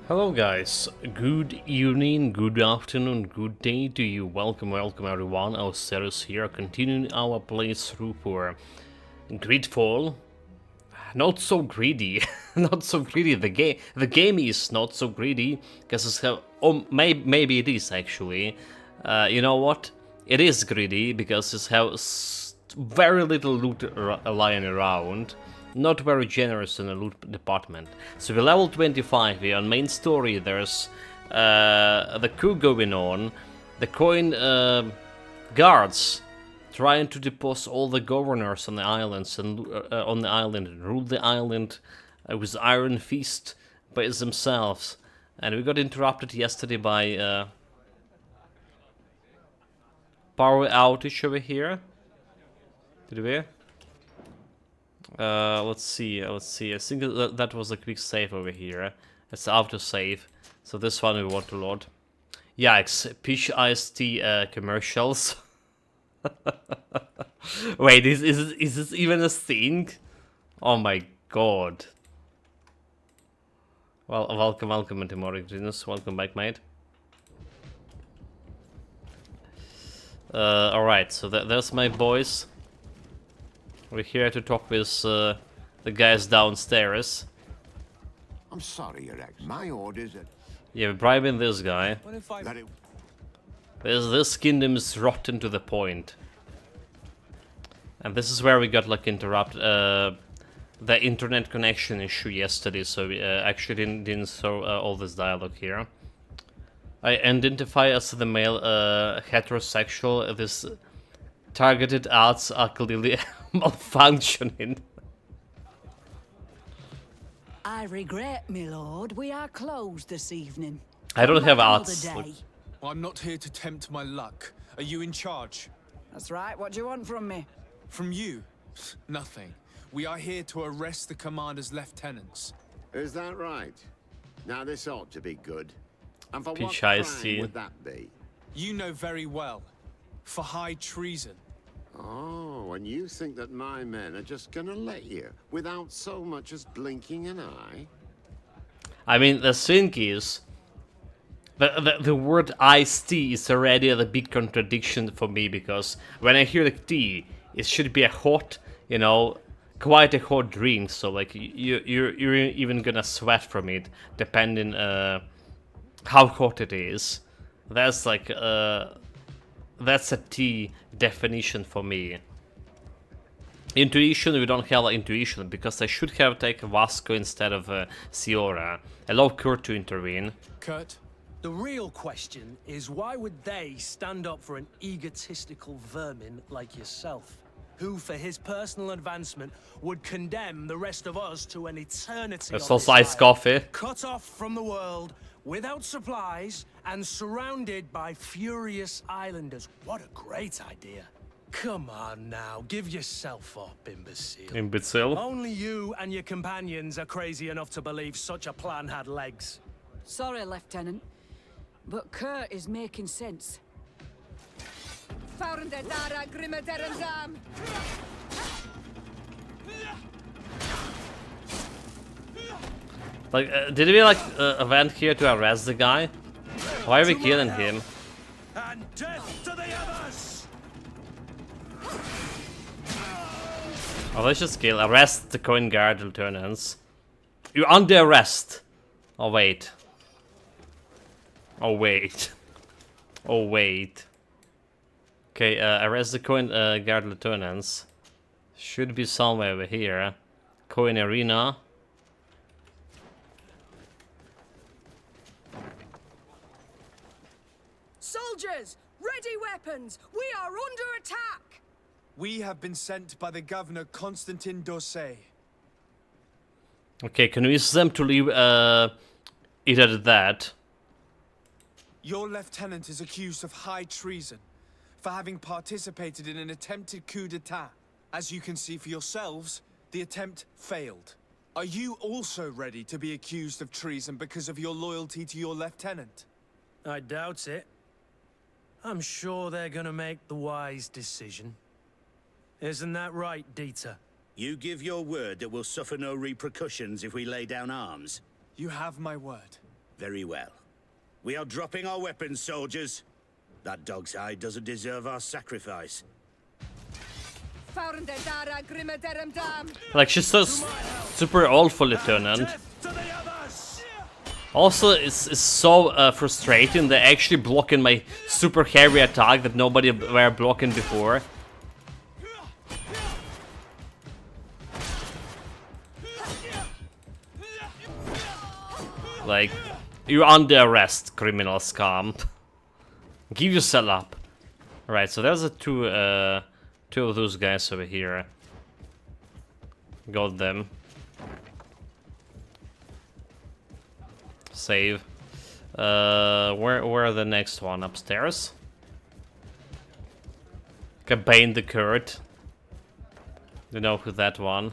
Hello guys, good evening, good afternoon, good day to you. Welcome everyone. Our series here, continuing our playthrough for GreedFall. Not so greedy, not so greedy. The game is not so greedy because it's maybe it is actually. You know what? It is greedy because it has very little loot lying around. Not very generous in the loot department. So we're level 25, we're on main story, there's the coup going on, the coin guards trying to depose all the governors on the islands and rule the island with iron fist by themselves. And we got interrupted yesterday by power outage over here. Did we? Let's see. I think that was a quick save over here. It's auto save. So this one we want to load. Yikes! Peach iced tea commercials. Wait, is this even a thing? Oh my god. Well, welcome, Antimoric Genius. Welcome back, mate. Alright, so there's my boys. We're here to talk with the guys downstairs. I'm sorry, Your Excellency. My orders are... Yeah, we're bribing this guy. This kingdom is rotten to the point. And this is where we got like interrupted the internet connection issue yesterday, so we actually didn't show all this dialogue here. I identify as the male heterosexual. This targeted ads are clearly malfunctioning. I regret, my lord, we are closed this evening. I don't have Another ads. day. I'm not here to tempt my luck. Are you in charge? That's right, what do you want from me? From you? Nothing. We are here to arrest the commander's lieutenants. Is that right? Now this ought to be good. And for what Peach crime iced tea. would that be? You know very well. For high treason. Oh, and you think that my men are just gonna let you, without so much as blinking an eye? I mean, the thing is, the word iced tea is already a big contradiction for me, because when I hear the tea, it should be a hot, you know, quite a hot drink, so like you're even gonna sweat from it, depending how hot it is. That's like that's a tea definition for me. Intuition, we don't have like, intuition, because I should have taken Vasco instead of Siora. Allow Kurt to intervene. Kurt? The real question is, why would they stand up for an egotistical vermin like yourself, who, for his personal advancement, would condemn the rest of us to an eternity That's on also this iced island, coffee. cut off from the world, without supplies, and surrounded by furious islanders? What a great idea. Come on now, give yourself up, imbecile. Imbecile. Only you and your companions are crazy enough to believe such a plan had legs. Sorry, Lieutenant, but Kurt is making sense. Like, did we like event here to arrest the guy? Why are we killing him? And death to the others! Oh, let's just kill. Arrest the coin guard lieutenants. You're under arrest. Oh wait. Oh wait. Oh wait. Okay, arrest the coin guard lieutenants. Should be somewhere over here. Coin arena. Soldiers, ready weapons! We are under attack! We have been sent by the governor Constantin Dorsey. Okay, convince them to leave it at that. Your lieutenant is accused of high treason for having participated in an attempted coup d'etat. As you can see for yourselves, the attempt failed. Are you also ready to be accused of treason because of your loyalty to your lieutenant? I doubt it. I'm sure they're gonna make the wise decision. Isn't that right, Dieter? You give your word that we'll suffer no repercussions if we lay down arms? You have my word. Very well. We are dropping our weapons, soldiers. That dog's hide doesn't deserve our sacrifice. Like, she's so super old for Lieutenant. Death to the others! Also, it's so frustrating. They're actually blocking my super heavy attack that nobody were blocking before. Like, you're under arrest, criminal scum. Give yourself up. Right, so there's two of those guys over here. Got them. Save. Where are the next one? Upstairs? Cabane the Kurt. You know who that one.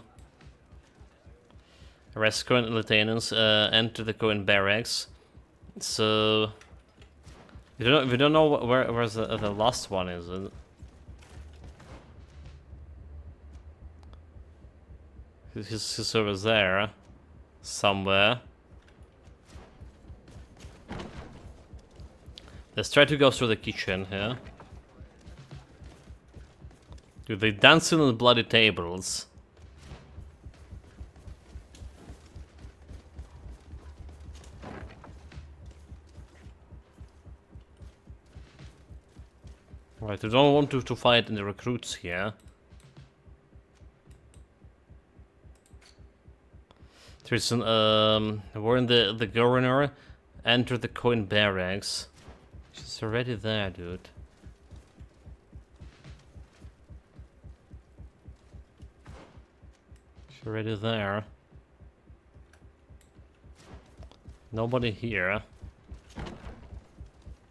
Arrest current lieutenants, enter the Cohen barracks. So we don't know where's the last one is. He's over there somewhere. Let's try to go through the kitchen here. Dude, they dancing on the bloody tables. Right, we don't want to fight any recruits here. There's an warn the governor, enter the Cohen barracks. She's already there, dude. She's already there. Nobody here.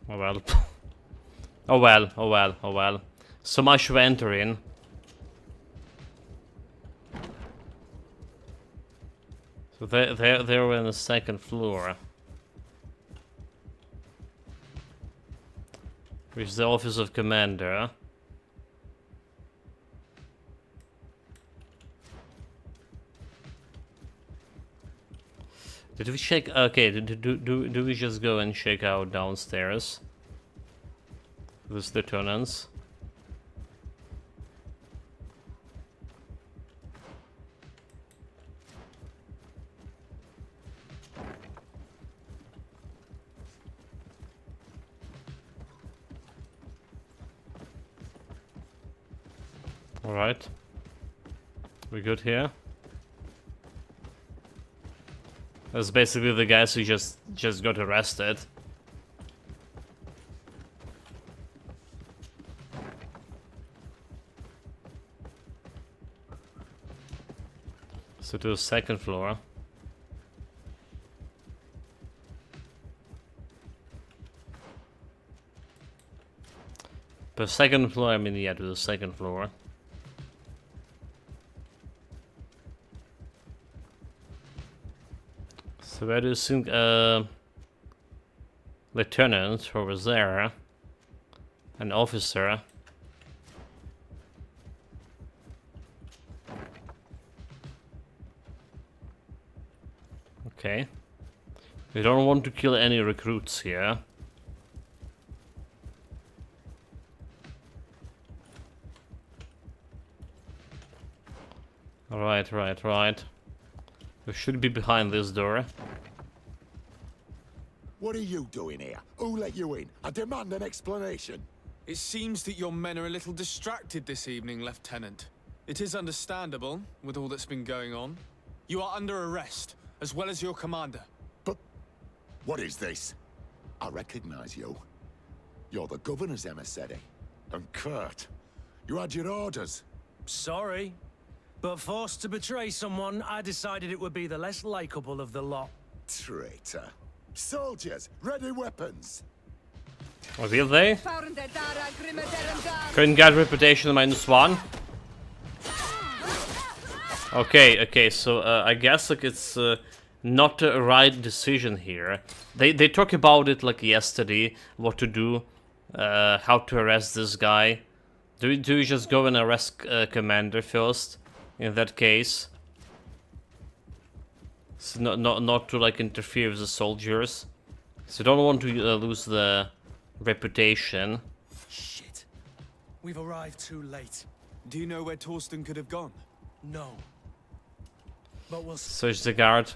Oh well. Oh well, oh well, oh well. So much for entering. So they were on the second floor. Which is the office of commander. Did we check? Okay, do we just go and check out downstairs? Those lieutenants. All right, we good here. That's basically the guys who just got arrested. So to the second floor. The second floor, I mean, yeah, to the second floor. So where do you think, lieutenant over there, an officer? Okay. We don't want to kill any recruits here. Right. We should be behind this door. What are you doing here? Who let you in? I demand an explanation. It seems that your men are a little distracted this evening, Lieutenant. It is understandable, with all that's been going on. You are under arrest, as well as your commander. But what is this? I recognize you. You're the governor's emissary. And Kurt, you had your orders. Sorry, but forced to betray someone, I decided it would be the less likable of the lot. Traitor. Soldiers, ready weapons. Or will they? Couldn't get reputation -1. Okay, so I guess like it's not the right decision here. They talk about it like yesterday, what to do, how to arrest this guy. Do we just go and arrest commander first? In that case, so not to like interfere with the soldiers. So don't want to lose the reputation. Shit. We've arrived too late. Do you know where Torsten could have gone? No. But we'll Search the guard.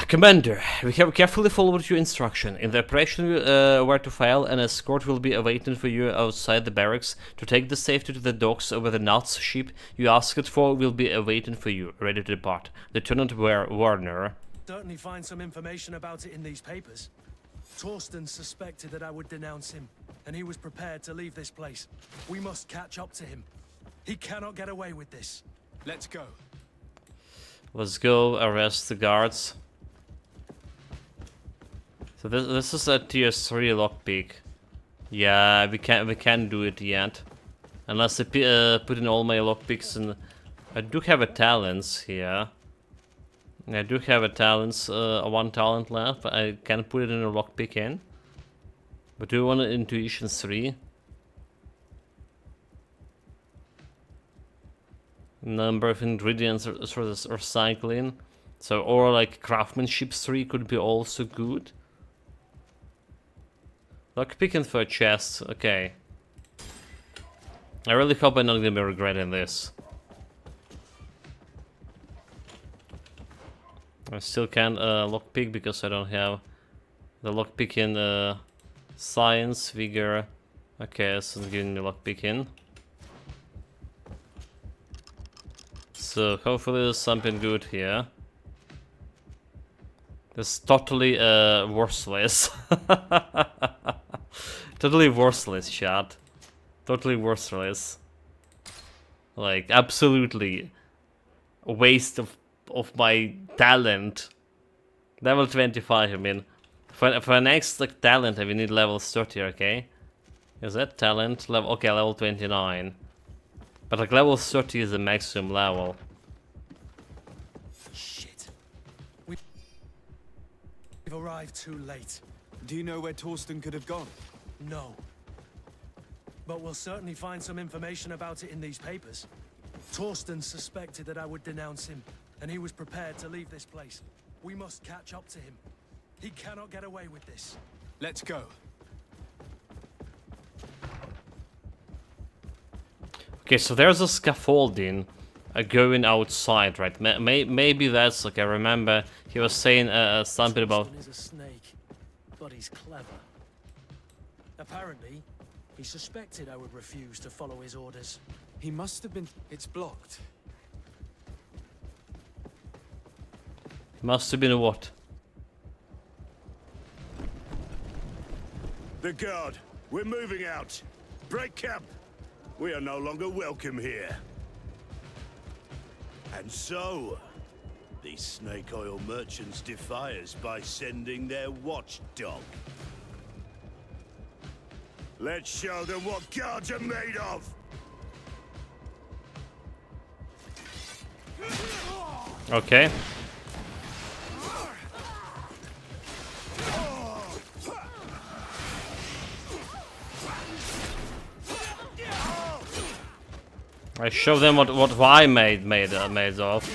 Commander, we have carefully followed your instruction. In the operation where to file, an escort will be awaiting for you outside the barracks. To take the safety to the docks over the Nuts ship you asked for will be awaiting for you, ready to depart. Lieutenant Warner. certainly find some information about it in these papers. Torsten suspected that I would denounce him, and he was prepared to leave this place. We must catch up to him. He cannot get away with this. Let's go. Let's go arrest the guards. So this is a tier 3 lockpick. Yeah, we can't do it yet, unless I put in all my lockpicks. And I do have a talents here. I do have a talents, one talent left, but I can put it in a lockpick in. But do you want an intuition 3? Number of ingredients for this recycling. So, or like craftsmanship 3 could be also good. Lockpicking for a chest, okay. I really hope I'm not gonna be regretting this. I still can't lockpick because I don't have the lockpicking science, vigor. Okay, so it's giving me lockpicking. So hopefully there's something good here. This totally worthless. Totally worthless, chat. Totally worthless. Like absolutely a waste of my talent. Level 25, I mean. For next like talent we need level 30, okay? Is that talent? Level okay, level 29. But like level 30 is the maximum level. Shit. We've arrived too late. Do you know where Torsten could have gone? No. But we'll certainly find some information about it in these papers. Torsten suspected that I would denounce him, and he was prepared to leave this place. We must catch up to him. He cannot get away with this. Let's go. Okay, so there's a scaffolding going outside, right? Maybe that's like I remember he was saying something about. Torsten is a snake, but he's clever. Apparently, he suspected I would refuse to follow his orders. He must have been... It's blocked. Must have been a what? The guard, we're moving out. Break camp. We are no longer welcome here. And so, these snake oil merchants defy us by sending their watchdog. Let's show them what guards are made of! Okay. I show them what I made of.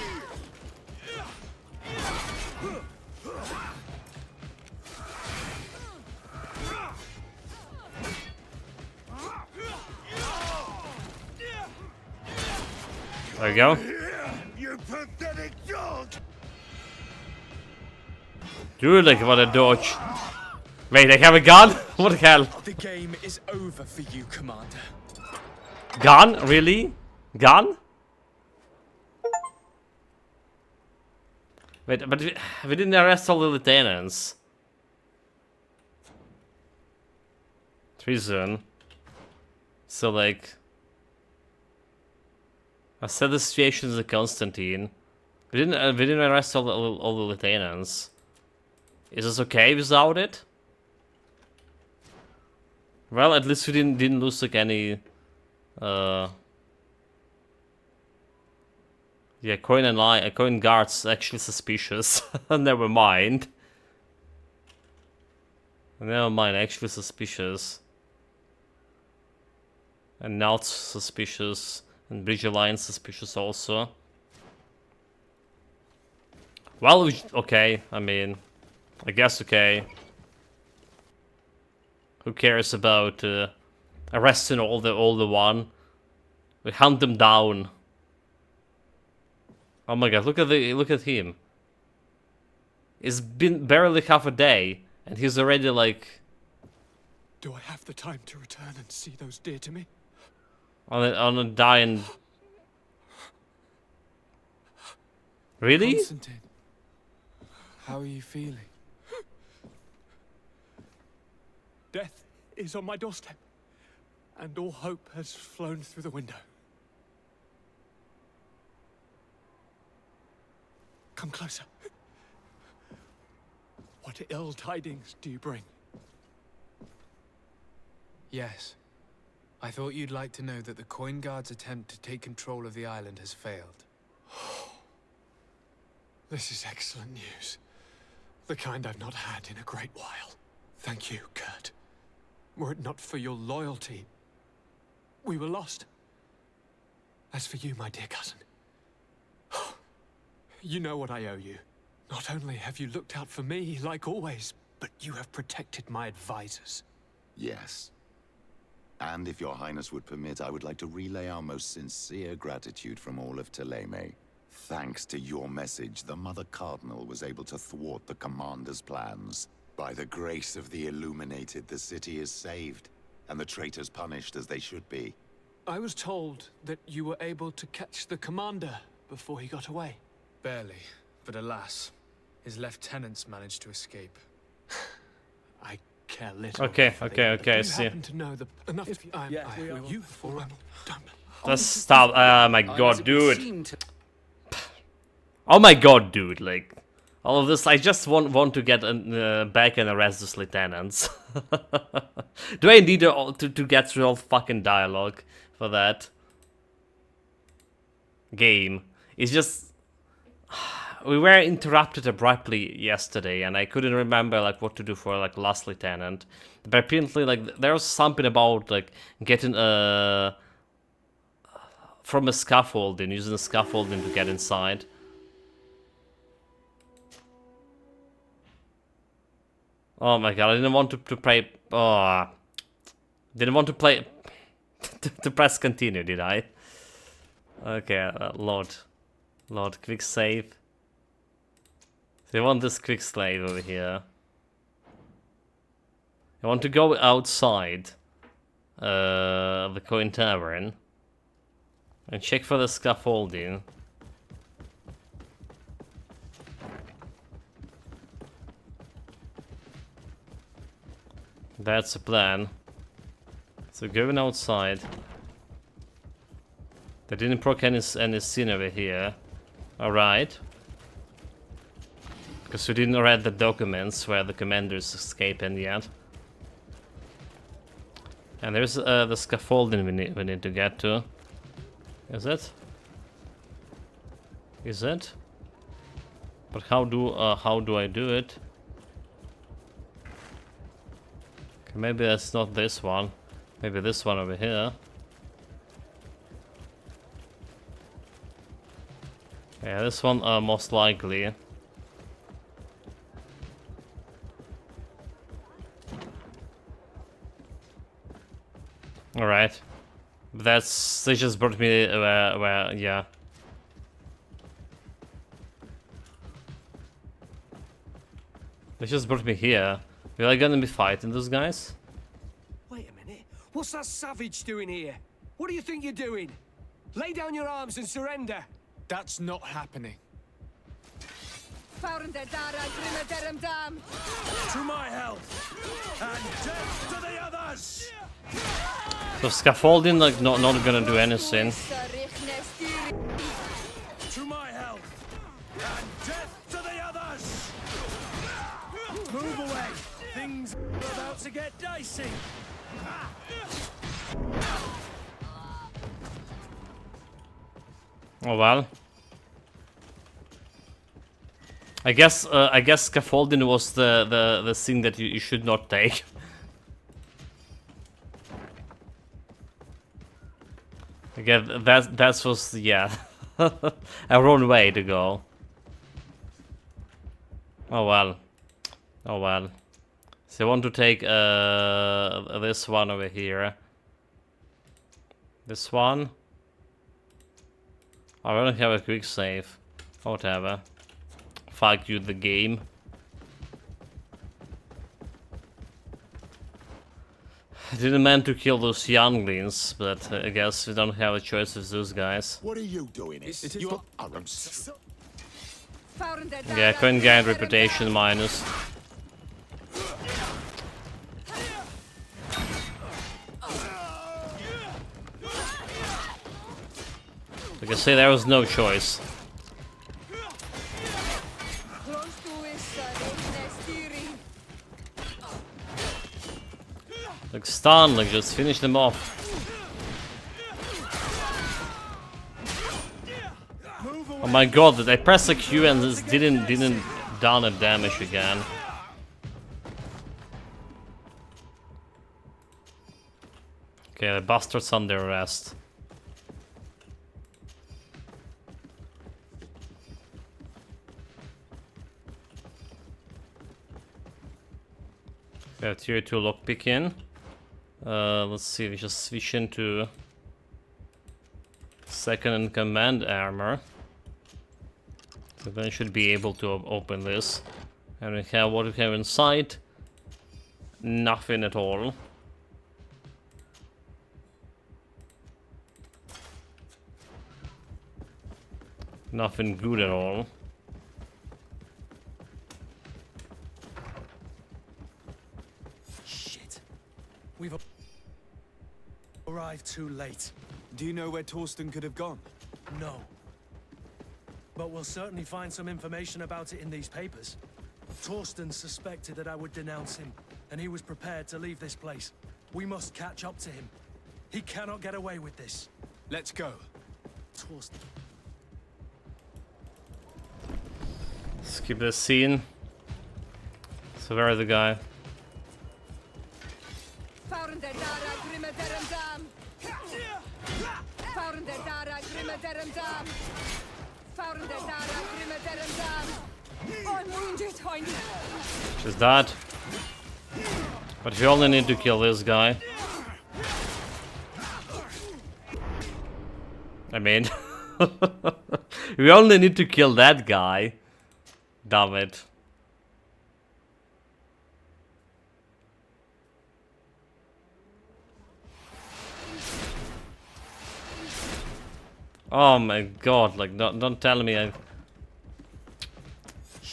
There you go. You pathetic dog! Dude, like what a dodge. Wait, they have a gun? What the hell? The game is over for you, Commander. Gun? Really? Gun? Wait, but we didn't arrest all the lieutenants. Treason. So like... I said the situation is a Constantine. We didn't arrest all the lieutenants. Is this okay without it? Well, at least we didn't lose like any. Yeah, coin guards actually suspicious. Never mind. Never mind, actually suspicious. And not suspicious. And Bridge Alliance suspicious also. Well, okay, I mean, I guess okay. Who cares about arresting all the one? We hunt them down. Oh my god, look at him. It's been barely half a day, and he's already like Do I have the time to return and see those dear to me? on a dying. Really? Constantine, how are you feeling? Death is on my doorstep, and all hope has flown through the window. Come closer. What ill tidings do you bring? Yes. I thought you'd like to know that the Coin Guard's attempt to take control of the island has failed. This is excellent news. The kind I've not had in a great while. Thank you, Kurt. Were it not for your loyalty, we were lost. As for you, my dear cousin, you know what I owe you. Not only have you looked out for me, like always, but you have protected my advisors. Yes. And if your highness would permit, I would like to relay our most sincere gratitude from all of Thélème. Thanks to your message, the Mother Cardinal was able to thwart the Commander's plans. By the grace of the Illuminated, the city is saved, and the traitors punished as they should be. I was told that you were able to catch the Commander before he got away. Barely, but alas, his lieutenants managed to escape. I care little. Okay, for okay, them, okay, I but do you see. happen to know the enough? we are. You for don't. Just stop. Oh my god, dude. Oh my god, dude. Like, all of this, I just want to get back and arrest those lieutenants. Do I need to get through all fucking dialogue for that? Game. It's just... We were interrupted abruptly yesterday, and I couldn't remember like what to do for like last lieutenant. But apparently, like there was something about like getting from a scaffolding, using a scaffolding to get inside. Oh my god! I didn't want to play. Oh, didn't want to play to press continue, did I? Okay, Lord, quick save. So I want this quick slave over here. I want to go outside the Coin Tavern and check for the scaffolding. That's the plan. So going outside. They didn't proc any scene over here. Alright. Because we didn't read the documents where the commanders escaping yet. And there's the scaffolding we need to get to. Is it? Is it? But how do I do it? Okay, maybe that's not this one. Maybe this one over here. Yeah, this one most likely. Alright. They just brought me where yeah. They just brought me here. Are I gonna be fighting those guys? Wait a minute. What's that savage doing here? What do you think you're doing? Lay down your arms and surrender. That's not happening. To my health and death to the others. So scaffolding like not gonna do anything. To my health and death to the others. Move away. Things are about to get dicey. Oh well. I guess scaffolding was the thing that you should not take. Again, that was yeah a wrong way to go. Oh well, oh well. So I want to take this one over here. This one. I don't have a quick save. Whatever. Fuck you, the game. I didn't mean to kill those younglings, but I guess we don't have a choice with those guys. What are you doing? You're Yeah, couldn't gain reputation minus. Like I say, there was no choice. Like stun, like just finish them off. Oh my god, did I press a Q and this didn't done a damage again? Okay, the bastard's under arrest. We have tier 2 lockpick in. Let's see, we just switch into second in command armor. So then I should be able to open this. And we have what we have inside. Nothing at all. Nothing good at all. We've arrived too late. Do you know where Torsten could have gone? No. But we'll certainly find some information about it in these papers. Torsten suspected that I would denounce him, and he was prepared to leave this place. We must catch up to him. He cannot get away with this. Let's go. Torsten. Skip this scene. So where is the guy? I'm wounded, Heine. Just that. But we only need to kill this guy. I mean, we only need to kill that guy. Damn it. Oh my god, like don't tell me I...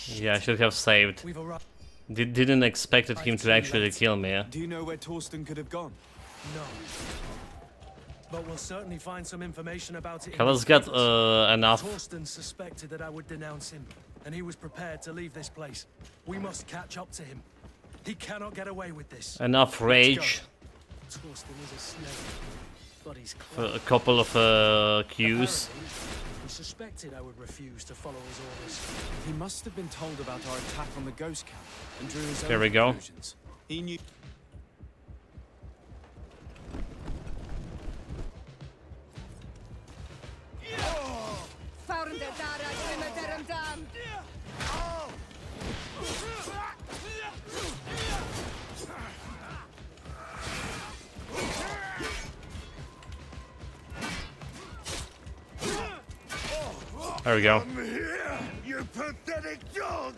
Yeah, I should have saved. Didn't expect him to actually kill me. Do you know where Torsten could have gone? No. But we'll certainly find some information about it. Okay, let's get enough. Torsten suspected that I would denounce him, and he was prepared to leave this place. We must catch up to him. He cannot get away with this. Enough rage. Torsten is a snake, but he's For a couple of Qs. He suspected I would refuse to follow his orders. He must have been told about our attack on the ghost camp and drew his own There we go. conclusions. He knew. There we go. Come here, you pathetic dog!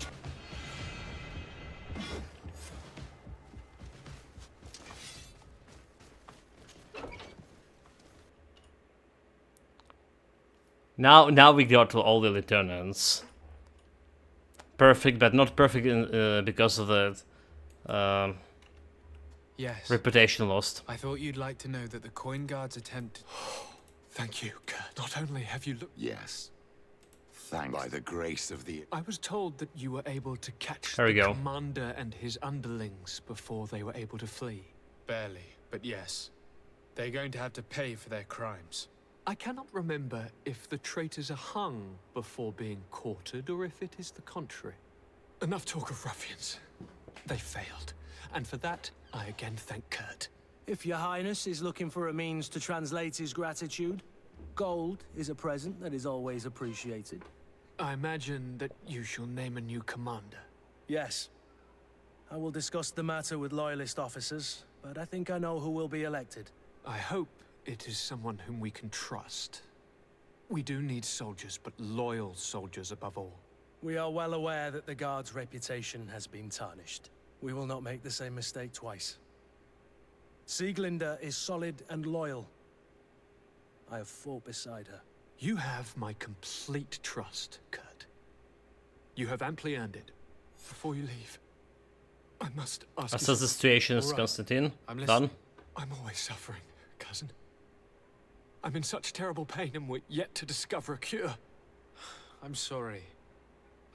Now we got to all the lieutenants. Perfect, but not perfect because of the Yes. reputation lost. I thought you'd like to know that the Coin Guard's attempt... Thank you, Kurt. Not only have you looked... Yes. Thanks. By the grace of the... I was told that you were able to catch There we the go. commander and his underlings before they were able to flee. Barely, but yes. They're going to have to pay for their crimes. I cannot remember if the traitors are hung before being quartered or if it is the contrary. Enough talk of ruffians. They failed, and for that, I again thank Kurt. If your Highness is looking for a means to translate his gratitude, gold is a present that is always appreciated. I imagine that you shall name a new commander. Yes. I will discuss the matter with loyalist officers, but I think I know who will be elected. I hope it is someone whom we can trust. We do need soldiers, but loyal soldiers above all. We are well aware that the Guard's reputation has been tarnished. We will not make the same mistake twice. Sieglinde is solid and loyal. I have fought beside her. You have my complete trust, Kurt. You have amply earned it. Before you leave, I must ask you... Assess the situation, All right. Constantine. I'm Done. listening. I'm always suffering, cousin. I'm in such terrible pain and we're yet to discover a cure. I'm sorry.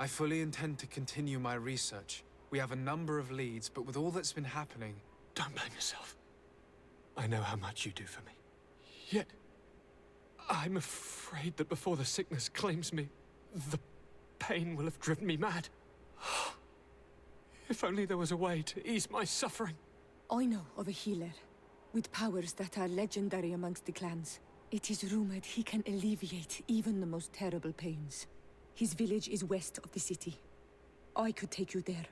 I fully intend to continue my research. We have a number of leads, but with all that's been happening... Don't blame yourself. I know how much you do for me. Yet, I'm afraid that before the sickness claims me, the pain will have driven me mad. If only there was a way to ease my suffering. I know of a healer, with powers that are legendary amongst the clans. It is rumored he can alleviate even the most terrible pains. His village is west of the city. I could take you there.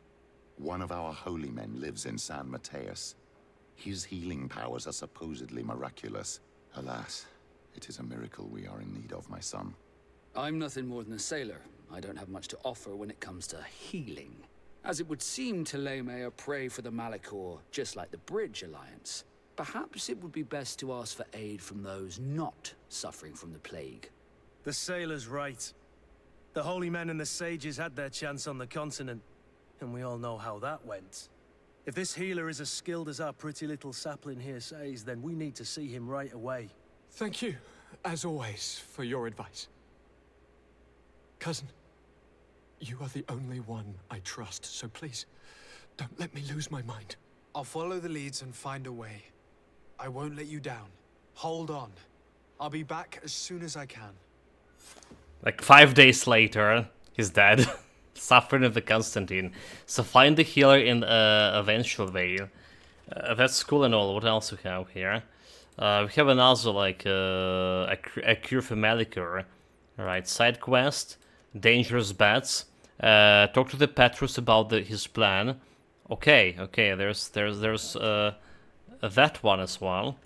One of our holy men lives in San Mateus. His healing powers are supposedly miraculous. Alas, it is a miracle we are in need of, my son. I'm nothing more than a sailor. I don't have much to offer when it comes to healing. As it would seem Thélème are prey for the Malachor, just like the Bridge Alliance. Perhaps it would be best to ask for aid from those not suffering from the plague. The sailor's right. The holy men and the sages had their chance on the continent, and we all know how that went. If this healer is as skilled as our pretty little sapling here says, then we need to see him right away. Thank you, as always, for your advice. Cousin, you are the only one I trust, so please, don't let me lose my mind. I'll follow the leads and find a way. I won't let you down. Hold on. I'll be back as soon as I can. Like 5 days later, he's dead. Suffering of the Constantine. So find the healer in Eventual Vale. That's cool and all. What else we have here? We have another, like, a cure for Malachor. Alright, side quest. Dangerous bats. Talk to the Petrus about his plan. Okay, there's that one as well.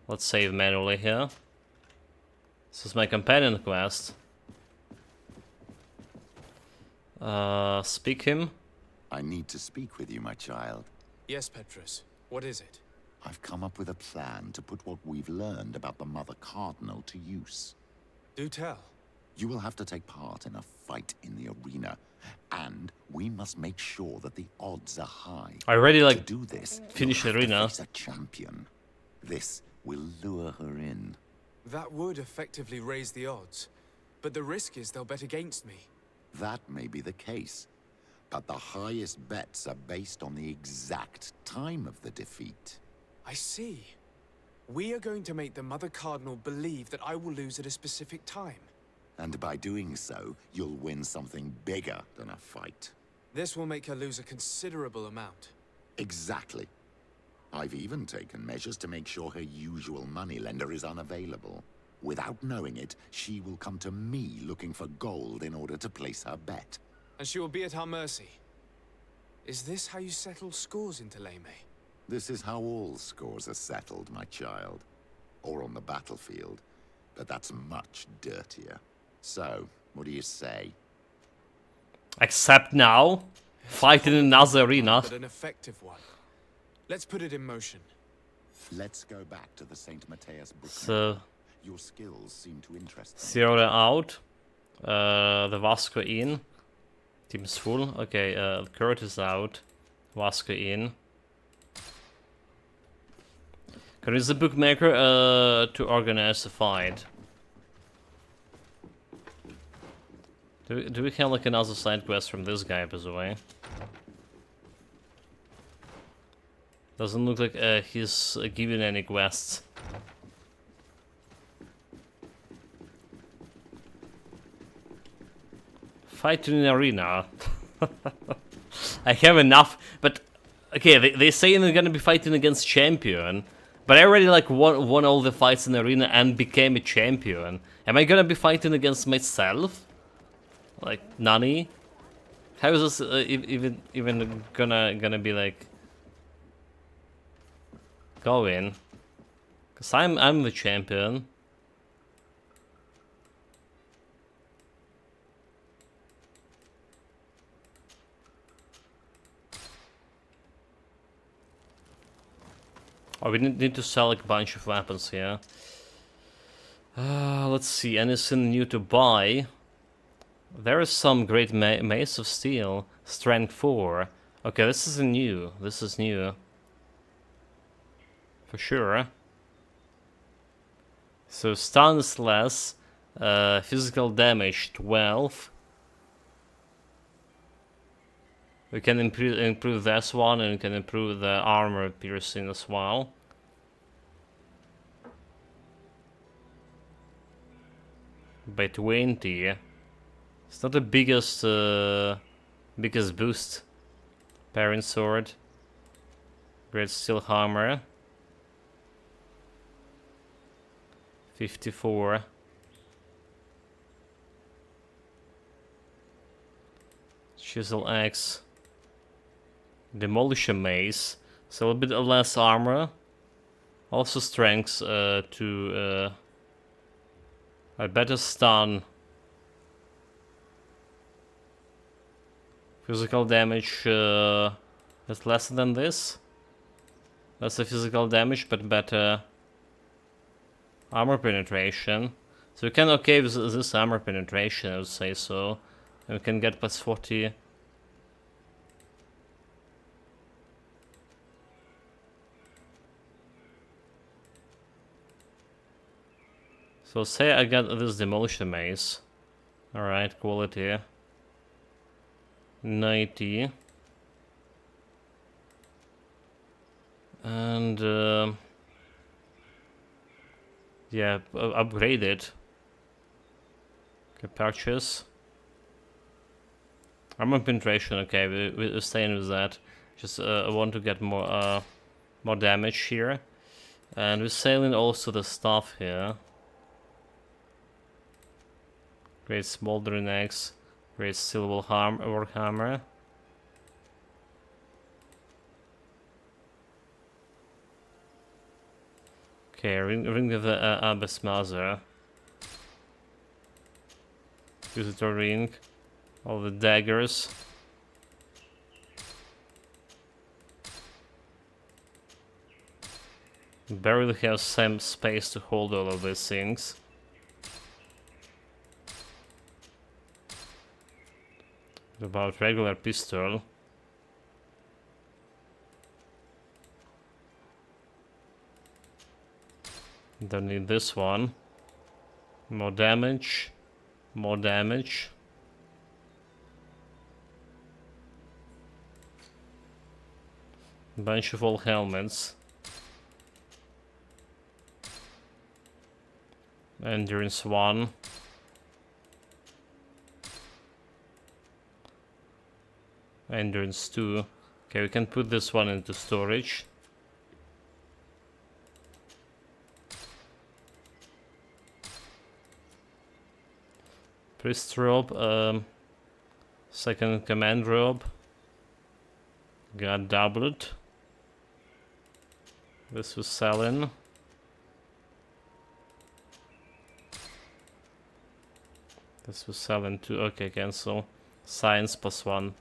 Let's save manually here. This is my companion quest. Speak him. I need to speak with you, my child. Yes, Petrus. What is it? I've come up with a plan to put what we've learned about the Mother Cardinal to use. Do tell. You will have to take part in a fight in the arena, and we must make sure that the odds are high. I already, like, to do this, finish the arena. face a champion. This will lure her in. That would effectively raise the odds, but the risk is they'll bet against me. That may be the case, but the highest bets are based on the exact time of the defeat. I see. We are going to make the Mother Cardinal believe that I will lose at a specific time. And by doing so, you'll win something bigger than a fight. This will make her lose a considerable amount. Exactly. I've even taken measures to make sure her usual moneylender is unavailable. Without knowing it, she will come to me looking for gold in order to place her bet. And she will be at our mercy. Is this how you settle scores in Thélème? This is how all scores are settled, my child. Or on the battlefield. But that's much dirtier. So, what do you say? Except now, fight in another arena. But an effective one. Let's put it in motion. Let's go back to the St. Mateus book. So, your skills seem to interest me. Zero out. The Vasco in. Team's full. Okay, Kurt is out. Vasco in. Can use the bookmaker to organize a fight. Do we have like another side quest from this guy, by the way? Doesn't look like he's giving any quests. Fight in an arena. I have enough, but okay, they say they're gonna be fighting against champion, but I already like won all the fights in the arena and became a champion. Am I gonna be fighting against myself? Like Nani? How is this even gonna be like going? Cause I'm the champion. Oh, we need to sell like a bunch of weapons here. Let's see, anything new to buy? There is some great mace of steel, strength 4. Okay, this is new. This is new. For sure. So stun is less, physical damage 12. We can improve this one, and we can improve the armor piercing as well. By 20. It's not the biggest biggest boost. Parent sword. Great steel hammer. 54. Chisel axe. Demolition mace. So a little bit less armor. Also strength to a better stun. Physical damage is less than this. That's a physical damage, but better armor penetration. So we can okay with this armor penetration, I would say so. And we can get plus 40. So say I got this demolition mace. Alright, quality. 90. And yeah, upgrade it. Okay, purchase. Armor penetration, okay, we're staying with that. Just I want to get more more damage here. And we're selling also the stuff here. Great smoldering axe, great silver warhammer. Okay, ring of the Abyss Mother. Visitor ring. All the daggers. Barely have some space to hold all of these things. About regular pistol. Don't need this one. More damage. More damage. Bunch of old helmets. Endurance 1. Endurance 2. Okay, we can put this one into storage. Priest robe, second command robe. Got doublet. This was selling. This was selling too. Okay, cancel. Science +1.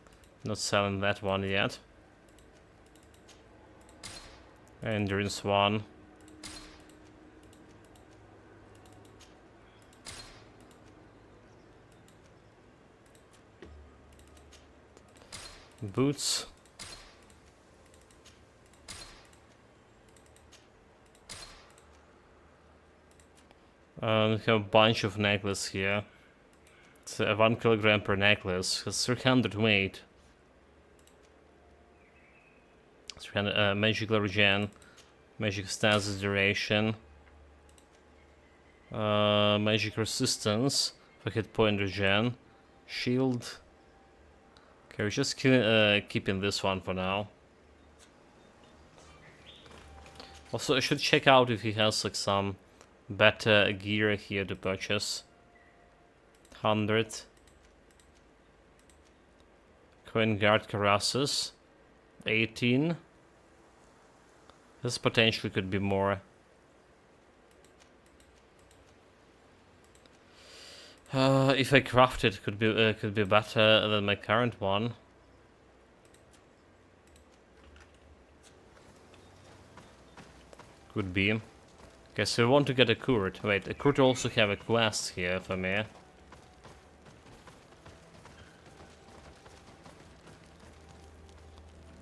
Not selling that one yet. Endurance 1. Boots. We have a bunch of necklace here. It's 1 kilogram per necklace. It's 300 weight. 300 magic regen, magic stasis duration, magic resistance for hit point regen, shield. Okay, we're just keeping this one for now. Also, I should check out if he has like some better gear here to purchase. 100. Coin guard cuirasses. 18. This potentially could be more. If I craft it, could be better than my current one. Could be. Okay, so I want to get a Kurt. Wait, I could also have a quest here, if I may.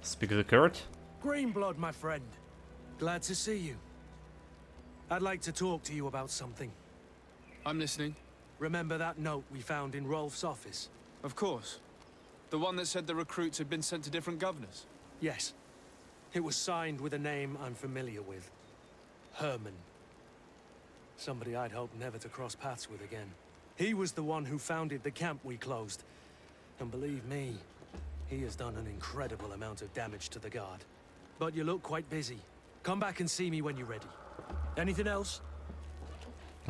Speak to the Kurt. Greenblood, my friend. Glad to see you. I'd like to talk to you about something. I'm listening. Remember that note we found in Rolf's office? Of course. The one that said the recruits had been sent to different governors? Yes. It was signed with a name I'm familiar with. Herman. Somebody I'd hoped never to cross paths with again. He was the one who founded the camp we closed. And believe me, he has done an incredible amount of damage to the guard. But you look quite busy. Come back and see me when you're ready. Anything else?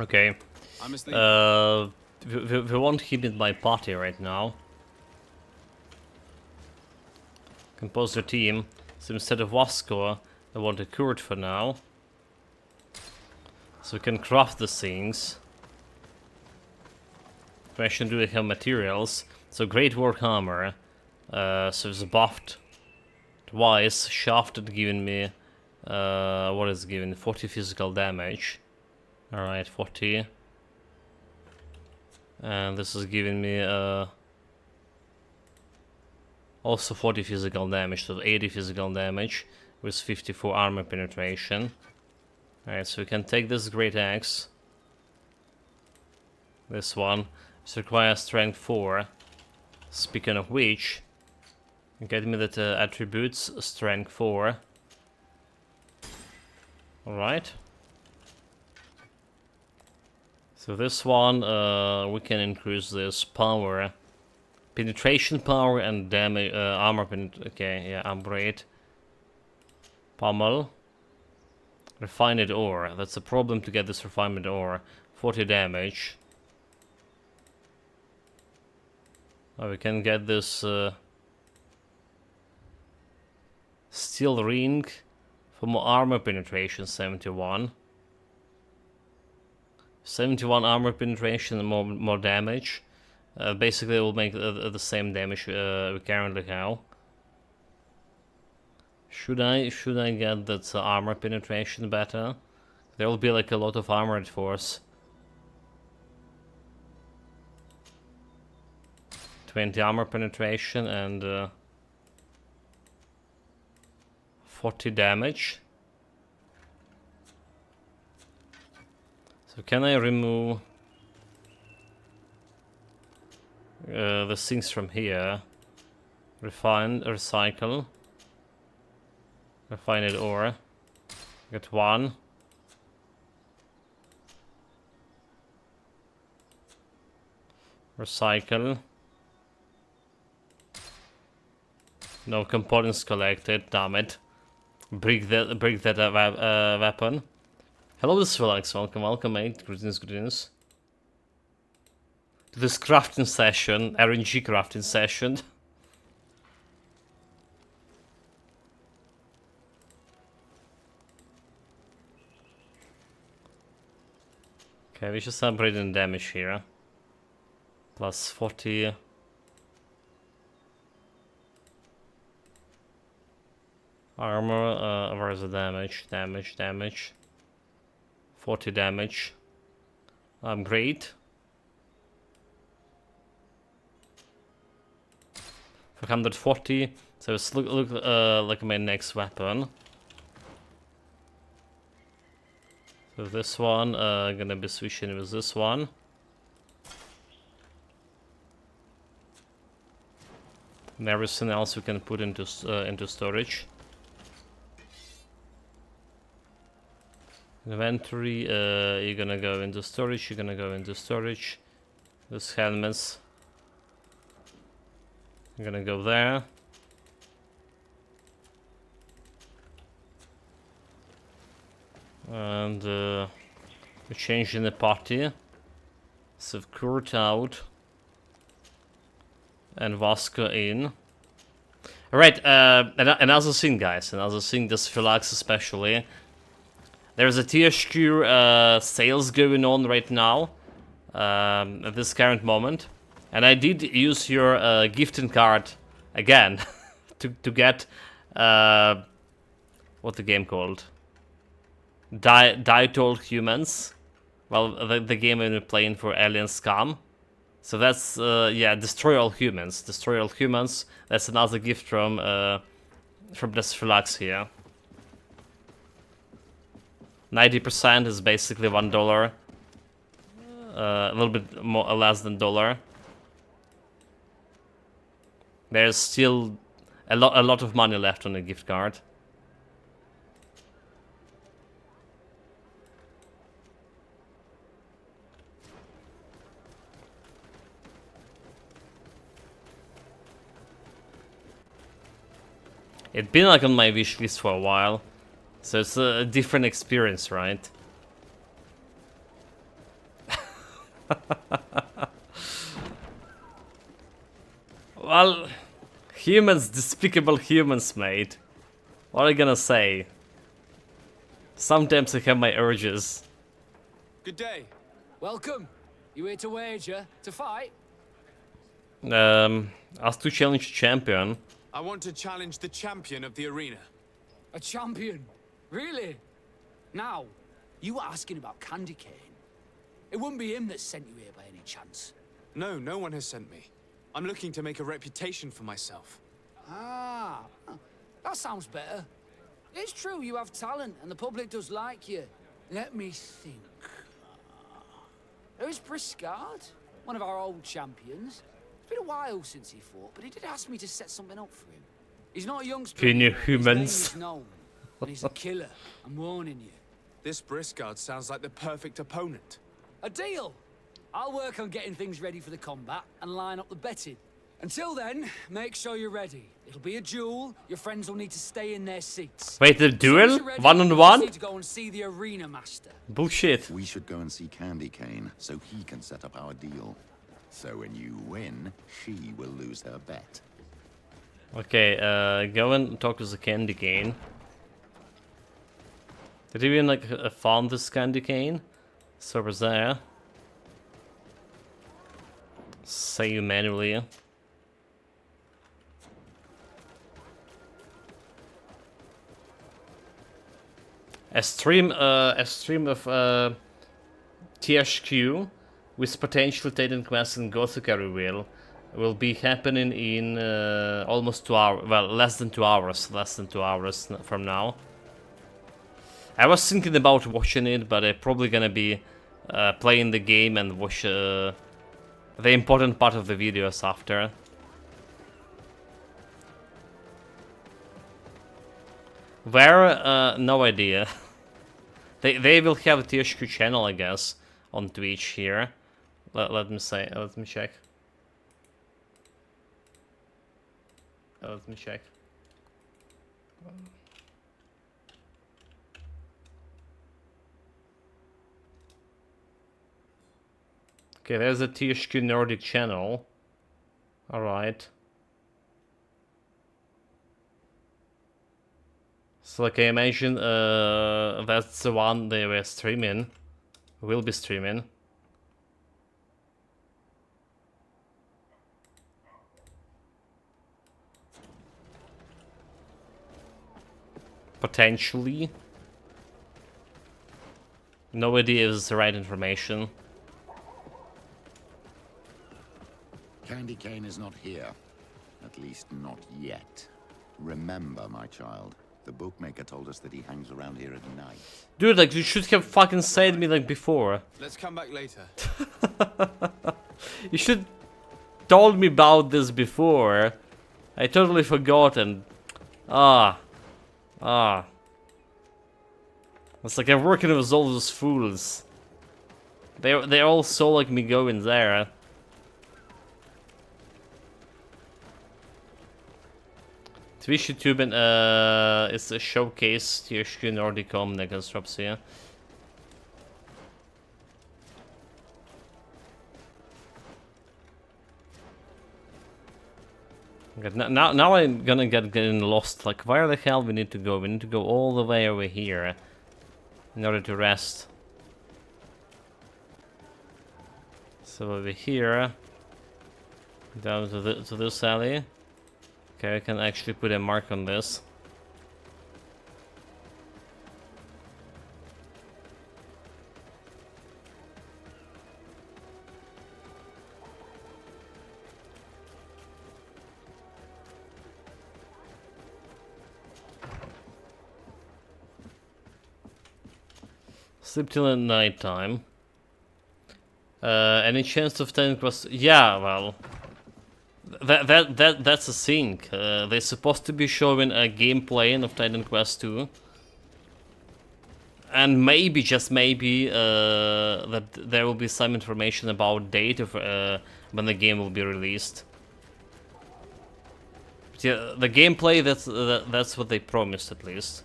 Okay. I'm asleep. We want him in my party right now. Compose the team. So instead of Vasco, I want a Kurt for now. So we can craft the things. Question, do we have materials? So great work armor. So it's buffed twice. Shafted giving me what is given? 40 physical damage. Alright, 40. And this is giving me also 40 physical damage, so 80 physical damage with 54 armor penetration. Alright, so we can take this great axe. This one. It requires strength 4. Speaking of which, get me that attributes, strength 4. Alright. So this one, we can increase this power. Penetration power and damage, armor okay, yeah, upgrade. Pommel. Refined ore. That's a problem to get this refined ore. 40 damage. Oh, we can get this steel ring for more armor penetration, 71. 71 armor penetration and more damage. Basically, it will make the same damage we currently have. Should I get that armor penetration better? There will be like a lot of armored force. 20 armor penetration and 40 damage. So can I remove the things from here? Refine, recycle. Refined ore. Get 1. Recycle. No components collected, damn it. Break that weapon. Hello, this is Relax. Welcome, mate. Greetings. To this crafting session, RNG crafting session. Okay, we should celebrate in damage here. Plus 40. Armor, where's the damage? Damage. 40 damage. Great. 440. So it's look like my next weapon. So this one, gonna be switching with this one. And everything else we can put into storage. Inventory, you're gonna go into storage, This helmets. I'm gonna go there. And we're changing the party. So Kurt out. And Vasco in. Right, another thing, guys, another thing, this Philax especially. There's a THQ sales going on right now, at this current moment. And I did use your gifting card again to get, what's the game called? Die Told Humans. Well, the game we're playing for Alien Scum. So that's, yeah, Destroy All Humans. Destroy All Humans. That's another gift from this Philax here. 90% is basically $1. A little bit more, less than $1. There's still a lot of money left on the gift card. It's been like on my wish list for a while, so it's a different experience, right? Well, humans, despicable humans, mate. What are you gonna say? Sometimes I have my urges. Good day. Welcome. You here to wager? To fight? Asked to challenge champion. I want to challenge the champion of the arena. A champion? Really? Now, you were asking about Candy Cane. It wouldn't be him that sent you here by any chance. No, no one has sent me. I'm looking to make a reputation for myself. Ah, that sounds better. It's true you have talent and the public does like you. Let me think. There's Briscard, one of our old champions. It's been a while since he fought, but he did ask me to set something up for him. He's not a youngster. Junior His name humans. is known, and he's a killer. I'm warning you. This Briscard sounds like the perfect opponent. A deal! I'll work on getting things ready for the combat and line up the betting. Until then, make sure you're ready. It'll be a duel. Your friends will need to stay in their seats. Wait, the As soon as duel? you're ready, One on you just one? need to go and see the arena master. Bullshit. We should go and see Candy Cane so he can set up our deal. So when you win, she will lose her bet. Okay, go and talk to the Candy Cane. Did you even like found this Candy Cane? So was there. Save manually. A stream of THQ with potential Titan Quest and Gothic reveal will be happening in almost 2 hours. Well, less than 2 hours. Less than 2 hours from now. I was thinking about watching it, but I'm probably gonna be playing the game and watch the important part of the videos after. Where? No idea. They will have a THQ channel, I guess, on Twitch here. Let me check. Let me check. Okay, there's a THQ Nordic channel. Alright. So like I imagine that's the one they were streaming. Will be streaming. Potentially. No idea if it's the right information. Candy Cane is not here. At least not yet. Remember, my child, the bookmaker told us that he hangs around here at night. Dude, like, you should have fucking said me, like, before. Let's come back later. You should told me about this before. I totally forgot and... It's like I'm working with all those fools. They all saw like me going there. Twitch, YouTube, and it's a showcase. THQ Nordicom Negastrops here. Okay, now I'm gonna get getting lost. Like, where the hell we need to go? We need to go all the way over here in order to rest. So over here, down to this alley. Okay, I can actually put a mark on this. Sleep till night time. Any chance of Titan Quest? Yeah, well, that's a thing. They're supposed to be showing a gameplay of Titan Quest 2, and maybe, just maybe, that there will be some information about date of when the game will be released. But yeah, the gameplay, that's what they promised at least.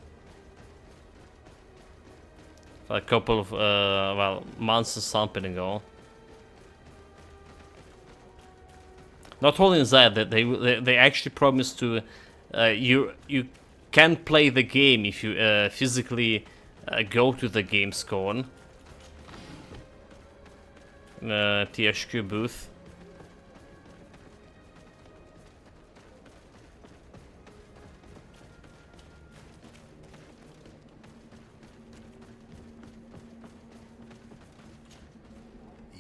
A couple of well, months or something ago. Not only that they actually promised to you can play the game if you physically go to the Gamescom THQ booth.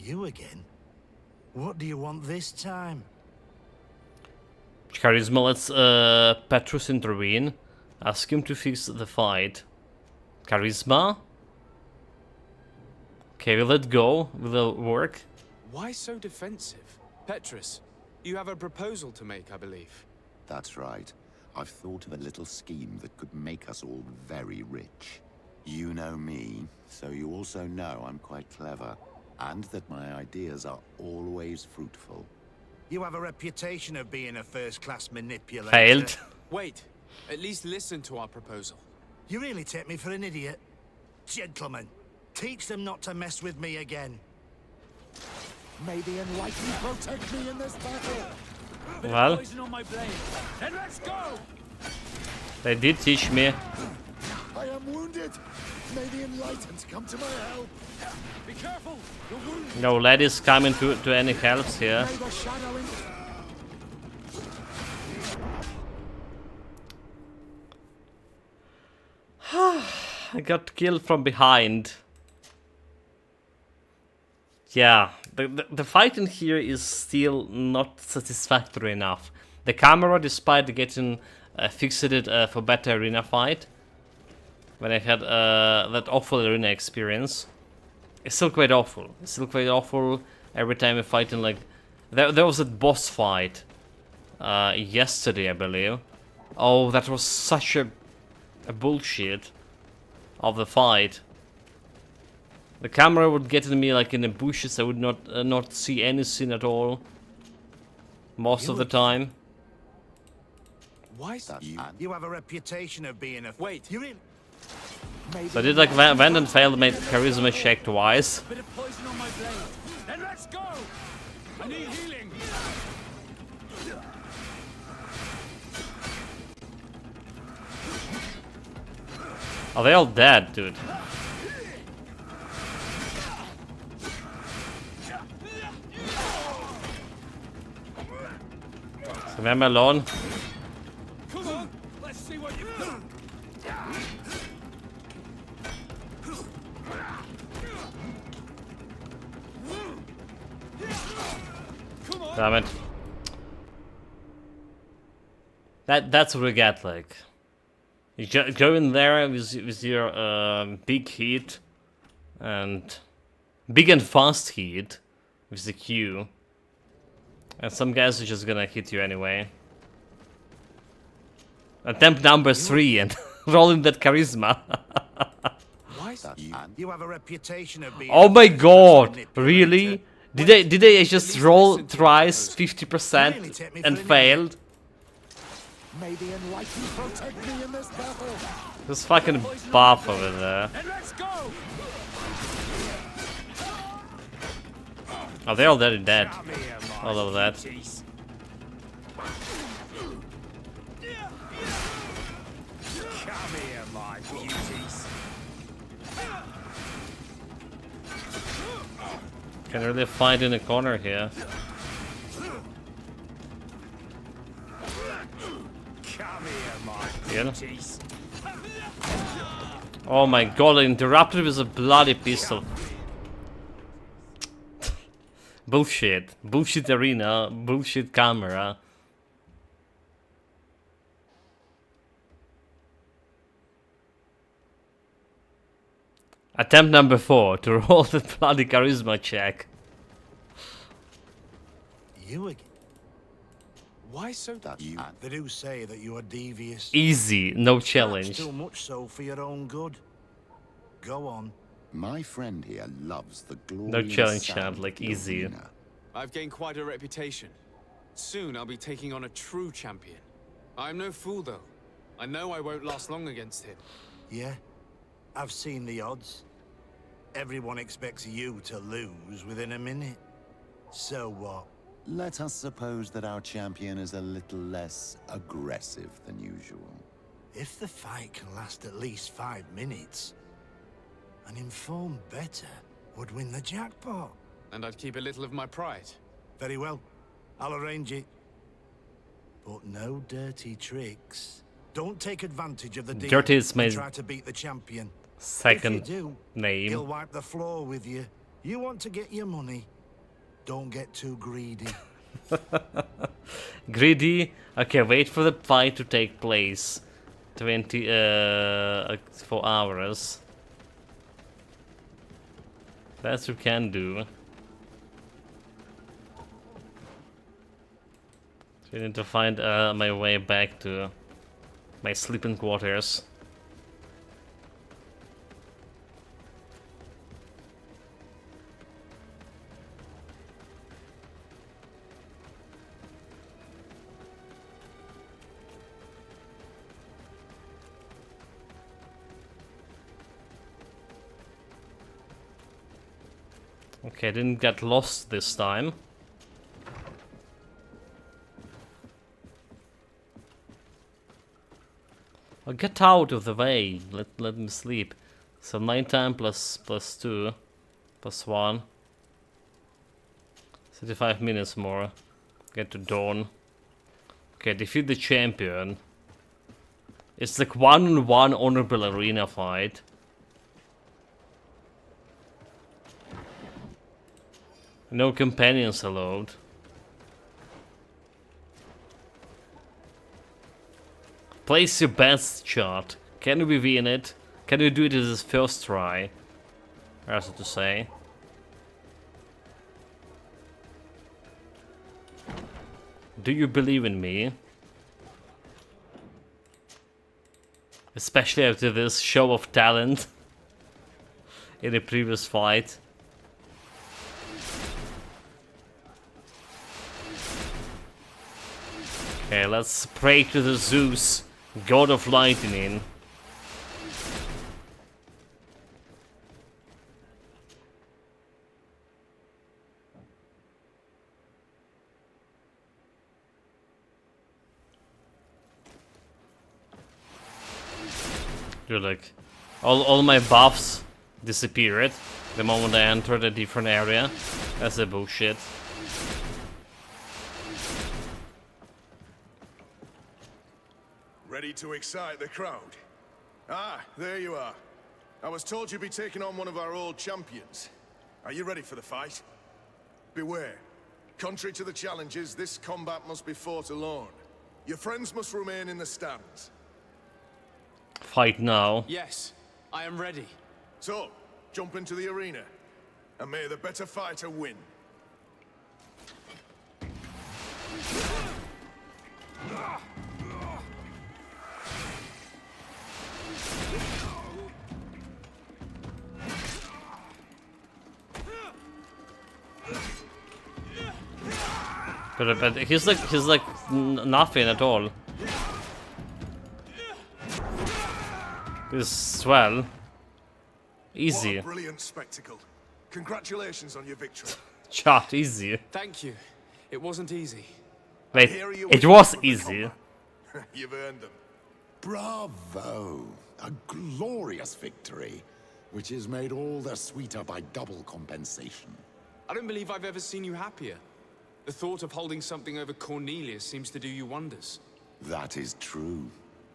You again? What do you want this time? Charisma lets Petrus intervene. Ask him to fix the fight. Charisma? Okay, will it go? Will it work? Why so defensive? Petrus, you have a proposal to make, I believe. That's right. I've thought of a little scheme that could make us all very rich. You know me, so you also know I'm quite clever. And that my ideas are always fruitful. You have a reputation of being a first-class manipulator. Failed. Wait, at least listen to our proposal. You really take me for an idiot. Gentlemen, teach them not to mess with me again. May the enlightened protect me in this battle. Well, Poison on my blade. Then let's go. they did teach me. I am wounded. May the enlightened come to my help. Be careful. You're wounded. No ladies coming to any helps here. May the shadowing... I got killed from behind. Yeah, the fight in here is still not satisfactory enough. The camera, despite getting fixated for better arena fight, when I had that awful arena experience, it's still quite awful. It's still quite awful every time we're fighting. Like there was a boss fight yesterday, I believe. Oh, that was such a bullshit of the fight. The camera would get in me like in the bushes. I would not see anything at all most of the time. Why so? You have a reputation of being a... Wait, you really... So I did like Vand and failed, made charisma check twice. Bit of poison on my blade. Then let's go. I need healing. Are they all dead, dude? So I'm alone. Come on, let's see what you've done. Damn it. That's what we get, like. You go in there with your big heat and big and fast heat with the Q, and some guys are just gonna hit you anyway. Attempt number 3 and rolling that charisma. Why so? You have a reputation of being... Oh my god, really? Did they just roll thrice 50% and failed? May the enlightened protect me in this battle. This fucking buff over there. And let's go. Oh, they're already dead. All of that. here, my beauties. Can really fight in the corner here. Come here, my Yeah. beauties. Oh my god, I interrupted with a bloody pistol. Bullshit. Bullshit arena. Bullshit camera. Attempt number 4 to roll the bloody charisma check. You again? Why so You. They do say that you are devious. Easy, no Perhaps challenge. too much so for your own good. Go on. My friend here loves the glory. No and challenge, sound champ, of like the easy. arena. I've gained quite a reputation. Soon I'll be taking on a true champion. I'm no fool, though. I know I won't last long against him. Yeah? I've seen the odds. Everyone expects you to lose within a minute. So what? Let us suppose that our champion is a little less aggressive than usual. If the fight can last at least 5 minutes, an informed bettor would win the jackpot. And I'd keep a little of my pride. Very well. I'll arrange it. But no dirty tricks. Don't take advantage of the deal Dirty is my and try to beat the champion. second If you do, name. he'll wipe the floor with you. You want to get your money. Don't get too greedy. Greedy? Okay, wait for the fight to take place. 4 hours. That's what we can do. So I need to find my way back to my sleeping quarters. Okay, I didn't get lost this time. I'll get out of the way. Let me sleep. So 9 time plus 2 plus 1. 35 minutes more. Get to dawn. Okay, defeat the champion. It's like 1-on-1 honorable arena fight. No companions allowed. Place your best shot. Can we win it? Can we do it as his first try? As to say. Do you believe in me? Especially after this show of talent in the previous fight. Okay, let's pray to the Zeus, god of lightning. Dude, like, all my buffs disappeared the moment I entered a different area. That's a bullshit. Ready to excite the crowd? Ah, there you are. I was told you'd be taking on one of our old champions. Are you ready for the fight? Beware. Contrary to the challenges, this combat must be fought alone. Your friends must remain in the stands. Fight now. Yes, I am ready. So, jump into the arena, and may the better fighter win. But he's like nothing at all. He's swell. Easy. What a brilliant spectacle. Congratulations on your victory. Chat, easy. Thank you. It wasn't easy. Wait, it was easy. You've earned them. Bravo! A glorious victory, which is made all the sweeter by double compensation. I don't believe I've ever seen you happier. The thought of holding something over Cornelia seems to do you wonders. That is true.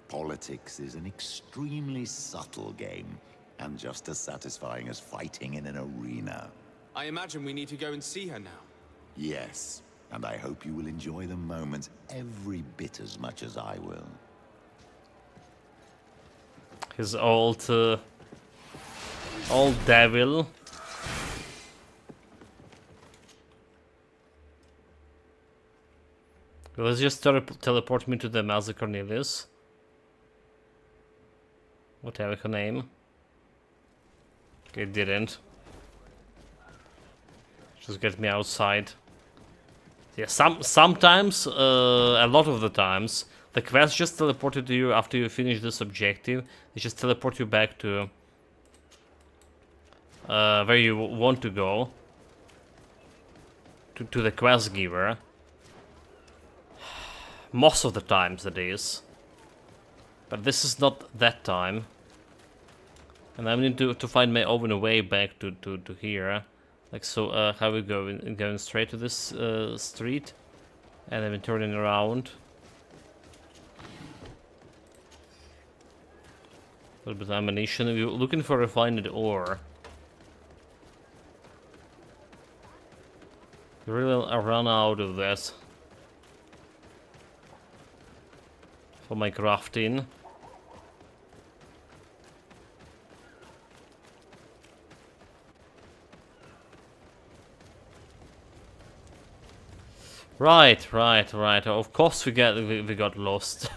Politics is an extremely subtle game, and just as satisfying as fighting in an arena. I imagine we need to go and see her now. Yes, and I hope you will enjoy the moment every bit as much as I will. His old devil. Let's just teleport me to the Master Cornelius. Whatever her name. Okay, it didn't. Just get me outside. Yeah, sometimes, a lot of the times, the quest just teleported to you after you finish this objective. They just teleport you back to where you want to go. To the quest giver. Most of the times it is. But this is not that time. And I need to find my own way back to here. Like so, how we going? Going straight to this street? And then turning around. A little bit of ammunition. We're looking for refined ore. Really, I run out of this. For my crafting. Right. Of course we got lost.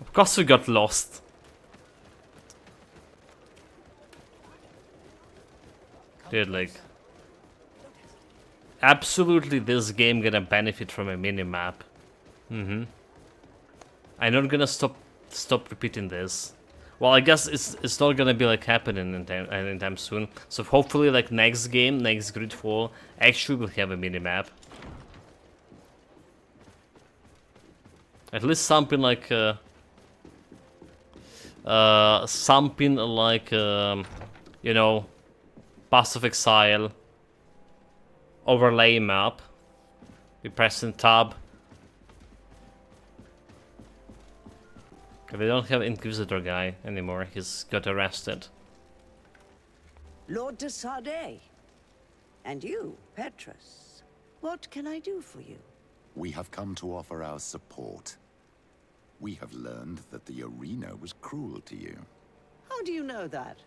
Of course we got lost. Dude, like, absolutely this game gonna benefit from a minimap. I'm not gonna stop repeating this. Well, I guess it's not gonna be like happening anytime soon. So hopefully, like next game, next GreedFall, actually will have a minimap. At least something like you know, Path of Exile overlay map. We pressing tab. We don't have Inquisitor guy anymore. He's got arrested. Lord de Sardet. And you, Petrus. What can I do for you? We have come to offer our support. We have learned that the arena was cruel to you. How do you know that?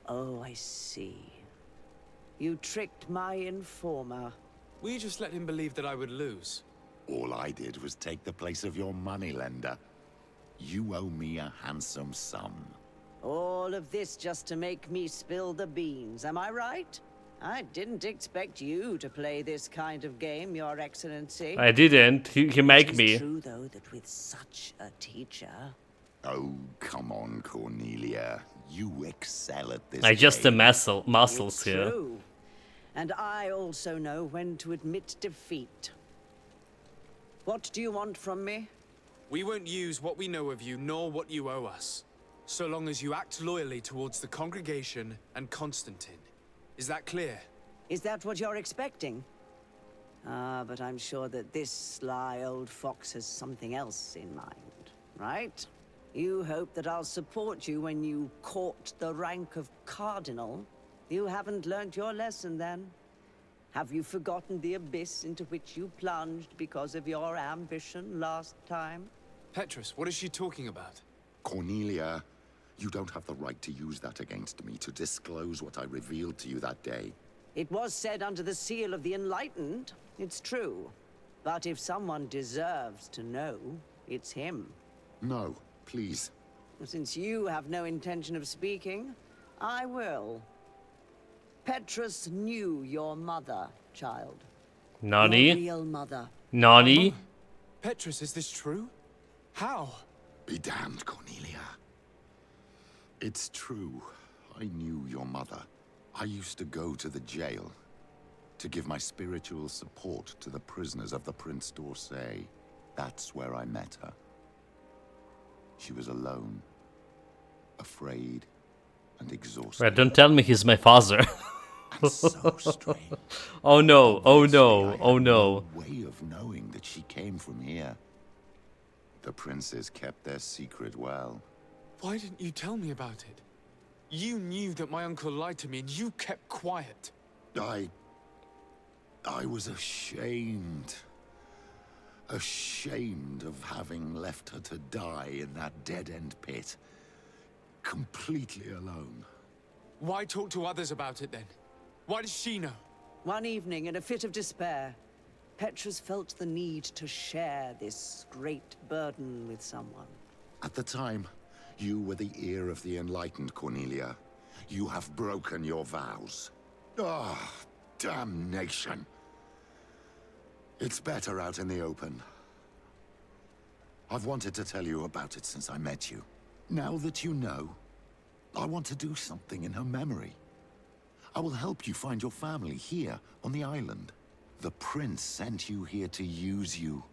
Oh, I see. You tricked my informer. Will you just let him believe that I would lose? All I did was take the place of your moneylender. You owe me a handsome sum. All of this just to make me spill the beans, am I right? I didn't expect you to play this kind of game, Your Excellency. I didn't. He make me. It's true, though, that with such a teacher... Oh, come on, Cornelia. You excel at this I just game. the muscles here. True. And I also know when to admit defeat. What do you want from me? We won't use what we know of you, nor what you owe us. So long as you act loyally towards the congregation and Constantine. Is that clear? Is that what you're expecting? But I'm sure that this sly old fox has something else in mind, right? You hope that I'll support you when you court the rank of cardinal? You haven't learnt your lesson, then? Have you forgotten the abyss into which you plunged because of your ambition last time? Petrus, what is she talking about? Cornelia, you don't have the right to use that against me, to disclose what I revealed to you that day. It was said under the seal of the Enlightened, it's true. But if someone deserves to know, it's him. No, please. Since you have no intention of speaking, I will. Petrus knew your mother, child. Nani? Your real mother. Nani? Petrus, is this true? How? Be damned, Cornelia. It's true. I knew your mother. I used to go to the jail to give my spiritual support to the prisoners of the Prince d'Orsay. That's where I met her. She was alone, afraid, and exhausted. Right, don't tell me he's my father. Oh no, oh no, oh no. Way of knowing that she came from here. The princes kept their secret well. Why didn't you tell me about it? You knew that my uncle lied to me and you kept quiet. I was ashamed. Ashamed of having left her to die in that dead-end pit. Completely alone. Why talk to others about it then? Why does she know? One evening, in a fit of despair, Petrus felt the need to share this great burden with someone. At the time, you were the ear of the enlightened, Cornelia. You have broken your vows. Ah, damnation. It's better out in the open. I've wanted to tell you about it since I met you. Now that you know, I want to do something in her memory. I will help you find your family here on the island. The prince sent you here to use you.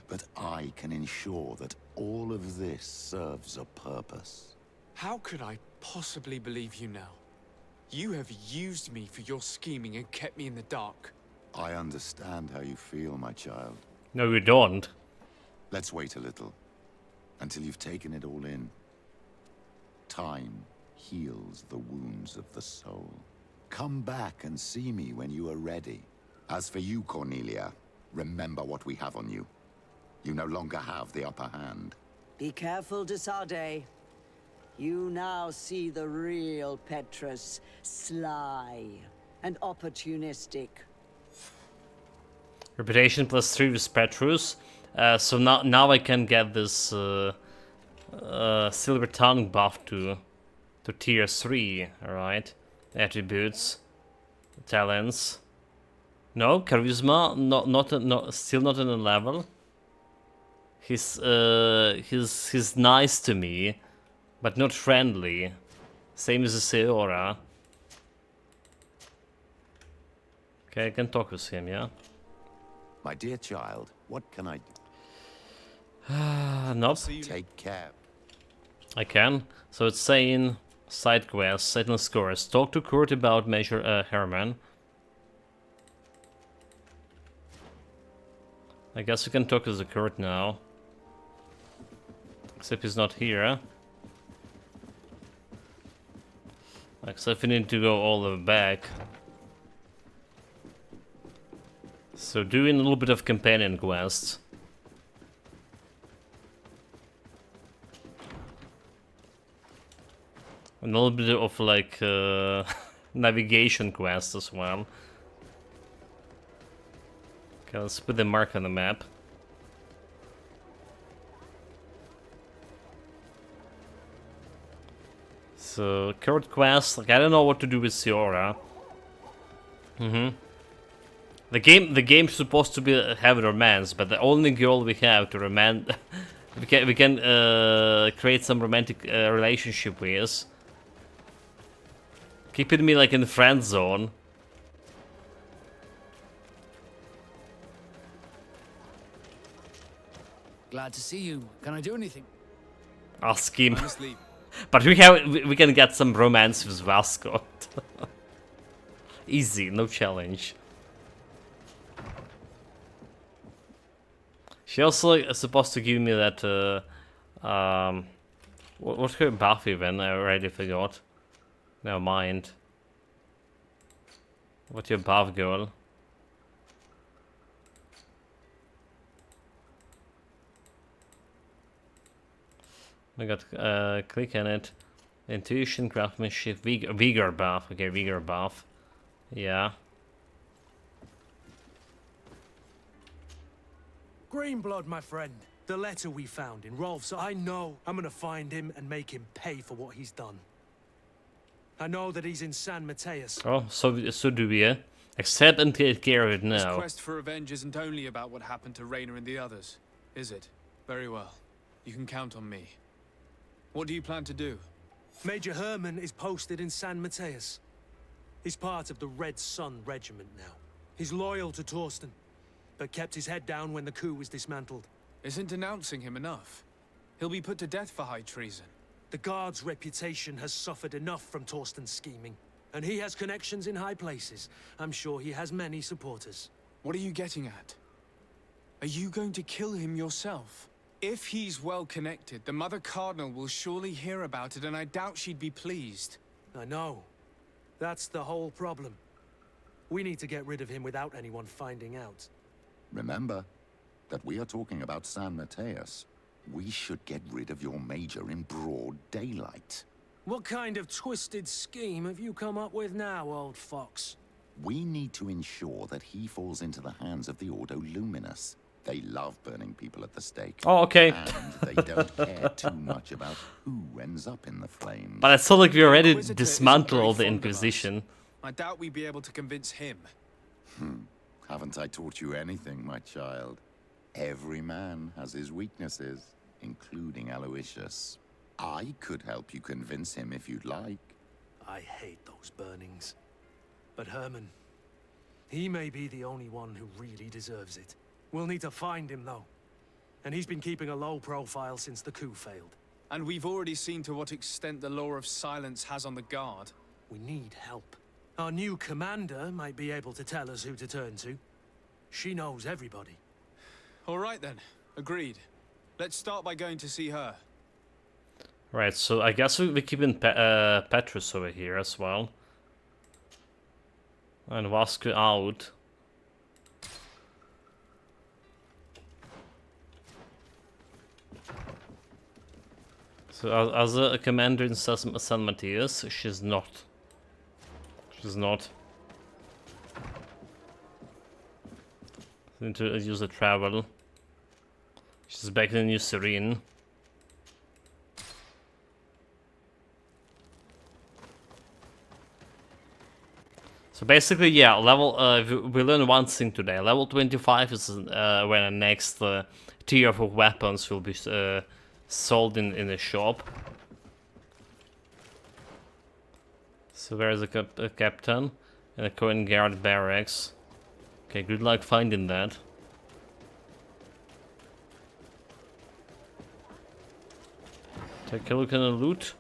But I can ensure that all of this serves a purpose. How could I possibly believe you now? You have used me for your scheming and kept me in the dark. I understand how you feel, my child. No, you don't. Let's wait a little, until you've taken it all in. Time heals the wounds of the soul. Come back and see me when you are ready. As for you, Cornelia, remember what we have on you. You no longer have the upper hand. Be careful, de Sardet. You now see the real Petrus, sly and opportunistic. Reputation +3 with Petrus. So now I can get this Silver Tongue buff to tier 3, alright? Attributes, talents. No, charisma, still not in a level. He's nice to me, but not friendly. Same as the Seora. Okay, I can talk with him, yeah? My dear child, what can I do? Nope. Take care. I can. So it's saying side quests, Satan scores. Talk to Kurt about Major Herman. I guess we can talk to the Kurt now. Except he's not here. Except we need to go all the way back. So doing a little bit of companion quests. A little bit of like navigation quests as well. Okay, let's put the mark on the map. So current quest, like I don't know what to do with Seora. The game's supposed to be have romance, but the only girl we have to romance, we can create some romantic relationship with. Keeping me like in the friend zone. Glad to see you. Can I do anything? Ask him. Honestly, But we can get some romance with Vasco. Easy, no challenge. She also is supposed to give me that what's her buff even? I already forgot. Never mind. What's your buff, girl? I got click on it. Intuition, craftsmanship, vigor buff. Okay, vigor buff. Yeah. Greenblood, my friend. The letter we found in Rolf's. I know I'm gonna find him and make him pay for what he's done. I know that he's in San Mateus. Oh, so do we, eh? Accept and take care of it this now. quest for revenge isn't only about what happened to Raynor and the others, is it? Very well. You can count on me. What do you plan to do? Major Herman is posted in San Mateus. He's part of the Red Sun Regiment now. He's loyal to Torsten, but kept his head down when the coup was dismantled. Isn't denouncing him enough? He'll be put to death for high treason. The guard's reputation has suffered enough from Torsten's scheming, and he has connections in high places. I'm sure he has many supporters. What are you getting at? Are you going to kill him yourself? If he's well connected, the Mother Cardinal will surely hear about it, and I doubt she'd be pleased. I know. That's the whole problem. We need to get rid of him without anyone finding out. Remember that we are talking about San Mateus. We should get rid of your major in broad daylight. What kind of twisted scheme have you come up with now, old fox? We need to ensure that he falls into the hands of the Ordo Luminous. They love burning people at the stake. Oh, okay. And they don't care too much about who ends up in the flames. But it's not like we already dismantled the Inquisition. I doubt we'd be able to convince him. Haven't I taught you anything, my child? Every man has his weaknesses, including Aloysius. I could help you convince him if you'd like. I hate those burnings. But Herman, he may be the only one who really deserves it. We'll need to find him, though. And he's been keeping a low profile since the coup failed. And we've already seen to what extent the law of silence has on the guard. We need help. Our new commander might be able to tell us who to turn to. She knows everybody. All right then. Agreed. Let's start by going to see her. Right, so I guess we're keeping Petrus over here as well. And Vasco out. So as a commander in San Mateus, she's not. She's not. Need to use the travel. She's back in New Serene. So basically, yeah, level. We learned one thing today. Level 25 is when the next tier of weapons will be sold in the shop. So there's a captain and a Cohen Guard barracks. Okay, good luck finding that. Take a look at the loot.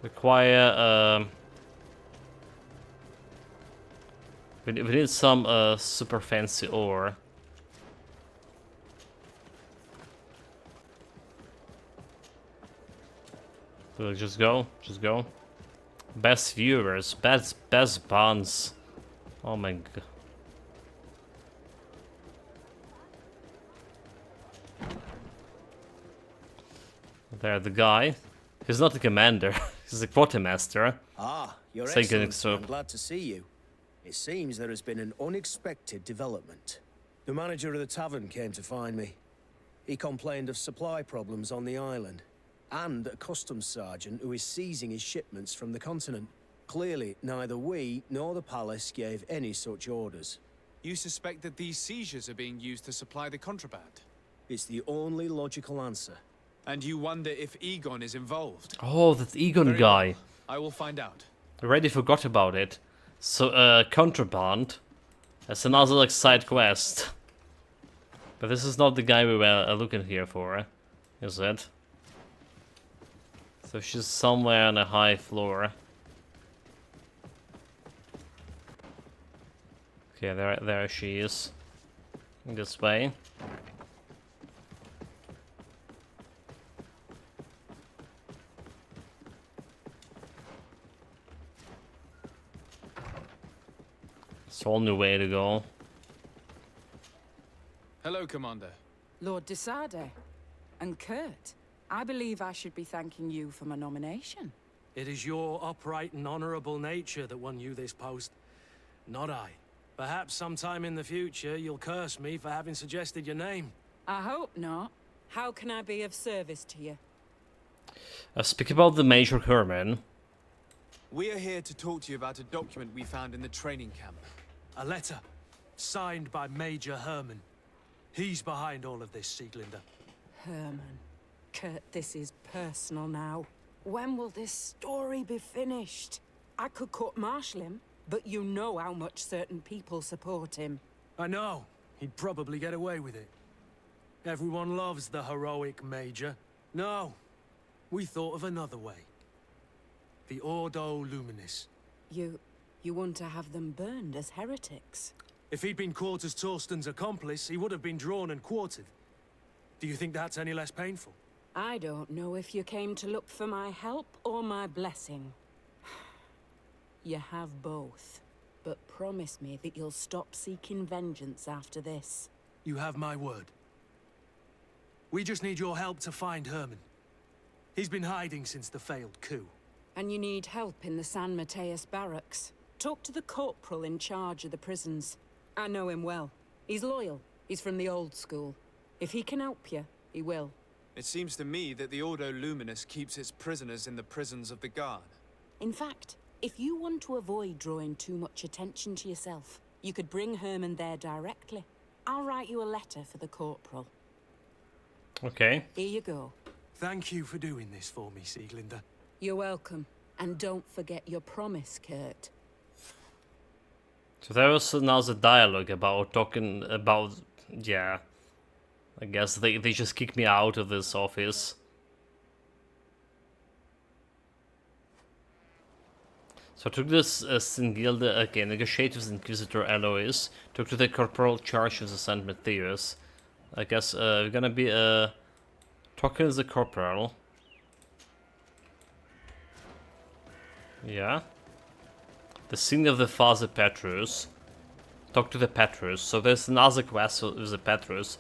Require we need some super fancy ore. So just go. Best viewers, best bonds. Oh my god. There, the guy. He's not the commander. He's the quartermaster. Ah, Your Saying Excellency, so. I'm glad to see you. It seems there has been an unexpected development. The manager of the tavern came to find me. He complained of supply problems on the island, and a customs sergeant who is seizing his shipments from the continent. Clearly, neither we nor the palace gave any such orders. You suspect that these seizures are being used to supply the contraband? It's the only logical answer. And you wonder if Egon is involved? Oh, that Egon Very guy. well. I will find out. I already forgot about it. So, contraband. That's another like side quest. But this is not the guy we were looking here for, is it? So she's somewhere on a high floor. Okay, there she is. This way. It's the only way to go. Hello, Commander. Lord de Sade. And Kurt, I believe I should be thanking you for my nomination. It is your upright and honorable nature that won you this post, not I. Perhaps sometime in the future you'll curse me for having suggested your name. I hope not. How can I be of service to you? Speak about the Major Herman. We are here to talk to you about a document we found in the training camp. A letter, signed by Major Herman. He's behind all of this, Sieglinder. Herman. Kurt, this is personal now. When will this story be finished? I could court-martial him, but you know how much certain people support him. I know. He'd probably get away with it. Everyone loves the heroic Major. No, we thought of another way. The Ordo Luminis. You want to have them burned as heretics? If he'd been caught as Torsten's accomplice, he would have been drawn and quartered. Do you think that's any less painful? I don't know if you came to look for my help or my blessing. You have both. But promise me that you'll stop seeking vengeance after this. You have my word. We just need your help to find Herman. He's been hiding since the failed coup. And you need help in the San Mateus barracks. Talk to the corporal in charge of the prisons. I know him well. He's loyal. He's from the old school. If he can help you, he will. It seems to me that the Ordo Luminous keeps its prisoners in the prisons of the Guard. In fact, if you want to avoid drawing too much attention to yourself, you could bring Herman there directly. I'll write you a letter for the corporal. Okay. Here you go. Thank you for doing this for me, Sieglinde. You're welcome. And don't forget your promise, Kurt. So there was another dialogue about talking about, yeah, I guess they just kicked me out of this office. So I took this Singilde, okay, negotiate with Inquisitor Elois, took to the corporal charge of the St. Matthias. I guess we're gonna be talking to the corporal. Yeah. The scene of the Father Petrus. Talk to the Petrus. So there's another quest with the Petrus.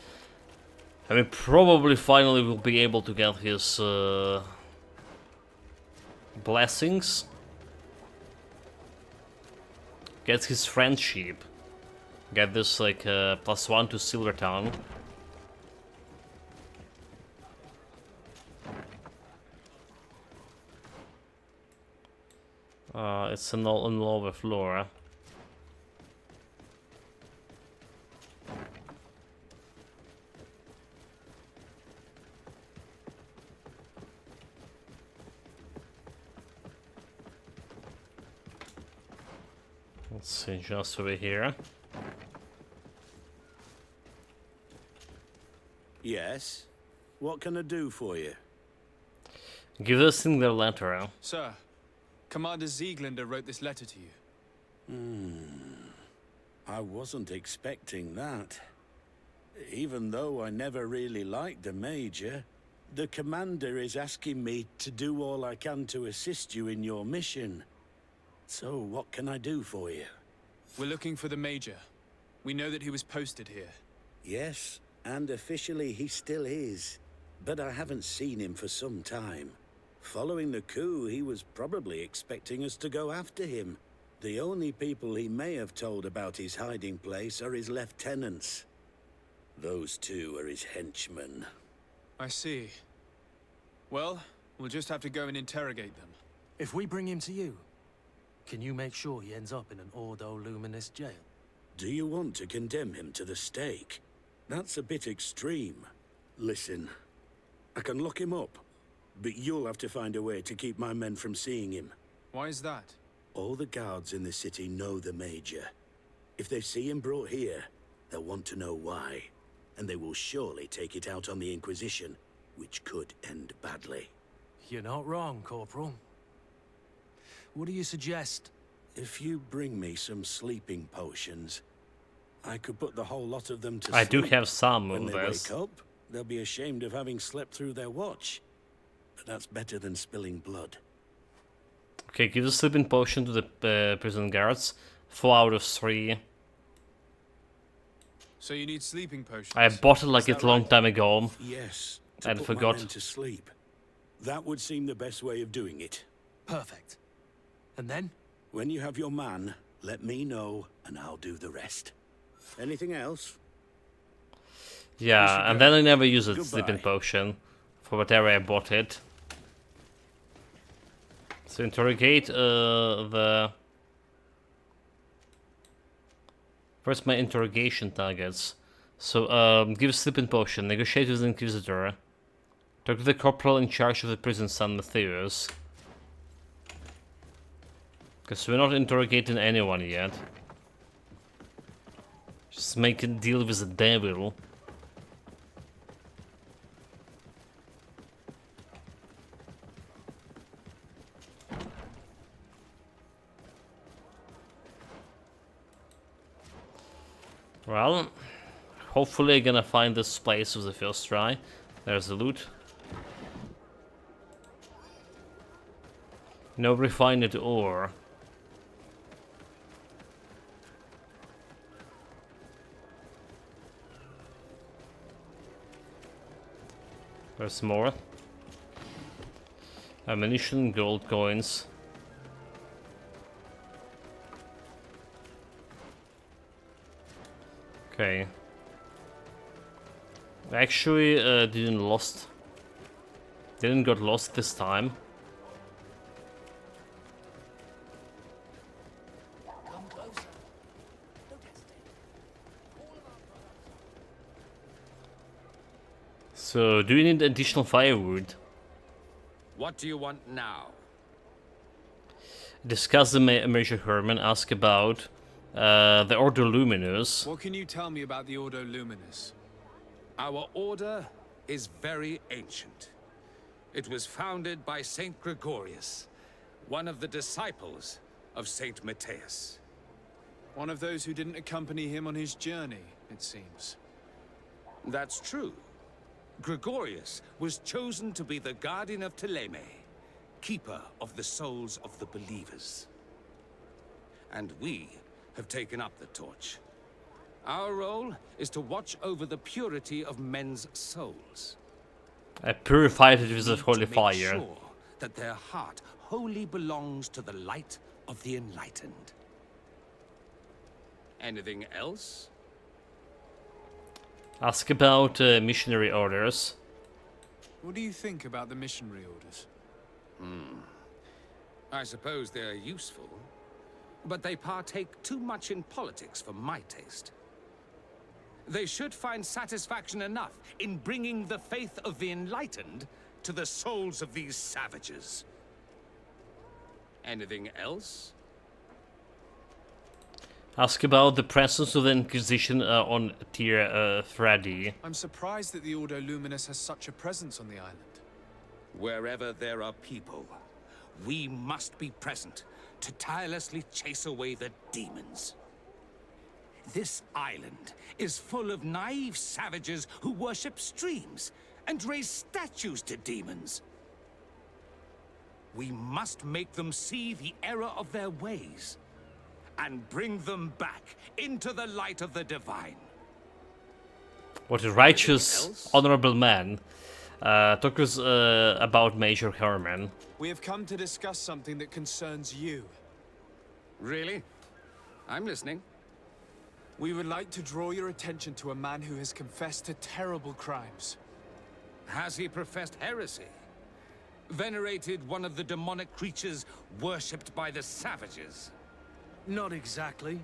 I mean, probably finally we'll be able to get his blessings. Get his friendship. Get this like +1 to Silvertown. It's an lower floor. Let's see, just over here. Yes? What can I do for you? Give this thing their letter. Sir, Commander Sieglinde wrote this letter to you. I wasn't expecting that. Even though I never really liked the Major, the Commander is asking me to do all I can to assist you in your mission. So, what can I do for you? We're looking for the Major. We know that he was posted here. Yes, and officially he still is. But I haven't seen him for some time. Following the coup, he was probably expecting us to go after him. The only people he may have told about his hiding place are his lieutenants. Those two are his henchmen. I see. Well, we'll just have to go and interrogate them. If we bring him to you, can you make sure he ends up in an Ordo Luminis jail? Do you want to condemn him to the stake? That's a bit extreme. Listen, I can lock him up, but you'll have to find a way to keep my men from seeing him. Why is that? All the guards in the city know the Major. If they see him brought here, they'll want to know why. And they will surely take it out on the Inquisition, which could end badly. You're not wrong, Corporal. What do you suggest? If you bring me some sleeping potions, I could put the whole lot of them to sleep. I do have some When of they this. wake up, they'll be ashamed of having slept through their watch. But that's better than spilling blood. Okay, give the sleeping potion to the prison guards. 4 out of 3. So you need sleeping potions? I bought it like Is a that long right? time ago. Yes, and put forgot. my men to sleep. That would seem the best way of doing it. Perfect. And then? When you have your man, let me know, and I'll do the rest. Anything else? Yeah, and then I never use a Goodbye. sleeping potion for whatever I bought it. So interrogate the... Where's my interrogation targets? So, give a sleeping potion, negotiate with the Inquisitor, talk to the corporal in charge of the prison San Matthias. Because we're not interrogating anyone yet. Just make a deal with the devil. Well, hopefully I'm gonna find this place with the first try. There's the loot. No refined ore. There's more. Ammunition, gold coins. Okay. Actually, didn't got lost this time. So, do you need additional firewood? What do you want now? Discuss the Major Herman, ask about the Ordo Luminous. What can you tell me about the Ordo Luminous? Our order is very ancient. It was founded by Saint Gregorius, one of the disciples of Saint Matthias. One of those who didn't accompany him on his journey, it seems. That's true. Gregorius was chosen to be the guardian of Thélème, keeper of the souls of the believers. And we have taken up the torch. Our role is to watch over the purity of men's souls. I purified it with the holy Make fire. sure that their heart wholly belongs to the light of the enlightened. Anything else? Ask about missionary orders. What do you think about the missionary orders? I suppose they're useful, but they partake too much in politics for my taste. They should find satisfaction enough in bringing the faith of the enlightened to the souls of these savages. Anything else? Ask about the presence of the Inquisition on Tier Freddy. I'm surprised that the Ordo Luminous has such a presence on the island. Wherever there are people, we must be present to tirelessly chase away the demons. This island is full of naive savages who worship streams and raise statues to demons. We must make them see the error of their ways and bring them back into the light of the divine. What a righteous, honorable man. Talk us about Major Herman. We have come to discuss something that concerns you. Really? I'm listening. We would like to draw your attention to a man who has confessed to terrible crimes. Has he professed heresy? Venerated one of the demonic creatures worshipped by the savages? Not exactly.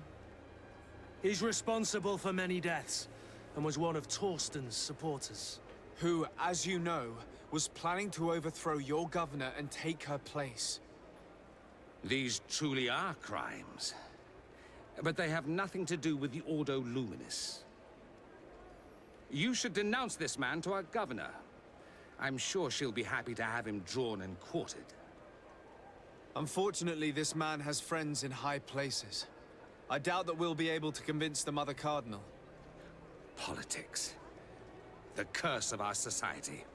He's responsible for many deaths, and was one of Torsten's supporters. Who, as you know, was planning to overthrow your governor and take her place. These truly are crimes. But they have nothing to do with the Ordo Luminous. You should denounce this man to our governor. I'm sure she'll be happy to have him drawn and quartered. Unfortunately, this man has friends in high places. I doubt that we'll be able to convince the Mother Cardinal. Politics. The curse of our society.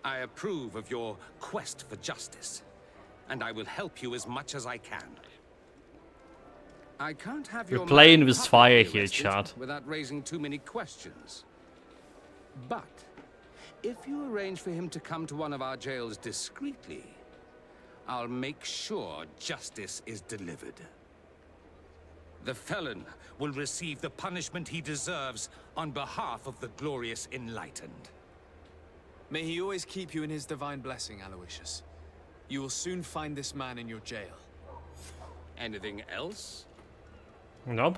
I approve of your quest for justice, and I will help you as much as I can. I can't have We're your playing man with publicly fire here, arrested chat. without raising too many questions. But if you arrange for him to come to one of our jails discreetly, I'll make sure justice is delivered. The felon will receive the punishment he deserves on behalf of the glorious enlightened. May he always keep you in his divine blessing, Aloysius. You will soon find this man in your jail. Anything else? Nope.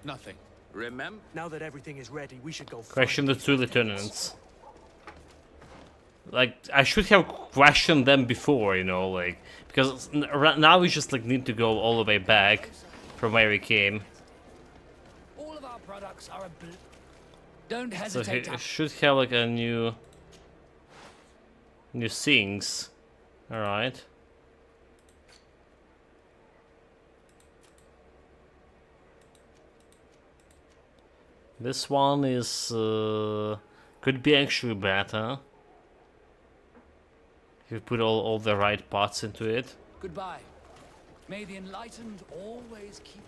Nothing. Remember? Now that everything is ready, we should go Question the find two lieutenants. Like, I should have questioned them before, you know, like, because right now we just like need to go all the way back from where we came. All of our products are Don't So hesitate he should have like a new things. All right. This one is could be actually better if you put all the right parts into it. Goodbye. May the enlightened always keep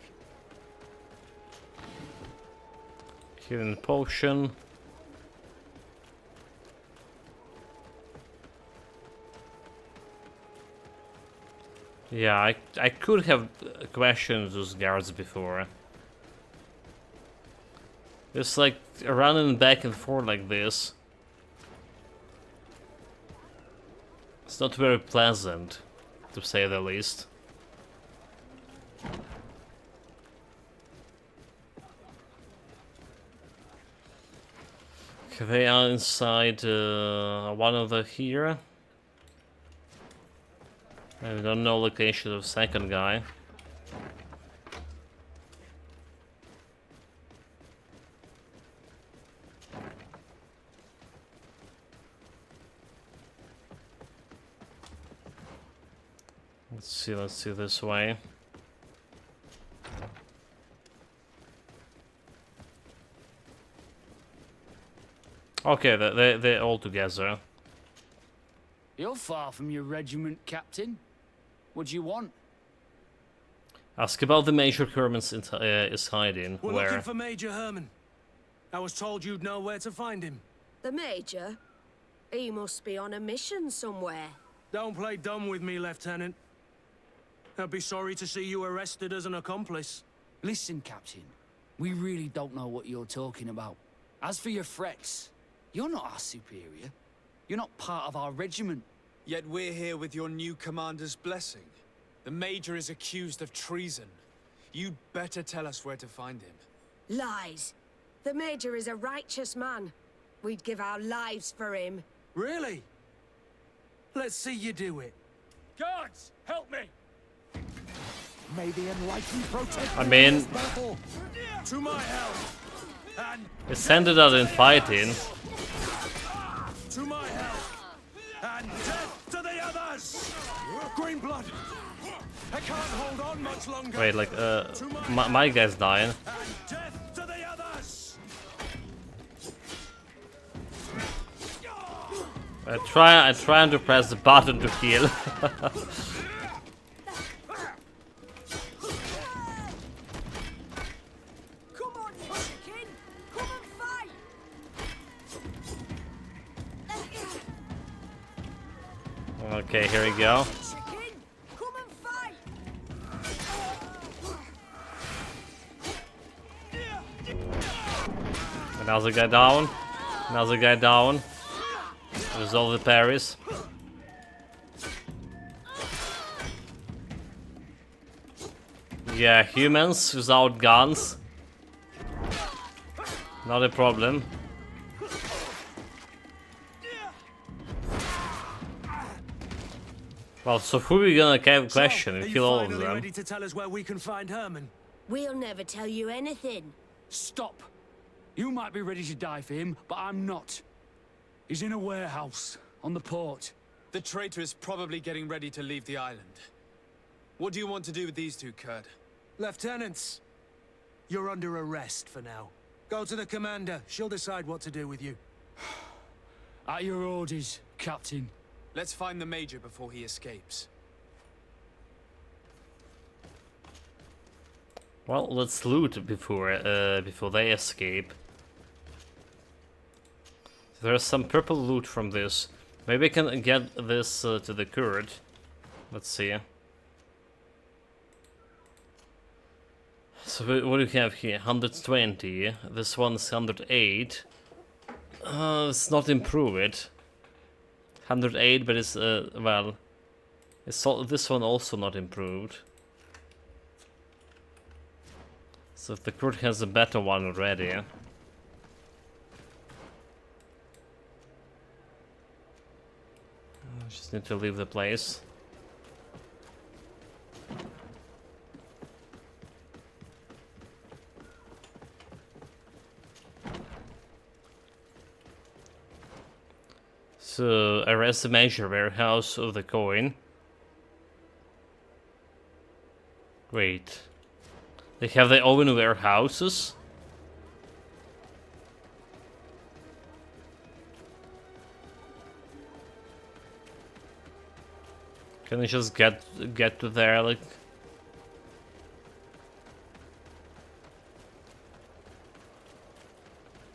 you. Hidden potion. Yeah, I could have questioned those guards before. It's like running back and forth like this. It's not very pleasant, to say the least. Okay, they are inside one of the here. I don't know location of second guy. Let's see this way. Okay, they're all together. You're far from your regiment, Captain. What do you want? Ask about the Major Herman's is hiding. We're Where? looking for Major Herman. I was told you'd know where to find him. The Major? He must be on a mission somewhere. Don't play dumb with me, Lieutenant. I'd be sorry to see you arrested as an accomplice. Listen, Captain. We really don't know what you're talking about. As for your threats, you're not our superior. You're not part of our regiment. Yet we're here with your new commander's blessing. The Major is accused of treason. You'd better tell us where to find him. Lies. The Major is a righteous man. We'd give our lives for him. Really? Let's see you do it. Guards, help me! May the enlightened protect I mean, to my help. And it's ended up in fighting. to my help. And death to the others! Green blood! I can't hold on much longer. Wait, like, my guy's dying. And death to the others! I try to press the button to heal. Come on, you chicken! Come and fight! Okay, here we go. Chicken, come and fight! Another guy down. Another guy down. Resolve the parries. Yeah, humans without guns. Not a problem. Well, so who are we gonna question? We kill all of them. Ready to tell us where we can find Herman? We'll never tell you anything. Stop! You might be ready to die for him, but I'm not. He's in a warehouse, on the port. The traitor is probably getting ready to leave the island. What do you want to do with these two, Kurt? Lieutenants, you're under arrest for now. Go to the commander. She'll decide what to do with you. At your orders, Captain. Let's find the Major before he escapes. Well, let's loot before they escape. There's some purple loot from this. Maybe I can get this to the Kurd. Let's see. So what do we have here? 120. This one's 108. It's not improved. 108, but it's well, it's this one also not improved. So if the Kurd has a better one already. Just need to leave the place. So, arrest the Major warehouse of the coin. Wait. They have their own warehouses? Can I just get to there, like?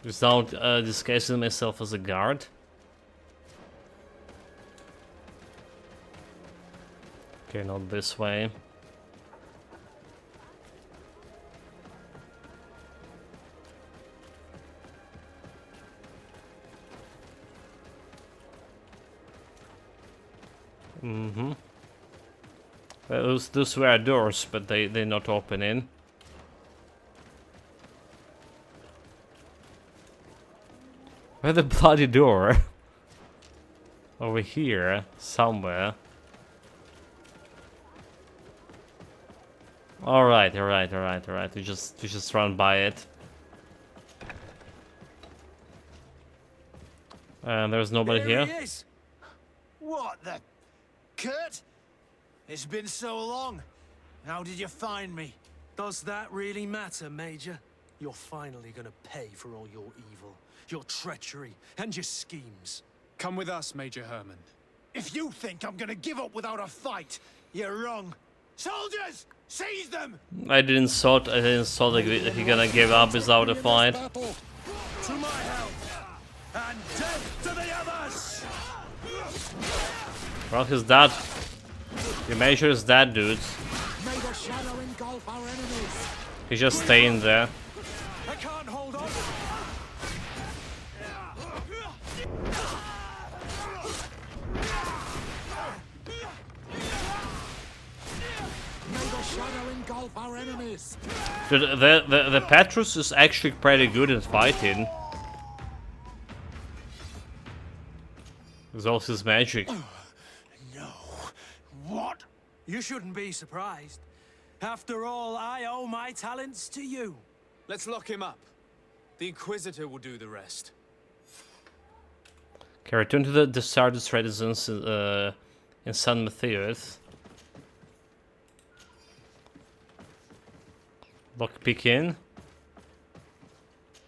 Without disguising myself as a guard? Okay, not this way. Mm-hmm. Those were doors, but they're not opening. Where's the bloody door? Over here, somewhere. Alright. We just run by it. And there's nobody here. He is. What the... Kurt? It's been so long. How did you find me? Does that really matter, Major? You're finally gonna pay for all your evil, your treachery, and your schemes. Come with us, Major Herman. If you think I'm gonna give up without a fight, you're wrong. Soldiers, seize them! I didn't thought that he gonna give up without a fight. To my help, and death to the others! Well, he's dead. Your Major is dead, dudes. May the shadow engulf our enemies. He's just staying there. I can't hold on. May the shadow engulf our enemies. Dude, the Petrus is actually pretty good at fighting. With all his magic. What? You shouldn't be surprised. After all, I owe my talents to you. Let's lock him up. The Inquisitor will do the rest. Okay, return to the Sardis residence in San Matthias. Lockpick in.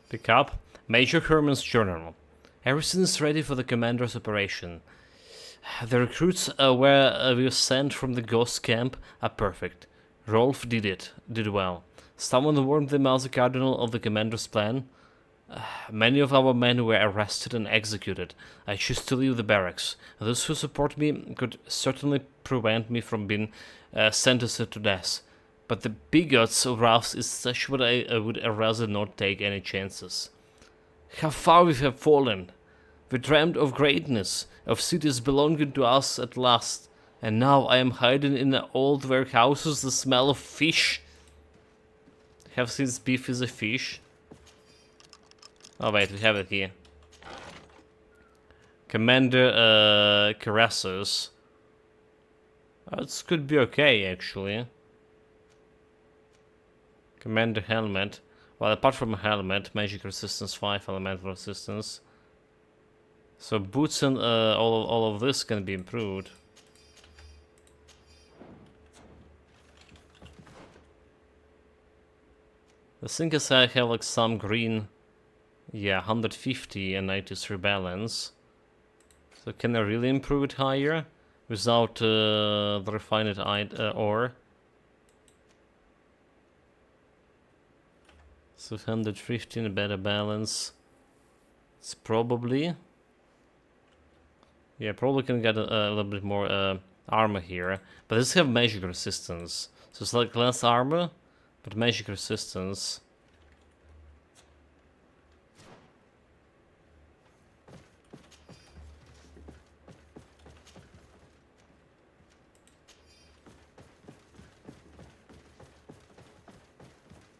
Pick up. Major Herman's journal. Everything is ready for the commander's operation. The recruits where we were sent from the ghost camp are perfect. Rolf did well. Someone warned them as the cardinal of the commander's plan. Many of our men were arrested and executed. I choose to leave the barracks. Those who support me could certainly prevent me from being sentenced to death. But the bigots of wrath is such that I would rather not take any chances. How far we have fallen! We dreamed of greatness, of cities belonging to us at last, and now I am hiding in the old warehouses, the smell of fish. Have since beef is a fish. Oh wait, we have it here. Commander Carassus. This could be okay actually. Commander Helmet. Well, apart from a helmet, magic resistance 5, elemental resistance. So boots and all of this can be improved. The thing is I have like some green, yeah, 150 and 93 balance. So can I really improve it higher without the refined ore? So 115 better balance. It's probably. Yeah, probably can get a little bit more armor here. But this have magic resistance. So it's like less armor, but magic resistance.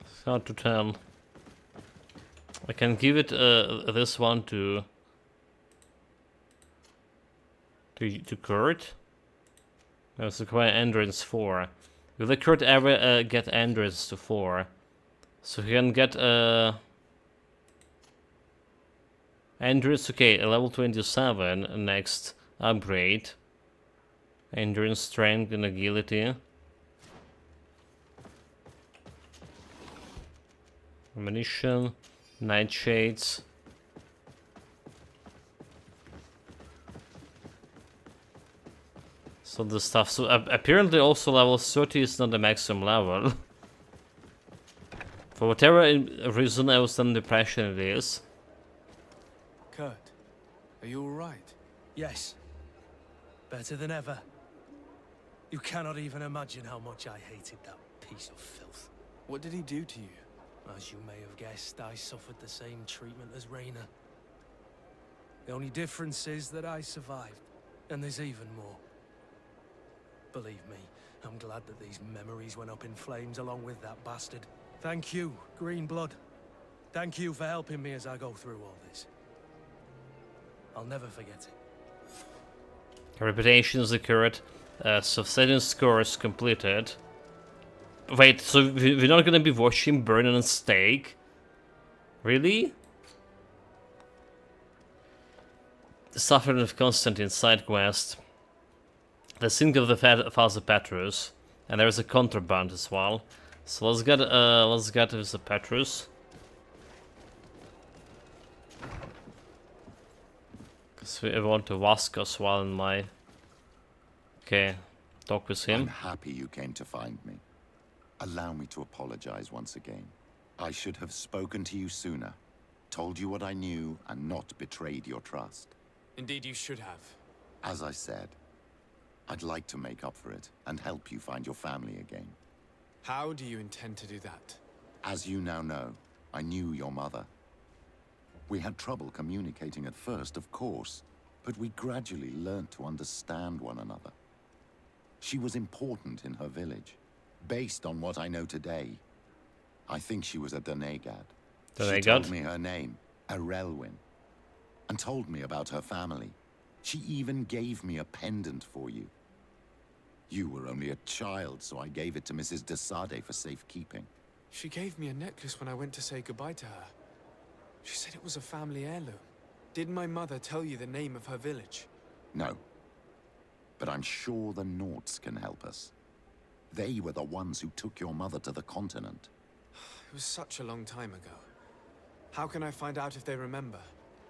It's hard to tell. I can give it this one to Kurt. Let's acquire endurance 4. Will the Kurt ever get endurance to 4? So he can get endurance, okay, a level 27 next upgrade. Endurance, strength, and agility. Ammunition, nightshades. So the stuff. So apparently also level 30 is not the maximum level. For whatever reason I was under the impression it is. Kurt, are you alright? Yes. Better than ever. You cannot even imagine how much I hated that piece of filth. What did he do to you? As you may have guessed, I suffered the same treatment as Reyna. The only difference is that I survived, and there's even more. Believe me, I'm glad that these memories went up in flames along with that bastard. Thank you, Greenblood. Thank you for helping me as I go through all this. I'll never forget it. Reputation is accurate. So 7 scores completed. Wait, so we're not gonna be watching burn on a stake? Really? The Suffering of Constantine side quest. The Sink of the Father Petrus, and there's a contraband as well. So let's get with the Petrus. Cause we want to Wask as well in my. Okay, talk with him. I'm happy you came to find me. Allow me to apologize once again. I should have spoken to you sooner, told you what I knew, and not betrayed your trust. Indeed, you should have. As I said, I'd like to make up for it and help you find your family again. How do you intend to do that? As you now know, I knew your mother. We had trouble communicating at first, of course, but we gradually learned to understand one another. She was important in her village. Based on what I know today, I think she was a Donegad. She told me her name, Arelwyn, and told me about her family. She even gave me a pendant for you. You were only a child, so I gave it to Mrs. de Sade for safekeeping. She gave me a necklace when I went to say goodbye to her. She said it was a family heirloom. Did my mother tell you the name of her village? No. But I'm sure the Norts can help us. They were the ones who took your mother to the continent. It was such a long time ago. How can I find out if they remember?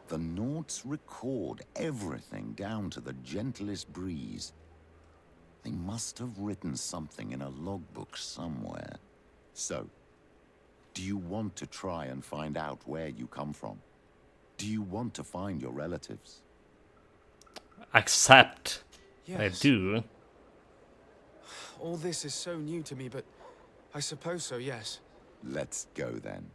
The Norts record everything down to the gentlest breeze. They must have written something in a logbook somewhere. So, do you want to try and find out where you come from? Do you want to find your relatives? Accept. Yes. I do. All this is so new to me, but I suppose so, yes. Let's go then.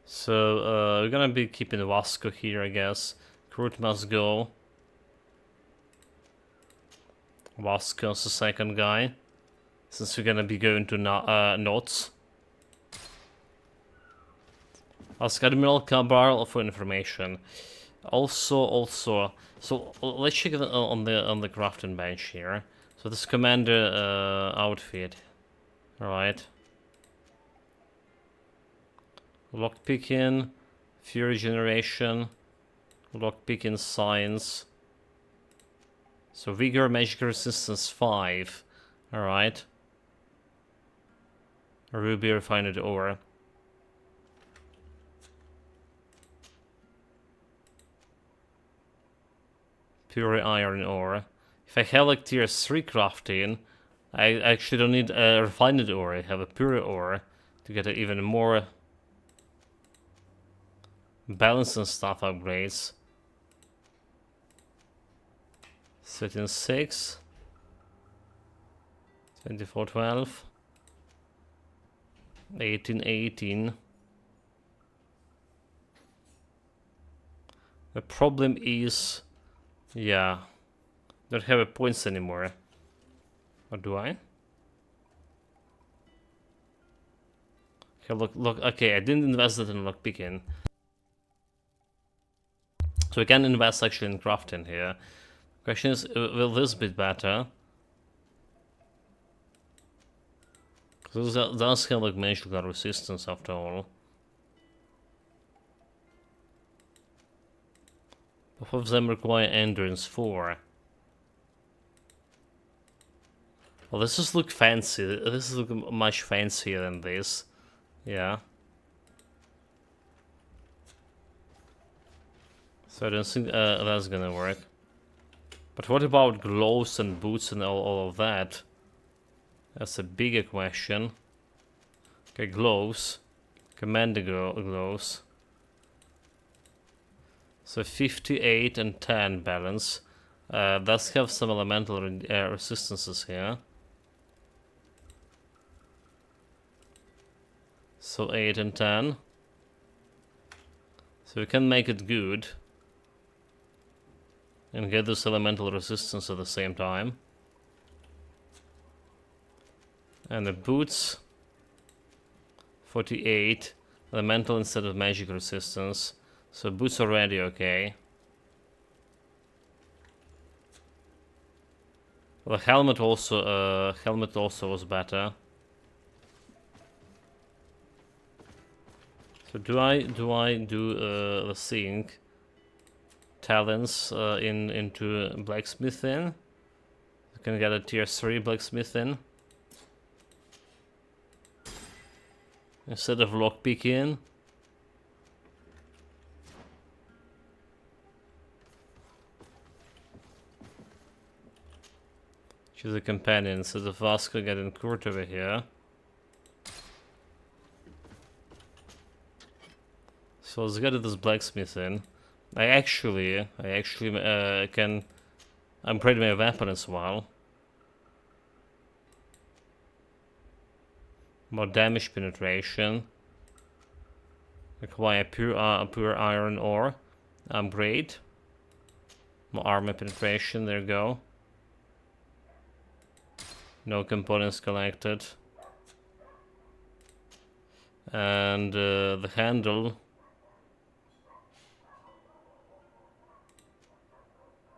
So, we're gonna be keeping Vasco here, I guess. Groot must go. Vasco's the second guy. Since we're gonna be going to Notes. Ask Admiral Cabral for information. Also, so let's check on the crafting bench here. So this commander outfit, alright. Lockpicking, Fury Generation, Lockpicking Science. So Vigor, Magic Resistance 5, alright. Ruby Refined Ore. Pure Iron Ore. If I have like tier 3 crafting, I actually don't need a refined ore. I have a pure ore to get even more balance and stuff upgrades. 13.6, 24.12, 18.18. The problem is, yeah, don't have points anymore. Or do I? Okay, look, okay, I didn't invest it in lockpicking. So we can invest actually in crafting here. Question is, will this be better? Because it does have like magical resistance after all. Both of them require endurance 4. Well, this just look fancy. This is look much fancier than this. Yeah. So I don't think that's gonna work. But what about gloves and boots and all of that? That's a bigger question. Okay, gloves. Commander gloves. So 58 and 10 balance. Does have some elemental resistances here. So 8 and 10. So we can make it good. And get this elemental resistance at the same time. And the boots. 48. Elemental instead of magic resistance. So boots already okay. The helmet also was better. So do I do the thing talents into blacksmithing? You can get a tier 3 blacksmithing instead of lockpicking. She's a companion, so the Vasco getting Kurt over here. So let's get to this blacksmithing. I actually can upgrade my weapon as well. More damage penetration. Acquire pure iron ore. Upgrade. More armor penetration, there you go. No components collected. And the handle.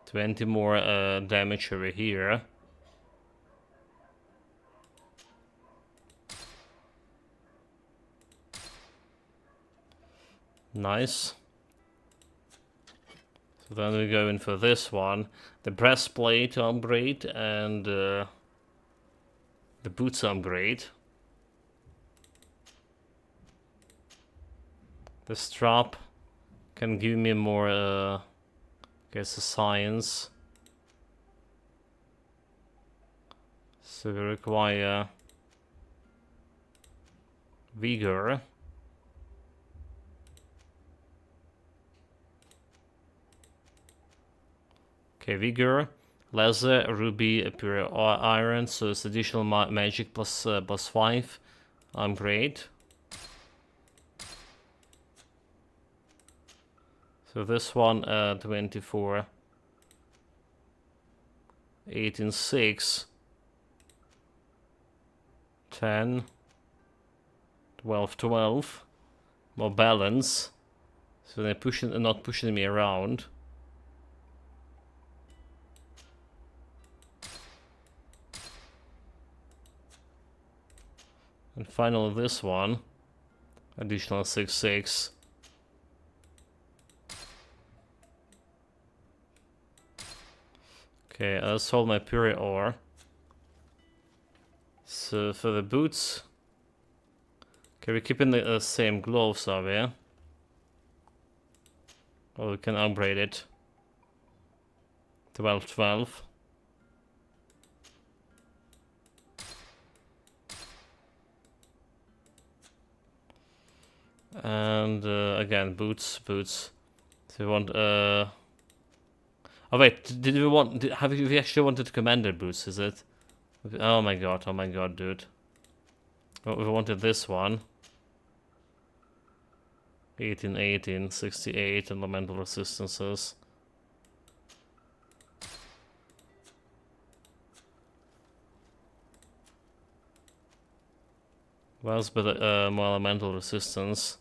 20 more damage over here. Nice. So then we go in for this one. The breastplate upgrade and the boots upgrade. The strap can give me more, I guess, science. So we require vigor. Okay, vigor, leather, ruby, pure iron, so it's additional magic plus 5. Great. So this one 24, 18, 6, 10, 12, 12. More balance. So they're not pushing me around. And finally this one, additional 6, 6. Okay, I sold my pure ore. So for the boots, okay, we're keeping the same gloves, are we? Or we can upgrade it. 12, 12. And again, boots. So we want oh wait, did we want? Have we actually wanted commander boots? Is it? Oh my god, dude. Oh, we wanted this one. 18, 18, 68 elemental resistances. Well, but more elemental resistance.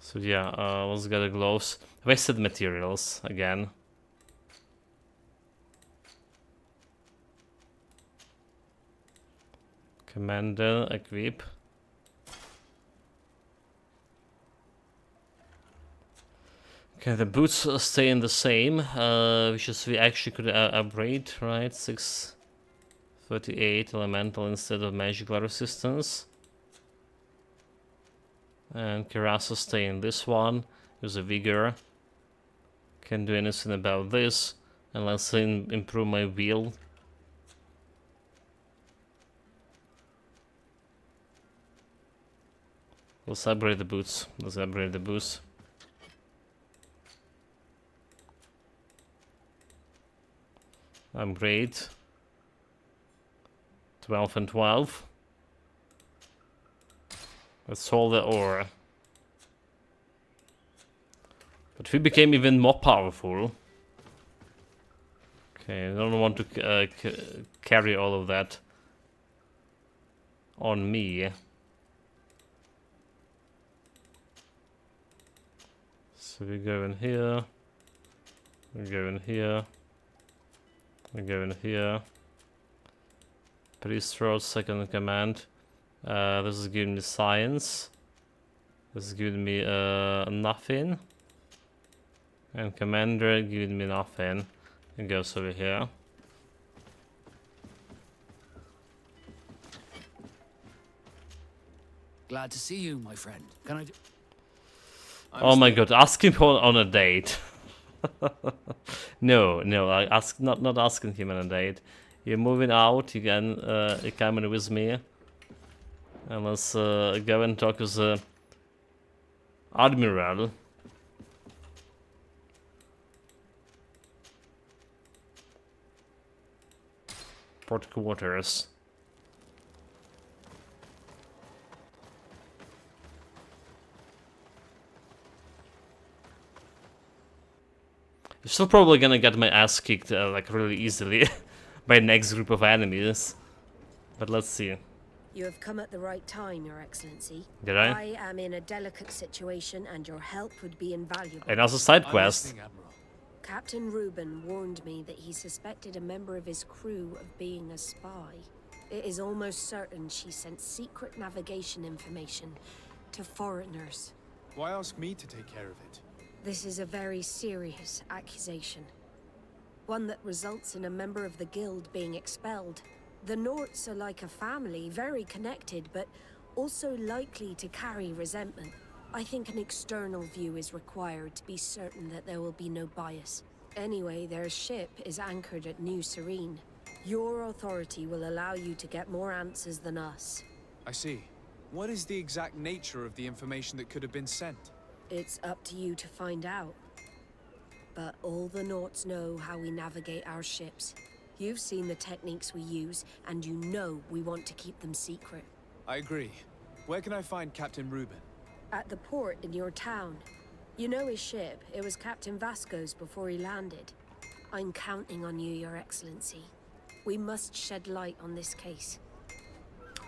So yeah, let's get the gloves. Wasted materials again. Commander, equip. Okay, the boots stay in the same, which is we actually could upgrade, right? 638 elemental instead of magical resistance. And Karasa stay in this one. Use a vigor. Can't do anything about this unless I improve my wheel. Let's upgrade the boots. Let's upgrade the boots. Upgrade. 12 and 12. Let's hold the ore. But we became even more powerful. Okay, I don't want to carry all of that on me. So we go in here. We go in here. We go in here. Priest Road, second in command. This is giving me science. This is giving me nothing. And commander giving me nothing. It goes over here. Glad to see you, my friend. Can I? Oh my god! Ask him on a date. No, I not asking him on a date. You're moving out. You can you coming with me. And let's go and talk with the admiral. Port quarters. You're still probably gonna get my ass kicked like really easily by next group of enemies. But let's see. You have come at the right time, Your Excellency. Did I? I am in a delicate situation and your help would be invaluable. And also side quest. Captain Reuben warned me that he suspected a member of his crew of being a spy. It is almost certain she sent secret navigation information to foreigners. Why ask me to take care of it? This is a very serious accusation. One that results in a member of the guild being expelled. The Norts are like a family, very connected, but also likely to carry resentment. I think an external view is required to be certain that there will be no bias. Anyway, their ship is anchored at New Serene. Your authority will allow you to get more answers than us. I see. What is the exact nature of the information that could have been sent? It's up to you to find out. But all the Norts know how we navigate our ships. You've seen the techniques we use, and you know we want to keep them secret. I agree. Where can I find Captain Reuben? At the port in your town. You know his ship. It was Captain Vasco's before he landed. I'm counting on you, Your Excellency. We must shed light on this case.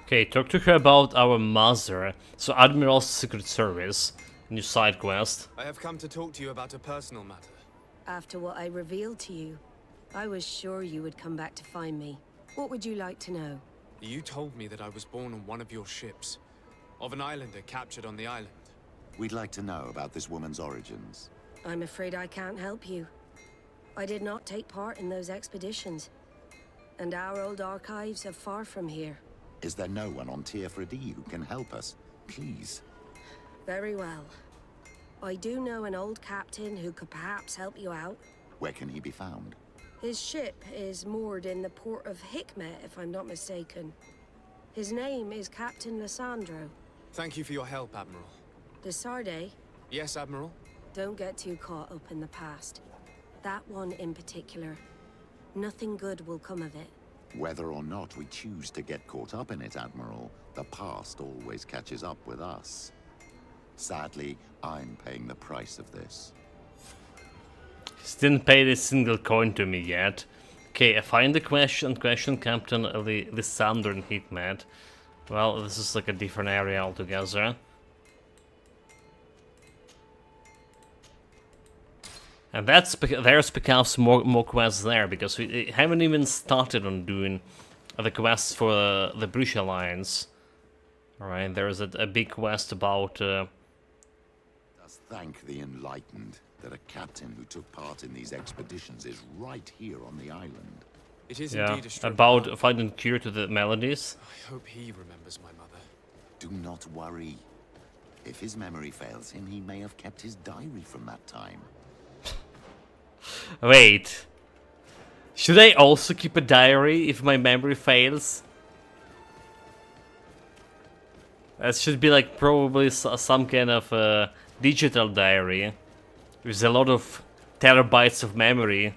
Okay, talk to her about our mother. So Admiral's Secret Service. New side quest. I have come to talk to you about a personal matter. After what I revealed to you, I was sure you would come back to find me. What would you like to know? You told me that I was born on one of your ships. Of an islander captured on the island. We'd like to know about this woman's origins. I'm afraid I can't help you. I did not take part in those expeditions. And our old archives are far from here. Is there no one on Tier 3D who can help us? Please. Very well. I do know an old captain who could perhaps help you out. Where can he be found? His ship is moored in the port of Hikmet, if I'm not mistaken. His name is Captain Lissandro. Thank you for your help, Admiral. De Sarde? Yes, Admiral? Don't get too caught up in the past. That one in particular. Nothing good will come of it. Whether or not we choose to get caught up in it, Admiral, the past always catches up with us. Sadly, I'm paying the price of this. He's didn't pay this single coin to me yet. Okay, I find the question Captain Lissandro in Hikmet. Well, this is like a different area altogether. And there's because more quests there, because we haven't even started on doing the quests for the British Alliance. Alright, there is a big quest about... Just thank the enlightened that a captain who took part in these expeditions is right here on the island. It is indeed a struggle. About finding cure to the melodies. I hope he remembers my mother. Do not worry. If his memory fails him, he may have kept his diary from that time. Wait. Should I also keep a diary if my memory fails? That should be like probably some kind of digital diary with a lot of terabytes of memory.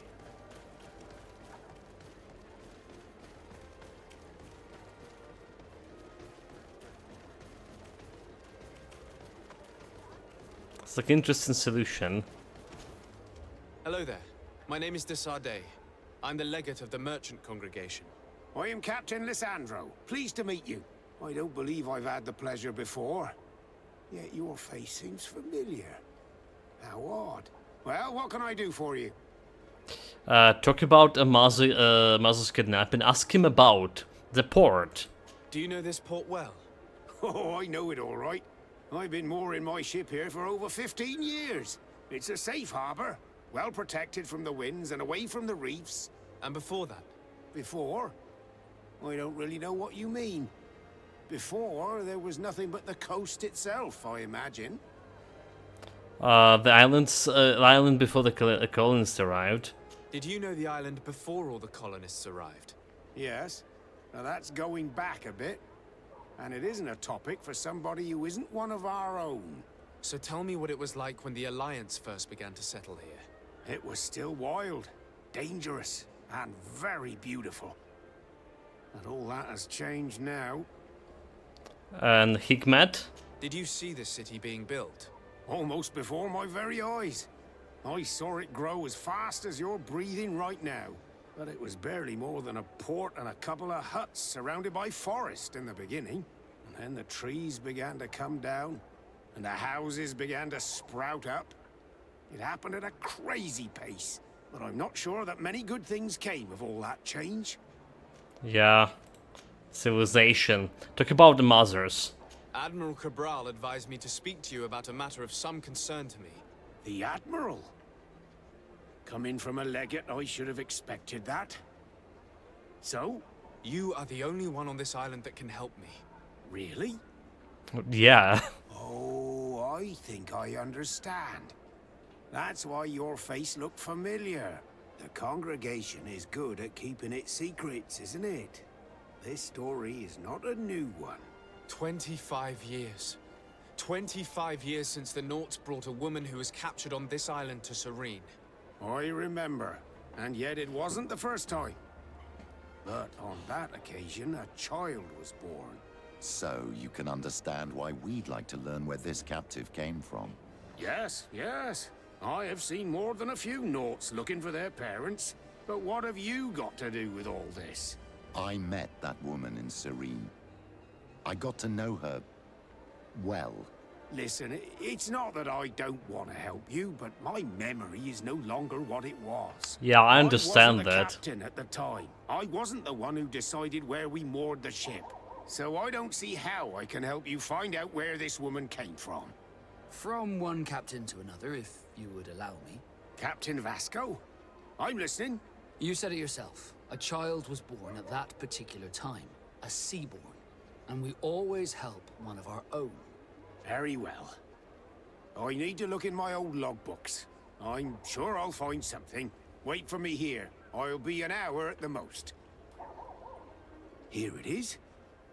It's like an interesting solution. Hello there. My name is Desardet. I'm the legate of the merchant congregation. I am Captain Lissandro. Pleased to meet you. I don't believe I've had the pleasure before. Yet your face seems familiar. How odd. Well, what can I do for you? Talk about Maz's kidnapping. Ask him about the port. Do you know this port well? Oh, I know it all right. I've been mooring my ship here for over 15 years. It's a safe harbor, well protected from the winds and away from the reefs. And before that? Before? I don't really know what you mean. Before, there was nothing but the coast itself, I imagine. The island before the colonists arrived. Did you know the island before all the colonists arrived? Yes. Now that's going back a bit. And it isn't a topic for somebody who isn't one of our own. So tell me what it was like when the Alliance first began to settle here. It was still wild, dangerous, and very beautiful. And all that has changed now. And Hikmet? Did you see the city being built? Almost before my very eyes. I saw it grow as fast as you're breathing right now. But it was barely more than a port and a couple of huts surrounded by forest in the beginning. And then the trees began to come down, and the houses began to sprout up. It happened at a crazy pace, but I'm not sure that many good things came of all that change. Yeah. Civilization. Talk about the mothers. Admiral Cabral advised me to speak to you about a matter of some concern to me. The Admiral? Coming from a legate, I should have expected that. So? You are the only one on this island that can help me. Really? Yeah. Oh, I think I understand. That's why your face looked familiar. The congregation is good at keeping its secrets, isn't it? This story is not a new one. 25 years. 25 years since the Nauts brought a woman who was captured on this island to Serene. I remember, and yet it wasn't the first time. But on that occasion, a child was born. So you can understand why we'd like to learn where this captive came from. Yes, yes. I have seen more than a few Nauts looking for their parents. But what have you got to do with all this? I met that woman in Serene. I got to know her well. Listen, it's not that I don't want to help you, but my memory is no longer what it was. Yeah, I understand that. I that. wasn't the captain at the time. I wasn't the one who decided where we moored the ship. So I don't see how I can help you find out where this woman came from. From one captain to another, if you would allow me. Captain Vasco? I'm listening. You said it yourself. A child was born at that particular time. A seaborn. And we always help one of our own. Very well. I need to look in my old logbooks. I'm sure I'll find something. Wait for me here. I'll be an hour at the most. Here it is.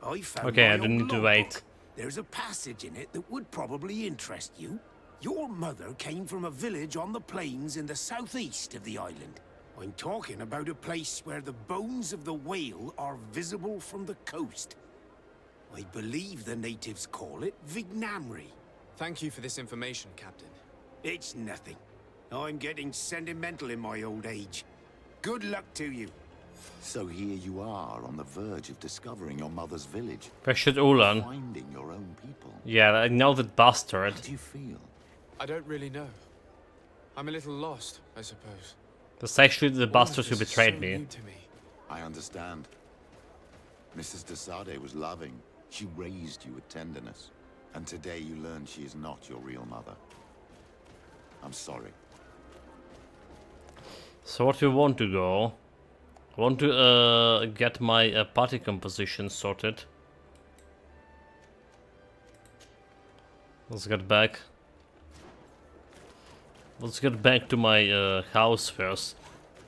I found Okay, my I didn't old need to logbook. wait. There's a passage in it that would probably interest you. Your mother came from a village on the plains in the southeast of the island. I'm talking about a place where the bones of the whale are visible from the coast. I believe the natives call it Vignamri. Thank you for this information, Captain. It's nothing. I'm getting sentimental in my old age. Good luck to you. So here you are on the verge of discovering your mother's village. Rashid Ulan. Finding your own people. Yeah, I know that bastard. How do you feel? I don't really know. I'm a little lost, I suppose. That's actually the All of bastard who this is betrayed so me. new to me. I understand. Mrs. Desade was loving. She raised you with tenderness. And today you learn she is not your real mother. I'm sorry. So what do you want to go? I want to get my party composition sorted. Let's get back. Let's get back to my house first.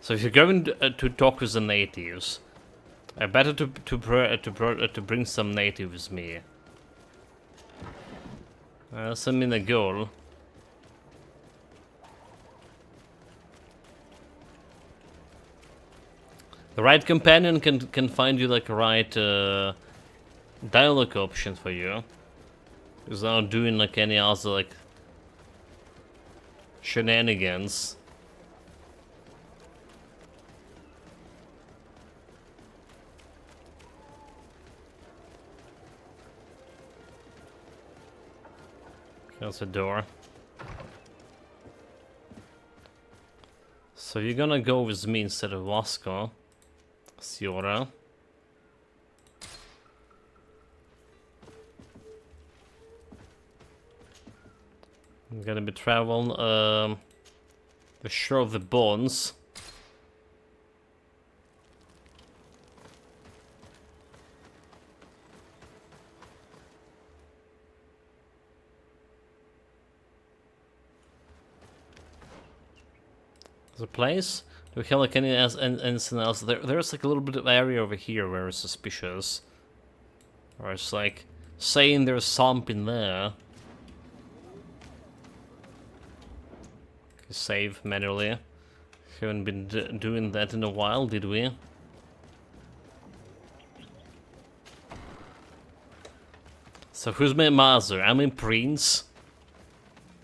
So if you're going to talk with the natives, I better to bring some natives with me. Send me the goal. The right companion can find you like a right dialogue option for you. Because they're not doing like any other like shenanigans. There's a door. So you're gonna go with me instead of Vasco, Siora. I'm gonna be traveling the Shore of the Bones. The place? Do we have like anything else? There's like a little bit of area over here where it's suspicious. Or it's like saying there's something there. Save manually. Haven't been doing that in a while, did we? So who's my mother? I'm a prince.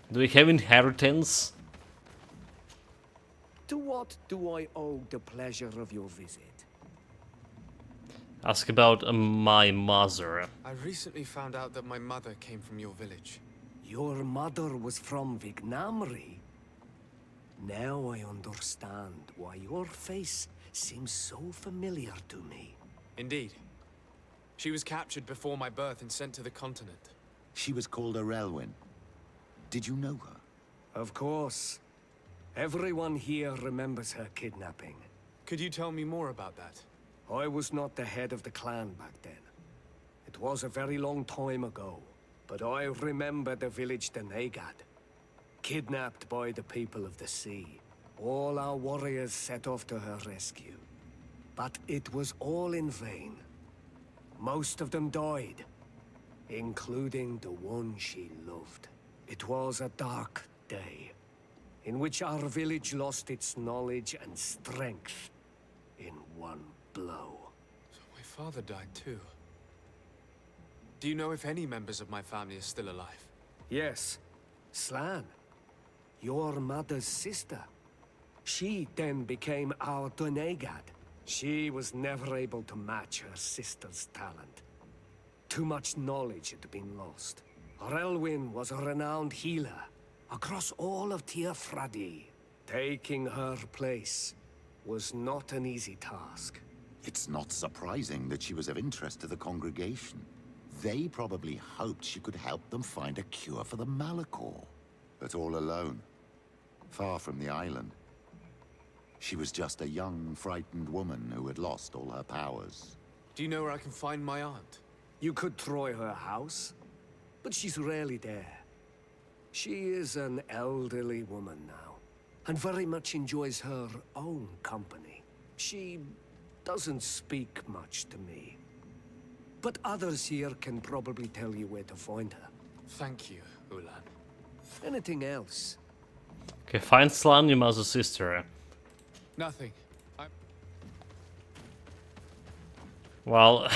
Do we have inheritance? To what do I owe the pleasure of your visit? Ask about my mother. I recently found out that my mother came from your village. Your mother was from Vignamri? Now I understand why your face seems so familiar to me. Indeed. She was captured before my birth and sent to the continent. She was called Arelwyn. Did you know her? Of course. Everyone here remembers her kidnapping. Could you tell me more about that? I was not the head of the clan back then. It was a very long time ago, but I remember the village Denegad. Kidnapped by the people of the sea. All our warriors set off to her rescue. But it was all in vain. Most of them died, including the one she loved. It was a dark day, in which our village lost its knowledge and strength in one blow. So my father died too. Do you know if any members of my family are still alive? Yes. Slan. Your mother's sister. She then became our Donegad. She was never able to match her sister's talent. Too much knowledge had been lost. Relwyn was a renowned healer across all of Tiafradi. Taking her place was not an easy task. It's not surprising that she was of interest to the congregation. They probably hoped she could help them find a cure for the Malachor. But all alone, far from the island. She was just a young, frightened woman who had lost all her powers. Do you know where I can find my aunt? You could try her house, but she's rarely there. She is an elderly woman now, and very much enjoys her own company. She doesn't speak much to me, but others here can probably tell you where to find her. Thank you, Ulan. Anything else? Okay, find Slan, your mother's sister. Nothing. Well,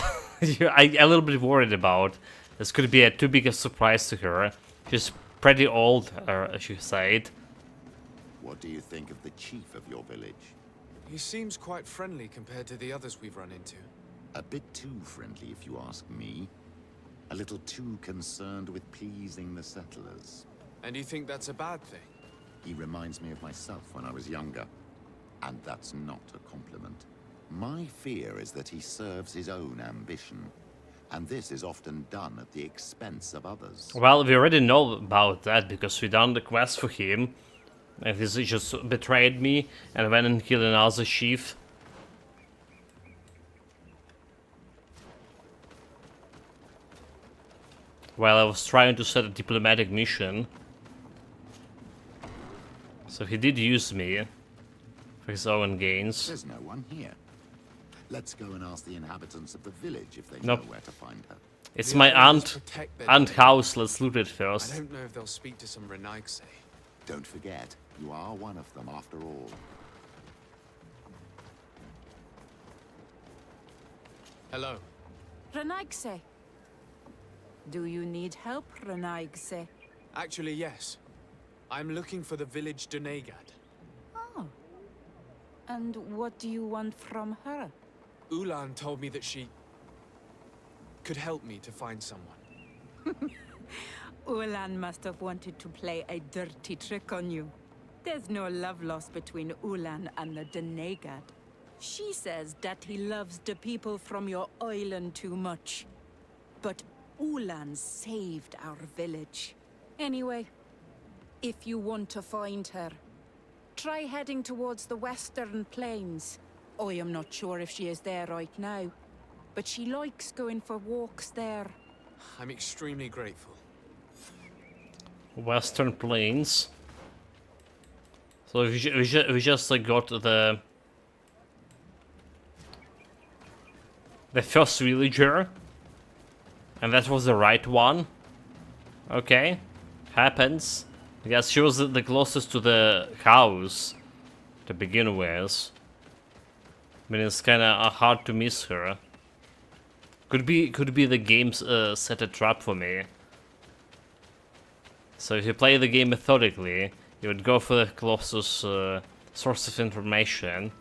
I'm a little bit worried about this. Could be a too big a surprise to her. She's pretty old, as she said. What do you think of the chief of your village? He seems quite friendly compared to the others we've run into. A bit too friendly, if you ask me. A little too concerned with pleasing the settlers. And you think that's a bad thing? He reminds me of myself when I was younger. And that's not a compliment. My fear is that he serves his own ambition. And this is often done at the expense of others. Well, we already know about that because we done the quest for him. And he just betrayed me and went and killed another chief. while I was trying to set a diplomatic mission. So he did use me for his own gains. There's no one here. Let's go and ask the inhabitants of the village if they Nope. know where to find her. It's The my others aunt protect their aunt domain. house. Let's loot it I first. don't know if they'll speak to some Renaigse. Don't forget, you are one of them after all. Hello. Renaigse. Do you need help, Renaigse? Actually, yes. I'm looking for the village Donegad. Oh. And what do you want from her? Ulan told me that she could help me to find someone. Ulan must have wanted to play a dirty trick on you. There's no love lost between Ulan and the Donegad. She says that he loves the people from your island too much. But Ulan saved our village. Anyway, if you want to find her, try heading towards the western plains. I am not sure if she is there right now, but she likes going for walks there. I'm extremely grateful. Western Plains. So we just like got the first villager, and that was the right one. Okay, happens. I guess she was the closest to the house to begin with. I mean, it's kind of hard to miss her. Could be the game's set a trap for me. So if you play the game methodically, you would go for the closest source of information.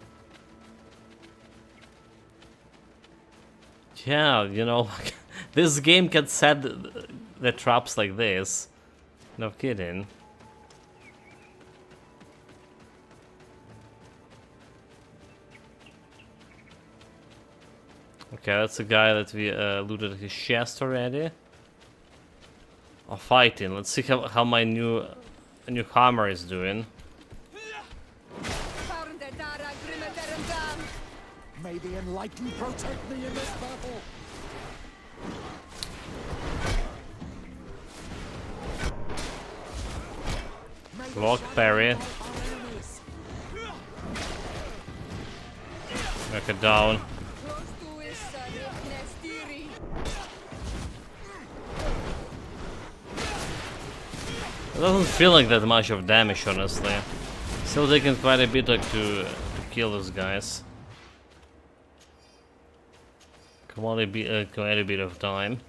Yeah, you know, this game can set the traps like this. No kidding. Okay, that's a guy that we looted his chest already. Oh, fighting. Let's see how my new hammer is doing. May the Enlightened protect me in this battle. Block parry. Knock it down. It doesn't feel like that much of damage, honestly. Still taking quite a bit like to kill those guys. Quite a bit of time.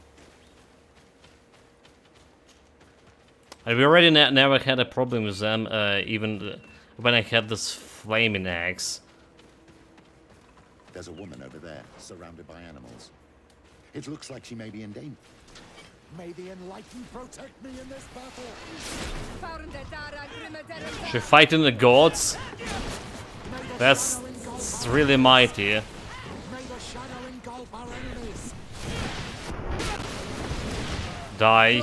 And we already never had a problem with them, even when I had this flaming axe. There's a woman over there, surrounded by animals. It looks like she may be in danger. May the Enlightened protect me in this battle. She's fighting the gods. That's really mighty. May the shadow engulf our enemies. Die.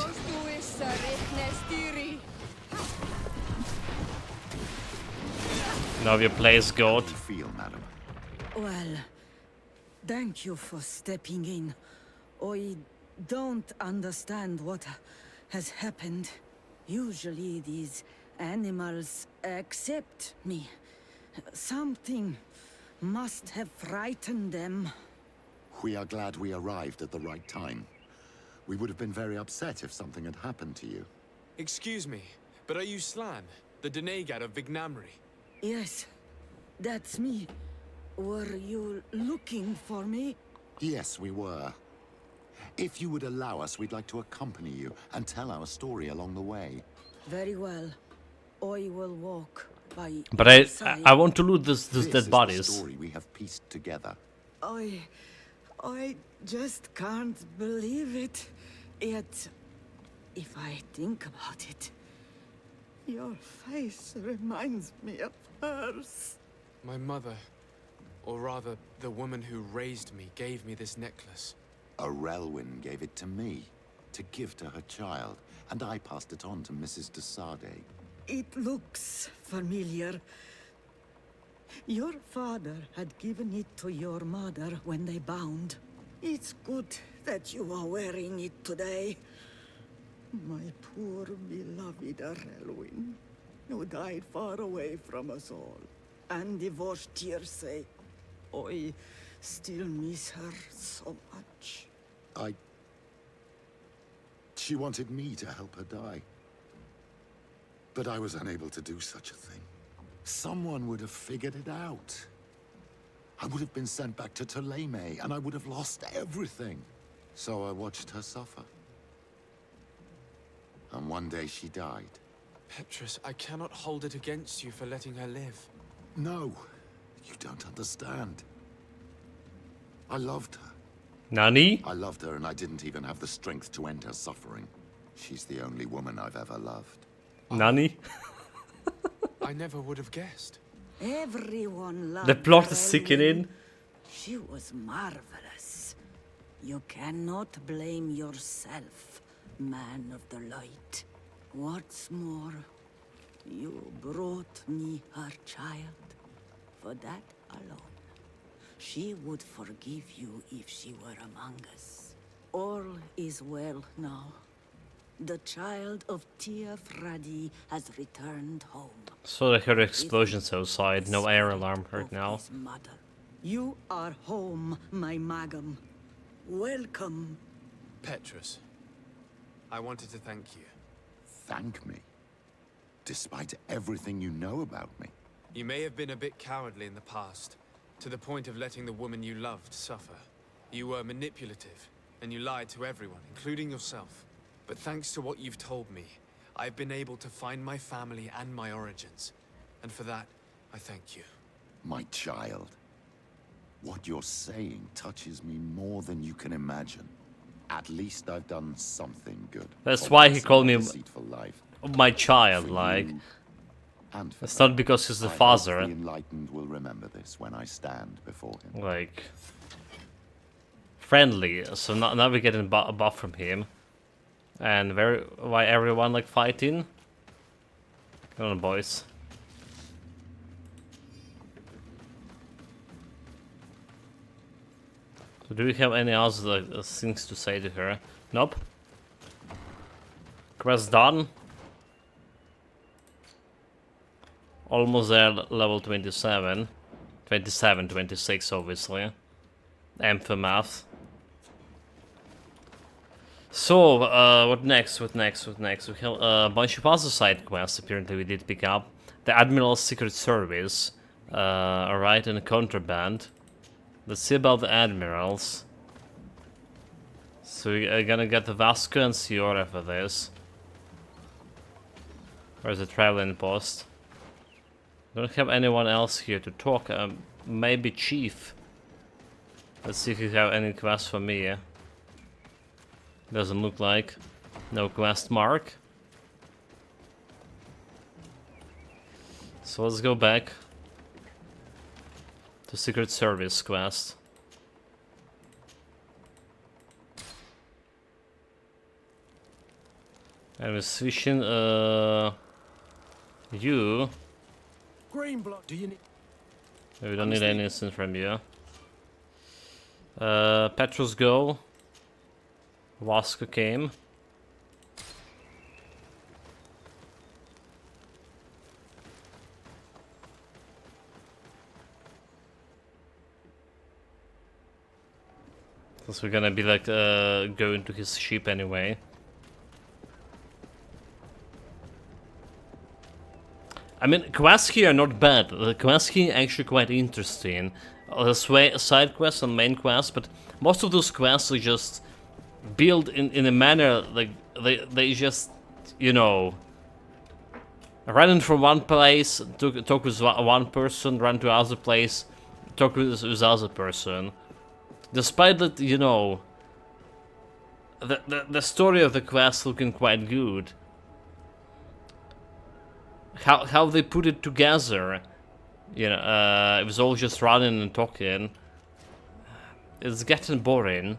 Now we place God. Feel, madam. Well, thank you for stepping in. I don't understand what has happened. Usually these animals accept me. Something must have frightened them. We are glad we arrived at the right time. We would have been very upset if something had happened to you. Excuse me, but are you Slan, the Donegad of Vignamri? Yes, that's me. Were you looking for me? Yes, we were. If you would allow us, we'd like to accompany you and tell our story along the way. Very well. I will walk by But your side. I want to loot this This dead is bodies. the story we have pieced together. I just can't believe it. Yet, if I think about it, your face reminds me of hers. My mother, or rather, the woman who raised me, gave me this necklace. A Relwyn gave it to me, to give to her child, and I passed it on to Mrs. de Sade. It looks familiar. Your father had given it to your mother when they bound. It's good that you are wearing it today. My poor beloved Arelwyn, who died far away from us all, and divorced Tiersay. I still miss her so much. She wanted me to help her die. But I was unable to do such a thing. Someone would have figured it out. I would have been sent back to Ptolemy, and I would have lost everything. So I watched her suffer. And one day she died. Petrus, I cannot hold it against you for letting her live. No, you don't understand. I loved her. Nani? I loved her, and I didn't even have the strength to end her suffering. She's the only woman I've ever loved. Nani? I never would have guessed. Everyone loved The plot is Arelwyn. sinking in. She was marvelous. You cannot blame yourself, man of the light. What's more, you brought me her child. For that alone, she would forgive you if she were among us. All is well now. The child of Tia Fradi has returned home. So I heard explosions outside, no air alarm right now. Mother, you are home, my Magum. Welcome. Petrus, I wanted to thank you. Thank me? Despite everything you know about me? You may have been a bit cowardly in the past, to the point of letting the woman you loved suffer. You were manipulative, and you lied to everyone, including yourself. But thanks to what you've told me, I've been able to find my family and my origins. And for that, I thank you. My child. What you're saying touches me more than you can imagine. At least I've done something good. That's why he called me deceitful life. my child, like. And It's not because he's the father. The enlightened will remember this when I stand before him. Like, friendly. So now we're getting a buff from him. And why everyone like fighting? Come on, boys. So do we have any other things to say to her? Nope. Quest done. Almost there, level 27. 27, 26 obviously. Math. So, what next? We have a bunch of other side quests apparently we did pick up. The Admiral's Secret Service. Alright, and contraband. Let's see about the Admirals. So we're gonna get the Vasco and Siora for this. Where's the traveling post? Don't have anyone else here to talk. Maybe Chief. Let's see if you have any quests for me. Doesn't look like. No quest mark. So let's go back to Secret Service quest. And we're switching you. Green block, do you need? We don't need anything from you. Petrus go. Vasco came. Because we're gonna be like going to his ship anyway. I mean, quests here are not bad. The quests here are actually quite interesting. There's side quests and main quests, but most of those quests are just built in a manner like they just, you know, run from one place, talk with one person, run to other place, talk with other person. Despite that, you know, the story of the quest looking quite good. How they put it together, you know, it was all just running and talking. It's getting boring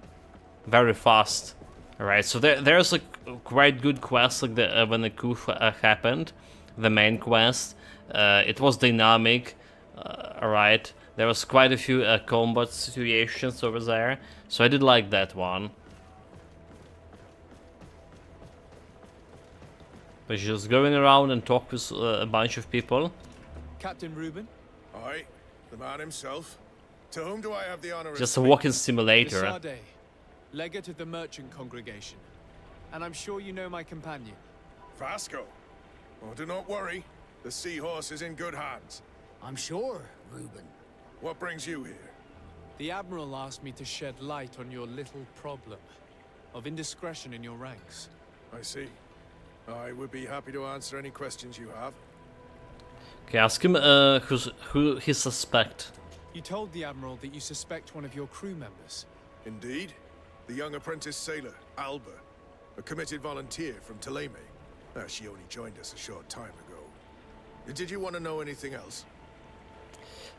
very fast. Alright, so there's a quite good quest like when the coup happened, the main quest. It was dynamic. Alright, there was quite a few combat situations over there, so I did like that one. But just going around and talk with a bunch of people. Captain Reuben? Aye, the man himself. To whom do I have the honor of Just a walking simulator. Sade, legate of the merchant congregation. And I'm sure you know my companion. Vasco. Oh, do not worry. The seahorse is in good hands. I'm sure, Reuben. What brings you here? The Admiral asked me to shed light on your little problem of indiscretion in your ranks. I see. I would be happy to answer any questions you have. Okay, ask him who he suspect. You told the Admiral that you suspect one of your crew members. Indeed. The young apprentice sailor, Alba. A committed volunteer from Thélème. She only joined us a short time ago. Did you want to know anything else?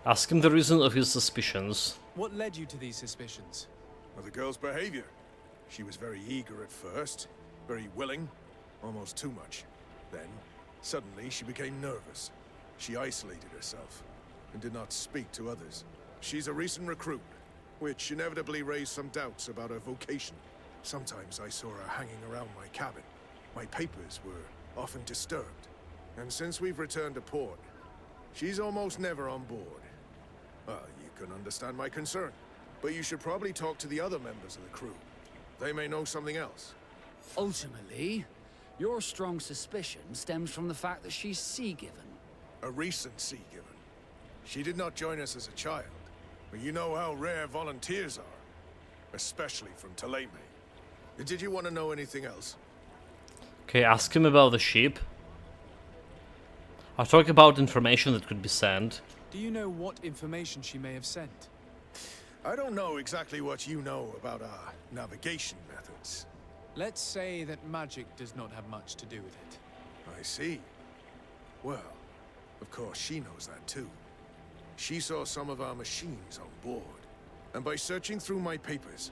Ask him the reason of his suspicions. What led you to these suspicions? Well, the girl's behavior. She was very eager at first, very willing, almost too much. Then, suddenly, she became nervous. She isolated herself and did not speak to others. She's a recent recruit, which inevitably raised some doubts about her vocation. Sometimes I saw her hanging around my cabin. My papers were often disturbed. And since we've returned to port, she's almost never on board. Well, you can understand my concern, but you should probably talk to the other members of the crew. They may know something else. Ultimately, your strong suspicion stems from the fact that she's sea-given. A recent sea-given. She did not join us as a child, but you know how rare volunteers are, especially from Thélème. Did you want to know anything else? Okay, ask him about the ship. I'll talk about information that could be sent. Do you know what information she may have sent? I don't know exactly what you know about our navigation methods. Let's say that magic does not have much to do with it. I see. Well, of course she knows that too. She saw some of our machines on board, and by searching through my papers,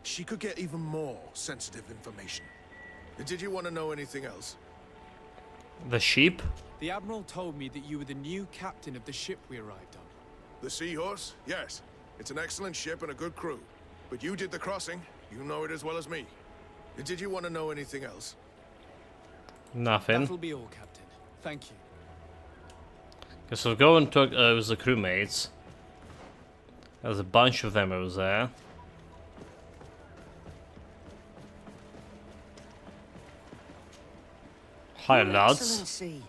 she could get even more sensitive information. Did you want to know anything else? The ship? The Admiral told me that you were the new captain of the ship we arrived on. The Seahorse? Yes. It's an excellent ship and a good crew. But you did the crossing. You know it as well as me. Did you want to know anything else? Nothing. That'll be all, Captain. Thank you. Okay, so go and talk with the crewmates. There's a bunch of them over there. Hi, Your lads. Excellency,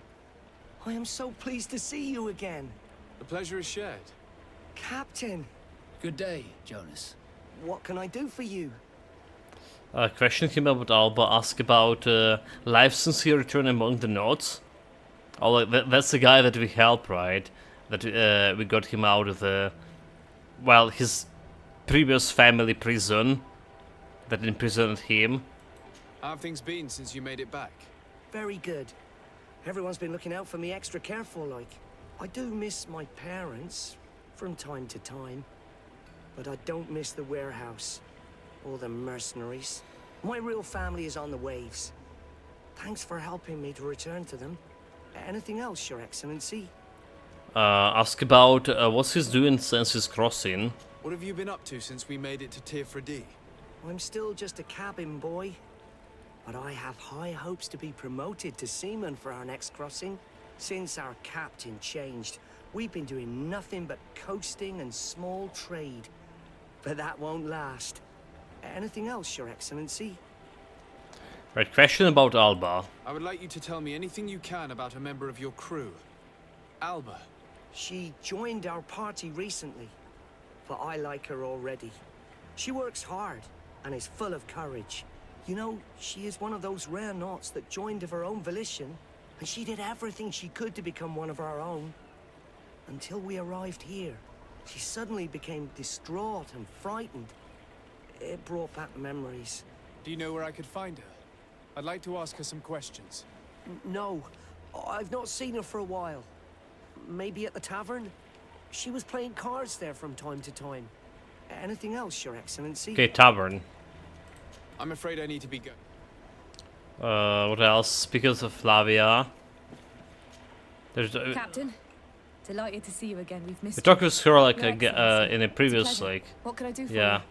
I am so pleased to see you again. The pleasure is shared. Captain. Good day, Jonas. What can I do for you? Question him about Alba, ask about life since he returned among the Nords. Oh, that's the guy that we helped, right? That we got him out of the... well, his previous family prison that imprisoned him. How have things been since you made it back? Very good. Everyone's been looking out for me extra careful, like. I do miss my parents from time to time, but I don't miss the warehouse or the mercenaries. My real family is on the waves. Thanks for helping me to return to them. Anything else, Your Excellency? Ask about what he's doing since his crossing. What have you been up to since we made it to Tirfredi? I'm still just a cabin boy, but I have high hopes to be promoted to seaman for our next crossing. Since our captain changed, we've been doing nothing but coasting and small trade. But that won't last. Anything else, Your Excellency? Right, question about Alba. I would like you to tell me anything you can about a member of your crew. Alba. She joined our party recently, but I like her already. She works hard and is full of courage. You know, she is one of those rare Nauts that joined of her own volition, and she did everything she could to become one of our own. Until we arrived here, she suddenly became distraught and frightened. It brought back memories. Do you know where I could find her? I'd like to ask her some questions. No, I've not seen her for a while. Maybe at the tavern? She was playing cards there from time to time. Anything else, Your Excellency? Okay, tavern. I'm afraid I need to be going. What else? Because of Flavia. There's Captain, delighted to see you again. We've missed we talked with her like Your in a previous It's a pleasure. like. What can I do for yeah. you?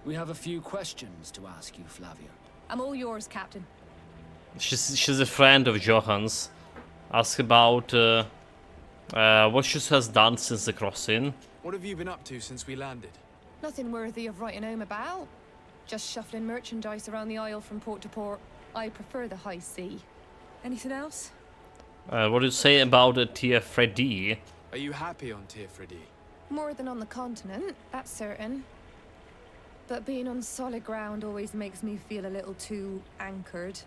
We have a few questions to ask you, Flavia. I'm all yours, Captain. She's a friend of Johan's. Ask about what she has done since the crossing. What have you been up to since we landed? Nothing worthy of writing home about. Just shuffling merchandise around the Isle from port to port. I prefer the high sea. Anything else? What do you say about Tia Freddy? Are you happy on Tia Freddy? More than on the continent, that's certain. But being on solid ground always makes me feel a little too anchored.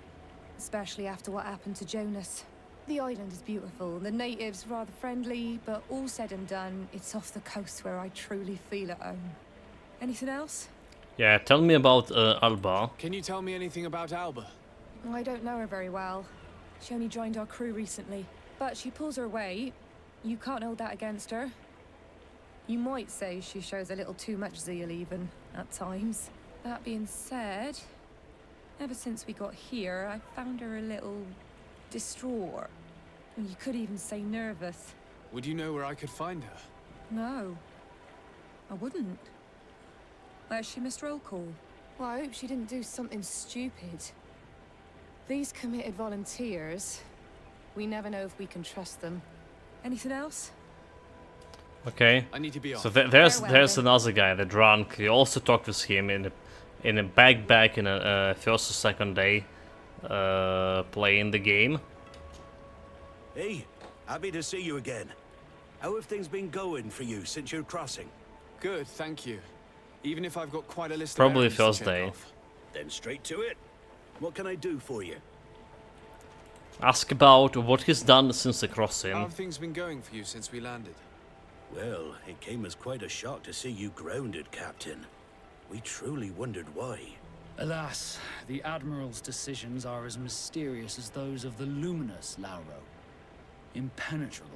Especially after what happened to Jonas. The island is beautiful, the natives rather friendly, but all said and done, it's off the coast where I truly feel at home. Anything else? Yeah, tell me about Alba. Can you tell me anything about Alba? I don't know her very well. She only joined our crew recently. But she pulls her weight. You can't hold that against her. You might say she shows a little too much zeal even, at times. That being said, ever since we got here, I found her a little distraught. And you could even say nervous. Would you know where I could find her? No, I wouldn't. Where's she missed roll call? Well, I hope she didn't do something stupid. These committed volunteers, we never know if we can trust them. Anything else? Okay. I need to be so off. there's another guy, the drunk. You also talked with him in a backpack in a first or second day playing the game. Hey, happy to see you again. How have things been going for you since your crossing? Good, thank you. Even if I've got quite a list Probably of errands first to check day. off. Then straight to it. What can I do for you? Ask about what he's done since the crossing. How have things been going for you since we landed? Well, it came as quite a shock to see you grounded, Captain. We truly wondered why. Alas, the Admiral's decisions are as mysterious as those of the luminous Lauro. Impenetrable.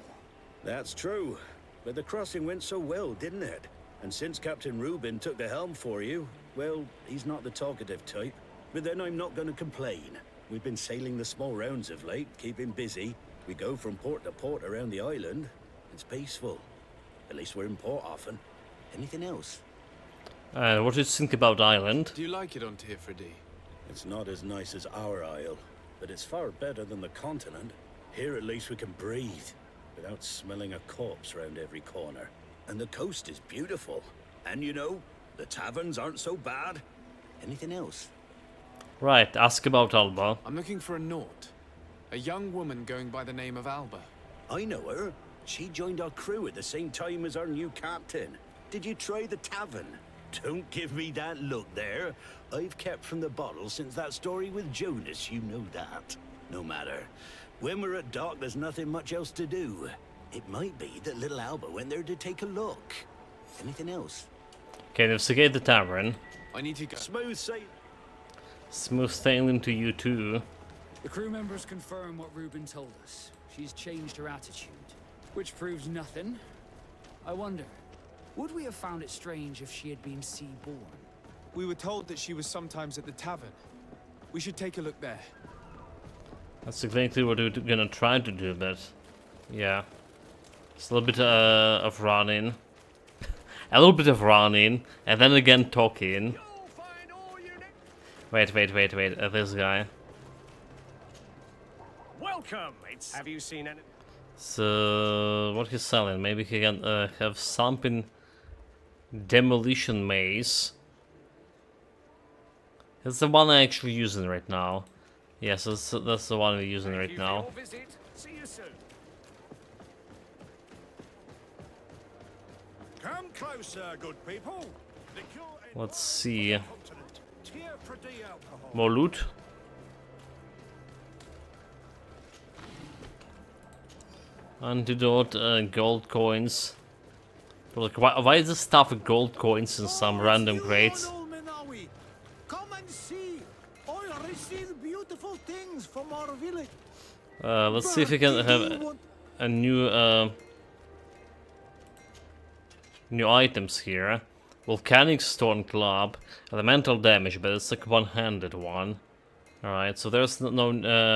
That's true. But the crossing went so well, didn't it? And since Captain Rubin took the helm for you, well, he's not the talkative type. But then I'm not going to complain. We've been sailing the small rounds of late, keeping busy. We go from port to port around the island. It's peaceful. At least we're in port often. Anything else? What do you think about Island? Do you like it on Tia Freddy? It's not as nice as our isle, but it's far better than the continent. Here at least we can breathe, without smelling a corpse round every corner. And the coast is beautiful. And you know, the taverns aren't so bad. Anything else? Right, ask about Alba. I'm looking for a Naut. A young woman going by the name of Alba. I know her. She joined our crew at the same time as our new captain. Did you try the tavern? Don't give me that look there. I've kept from the bottle since that story with Jonas, you know that. No matter. When we're at dock, there's nothing much else to do. It might be that little Alba went there to take a look. Anything else? Okay, investigate the tavern. I need to go. Smooth sailing. Smooth sailing to you too. The crew members confirm what Rubin told us. She's changed her attitude, which proves nothing. I wonder, would we have found it strange if she had been sea-born? We were told that she was sometimes at the tavern. We should take a look there. That's exactly what we're gonna try to do, but yeah. It's a little bit of running. A little bit of running, and then again talking. Wait, this guy. Welcome. Have you seen any? So, what he's selling? Maybe he can have something. Demolition maze. That's the one I'm actually using right now. Yes, that's the one we're using right now. See you soon. Come closer, good people. Let's see. More loot. Antidote, gold coins. But like, why is this stuff with gold coins in some random crates? Come and see. I received beautiful things from our village. Let's see if we can have a new new items here. Volcanic Stone Club, elemental damage, but it's like one-handed one. Alright, so there's no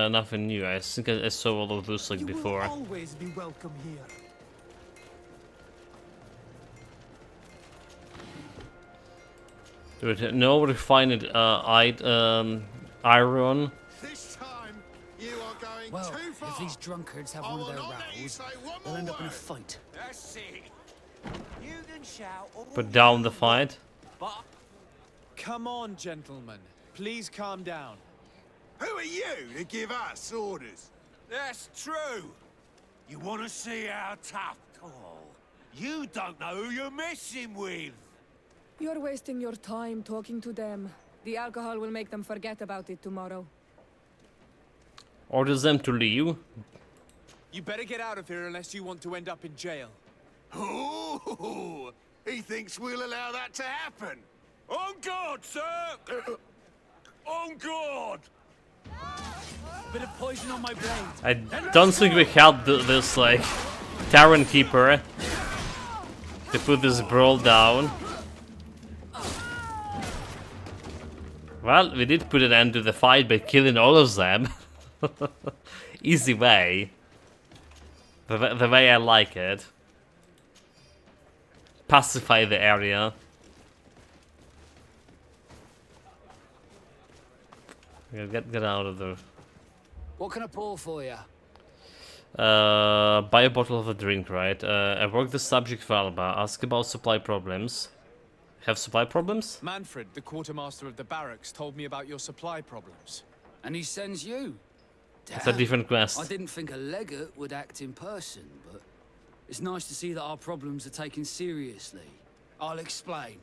nothing new. I think I saw all of those like before. You will always be welcome here. Do we know where to find it? Iron. This time Well, if these drunkards have one of their rows, they'll end up in a fight. That's it. You can shout all Put down the fight. But come on, gentlemen. Please calm down. Who are you to give us orders? That's true. You want to see how tough? Oh, you don't know who you're messing with. You're wasting your time talking to them. The alcohol will make them forget about it tomorrow. Orders them to leave. You better get out of here unless you want to end up in jail. Ooh, he thinks we'll allow that to happen. On guard, sir! On guard! Bit of poison on my blade. I don't think we had this, like, Tavern Keeper to put this brawl down. Well, we did put an end to the fight by killing all of them. Easy way. The way I like it. Pacify the area. Get out of there. What can I pour for you? Buy a bottle of a drink, right? I work the subject for Alba. Ask about supply problems. Have supply problems? Manfred, the quartermaster of the barracks, told me about your supply problems. And he sends you? It's a different quest. I didn't think a legate would act in person, but it's nice to see that our problems are taken seriously. I'll explain.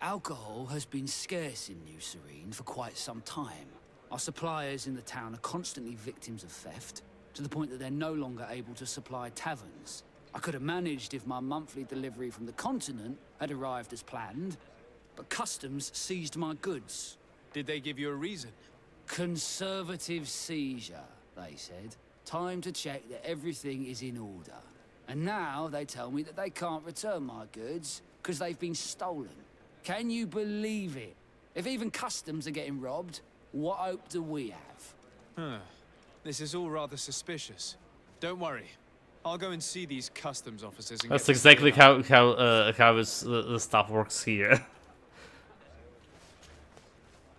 Alcohol has been scarce in New Serene for quite some time. Our suppliers in the town are constantly victims of theft, to the point that they're no longer able to supply taverns. I could have managed if my monthly delivery from the continent had arrived as planned, but customs seized my goods. Did they give you a reason? Conservative seizure, they said. Time to check that everything is in order. And now they tell me that they can't return my goods because they've been stolen. Can you believe it? If even customs are getting robbed, what hope do we have? Huh. This is all rather suspicious. Don't worry. I'll go and see these customs officers and That's get exactly how the stuff works here.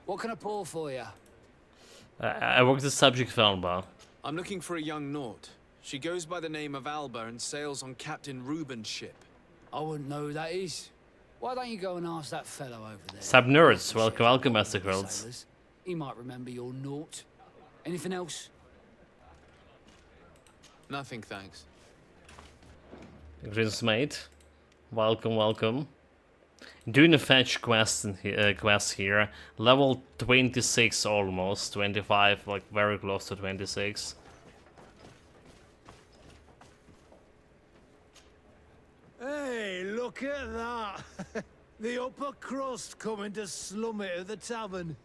What can I pour for you? I work the subject for Alba. I'm looking for a young Naut. She goes by the name of Alba and sails on Captain Reuben's ship. I wouldn't know who that is. Why don't you go and ask that fellow over there? Sub-nerds, welcome, Master Girls. He might remember your Naut. Anything else? Nothing, thanks. Grinsmate, welcome. Doing a fetch quest here. Level 26 almost, 25, like very close to 26. Hey, look at that! The upper crust coming to slum it at the tavern.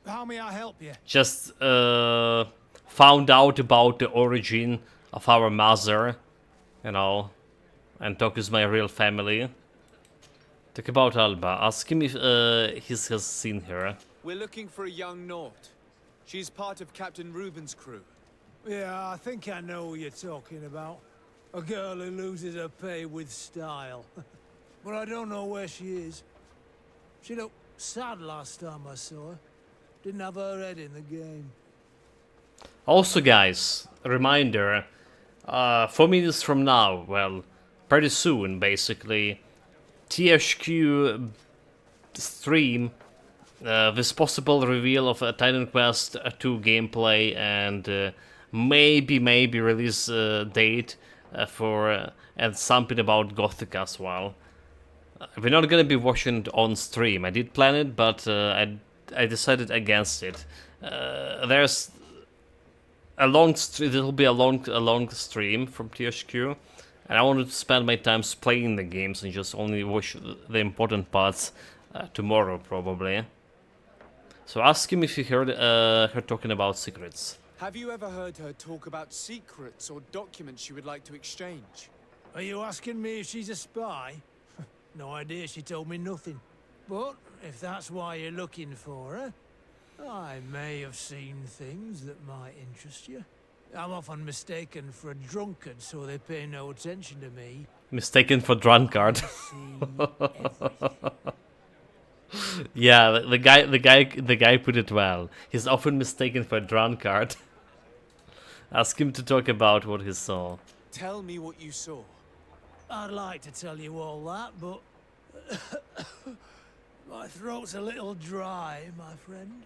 How may I help you? Just found out about the origin of our mother, you know, and talk with my real family. Talk about Alba. Ask him if he has seen her. We're looking for a young Naut. She's part of Captain Reuben's crew. Yeah, I think I know what you're talking about. A girl who loses her pay with style. But I don't know where she is. She looked sad last time I saw her. Didn't have her head in the game. Also, guys, a reminder, 4 minutes from now, well, pretty soon, basically, THQ stream this possible reveal of a Titan Quest 2 gameplay and maybe release date for and something about Gothic as well. We're not gonna be watching it on stream. I did plan it, but I decided against it. There's a long it'll be a long stream from THQ, and I wanted to spend my time playing the games and just only watch the important parts tomorrow probably. So ask him if you heard her talking about secrets. Have you ever heard her talk about secrets or documents she would like to exchange? Are you asking me if she's a spy? No idea, she told me nothing. But if that's why you're looking for her, I may have seen things that might interest you. I'm often mistaken for a drunkard, so they pay no attention to me. Mistaken for drunkard. Yeah, the guy put it well. He's often mistaken for a drunkard. Ask him to talk about what he saw. Tell me what you saw. I'd like to tell you all that, but my throat's a little dry, my friend.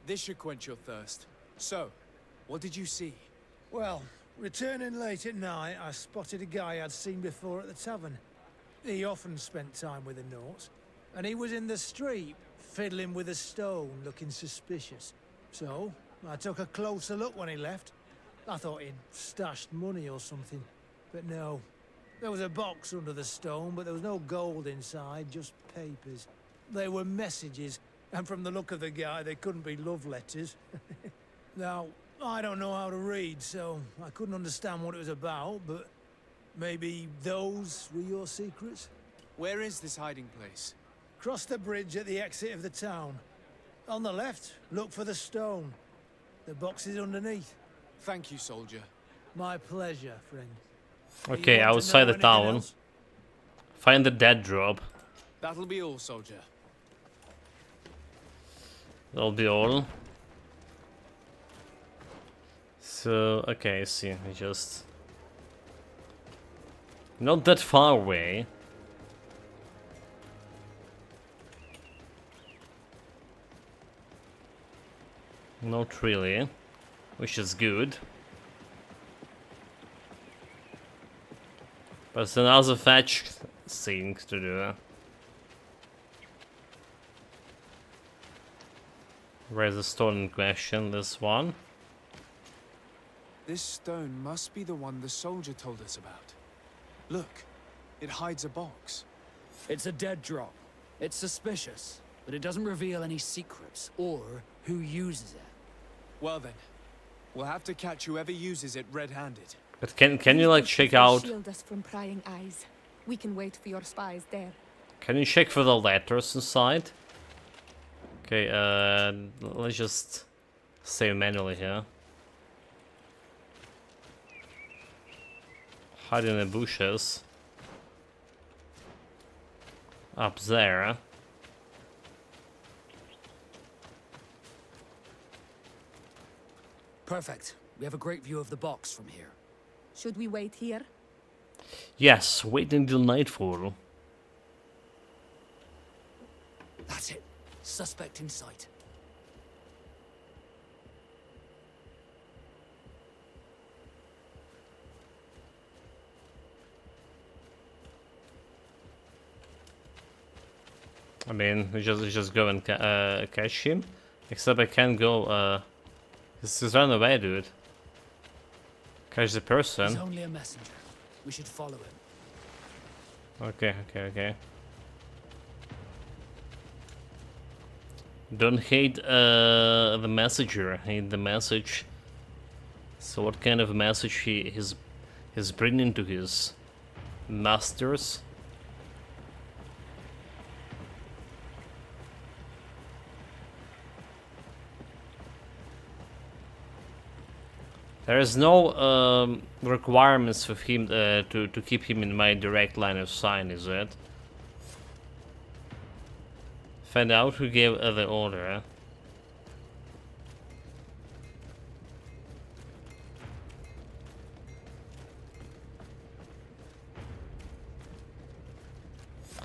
This should quench your thirst. So, what did you see? Well, returning late at night, I spotted a guy I'd seen before at the tavern. He often spent time with the Norts, and he was in the street, fiddling with a stone, looking suspicious. So, I took a closer look when he left. I thought he'd stashed money or something, but no. There was a box under the stone, but there was no gold inside, just papers. They were messages, and from the look of the guy, they couldn't be love letters. Now, I don't know how to read, so I couldn't understand what it was about, but maybe those were your secrets? Where is this hiding place? Cross the bridge at the exit of the town. On the left, look for the stone. The box is underneath. Thank you, soldier. My pleasure, friend. Okay, outside the town. Find the dead drop. That'll be all, soldier. That'll be all. So, okay, I see. We just... Not that far away. Not really. Which is good. But it's another fetch thing to do. Where's the stone in question? This one? This stone must be the one the soldier told us about. Look, it hides a box. It's a dead drop. It's suspicious, but it doesn't reveal any secrets or who uses it. Well then, we'll have to catch whoever uses it red-handed. But can you like check out? Shield us from prying eyes. We can wait for your spies there. Can you check for the letters inside? Okay, let's just save manually here. Hide in the bushes. Up there. Perfect. We have a great view of the box from here. Should we wait here? Yes, wait until nightfall. That's it. Suspect in sight. I mean, we just go and catch him. Except I can't go. He's run away, dude. Catch the person. He's only a messenger. We should follow him. Okay. Don't hate the messenger. Hate the message. So what kind of message he's bringing to his masters? There is no requirements for him to keep him in my direct line of sight, is it? Find out who gave the order.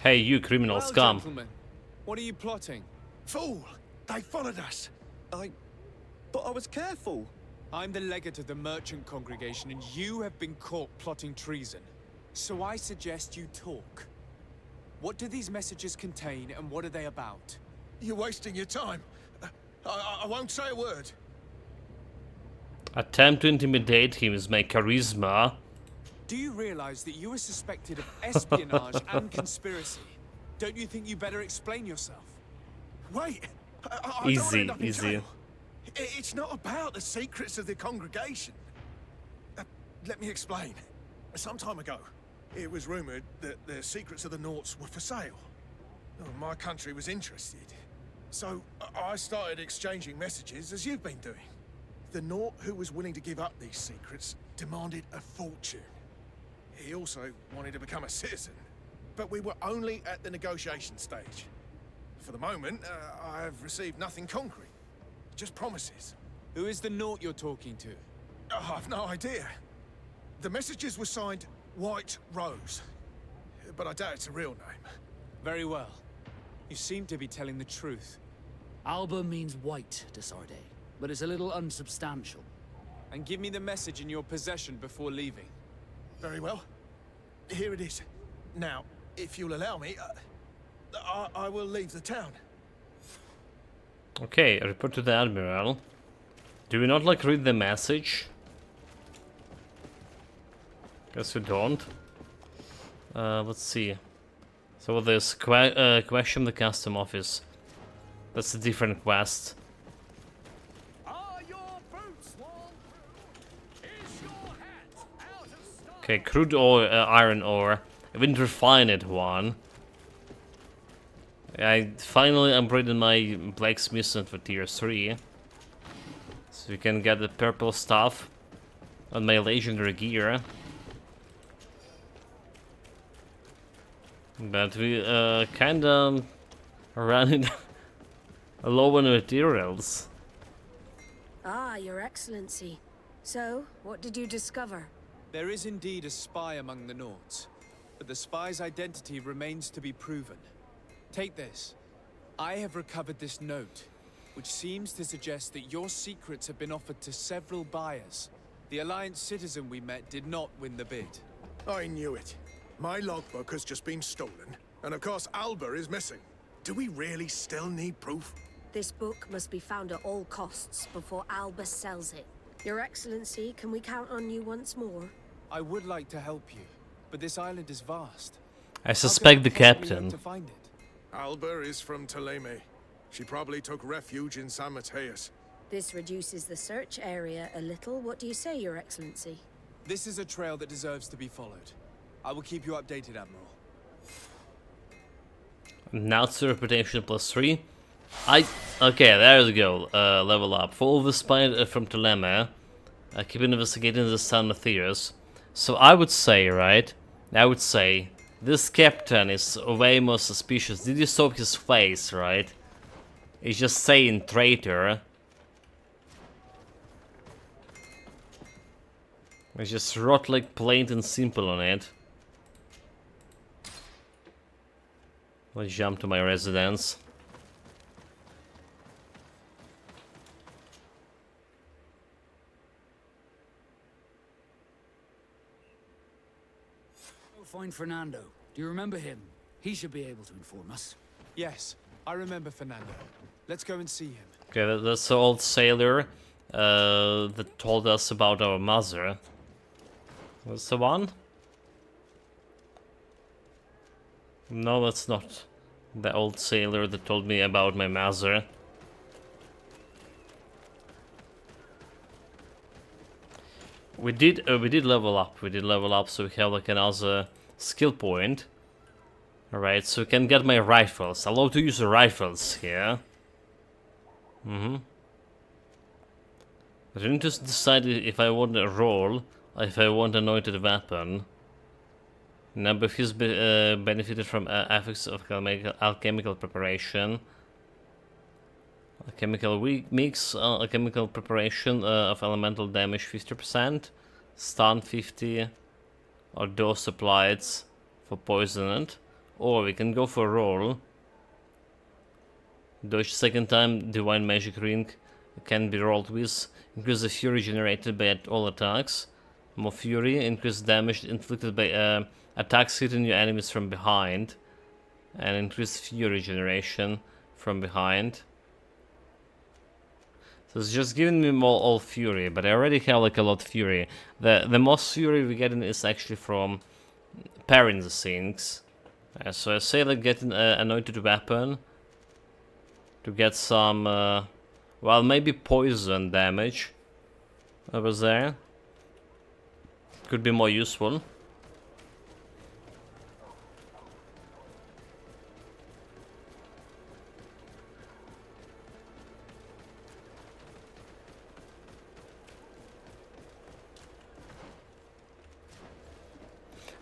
Hey, you criminal Well, scum. Gentlemen, what are you plotting? Fool! They followed us. But I was careful. I'm the legate of the merchant congregation, and you have been caught plotting treason. So I suggest you talk. What do these messages contain, and what are they about? You're wasting your time. I won't say a word. Attempt to intimidate him is my charisma. Do you realize that you are suspected of espionage and conspiracy? Don't you think you better explain yourself? Wait! I Easy, don't wanna end up in easy. jail. It's not about the secrets of the congregation. Let me explain. Some time ago, it was rumored that the secrets of the Norts were for sale. My country was interested. So I started exchanging messages as you've been doing. The Nort who was willing to give up these secrets demanded a fortune. He also wanted to become a citizen. But we were only at the negotiation stage. For the moment, I have received nothing concrete. Just promises. Who is the Nort you're talking to? Oh, I've no idea. The messages were signed White Rose, but I doubt it's a real name. Very well. You seem to be telling the truth. Alba means white, Desarde, but it's a little unsubstantial. And give me the message in your possession before leaving. Very well. Here it is. Now, if you'll allow me, I will leave the town. Okay, report to the Admiral. Do we not like read the message? Guess we don't. Let's see. So there's question the custom office. That's a different quest. Okay, crude ore, iron ore. I didn't refine it one. I finally upgraded my blacksmith for tier 3. So we can get the purple stuff on my legendary gear. But we kinda running low on materials. Ah, Your Excellency. So, what did you discover? There is indeed a spy among the Nords, but the spy's identity remains to be proven. Take this. I have recovered this note, which seems to suggest that your secrets have been offered to several buyers. The Alliance citizen we met did not win the bid. I knew it. My logbook has just been stolen, and of course Alba is missing. Do we really still need proof? This book must be found at all costs before Alba sells it. Your Excellency, can we count on you once more? I would like to help you, but this island is vast. I suspect the captain. To find it? Alba is from Thélème. She probably took refuge in San Mateus. This reduces the search area a little. What do you say, Your Excellency? This is a trail that deserves to be followed. I will keep you updated, Admiral. Now it's reputation +3. Okay, there we go. Level up. Follow the spy from Thélème. Keep investigating the San Matthias. So I would say, right? I would say this captain is way more suspicious. Did you saw his face, right? He's just saying traitor. It's just wrote like plain and simple on it. Let's jump to my residence. Find Fernando. Do you remember him? He should be able to inform us. Yes, I remember Fernando. Let's go and see him. Okay, that's the old sailor that told us about our mother. What's the one? No, that's not the old sailor that told me about my mother. We did level up. We did level up, so we have like another skill point. Alright, so we can get my rifles. I love to use the rifles here. But I need to decide if I want a roll or if I want an anointed weapon. Number of his benefited from effects of alchemical preparation. Chemical mix, chemical preparation of elemental damage 50%, stun 50, or dose applied for poisoned. Or we can go for roll. Dodge second time, divine magic ring can be rolled with. Increase the fury generated by all attacks. More fury, increase damage inflicted by attacks hitting your enemies from behind. And increase fury generation from behind. So it's just giving me more all fury, but I already have like a lot of fury. The most fury we're getting is actually from parrying the things. So I say like getting an anointed weapon to get some, well, maybe poison damage over there. Could be more useful.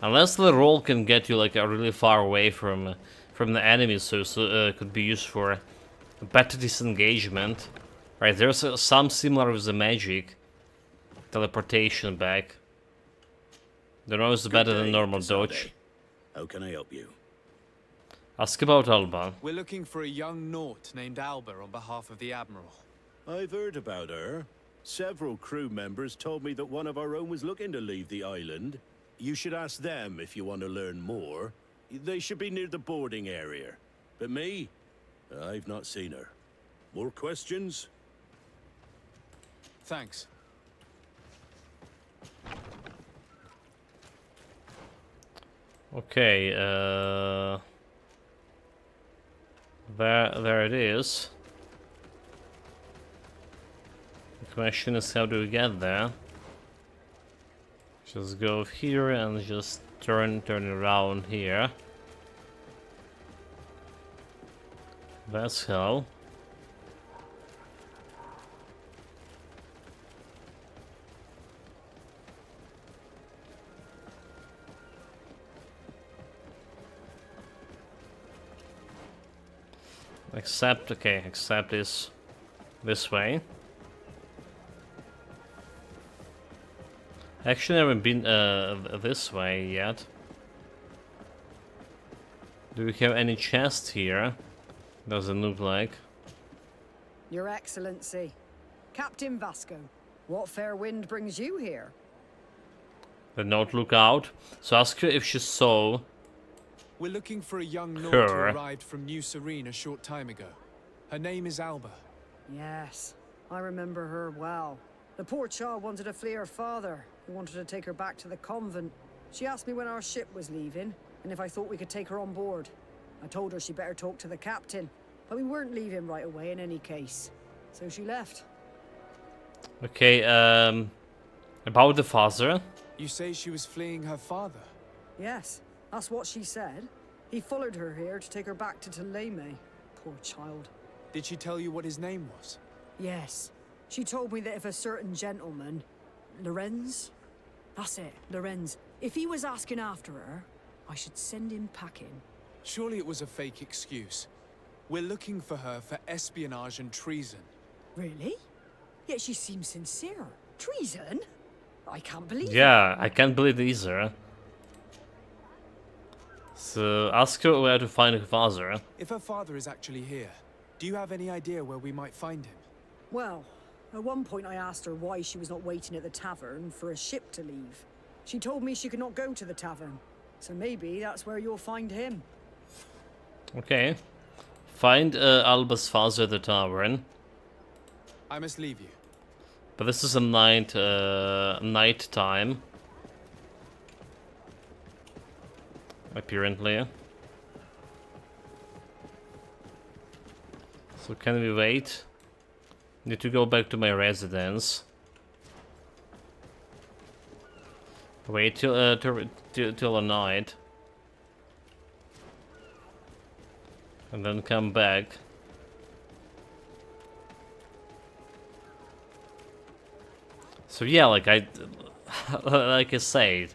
Unless the roll can get you like really far away from the enemies, so could be used for better disengagement. Right, there's some similar with the magic. teleportation back. The nose is better than normal dodge. How can I help you? Ask about Alba. We're looking for a young Naut named Alba on behalf of the Admiral. I've heard about her. Several crew members told me that one of our own was looking to leave the island. You should ask them if you want to learn more. They should be near the boarding area. But me? I've not seen her. More questions? Thanks. Okay, there it is. The question is, how do we get there? Just go here and just turn around here. That's how. Except, okay, except is this way. Actually, I haven't been this way yet. Do we have any chest here? Doesn't look like. Your Excellency, Captain Vasco, what fair wind brings you here? The note look out. So ask her if she saw. We're looking for a young Naut who arrived from New Serene a short time ago. Her name is Alba. Yes, I remember her well. The poor child wanted to flee her father, who wanted to take her back to the convent. She asked me when our ship was leaving, and if I thought we could take her on board. I told her she better talk to the captain, but we weren't leaving right away in any case. So she left. Okay, about the father. You say she was fleeing her father? Yes, that's what she said. He followed her here to take her back to Thélème. Poor child. Did she tell you what his name was? Yes. She told me that if a certain gentleman, Lorenz? That's it, Lorenz. If he was asking after her, I should send him packing. Surely it was a fake excuse. We're looking for her for espionage and treason. Really? Yet she seems sincere. Treason? I can't believe Yeah, I can't believe it either. So ask her where to find her father. If her father is actually here, do you have any idea where we might find him? Well, at one point I asked her why she was not waiting at the tavern for a ship to leave. She told me she could not go to the tavern, so maybe that's where you'll find him. Okay. Find Alba's father at the tavern. I must leave you. But this is a night time. Apparently. So can we wait? Need to go back to my residence. Wait till the night. And then come back. So yeah, like I said,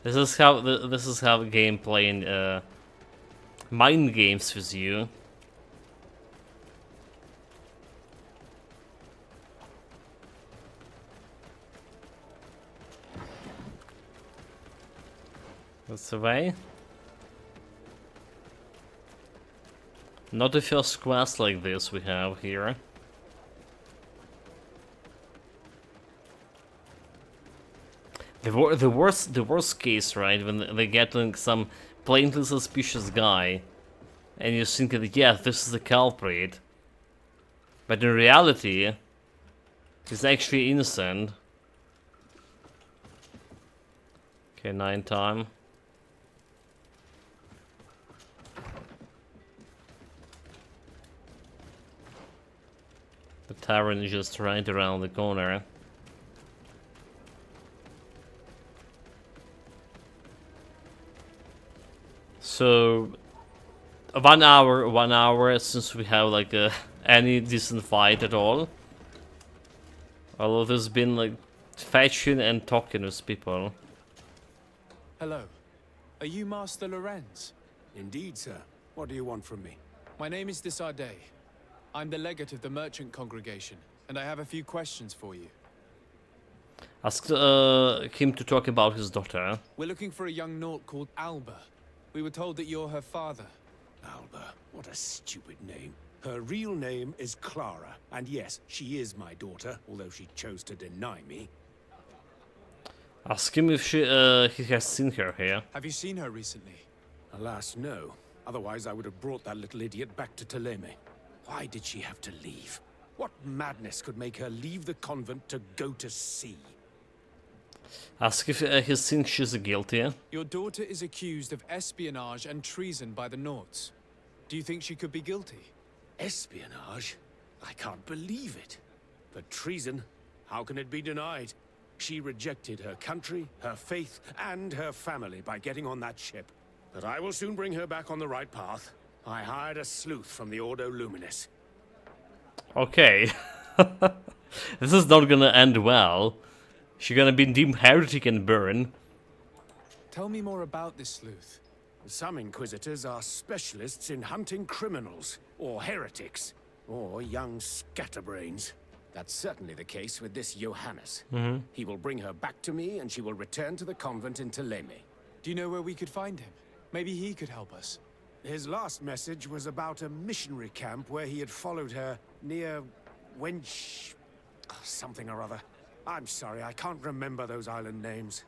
this is how the game playing mind games with you. That's the way. Not the first quest like this we have here. The worst case, right, when they get like some plainly suspicious guy, and you think that yeah, this is the culprit, but in reality, he's actually innocent. Okay, 9 time. The tavern is just right around the corner. So 1 hour since we have like any decent fight at all. Although there's been like fetching and talking with people. Hello. Are you Master Lorenz? Indeed, sir. What do you want from me? My name is Desardet. I'm the legate of the merchant congregation, and I have a few questions for you. Ask him to talk about his daughter. We're looking for a young Naut called Alba. We were told that you're her father. Alba, what a stupid name. Her real name is Clara, and yes, she is my daughter, although she chose to deny me. Ask him if he has seen her here. Have you seen her recently? Alas, no. Otherwise, I would have brought that little idiot back to Thélème. Why did she have to leave? What madness could make her leave the convent to go to sea? Ask if he thinks she's guilty. Your daughter is accused of espionage and treason by the Nauts. Do you think she could be guilty? Espionage? I can't believe it. But treason? How can it be denied? She rejected her country, her faith, and her family by getting on that ship. But I will soon bring her back on the right path. I hired a sleuth from the Ordo Luminis. Okay. This is not gonna end well. She's gonna be deemed heretic and burn. Tell me more about this sleuth. Some inquisitors are specialists in hunting criminals, or heretics, or young scatterbrains. That's certainly the case with this Johannes. He will bring her back to me, and she will return to the convent in Thélème. Do you know where we could find him? Maybe he could help us. His last message was about a missionary camp where he had followed her near Wench... something or other. I'm sorry, I can't remember those island names.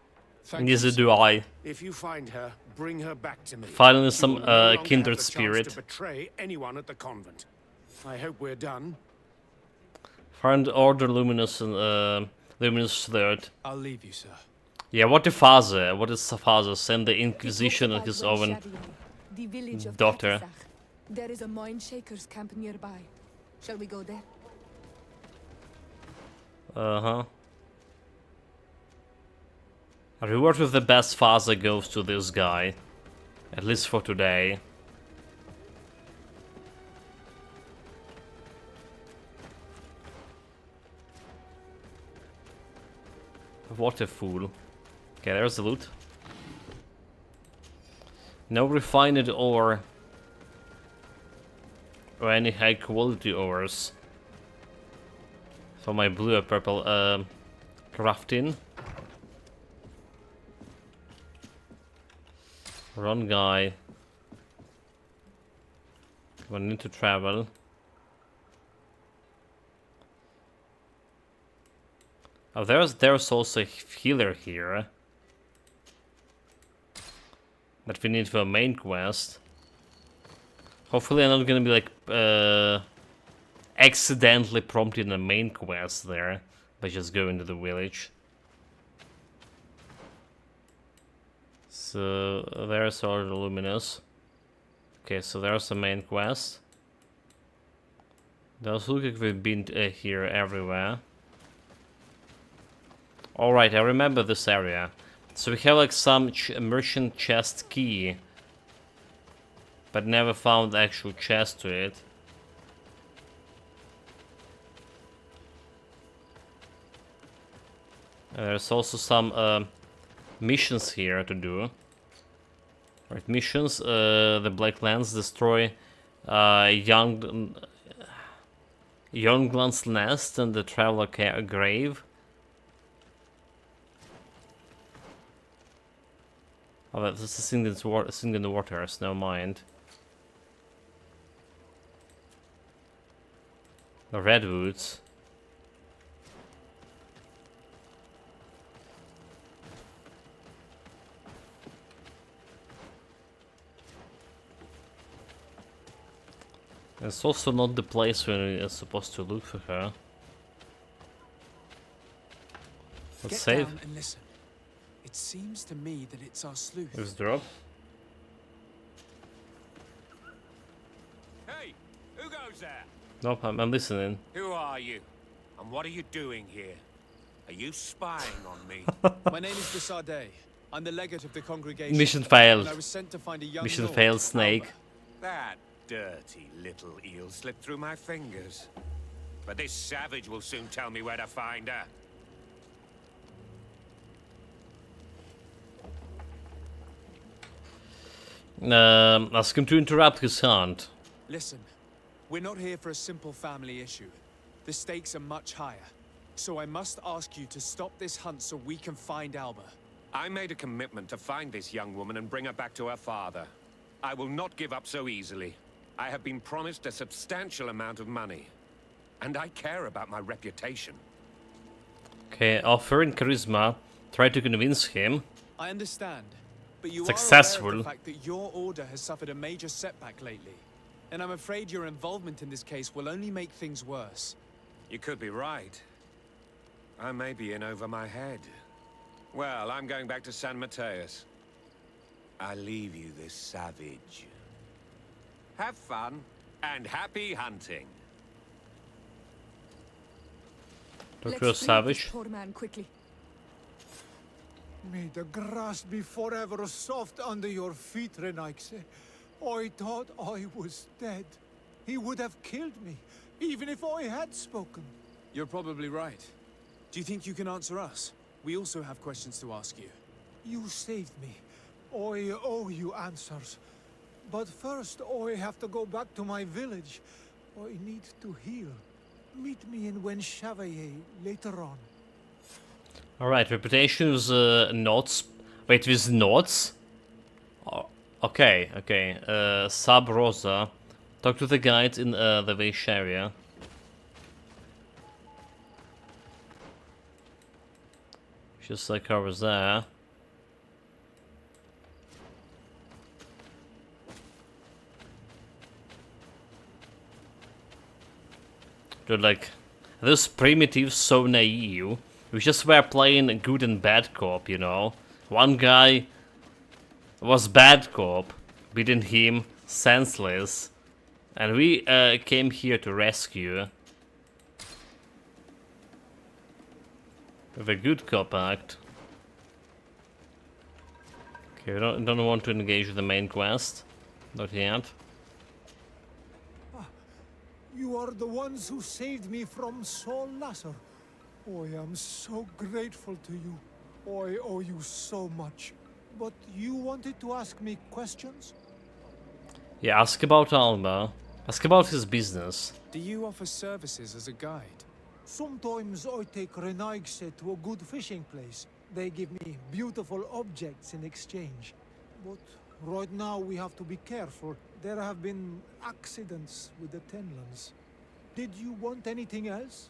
Neither do I. If you find her, bring her back to me. Finally, She some will no longer kindred have the chance spirit. to betray anyone at the convent. I hope we're done. Find Order Luminous and Luminous Third. I'll leave you, sir. Yeah, what the father? What is the father? Send the Inquisition and his own the village of daughter. Katisach. There is a mine shaker's camp nearby. Shall we go there? Uh-huh. A reward with the best father goes to this guy. At least for today. What a fool. Okay, there's the loot. No refined ore. Or any high quality ores. For my blue or purple crafting. Wrong guy. We need to travel. Oh, there's also a healer here. That we need for a main quest. Hopefully I'm not gonna be like accidentally prompted in a main quest there by just going to the village. So there's all the luminous. Okay, so there's the main quest. Does look like we've been here everywhere. Alright, I remember this area. So we have like some merchant chest key. But never found the actual chest to it. There's also some missions here to do. Right, missions. The Black Lands destroy Youngland's nest and the Traveler grave. Oh, that's a thing in the waters. Never mind. The redwoods. It's also not the place where we're supposed to look for her. Let's Get save. down and listen. It seems to me that it's our sleuth. Let's drop. Hey, who goes there? Nope, I'm listening. Who are you? And what are you doing here? Are you spying on me? My name is Desardet. I'm the legate of the congregation. Mission failed. And I was sent to find a young Mission Naut, failed, Snake. Alba. That dirty little eel slipped through my fingers. But this savage will soon tell me where to find her. Ask him to interrupt his hunt. Listen, we're not here for a simple family issue. the stakes are much higher. So I must ask you to stop this hunt so we can find Alba. I made a commitment to find this young woman and bring her back to her father. I will not give up so easily. I have been promised a substantial amount of money. And I care about my reputation. Okay, offer in charisma. Try to convince him. I understand, but you Successful. are aware of the fact that your order has suffered a major setback lately. And I'm afraid your involvement in this case will only make things worse. You could be right. I may be in over my head. Well, I'm going back to San Mateus. I leave you this savage. Have fun, and happy hunting. Dr. Savage. Poor man quickly. May the grass be forever soft under your feet, Renaigse. I thought I was dead. He would have killed me, even if I had spoken. You're probably right. Do you think you can answer us? We also have questions to ask you. You saved me. I owe you answers. But first, I have to go back to my village. I need to heal. Meet me in Wen Chevalier later on. Alright, reputation is notes. Wait, with notes? Oh, okay, okay. Sub Rosa. Talk to the guides in the Vaish area. Just like over there. Dude, like, those primitives so naive. We just were playing good and bad cop, you know. One guy was bad cop, beating him senseless, and we came here to rescue. With a good cop act. Okay, we don't want to engage with the main quest. Not yet. You are the ones who saved me from Saul Lasser. I am so grateful to you. I owe you so much. But you wanted to ask me questions? Yeah, ask about Alba. Ask about his business. Do you offer services as a guide? Sometimes I take Renaigse to a good fishing place. They give me beautiful objects in exchange. But right now we have to be careful. There have been accidents with the Tenlands. Did you want anything else?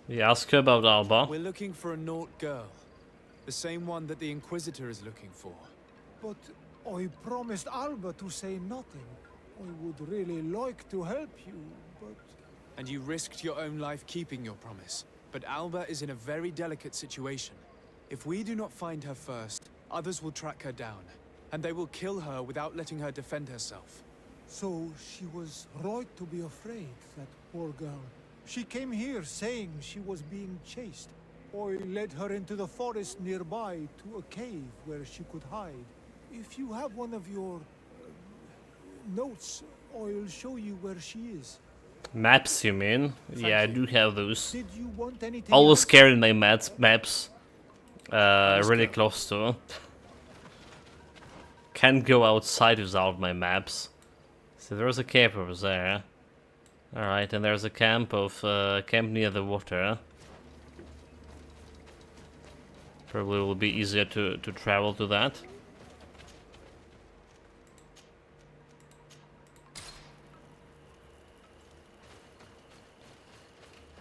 Yeah, ask her about Alba. We're looking for a Nort girl. The same one that the Inquisitor is looking for. But I promised Alba to say nothing. I would really like to help you, but... And you risked your own life keeping your promise. But Alba is in a very delicate situation. If we do not find her first, others will track her down. And they will kill her without letting her defend herself. So she was right to be afraid, that poor girl. She came here saying she was being chased. I led her into the forest nearby to a cave where she could hide. If you have one of your notes, I'll show you where she is. Maps, you mean? Yeah, I do have those. Did you want anything Always else? carrying my maps really close to. Can't go outside without my maps. So there's a cave over there. Alright, and there's a camp near the water. Probably will be easier to travel to that.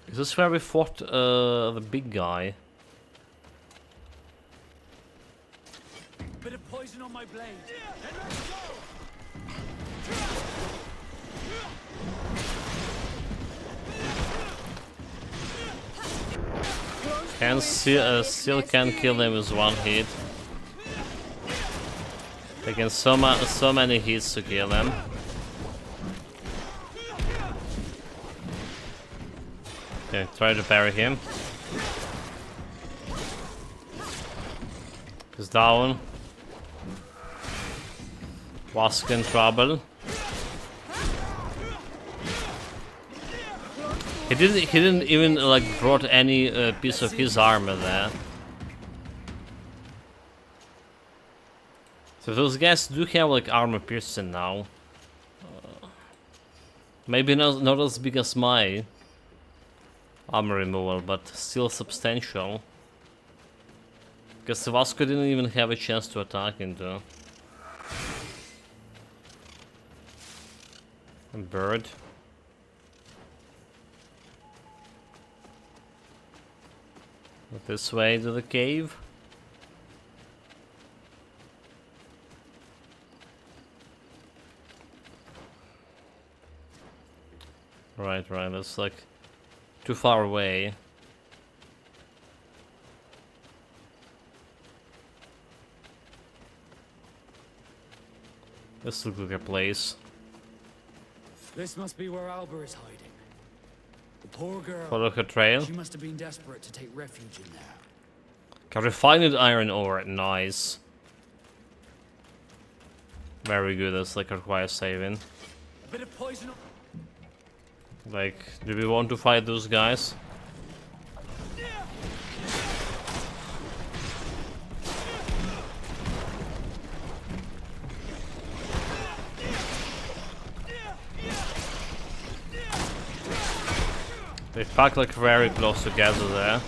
Is this where we fought the big guy? Bit of poison on my blade. Can still can't kill them with one hit. Taking so many hits to kill them. Okay, try to parry him. He's down. Wask in trouble. He didn't even like brought any piece of his armor there. So those guys do have like armor piercing now. Maybe not as big as mine. armor removal, but still substantial. Because Vasco didn't even have a chance to attack into. A bird. This way to the cave. Right, that's like too far away. This looks like a place. This must be where Alba is hiding. The poor girl. Follow her trail. She must have been desperate to take refuge in there. Got refined iron ore, nice. Very good, that's like requires saving. A bit of poison. Like, do we want to fight those guys? They pack like very close together there.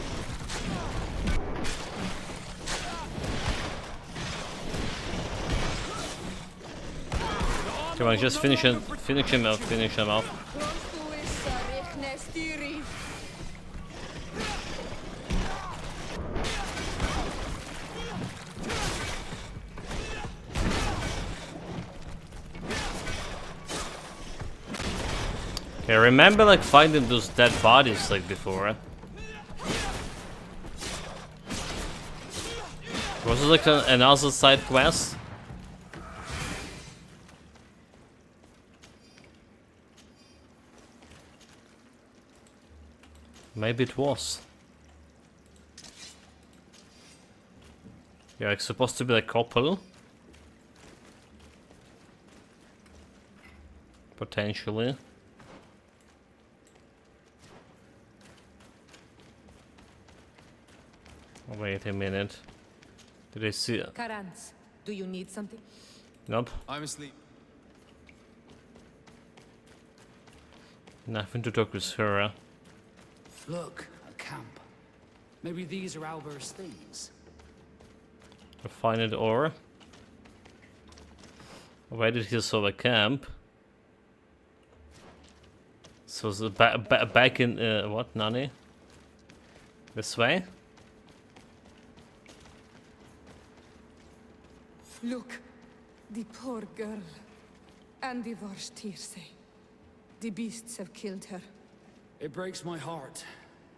Come on, just finish him off. Okay, remember like finding those dead bodies like before. Was it like another side quest? Maybe it was. Yeah, it's supposed to be like couple. Potentially. Oh, wait a minute. Did I see it? Karans, do you need something? Nope. I'm asleep. Nothing to talk with her. Look, a camp. Maybe these are Alber's things. Refined ore. Where did he saw the camp? So the back in what, Nani? This way? Look, the poor girl. And the Vorstirse. The beasts have killed her. It breaks my heart,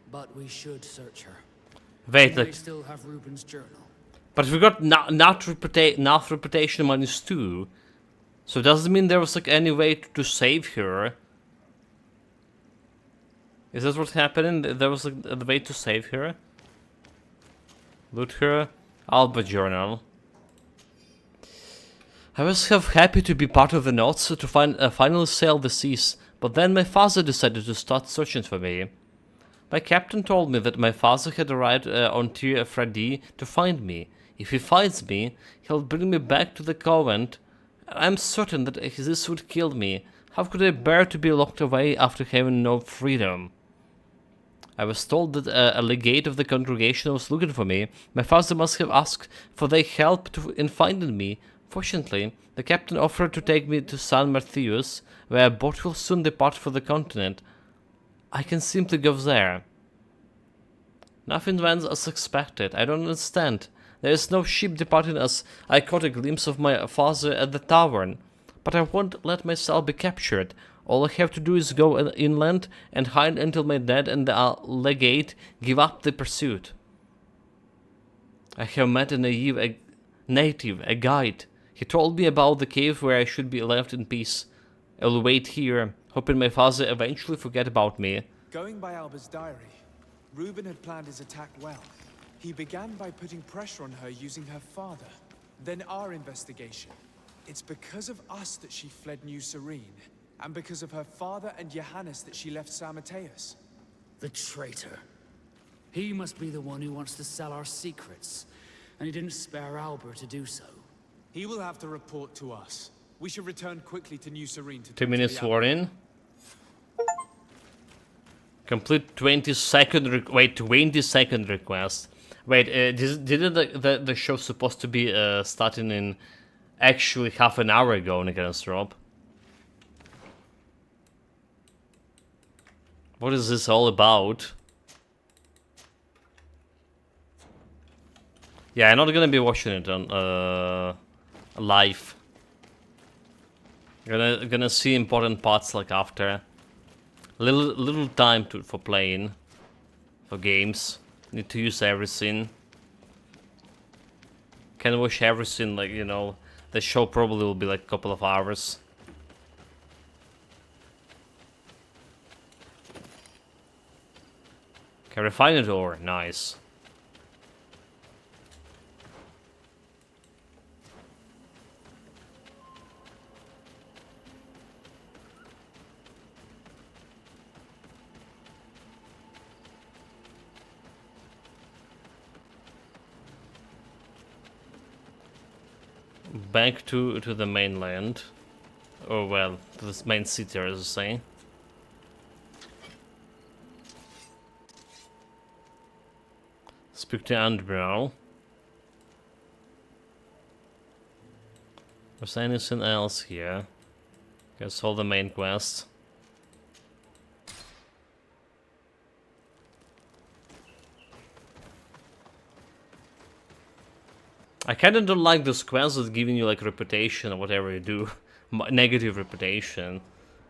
but we should search her. Wait, We like, still have Reuben's journal. but we got not reputation -2. So does it mean there was like any way to save her? Is that what's happening? There was like a way to save her? Loot her. Alba journal. I was happy to be part of the Knots to finally sail the seas, but then my father decided to start searching for me. My captain told me that my father had arrived on Tir Fradi to find me. If he finds me, he'll bring me back to the convent. I'm certain that this would kill me. How could I bear to be locked away after having no freedom? I was told that a legate of the congregation was looking for me. My father must have asked for their help in finding me. Fortunately, the captain offered to take me to San Marthius, where a boat will soon depart for the continent. I can simply go there. Nothing went as expected. I don't understand. There is no ship departing as I caught a glimpse of my father at the tavern. But I won't let myself be captured. All I have to do is go inland and hide until my dad and the legate give up the pursuit. I have met a native, a guide. He told me about the cave where I should be left in peace. I'll wait here, hoping my father eventually forget about me. Going by Alba's diary, Reuben had planned his attack well. He began by putting pressure on her using her father. Then our investigation. It's because of us that she fled New Serene, and because of her father and Johannes that she left San Mateus. The traitor. He must be the one who wants to sell our secrets, and he didn't spare Alba to do so. He will have to report to us. We should return quickly to New Serene to 2 minutes warning. Complete 20-second wait, 20-second request. Wait, didn't the show supposed to be starting in actually half an hour ago, Nicholas Rob? What is this all about? Yeah, I'm not gonna be watching it on live. Gonna see important parts like after. Little time for playing, for games. Need to use everything. Can watch everything, like, you know, the show probably will be like a couple of hours. Can refine it ore, nice. Back to the mainland. Or, well, to this main city, as I say. Speak to Admiral. Was anything else here? Guess all the main quests. I kinda don't like those quests that giving you like reputation or whatever you do. Negative reputation.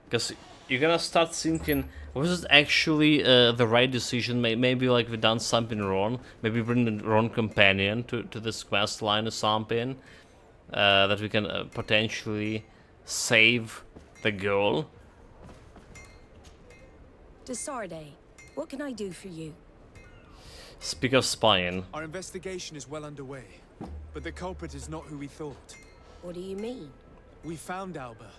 Because you're gonna start thinking, was it actually the right decision? Maybe like we've done something wrong. Maybe bring the wrong companion to this quest line or something. That we can potentially save the girl. Desarde, what can I do for you? Speak of spying. Our investigation is well underway, but the culprit is not who we thought. What do you mean? We found Alba,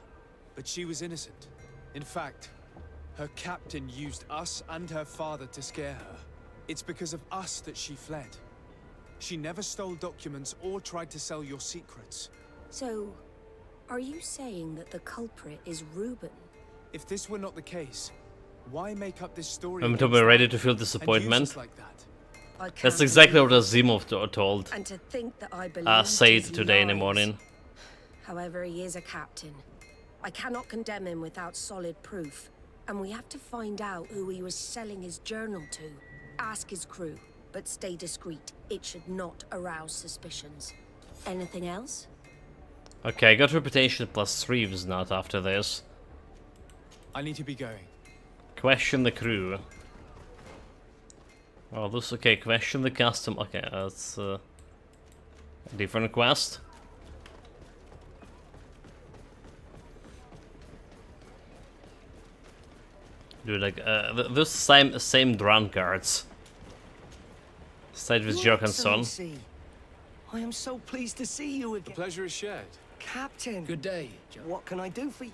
but she was innocent. In fact, her captain used us and her father to scare her. It's because of us that she fled. She never stole documents or tried to sell your secrets. So, are you saying that the culprit is Reuben? If this were not the case, why make up this story? I'm to be ready to feel disappointment. Like that? That's exactly what Asimov told. And to think that I believe Said today in the morning. However, he is a captain. I cannot condemn him without solid proof. And we have to find out who he was selling his journal to. Ask his crew, but stay discreet. It should not arouse suspicions. Anything else? Okay, I got reputation +3 if it's not after this. I need to be going. Question the crew. Oh, this okay. Question the custom. Okay, that's a different quest. Dude, like this same drunkards. Stayed with Your Johansson. Excellency, I am so pleased to see you again. The pleasure is shared. Captain. Good day. What can I do for you?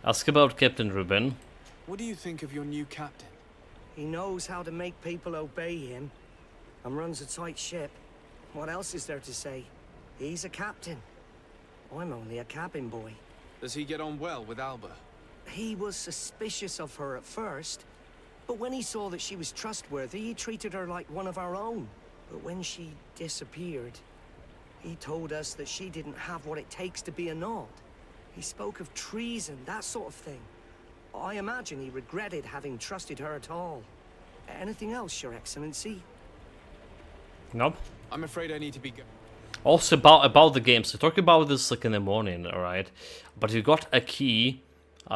Ask about Captain Reuben. What do you think of your new captain? He knows how to make people obey him and runs a tight ship. What else is there to say? He's a captain. I'm only a cabin boy. Does he get on well with Alba? He was suspicious of her at first, but when he saw that she was trustworthy, he treated her like one of our own. But when she disappeared, he told us that she didn't have what it takes to be a Nord. He spoke of treason, that sort of thing. I imagine he regretted having trusted her at all. Anything else, Your Excellency? Nope. I'm afraid I need to be going. Also about the game. So talk about this like in the morning, alright? But we got a key.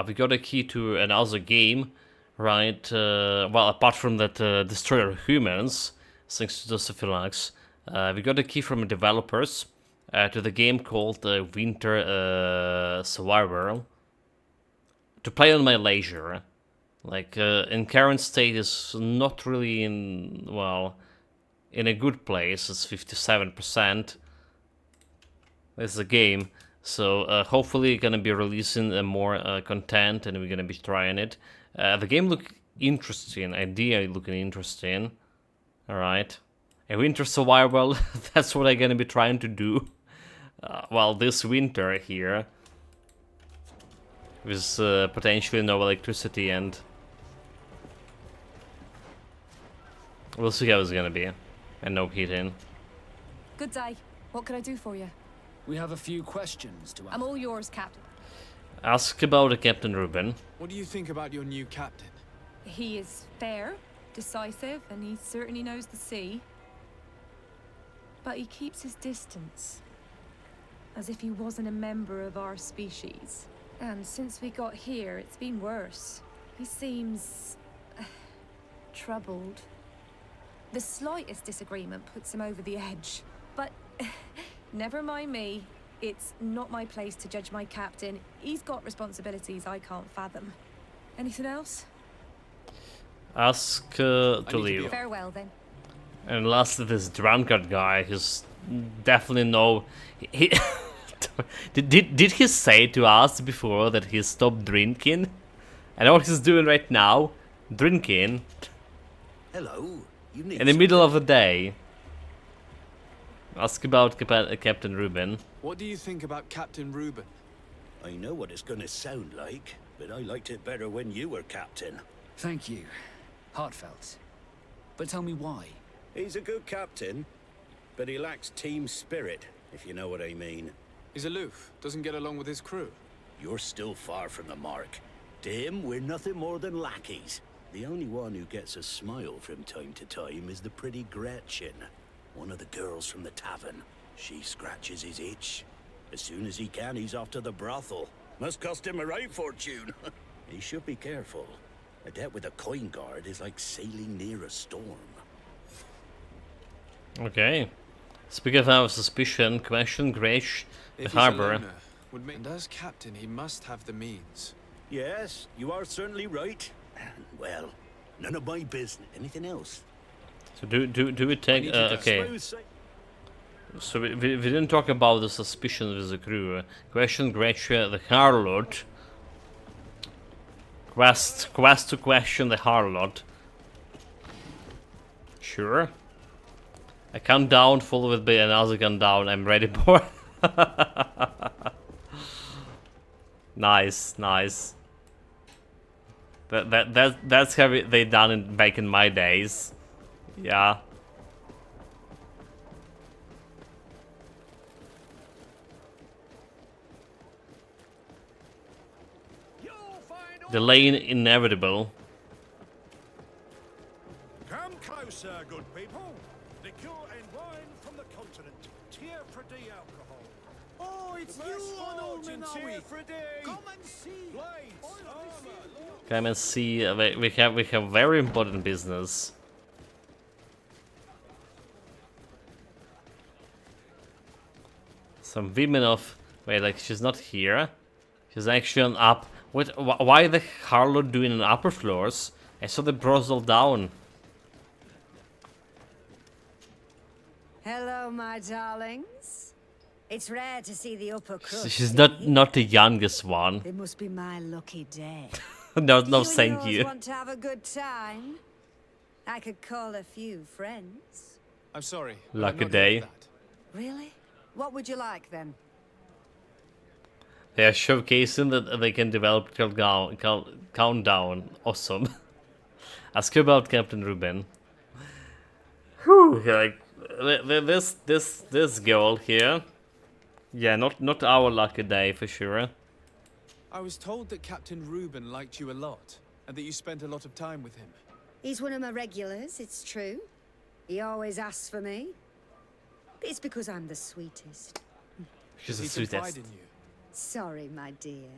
We got a key to another game, right? Well, apart from that Destroyer Humans, thanks to Joseph Relax, we got a key from the developers to the game called Winter Survivor. To play on my leisure. Like, in current state is not really in, well, in a good place. It's 57%. It's a game. So, hopefully gonna be releasing more content and we're gonna be trying it. The game look interesting, idea looking interesting. Alright. A winter survival, that's what I'm gonna be trying to do. Well, this winter here. With potentially no electricity and We'll see how it's gonna be. And no heating. Good day. What can I do for you? We have a few questions to ask. I'm all yours, Captain. Ask about the Captain Ruben. What do you think about your new captain? He is fair, decisive, and he certainly knows the sea. But he keeps his distance. As if he wasn't a member of our species. And since we got here, it's been worse. He seems... troubled. The slightest disagreement puts him over the edge. But never mind me. It's not my place to judge my captain. He's got responsibilities I can't fathom. Anything else? Ask to leave. Farewell, then. And lastly, this drunkard guy, he's definitely no... He did he say to us before that he stopped drinking? I know what he's doing right now. Drinking. Hello. You need In the middle of the day. Ask about Captain Ruben. What do you think about Captain Ruben? I know what it's gonna sound like, but I liked it better when you were captain. Thank you. Heartfelt. But tell me why. He's a good captain, but he lacks team spirit, if you know what I mean. He's aloof, doesn't get along with his crew. You're still far from the mark. To him, we're nothing more than lackeys. The only one who gets a smile from time to time is the pretty Gretchen, one of the girls from the tavern. She scratches his itch. As soon as he can, he's off to the brothel. Must cost him a right fortune. He should be careful. A debt with a coin guard is like sailing near a storm. Okay. Speaking of our suspicion, question Grace, the If he's harbor. a loner, and as captain, he must have the means. Yes, you are certainly right. Well, none of my business. Anything else? So do we take okay. So we didn't talk about the suspicion with the crew. Question Gretchen the harlot. Quest to question the harlot. Sure. A countdown followed with by another countdown. I'm ready for. Nice, nice. That's how they done it back in my days. Yeah. Delaying inevitable. Come closer, good people. Liqueur and wine from the continent. Tier for the alcohol. Oh, it's you on old Tier for Come and see. Come and see. We have very important business. Some women of wait, like she's not here. She's actually on up. What? Why the harlot doing on upper floors? I saw the brothel down. Hello, my darlings. It's rare to see the upper crust. She's not the youngest one. It must be my lucky day. No, thank you. Want to have a good time? I could call a few friends. I'm sorry. Lucky day. Really? What would you like then? They are showcasing that they can develop countdown. Awesome. Ask about Captain Ruben. Whew, like this girl here. Yeah, not our lucky day for sure. I was told that Captain Ruben liked you a lot, and that you spent a lot of time with him. He's one of my regulars, it's true. He always asks for me. It's because I'm the sweetest. She's the Does he confide sweetest. in you? Sorry, my dear.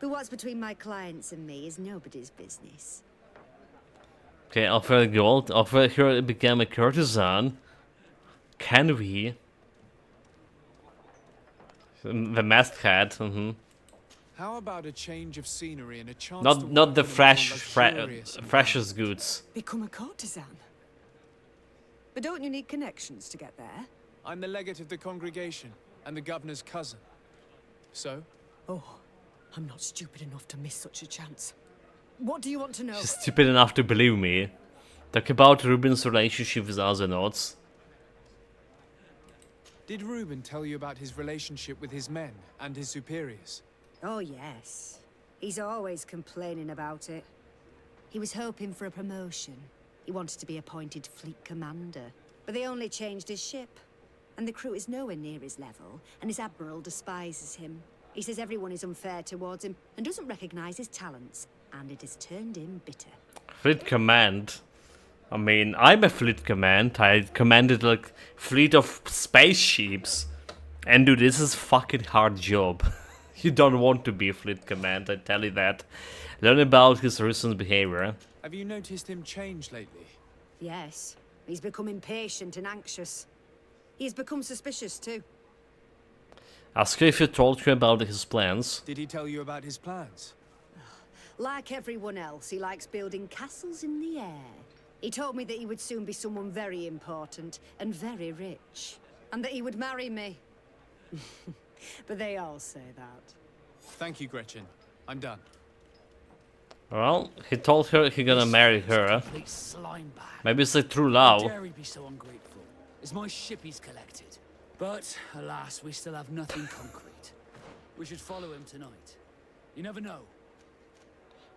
But what's between my clients and me is nobody's business. Okay, offer gold. Offer her to become a courtesan. Can we? The masthead. How about a change of scenery and a chance to Not the work in a more luxurious freshest goods. Become a courtesan. But don't you need connections to get there? I'm the legate of the congregation and the governor's cousin. So? Oh, I'm not stupid enough to miss such a chance. What do you want to know? She's stupid enough to believe me. Talk about Ruben's relationship with Argonauts. Did Ruben tell you about his relationship with his men and his superiors? Oh, yes. He's always complaining about it. He was hoping for a promotion. He wanted to be appointed fleet commander, but they only changed his ship. And the crew is nowhere near his level, and his admiral despises him. He says everyone is unfair towards him and doesn't recognize his talents, and it has turned him bitter. Fleet command. I mean, I'm a fleet command. I commanded like fleet of spaceships. And dude, this is a fucking hard job. You don't want to be a fleet command, I tell you that. Learn about his recent behavior. Have you noticed him change lately? Yes, he's become impatient and anxious. He's become suspicious too. Ask her if you told you about his plans. Did he tell you about his plans? Like everyone else, he likes building castles in the air. He told me that he would soon be someone very important and very rich, and that he would marry me. But they all say that. Thank you, Gretchen. I'm done. Well, he told her he gonna marry her. Complete slime bag. Maybe it's like true How love. dare he be so ungrateful? It's my ship he's collected. But, alas, we still have nothing concrete. We should follow him tonight. You never know.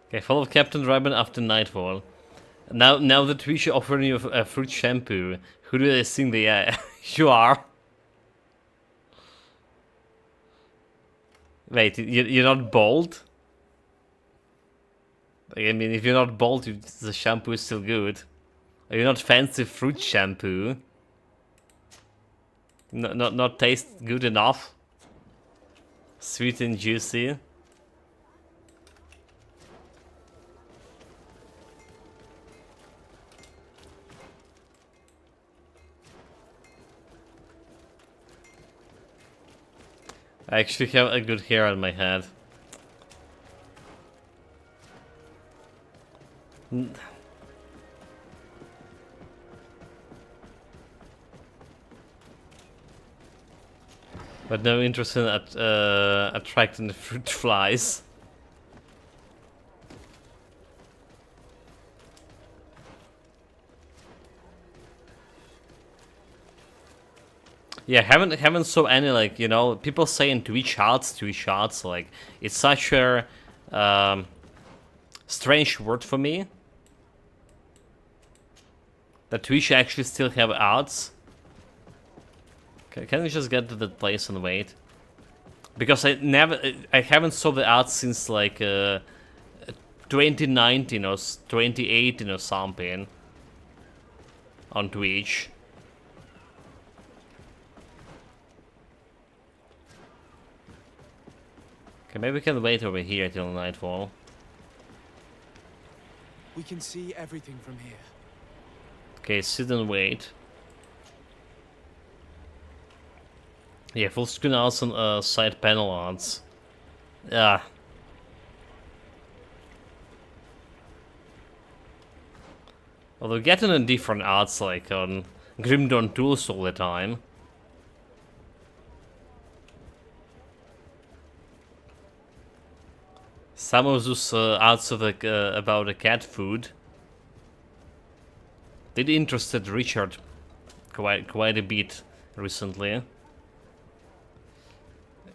Okay, follow Captain Ribbon after nightfall. Now that we should offer you a fruit shampoo, who do they think they are? You are. Wait, you're not bald? I mean, if you're not bald, the shampoo is still good. Are you not fancy fruit shampoo? Not taste good enough? Sweet and juicy? I actually have a good hair on my head. But no interest in attracting the fruit flies. Yeah, haven't saw any, like, you know, people say in Twitch shots, like, it's such a strange word for me. That Twitch actually still have ads. Can we just get to that place and wait? Because I haven't saw the ads since like 2019 or 2018 or something on Twitch. Okay, maybe we can wait over here till nightfall. We can see everything from here. Okay, sit and wait. Yeah, full screen ads and side panel ads. Yeah. Although getting a different ads like on Grim Dawn Tools all the time. Some of those ads of like, about the cat food did interested Richard quite a bit recently.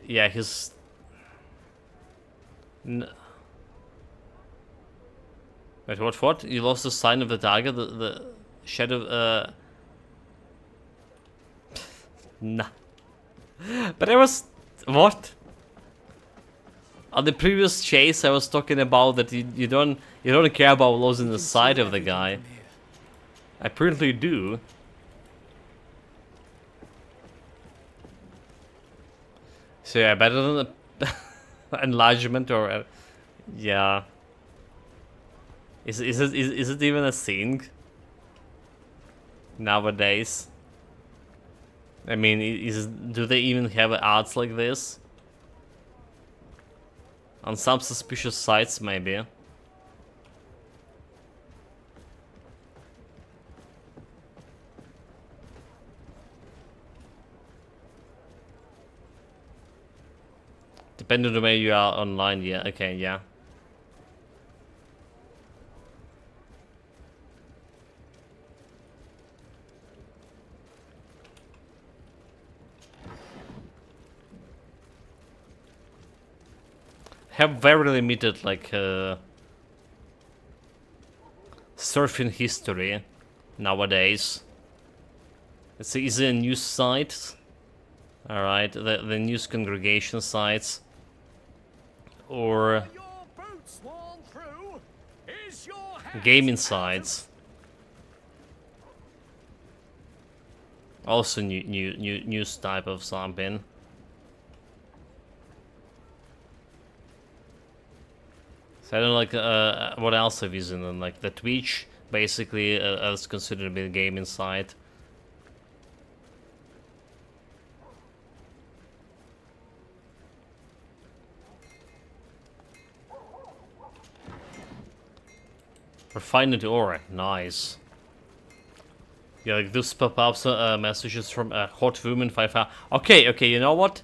Yeah, his... Wait, what? You lost the sign of the dagger? The shadow... Nah. But I was... What? On the previous chase I was talking about that you don't care about losing the sight of the guy. I apparently do. So yeah, better than enlargement or yeah. Is it even a thing nowadays? I mean, do they even have ads like this? On some suspicious sites, maybe. Depending on the way you are online, yeah, okay, yeah. Have very limited, like, surfing history nowadays. It's either a news site, alright, the news congregation sites, or gaming sites. Also news type of something. So I don't like what else have you seen? Like the Twitch, basically, is considered to be a gaming site. Refined ore, nice. Yeah, like those pop-ups messages from hot woman 5 hours. Okay, you know what?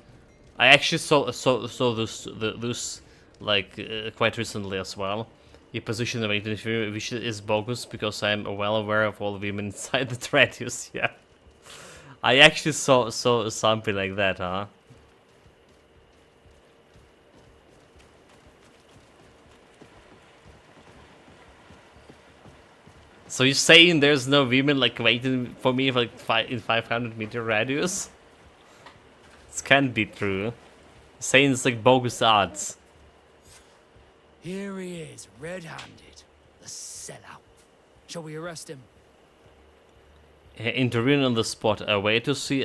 I actually saw those like quite recently as well. Your position of identity which is bogus because I'm well aware of all the women inside the radius. Yeah, I actually saw something like that, huh? So you're saying there's no women like waiting for me for like in 500-meter radius? This can't be true. You're saying it's like bogus odds. Here he is, red-handed. The sellout. Shall we arrest him? Intervene on the spot. Wait to see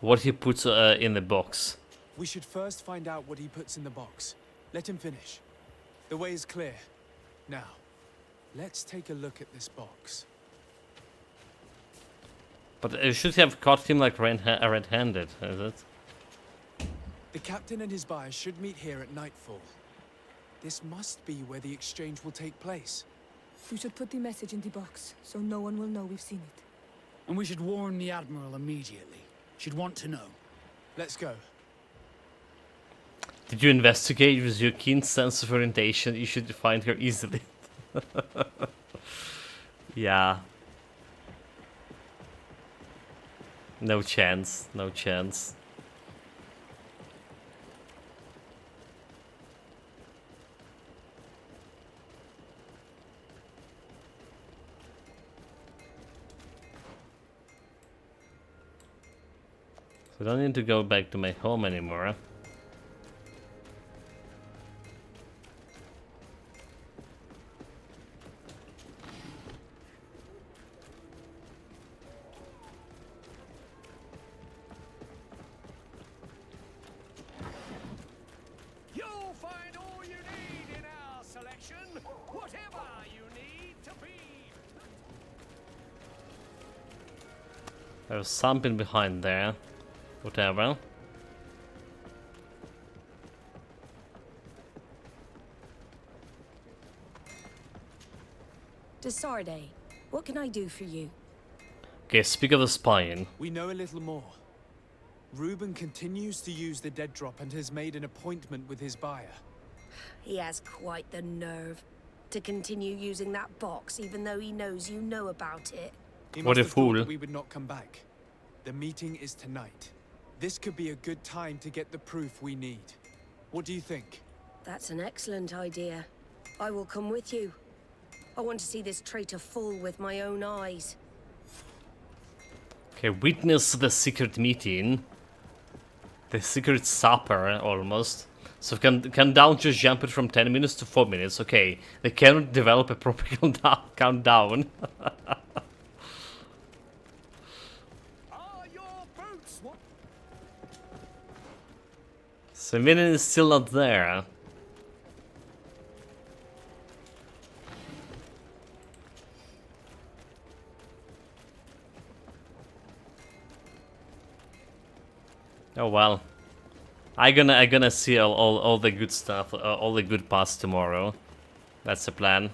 what he puts in the box. We should first find out what he puts in the box. Let him finish. The way is clear. Now, let's take a look at this box. But you should have caught him like red-handed, is it? The captain and his buyer should meet here at nightfall. This must be where the exchange will take place. We should put the message in the box, so no one will know we've seen it. And we should warn the Admiral immediately. She'd want to know. Let's go. Did you investigate with your keen sense of orientation? You should find her easily. Yeah. No chance, no chance. So I don't need to go back to my home anymore. You'll find all you need in our selection, whatever you need to be. There's something behind there. Whatever. Desarde, what can I do for you? Okay, speak of the spying. We know a little more. Reuben continues to use the dead drop and has made an appointment with his buyer. He has quite the nerve to continue using that box, even though he knows you know about it. He What must a have thought fool. that we would not come back. The meeting is tonight. This could be a good time to get the proof we need. What do you think? That's an excellent idea. I will come with you. I want to see this traitor fall with my own eyes. Okay, witness the secret meeting. The secret supper, almost. So can down just jump it from 10 minutes to 4 minutes. Okay, they cannot develop a proper countdown. So Minion is still not there. Oh well. I gonna see all the good stuff, all the good parts tomorrow. That's the plan.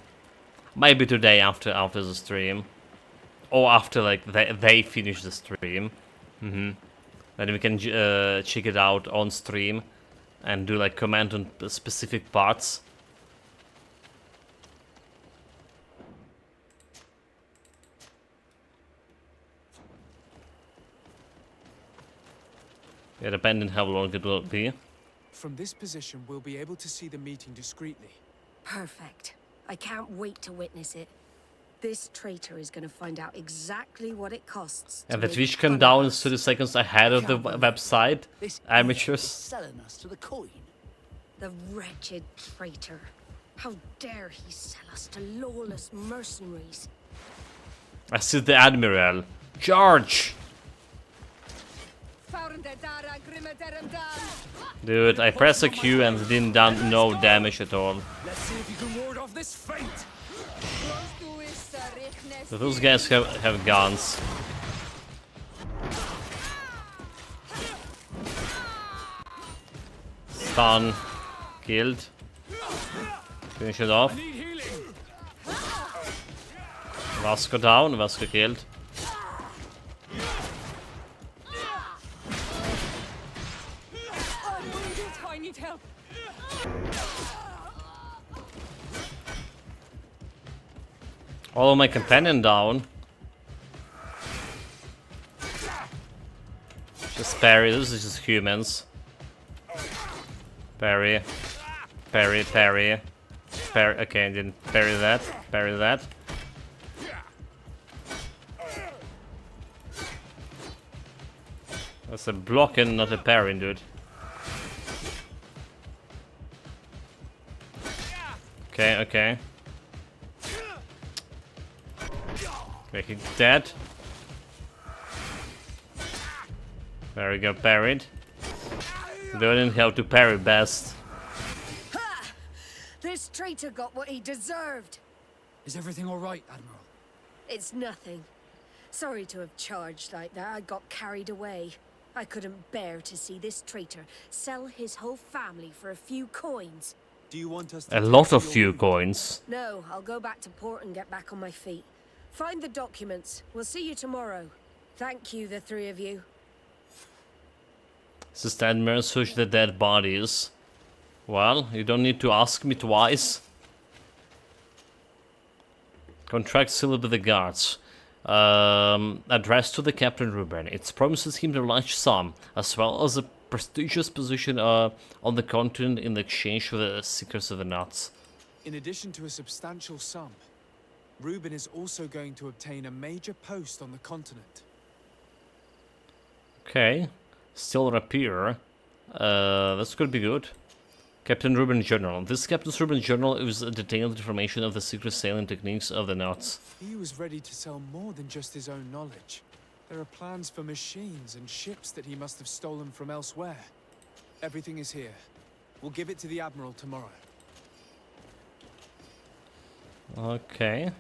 Maybe today after the stream, or after like they finish the stream. Then we can check it out on stream and do like comment on specific parts. Yeah, depending how long it will be. From this position, we'll be able to see the meeting discreetly. Perfect. I can't wait to witness it. This traitor is going to find out exactly what it costs. And to the make Twitch fun of countdown us. is 30 seconds ahead of the website. Amateurs. Selling us to the coin. The wretched traitor. How dare he sell us to lawless mercenaries? I see the Admiral. Charge! Dude, I press a Q and didn't done no damage at all. Let's see if you can ward off this fate. So those guys have guns. Stun. Killed. Finish it off. Vasco down, Vasco killed. I need help. All of my companion down. Just parry, this is just humans. Parry. Parry, parry. Parry, okay, didn't parry that. Parry that. That's a blocking, not a parrying, dude. Okay, okay. Make it dead. There we go, parried. Learning how to parry best. Ha! This traitor got what he deserved. Is everything all right, Admiral? It's nothing. Sorry to have charged like that. I got carried away. I couldn't bear to see this traitor sell his whole family for a few coins. Do you want us to A lot of few coins. No, I'll go back to port and get back on my feet. Find the documents. We'll see you tomorrow. Thank you, the three of you. Admiral, search the dead bodies. Well, you don't need to ask me twice. Contract sealed with the guards. Addressed to the Captain Ruben. It promises him a large sum, as well as a prestigious position on the continent in exchange for the Seekers of the Nuts. In addition to a substantial sum, Reuben is also going to obtain a major post on the continent. Okay. Still rapier. That's gonna be good. Captain Ruben Journal. This Captain Ruben Journal is a detailed information of the secret sailing techniques of the Nuts. He was ready to sell more than just his own knowledge. There are plans for machines and ships that he must have stolen from elsewhere. Everything is here. We'll give it to the Admiral tomorrow. Okay.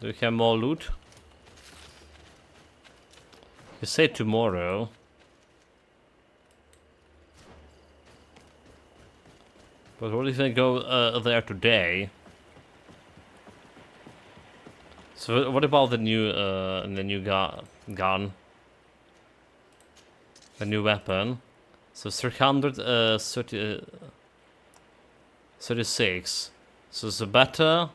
Do we have more loot? You say tomorrow. But what if I go there today? So what about the new gun? The new weapon. So 336. So it's a better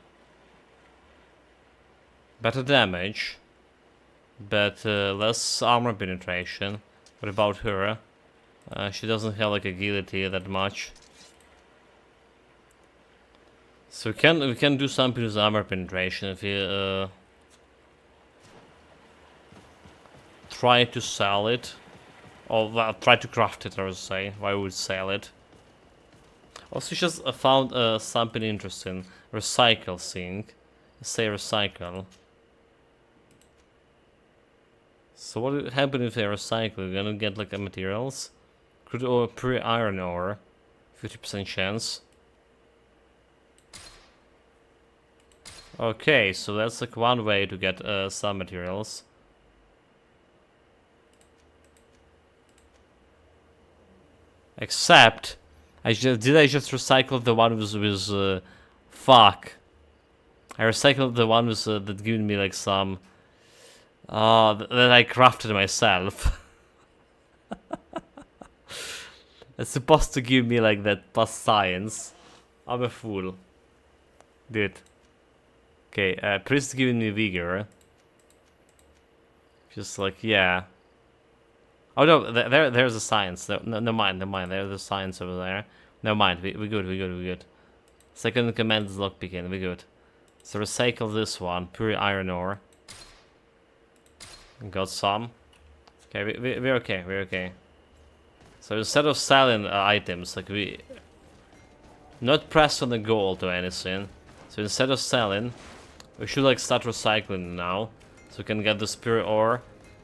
damage, but less armor penetration. What about her? She doesn't have like agility that much. So we can do something with armor penetration if you try to sell it, or well, try to craft it. I would say why would sell it. Also, just found something interesting. Recycle thing. Say recycle. So what would happen if they recycle? You're gonna get like materials, crude ore, pre-iron ore, 50% chance. Okay, so that's like one way to get some materials. Except, I just recycle the one with fuck. I recycled the one with that giving me like some that I crafted myself. It's supposed to give me like that plus science. I'm a fool, dude. Okay, priest giving me vigor. Just like, yeah. Oh no, there's a science. No mind. There's a science over there. No mind. We good. Second command is lockpicking. We good. So recycle this one, pure iron ore. Got some. Okay, we're okay, we're okay. So instead of selling items, like we... Not pressed on the gold or anything. So instead of selling, we should like start recycling now. So we can get the pure ore.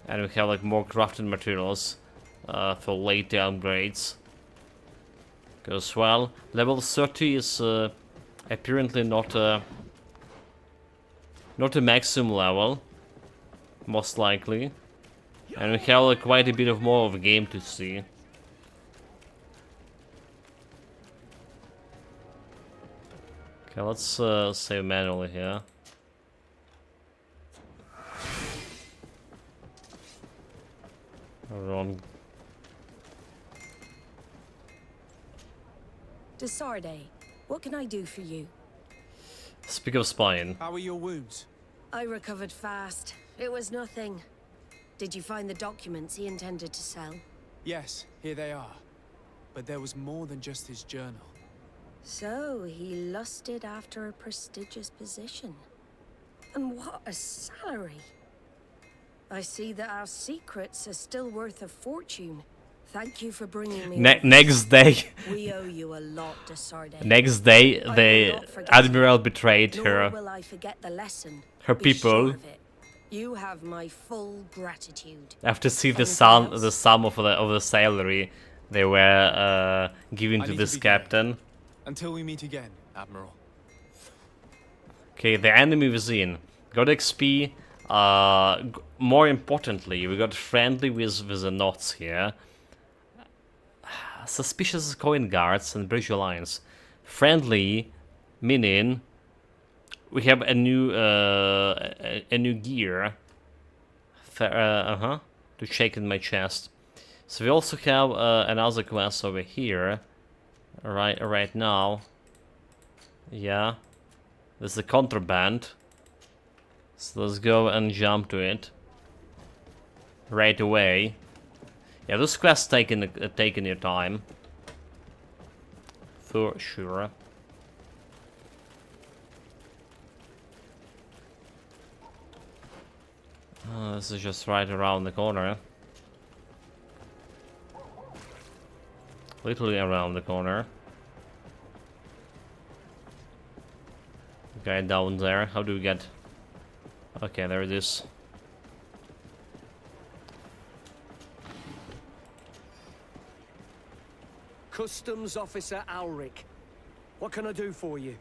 And we have like more crafted materials for later upgrades. Because well, level 30 is apparently not a maximum level, most likely, and we have like quite a bit of more of a game to see. Okay, let's save manually here. Wrong. Desarde, what can I do for you? Speak of spying. How are your wounds? I recovered fast. It was nothing. Did you find the documents he intended to sell? Yes, here they are. But there was more than just his journal. So, he lusted after a prestigious position. And what a salary! I see that our secrets are still worth a fortune. Thank you for bringing me Next day. We owe you a lot, Desarde. Next day, the Admiral betrayed her. Will I forget the lesson? Her people. You have my full gratitude. After see the sum of the salary they were giving to this captain. Until we meet again, Admiral. Okay, the enemy within. Got XP. More importantly, we got friendly with the knots here. Suspicious coin guards and bridge alliance. Friendly, meaning we have a new gear. To shake in my chest. So we also have another quest over here. Right now. Yeah. There's a contraband. So let's go and jump to it. Right away. Yeah, this quest taking your time. For sure. This is just right around the corner. Literally around the corner. Guy down there. How do we get... Okay, there it is. Customs Officer Alric. What can I do for you?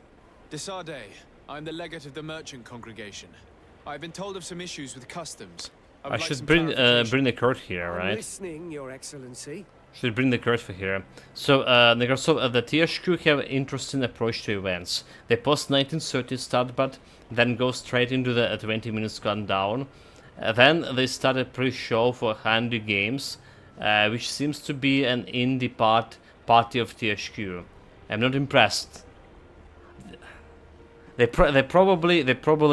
Desarde, I'm the legate of the merchant congregation. I've been told of some issues with customs. I should bring the court here, right? I'm listening, Your Excellency. Should bring the court for here. So, the THQ have an interesting approach to events. They post 1930 start, but then go straight into the 20 minutes countdown. Then they start a pre-show for handy games, which seems to be an indie party of THQ. I'm not impressed. They're probably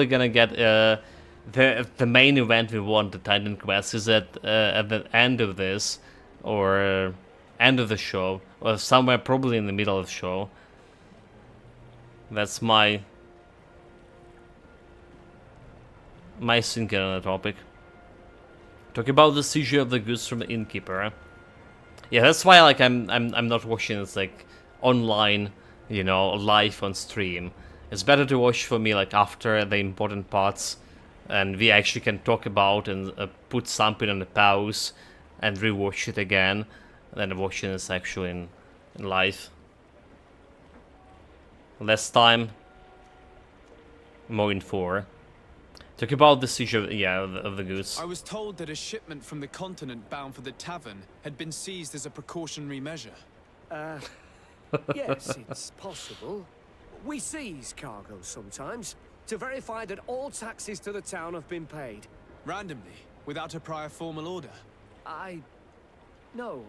gonna get the main event we want. The Titan Quest is at the end of this, or end of the show, or somewhere probably in the middle of the show. That's my thinking on the topic. Talk about the seizure of the goods from the innkeeper. Yeah, that's why like I'm not watching this like online, you know, live on stream. It's better to watch for me like after the important parts, and we actually can talk about and put something on the pause and rewatch it again, than watching this actually in live. Less time, more info. Talk about the seizure, yeah, of the goods. I was told that a shipment from the continent bound for the tavern had been seized as a precautionary measure. Yes, it's possible. We seize cargo sometimes to verify that all taxes to the town have been paid. Randomly, without a prior formal order? No,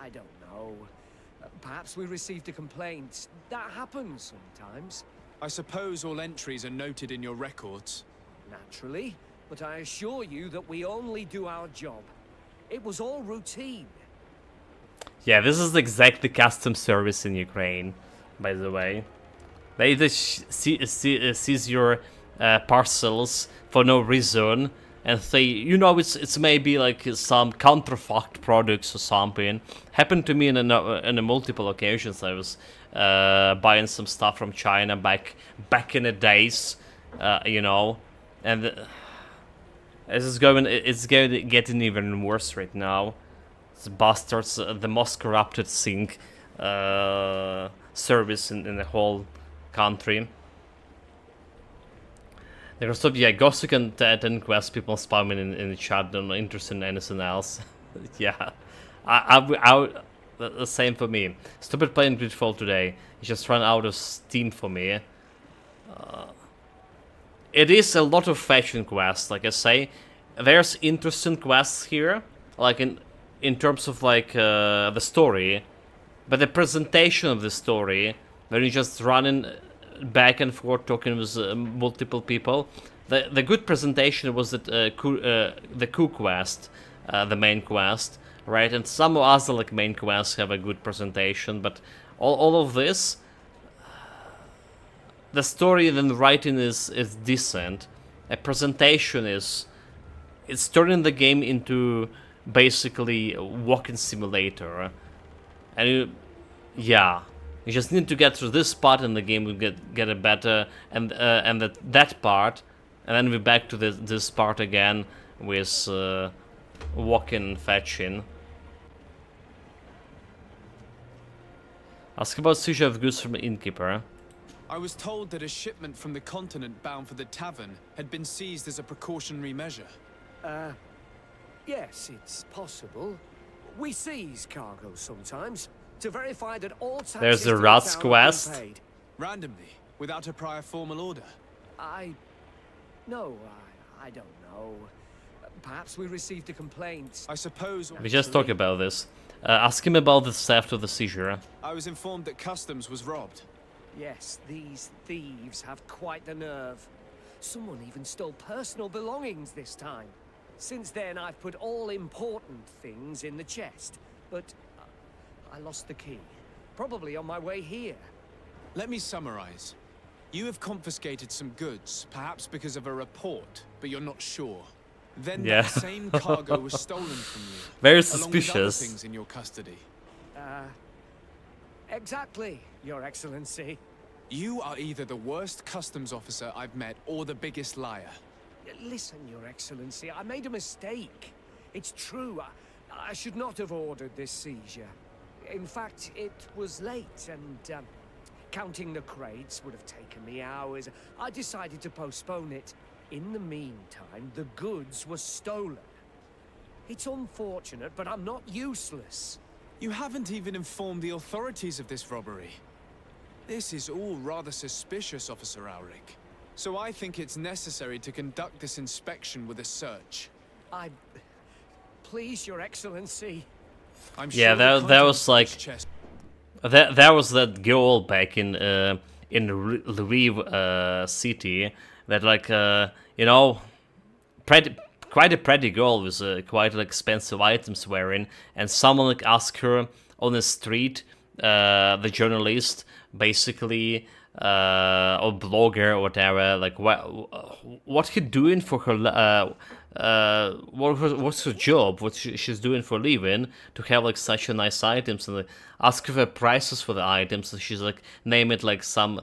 I don't know. Perhaps we received a complaint. That happens sometimes. I suppose all entries are noted in your records. Naturally, but I assure you that we only do our job. It was all routine. Yeah, this is exactly custom service in Ukraine, by the way. They just seize your parcels for no reason, and say, you know, it's maybe like some counterfeit products or something. Happened to me in a multiple occasions. I was buying some stuff from China back in the days, you know, and it's getting even worse right now. The bastards, the most corrupted thing service in the whole country. There's also, yeah, Gothic and Dead and Quest people spamming in the chat, don't interested in anything else. Yeah, the same for me. Stupid playing GreedFall today. It just ran out of steam for me. It is a lot of fetching quests, like I say. There's interesting quests here, like in terms of like the story, but the presentation of the story, when you're just running back and forth talking with multiple people, the good presentation was that the coup quest, the main quest, right? And some other like main quests have a good presentation, but all of this, the story and the writing is decent. A presentation it's turning the game into basically a walking simulator, and yeah, you just need to get through this part, and the game will get a better, and that part, and then we're back to this part again with walking and fetching. Ask about seizure of goods from the innkeeper. I was told that a shipment from the continent bound for the tavern had been seized as a precautionary measure. Yes, it's possible. We seize cargo sometimes to verify that all taxes There's a to the Rat's town have been quest. paid. Randomly, without a prior formal order. No, I don't know. Perhaps we received a complaint. I suppose... We just talked about this. Ask him about the theft of the seizure. I was informed that customs was robbed. Yes, these thieves have quite the nerve. Someone even stole personal belongings this time. Since then, I've put all important things in the chest, but I lost the key. Probably on my way here. Let me summarize. You have confiscated some goods, perhaps because of a report, but you're not sure. Then Yeah. that same cargo was stolen from you. Very along with other suspicious. things in your custody. Exactly, Your Excellency. You are either the worst customs officer I've met or the biggest liar. Listen, Your Excellency, I made a mistake. It's true, I should not have ordered this seizure. In fact, it was late, and counting the crates would have taken me hours. I decided to postpone it. In the meantime, the goods were stolen. It's unfortunate, but I'm not useless. You haven't even informed the authorities of this robbery. This is all rather suspicious, Officer Auric. So I think it's necessary to conduct this inspection with a search. Please, Your Excellency. I'm Yeah, sure that was like that was that girl back in Lviv city that like you know, quite a pretty girl with quite expensive items wearing, and someone like asked her on the street, the journalist basically, or blogger or whatever, like what he doing for her, what's her job, what she's doing for a living to have like such a nice items, and like, ask her the prices for the items, and she's like name it like some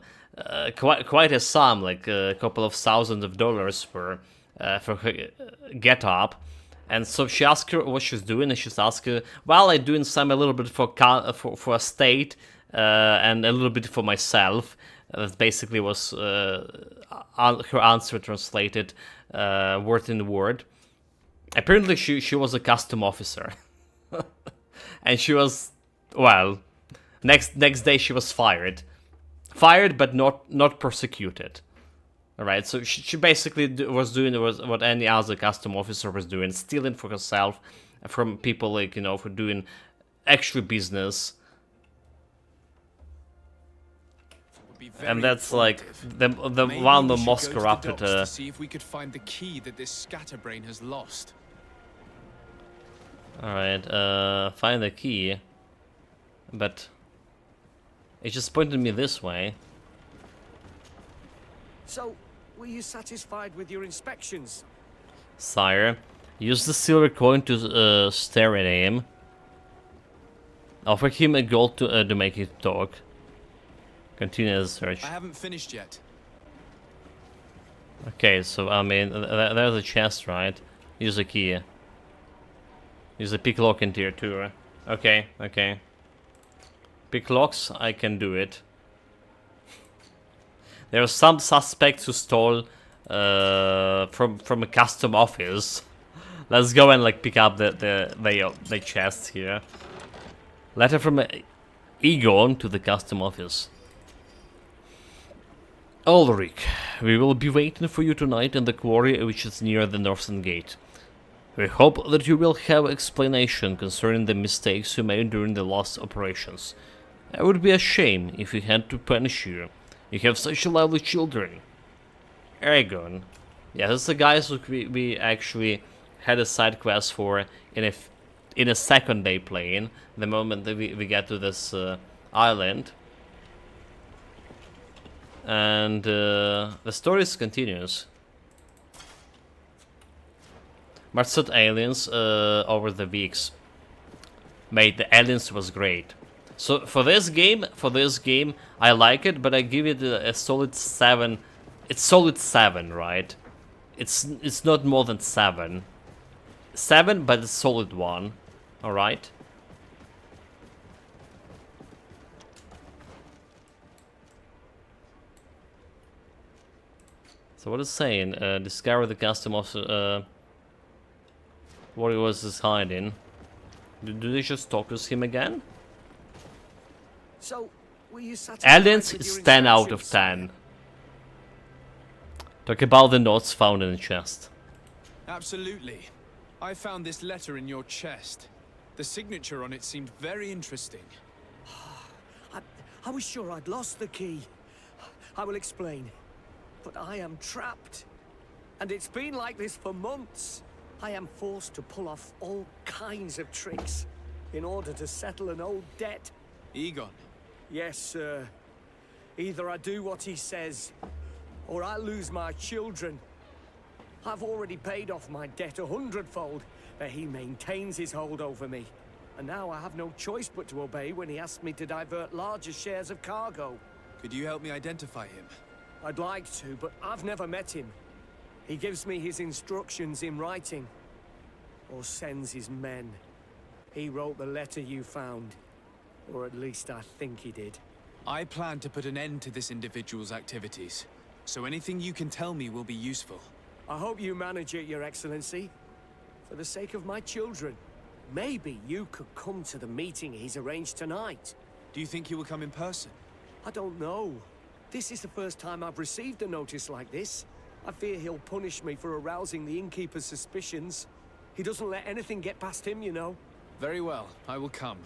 quite a sum, like a couple of $1,000s for her get up. And so she asked her what she's doing, and she's asked her, well, I'm doing some a little bit for a state, and a little bit for myself. That basically was her answer translated word in word. Apparently she was a custom officer. And she was, well, next day she was fired. Fired, but not persecuted. Alright, so she basically was doing what any other custom officer was doing, stealing for herself from people, like, you know, for doing actual business. And that's like the one of the most corrupted. To see if we could find the key that this scatterbrain has lost. Alright, find the key. But it just pointed me this way. So, were you satisfied with your inspections? Sire, use the silver coin to stare at him. Offer him a gold to make it talk. Continue the search. I haven't finished yet. Okay, so I mean, there's a chest, right? Use a key. Use a pick lock in tier 2. Right? Okay, okay. Pick locks, I can do it. There are some suspects who stole from a custom office. Let's go and like pick up the chests here. Letter from Egon to the custom office. Ulrich, we will be waiting for you tonight in the quarry which is near the northern gate. We hope that you will have explanation concerning the mistakes you made during the last operations. It would be a shame if we had to punish you. You have such lovely children. Egon. Yeah, that's the guys who we actually had a side quest for in a second day playing, the moment that we get to this island. And the story continues. Martzot aliens over the weeks. Mate, the aliens was great. So for this game, I like it, but I give it a solid 7. It's solid 7, right? It's not more than 7. 7, but a solid 1. All right. So what is saying? Discover the custom of what it was hiding. Do they just talk to him again? So, were you satisfied Aliens with is your 10 out of inspections? 10. Talk about the notes found in the chest. Absolutely. I found this letter in your chest. The signature on it seemed very interesting. I was sure I'd lost the key. I will explain. But I am trapped. And it's been like this for months. I am forced to pull off all kinds of tricks in order to settle an old debt. Egon. Yes, sir. Either I do what he says, or I lose my children. I've already paid off my debt 100-fold, but he maintains his hold over me. And now I have no choice but to obey when he asks me to divert larger shares of cargo. Could you help me identify him? I'd like to, but I've never met him. He gives me his instructions in writing, or sends his men. He wrote the letter you found, or at least I think he did. I plan to put an end to this individual's activities, so anything you can tell me will be useful. I hope you manage it, Your Excellency. For the sake of my children, maybe you could come to the meeting he's arranged tonight. Do you think he will come in person? I don't know. This is the first time I've received a notice like this. I fear he'll punish me for arousing the innkeeper's suspicions. He doesn't let anything get past him, you know. Very well, I will come.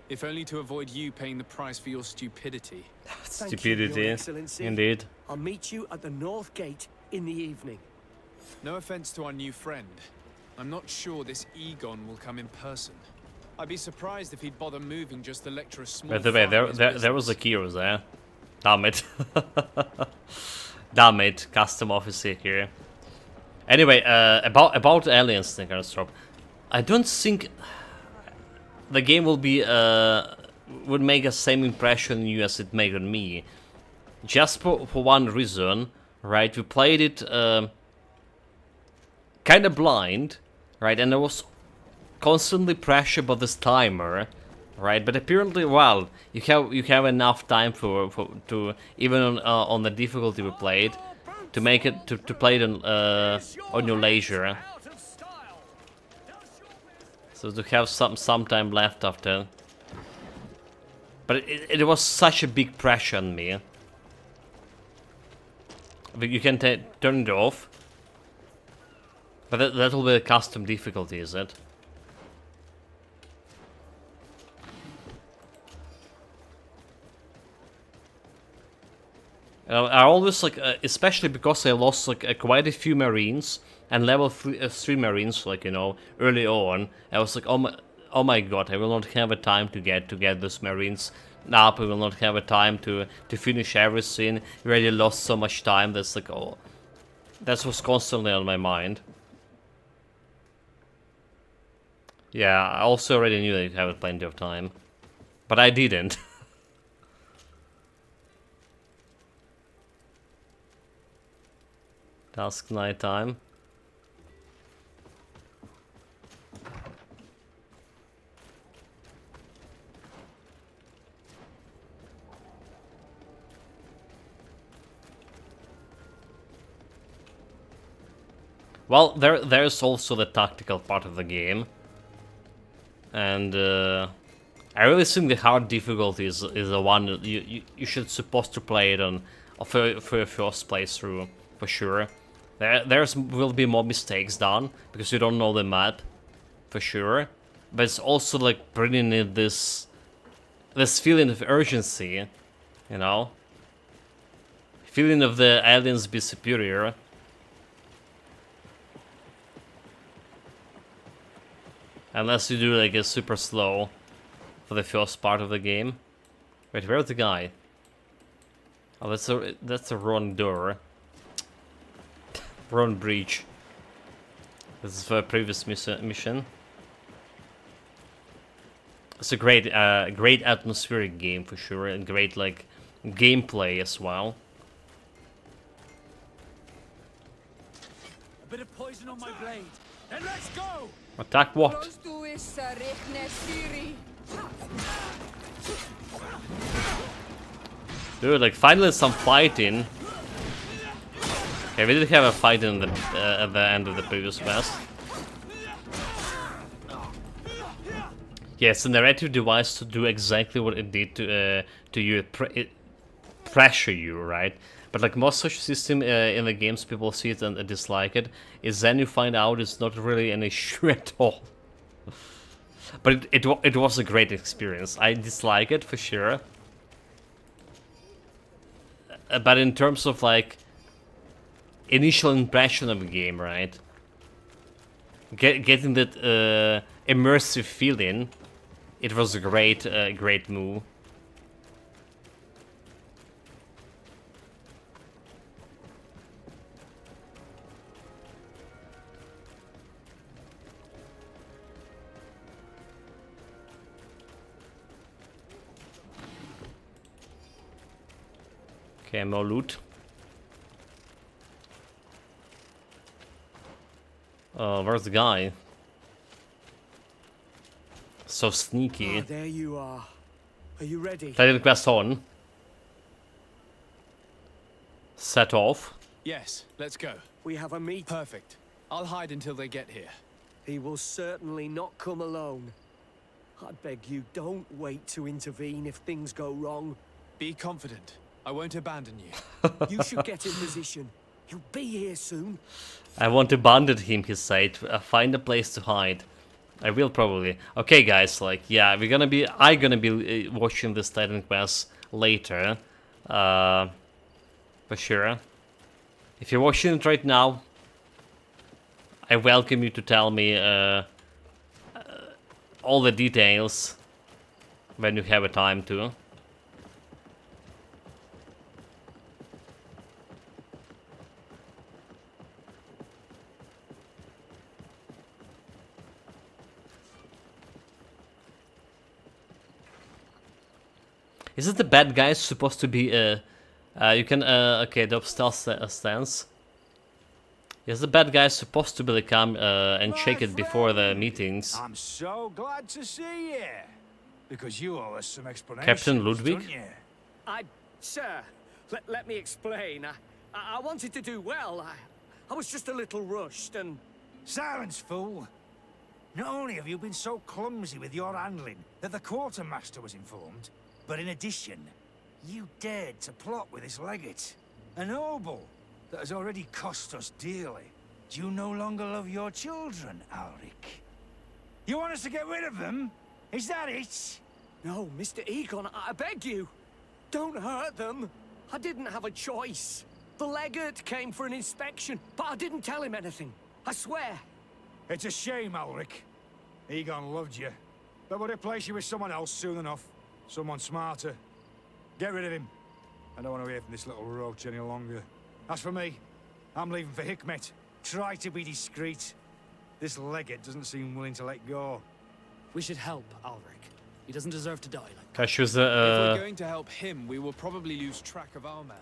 If only to avoid you paying the price for your stupidity. Stupidity, Your Excellency. indeed. I'll meet you at the North Gate in the evening. No offense to our new friend. I'm not sure this Egon will come in person. I'd be surprised if he'd bother moving just to lecture a small By the way, farm in his there was a business. key over there. Damn it. Damn it, custom officer here. Anyway, about aliens thing, I don't think the game will be would make the same impression on you as it made on me. Just for one reason, right? We played it kind of blind, right? And there was constantly pressure about this timer, right? But apparently, well, you have enough time to even on the difficulty we played to make it to play it on your leisure. So to have some time left after. But it was such a big pressure on me. But you can turn it off. But that'll be a custom difficulty, is it? I always like, especially because I lost like quite a few Marines and level 3 Marines, like, you know, early on. I was like, oh my god, I will not have a time to get those Marines Nah, we will not have a time to finish everything. We already lost so much time. That's like, oh, that was constantly on my mind. Yeah, I also already knew that you have plenty of time, but I didn't. Task nighttime. Well, there's also the tactical part of the game, and I really think the hard difficulty is the one that you should supposed to play it on for your first playthrough for sure. There's will be more mistakes done because you don't know the map for sure, but it's also like bringing in this feeling of urgency, you know, feeling of the aliens be superior. Unless you do like a super slow for the first part of the game. Wait, where's the guy? Oh, that's a wrong door. Wrong breach. This is for a previous mission. It's a great atmospheric game for sure, and great like gameplay as well. A bit of poison on my blade, and let's go! Attack what? Dude, like finally some fighting. Okay, we did have a fight in the at the end of the previous quest. Yes, a narrative device to do exactly what it did to you, pressure you, right? But like most such system in the games, people see it and dislike it. Is then you find out it's not really an issue at all. But it was a great experience. I dislike it for sure. But in terms of like initial impression of the game, right? Getting that immersive feeling, it was a great move. Okay, more loot. Where's the guy? So sneaky. Oh, there you are. Are you ready? Titan quest on. Set off. Yes, let's go. We have a meet. Perfect. I'll hide until they get here. He will certainly not come alone. I beg you, don't wait to intervene if things go wrong. Be confident. I won't abandon you. You should get in position. He'll be here soon. I won't abandon him, he said. Find a place to hide. I will probably. Okay, guys, like, yeah, I'm gonna be watching this Titan quest later. For sure. If you're watching it right now, I welcome you to tell me all the details when you have a time to. Is it the bad guy supposed to be you can okay, the stealth stance. Is the bad guy supposed to come and check it before the meetings? I'm so glad to see you. Because you owe us some explanation. Captain Ludwig? Sir, let me explain. I wanted to do well. I was just a little rushed and... Silence, fool. Not only have you been so clumsy with your handling that the quartermaster was informed, but in addition, you dared to plot with this legate. A noble that has already cost us dearly. Do you no longer love your children, Alric? You want us to get rid of them? Is that it? No, Mr. Egon, I beg you. Don't hurt them. I didn't have a choice. The legate came for an inspection, but I didn't tell him anything. I swear. It's a shame, Alric. Egon loved you, but would have placed you with someone else soon enough. Someone smarter. Get rid of him. I don't want to hear from this little roach any longer. As for me, I'm leaving for Hikmet. Try to be discreet. This Legate doesn't seem willing to let go. We should help Ulrich. He doesn't deserve to die like Cassius, If we're going to help him, we will probably lose track of our man.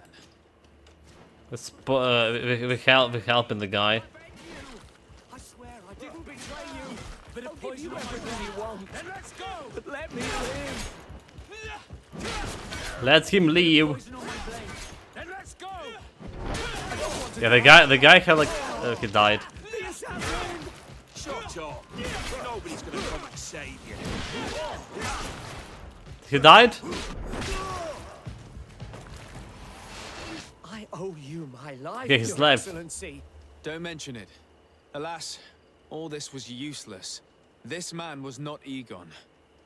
we're helping the guy. I swear I didn't betray you. But I'll give you everything you want. Then let's go. But let me live. Let him leave. Then let's go. Yeah, the guy had like he died. Shut up. Nobody's gonna come and save you. He died? I owe you my life, Yeah, his Your life. Excellency. Don't mention it. Alas, all this was useless. This man was not Egon.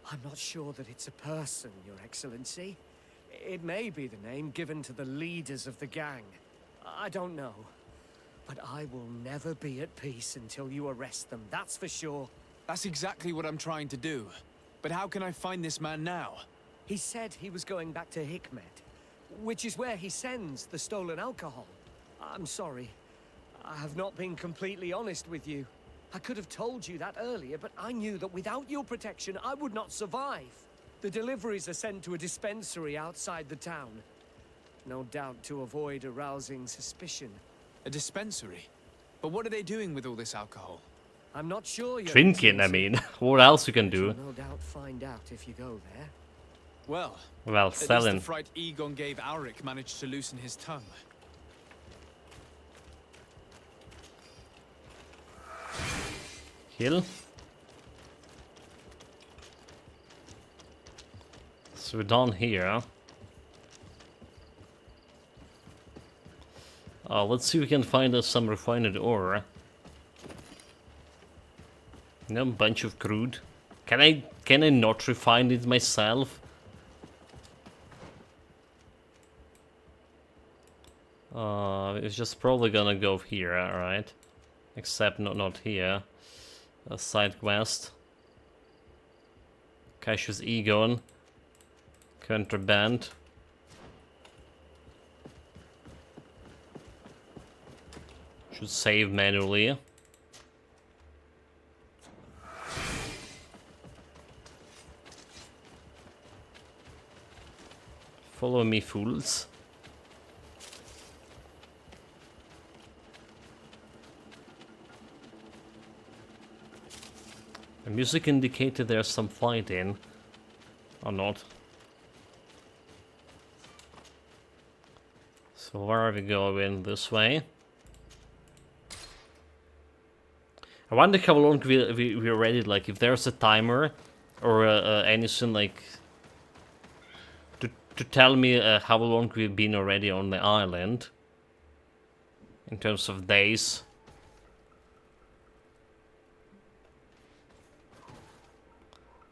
I'm not sure that it's a person, Your Excellency. It may be the name given to the leaders of the gang. I don't know. But I will never be at peace until you arrest them, that's for sure. That's exactly what I'm trying to do. But how can I find this man now? He said he was going back to Hikmet, which is where he sends the stolen alcohol. I'm sorry. I have not been completely honest with you. I could have told you that earlier, but I knew that without your protection, I would not survive. The deliveries are sent to a dispensary outside the town. No doubt to avoid arousing suspicion. A dispensary? But what are they doing with all this alcohol? I'm not sure yet. Drinking, I mean. What else you can do? No doubt find out if you go there. Well, Well, at least selling. the fright Egon gave Auric managed to loosen his tongue. Heal. So we're down here. Let's see if we can find us some refined ore. No, bunch of crude. Can I not refine it myself? It's just probably gonna go here, right? Except not here. A side quest. Cassius Egon. Contraband. Should save manually. Follow me, fools. The music indicated there's some fighting. Or not. So where are we going? This way? I wonder how long we're ready, like if there's a timer or anything like to tell me how long we've been already on the island in terms of days.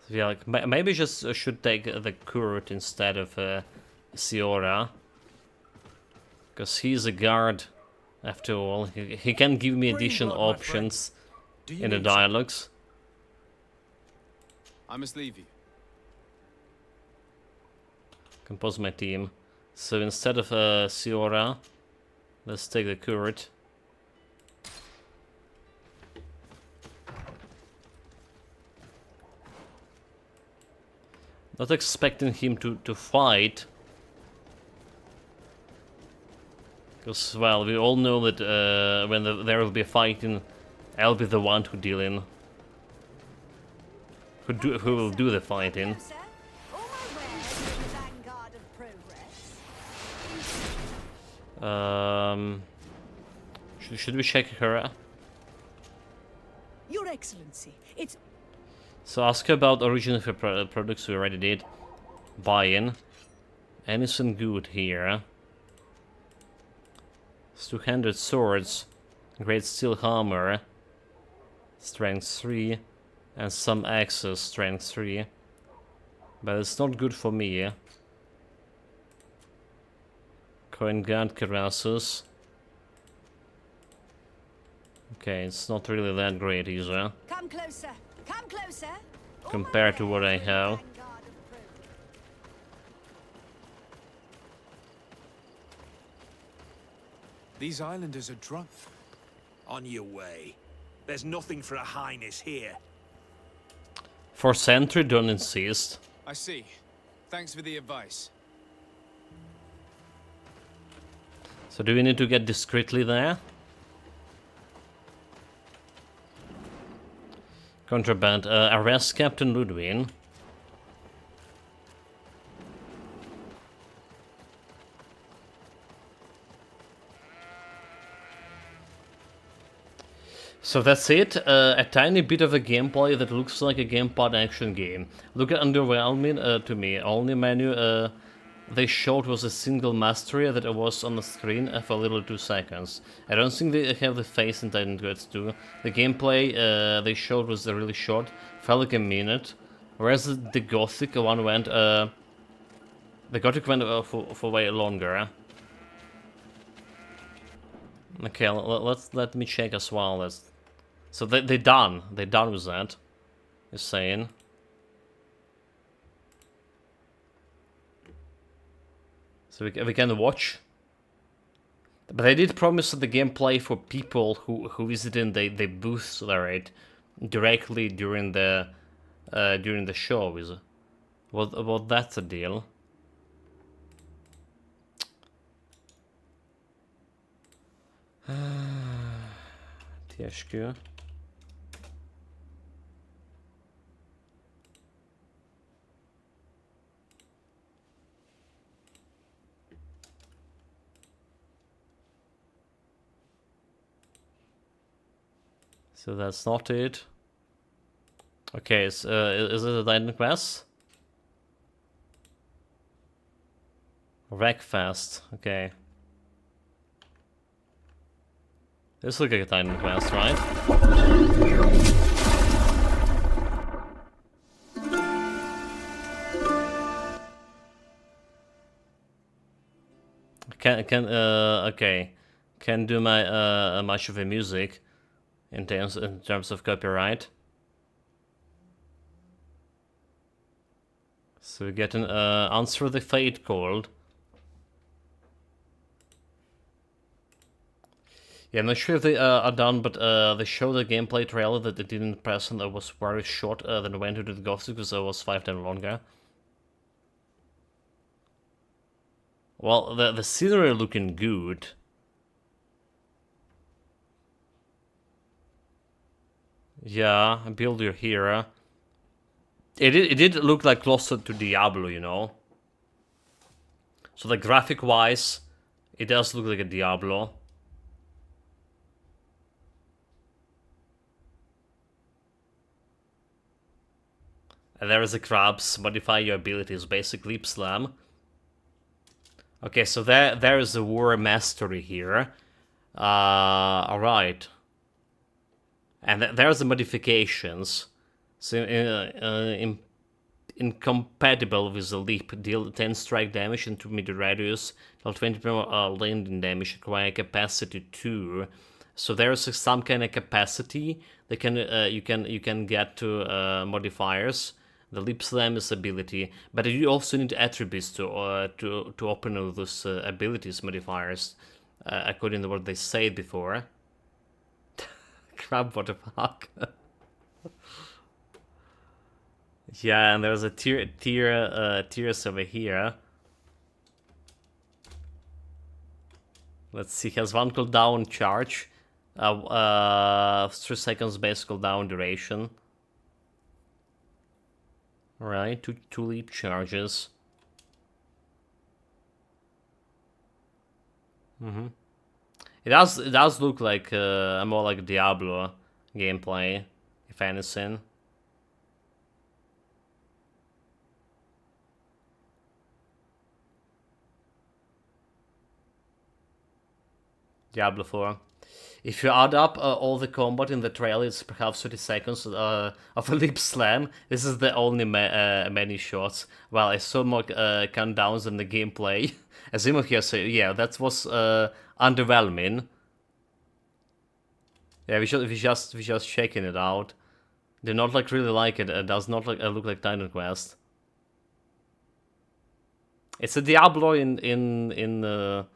So yeah, like maybe just should take the Kurt instead of Siora, because he's a guard after all. He can give me additional options in the dialogues. I must leave you. Compose my team. So instead of Siora, let's take the Kurt. Not expecting him to fight. Because, well, we all know that when there will be a fighting, I'll be the one who deal in. Who will do the fighting. Should we check her? Your Excellency, it's... So ask her about origin of her products. We already did. Buy-in. Anything good here? 200 swords. Great steel hammer. Strength 3. And some axes. Strength 3. But it's not good for me. Coin guard cuirasses. Okay, it's not really that great either. Come closer. Come closer. Compared to what I have. These islanders are drunk. On your way. There's nothing for a highness here. For sentry, don't insist. I see. Thanks for the advice. So do we need to get discreetly there? Contraband. Arrest Captain Ludwig. So that's it, a tiny bit of a gameplay that looks like a gamepad action game. Look at underwhelming to me. Only menu they showed was a single mastery that was on the screen for a little 2 seconds. I don't think they have the face in Titan Quest 2. The gameplay they showed was really short, felt like a minute. Whereas the Gothic one went, the Gothic went for way longer. Okay, let me check as well. So they're done with that. You're saying. So we can watch. But I did promise the gameplay for people who visited the booths there, right? Directly during the show. Well, that's a deal. THQ. So that's not it. Okay, is it a Titan Quest? Wreckfest, okay. This looks like a Titan Quest, right? Okay. Can do my much of a music in terms of copyright. So we get an answer the fate called. Yeah, I'm not sure if they are done, but they showed a gameplay trailer that they didn't press and that was very short, then went into the Gothic because it was 5 times longer. Well, the scenery looking good. Yeah, build your hero. It did look like closer to Diablo, you know. So the graphic-wise, it does look like a Diablo. And there is a crabs, modify your abilities, basic leap slam. Okay, so there is a war mastery here. Alright. And there's the modifications. So incompatible with the leap, deal 10 strike damage into mid radius, deal 20 more landing damage, acquire capacity 2. So there's some kind of capacity that you can get to modifiers. The leap slam is ability, but you also need attributes to open all those abilities modifiers, according to what they said before. Crap, what the fuck? Yeah, and there's a tiers over here. Let's see, has 1 cooldown charge, 3 seconds base cooldown duration. Right, two leap charges. It does look like a more like Diablo gameplay, if anything. Diablo 4. If you add up all the combat in the trailer, it's perhaps 30 seconds of a lip slam. This is the only many shots. Well, I saw more countdowns than the gameplay. Asimov here said, yeah, that was underwhelming. Yeah, we just checking it out. Do not like really like it. It does not look like Titan Quest. It's a Diablo in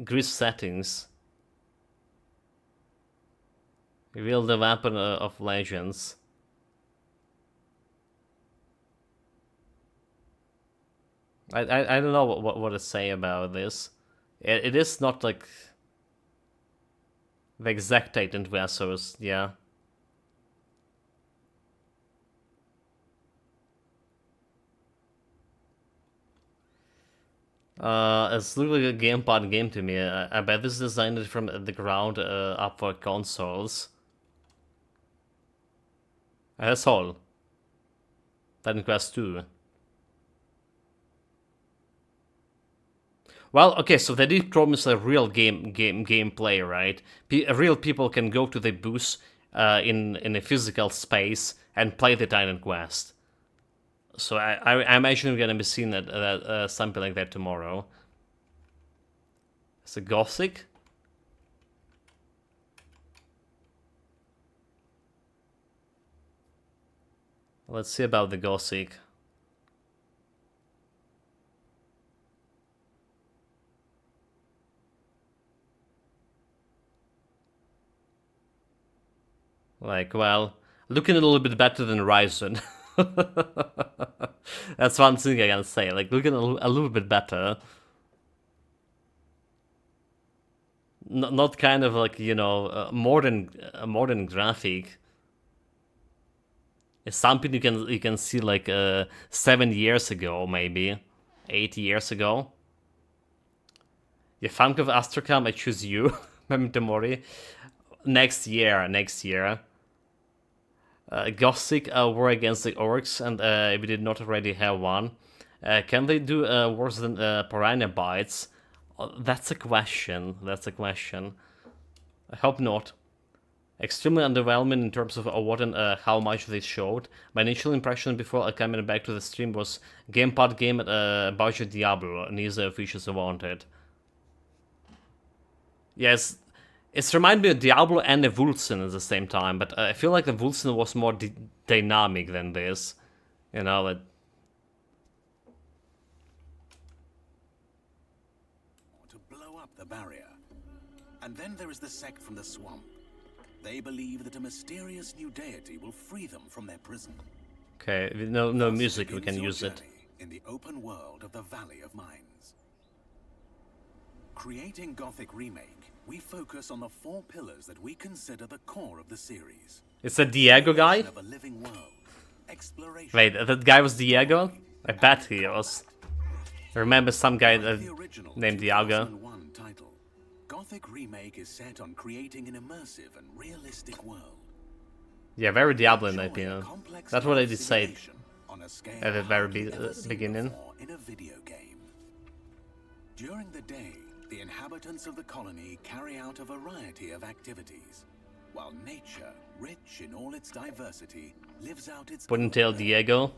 Grease settings. Reveal the weapon of legends. I don't know what to say about this. It is not like the exact Titan vessels, yeah. It's looking like a gamepad game to me. I bet this is designed from the ground up for consoles. That's all. Titan Quest 2. Well, okay, so they did promise a real gameplay, right? Real people can go to the booth in a physical space and play the Titan Quest. So I imagine we're gonna be seeing that something like that tomorrow. It's a Gothic. Let's see about the Gothic. Like, well, looking a little bit better than Ryzen. That's one thing I can say. Like, looking a little bit better. Not kind of like, you know, modern graphic. It's something you can see like 7 years ago, maybe 8 years ago. You think of Astrocam, I choose you, Memento Mori. Next year. Gothic war against the orcs, and we did not already have one. Can they do worse than Piranha Bytes? That's a question. I hope not. Extremely underwhelming in terms of what and how much they showed. My initial impression before coming back to the stream was gamepad game at budget Diablo, neither of which is wanted. Yes, it's reminded me of Diablo and Evolution at the same time, but I feel like Evolution was more dynamic than this. You know, it... To blow up the barrier. And then there is the sect from the swamp. They believe that a mysterious new deity will free them from their prison. Okay, no music, we can use it. In the open world of the Valley of Mines. Creating Gothic Remake, we focus on the 4 pillars that we consider the core of the series. It's a Diego guy? Wait, that guy was Diego? I bet he was. I remember some guy named Diego. Gothic Remake is set on creating an immersive and realistic world. Yeah, very Diablo in my opinion. That's what I did say at the very beginning. In a video game. During the day, the inhabitants of the colony carry out a variety of activities, while nature, rich in all its diversity, lives out its Ponytail Diego.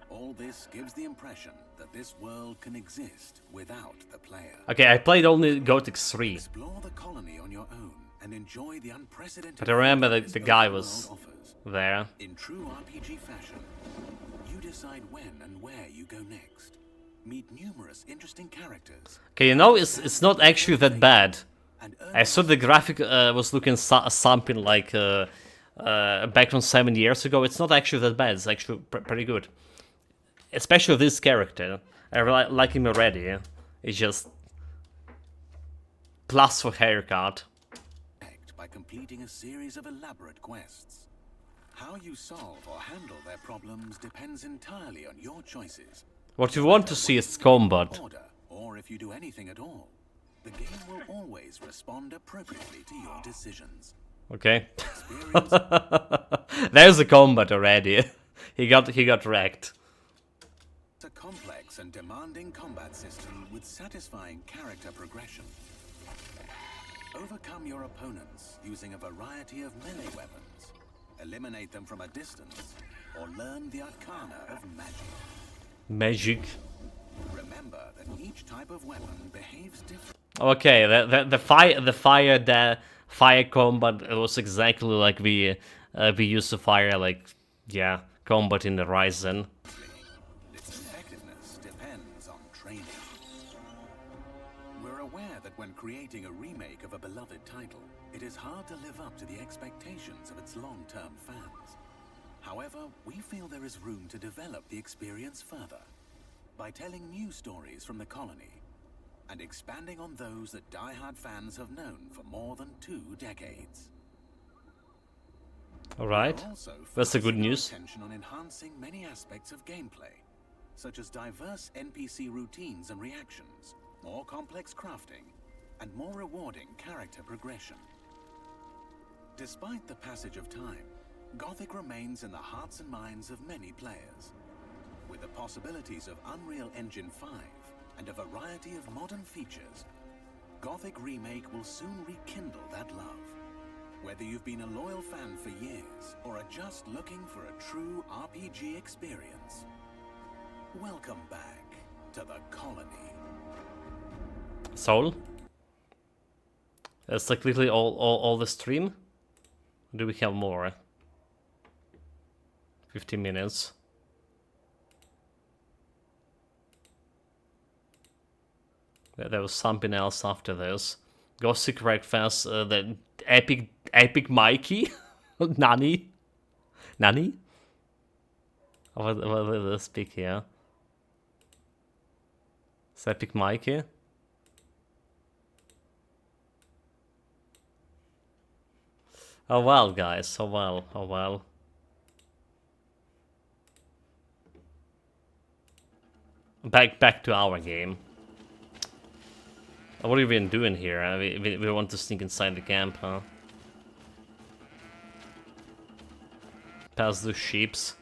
All this gives the impression that this world can exist without the player. Okay, I played only Gothic 3. Explore the colony on your own and enjoy the unprecedented. But I remember that the guy was there. In true RPG fashion, you decide when and where you go next. Meet numerous interesting characters. Okay, you know, it's not actually that bad. I saw the graphic was looking something like back from 7 years ago. It's not actually that bad. It's actually pretty good. Especially this character. I really like him already. It's just plus for haircut. By completing a series of elaborate quests. How you solve or handle their problems depends entirely on your choices. What you want to see is combat. Or if you do anything at all, the game will always respond appropriately to your decisions. Okay. There's a combat already. he got wrecked. It's a complex and demanding combat system with satisfying character progression. Overcome your opponents using a variety of melee weapons. Eliminate them from a distance, or learn the arcana of magic. Remember that each type of weapon behaves differently. Okay, the fire combat was exactly like we used to fire, like, yeah, combat in the Ryzen. Its effectiveness depends on training. We're aware that when creating a remake of a beloved title, it is hard to live up to the expectations of its long-term fans. However, we feel there is room to develop the experience further by telling new stories from the colony and expanding on those that die-hard fans have known for more than 2 decades. Alright, that's the good news. Attention on enhancing many aspects of gameplay, such as diverse NPC routines and reactions, more complex crafting, and more rewarding character progression. Despite the passage of time, Gothic remains in the hearts and minds of many players. With the possibilities of Unreal Engine 5 and a variety of modern features, Gothic Remake will soon rekindle that love. Whether you've been a loyal fan for years or are just looking for a true RPG experience, welcome back to the colony. Soul? That's like literally all the stream? Or do we have more? 15 minutes. There was something else after this. Gothic Breakfast, the Epic Mikey? Nani? Nani? What did they speak here? It's Epic Mikey? Oh well, guys, oh well, oh well. Back to our game. What are we even doing here? We want to sneak inside the camp, huh? Past the sheeps.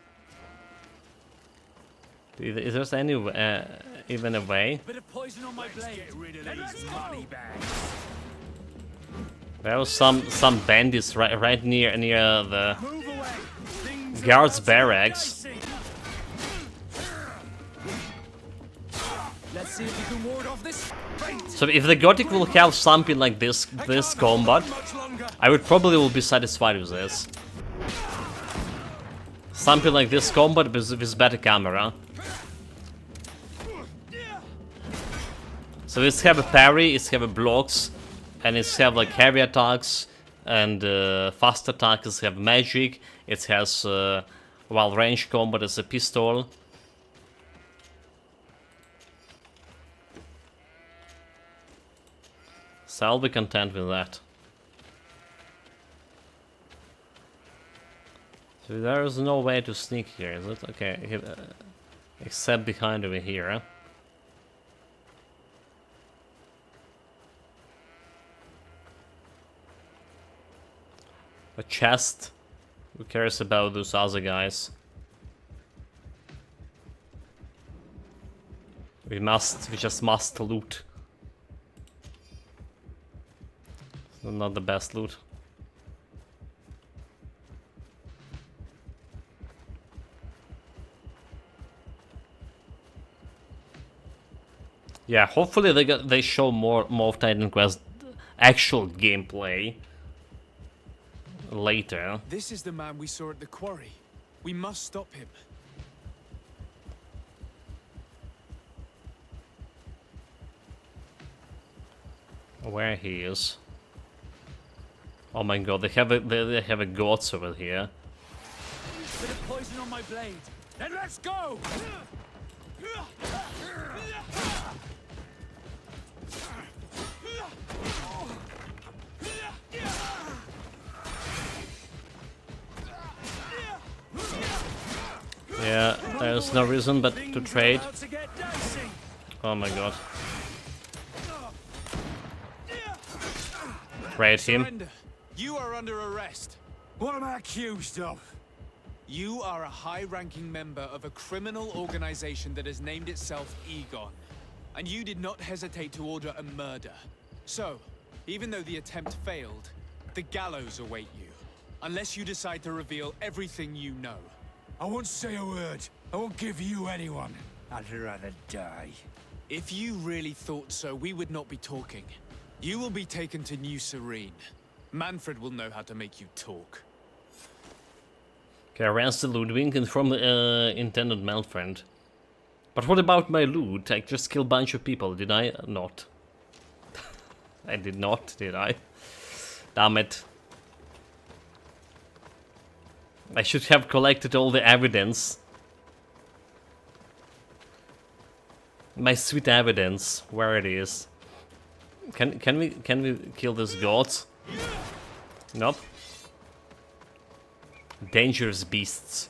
Is there any even a way? Bit of poison on my blade. Get rid of these money bags. There was some bandits right near the guards' barracks. Let's see if you can ward off this. So if the Gothic will have something like this combat, I would probably will be satisfied with this. Something like this combat with better camera. So it's have a parry, it's have a blocks, and it's have like heavy attacks and fast attacks. It's have magic. It has while range combat as a pistol. So I'll be content with that. So there is no way to sneak here, is it? Okay, except behind over here. Huh? A chest. Who cares about those other guys? We just must loot. Not the best loot. Yeah, hopefully they show more of Titan Quest actual gameplay later. This is the man we saw at the quarry. We must stop him. Where he is? Oh my god, they have a gods over here. Bit of poison on my blade. Then let's go. Yeah, there's no reason but to trade. Oh my god. Trade him. You are under arrest. What am I accused of? You are a high-ranking member of a criminal organization that has named itself Egon. And you did not hesitate to order a murder. So, even though the attempt failed, the gallows await you. Unless you decide to reveal everything you know. I won't say a word. I won't give you anyone. I'd rather die. If you really thought so, we would not be talking. You will be taken to New Serene. Manfred will know how to make you talk. Okay, arrest the Ludwig and from intended Manfred. But what about my loot? I just killed a bunch of people, did I not? I did not, did I? Damn it. I should have collected all the evidence. My sweet evidence, where it is. Can we kill this god? Nope. Dangerous beasts.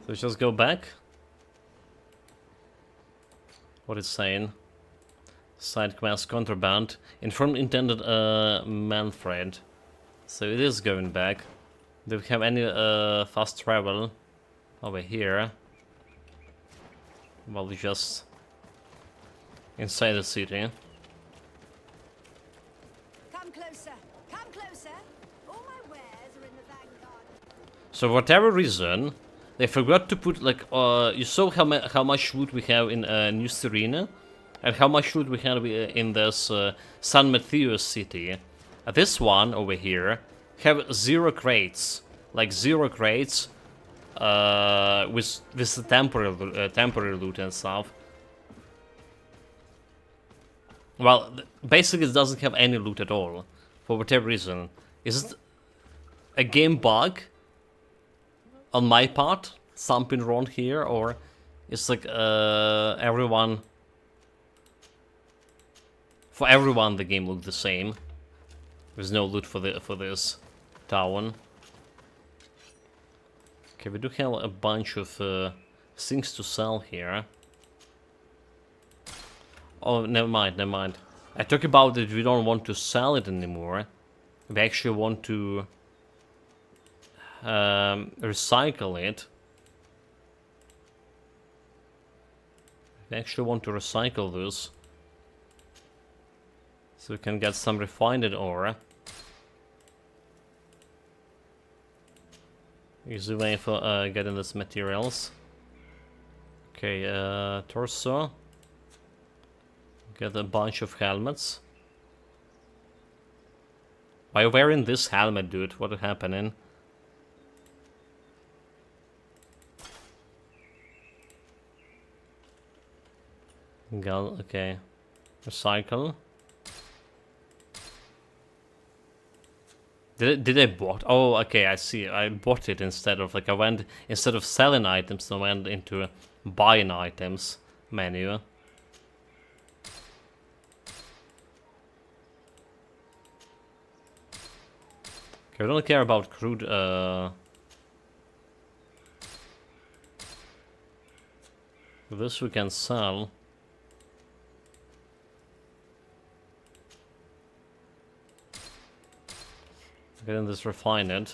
So just go back. What is saying? Side quest contraband. Inform intended Manfred. So it is going back. Do we have any fast travel over here? Well, we just inside the city. Come closer. Come closer. All my wares are in the vanguard. So for whatever reason, they forgot to put like you saw how much loot we have in New Serena, and how much loot we have in this San Mateo city. This one over here have 0 crates, like 0 crates, with the temporary loot and stuff. Well, basically it doesn't have any loot at all, for whatever reason. Is it a game bug on my part? Something wrong here, or it's like everyone... For everyone the game looked the same. There's no loot for this town. Okay, we do have a bunch of things to sell here. Oh, never mind, never mind. I talk about that we don't want to sell it anymore. We actually want to recycle it. We actually want to recycle this. So we can get some refined ore. Easy way for getting these materials. Okay, torso. Get a bunch of helmets. Why are you wearing this helmet, dude? What is happening? Gal, okay. Recycle. Did I bought? Oh, okay, I see. I bought it instead of, like, I went, instead of selling items, I went into buying items menu. Okay, we don't care about crude, this we can sell. Getting this refined. And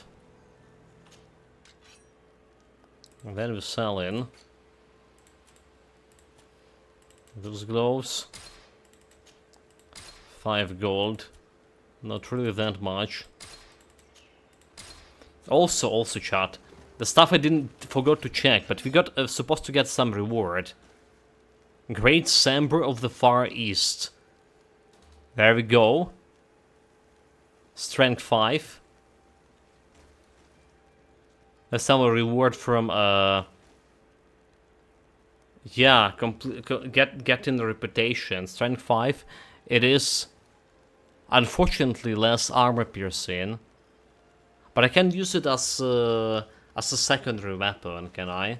then we sell in those gloves. 5 gold. Not really that much. Also chat. The stuff I forgot to check, but we got supposed to get some reward. Great Samber of the Far East. There we go. Strength 5. That's some reward from yeah, getting the reputation. Strength 5. It is unfortunately less armor piercing, but I can use it as a secondary weapon, can I?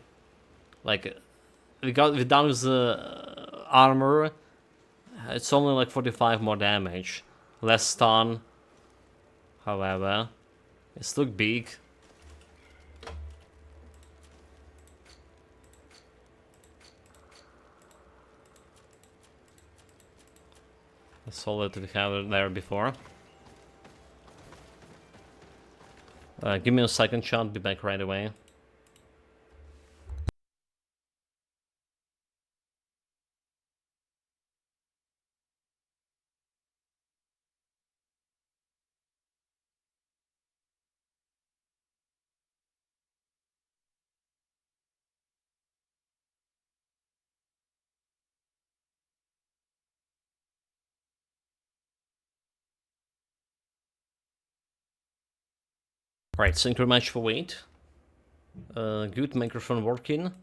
Like we done with the armor. It's only like 45 more damage, less stun. However, it's look big. I saw that we have it there before. Give me a second, chat. Be back right away. Right, thank you very much for wait. Good microphone working.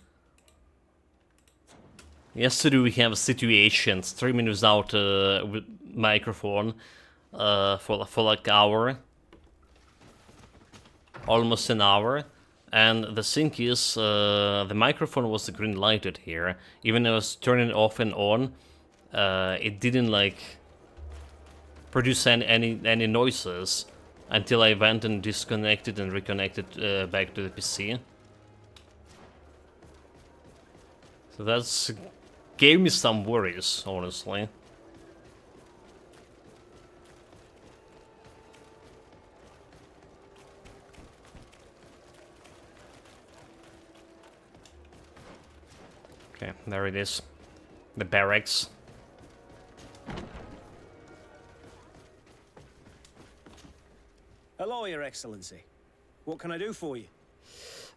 Yesterday we have situations 3 minutes out with microphone for like hour, almost an hour, and the thing is the microphone was green lighted here. Even though I was turning it off and on, it didn't like produce any noises until I went and disconnected and reconnected back to the PC. So that's gave me some worries, honestly. Okay, there it is. The barracks. Hello, Your Excellency. What can I do for you?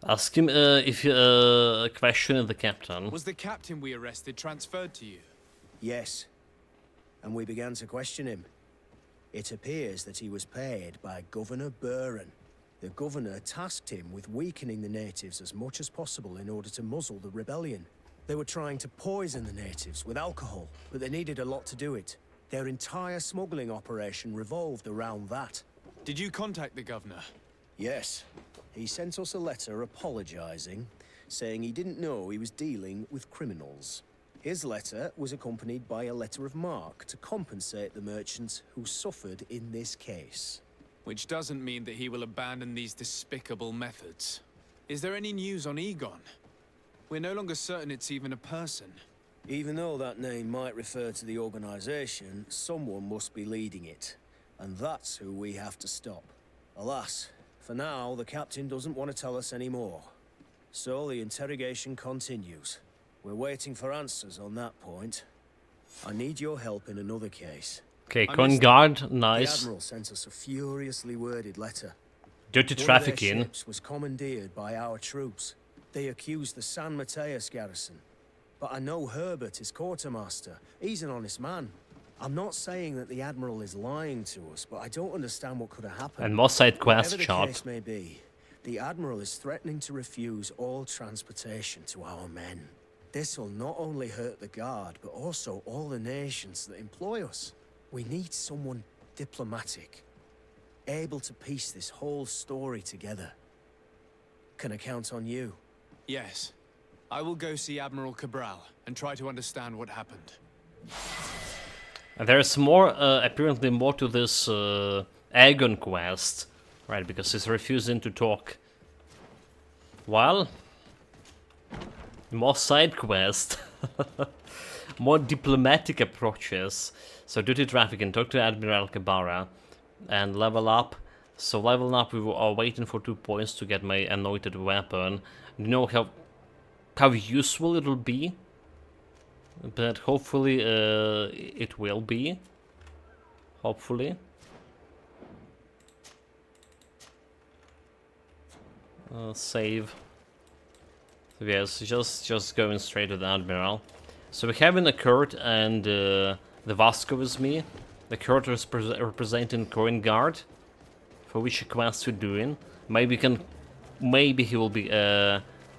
Ask him if you question the captain. Was the captain we arrested transferred to you? Yes. And we began to question him. It appears that he was paid by Governor Buren. The governor tasked him with weakening the natives as much as possible in order to muzzle the rebellion. They were trying to poison the natives with alcohol, but they needed a lot to do it. Their entire smuggling operation revolved around that. Did you contact the governor? Yes. He sent us a letter apologizing, saying he didn't know he was dealing with criminals. His letter was accompanied by a letter of marque to compensate the merchants who suffered in this case. Which doesn't mean that he will abandon these despicable methods. Is there any news on Egon? We're no longer certain it's even a person. Even though that name might refer to the organization, someone must be leading it. And that's who we have to stop. Alas, for now, the captain doesn't want to tell us any more. So the interrogation continues. We're waiting for answers on that point. I need your help in another case. Okay, Coin Guard, nice. The Admiral sent us a furiously worded letter. Dirty trafficking. One of their ships was commandeered by our troops. They accused the San Mateus garrison. But I know Herbert is quartermaster. He's an honest man. I'm not saying that the Admiral is lying to us, but I don't understand what could have happened. And more side quests, Whatever the case may be, the Admiral is threatening to refuse all transportation to our men. This will not only hurt the Guard, but also all the nations that employ us. We need someone diplomatic, able to piece this whole story together. Can I count on you? Yes. I will go see Admiral Cabral and try to understand what happened. There's more, apparently more to this Aegon quest, right, because he's refusing to talk. Well, more side quest, more diplomatic approaches. So dirty trafficking, talk to Admiral Cabara, and level up. So level up, we are waiting for 2 points to get my anointed weapon. You know how useful it'll be? But hopefully it will be. Hopefully. Save. So yes, just going straight to the Admiral. So we have a Kurt and the Vasco with me. The Kurt is representing Coin Guard, for which quest we're doing. Maybe he will be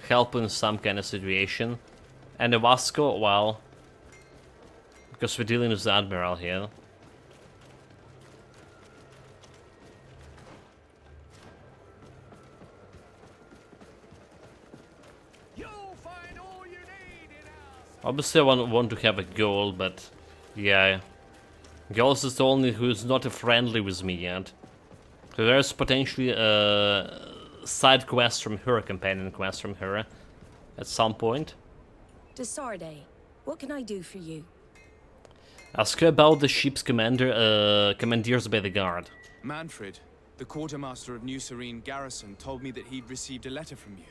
helping in some kind of situation. And the Vasco, well, because we're dealing with the Admiral here. Obviously I want to have a goal, but yeah. Goals is the only who's not friendly with me yet. So there's potentially a side quest from her, companion quest from her, at some point. Desarde, what can I do for you? Ask her about the ship's commandeers by the Guard. Manfred, the quartermaster of New Serene Garrison, told me that he'd received a letter from you.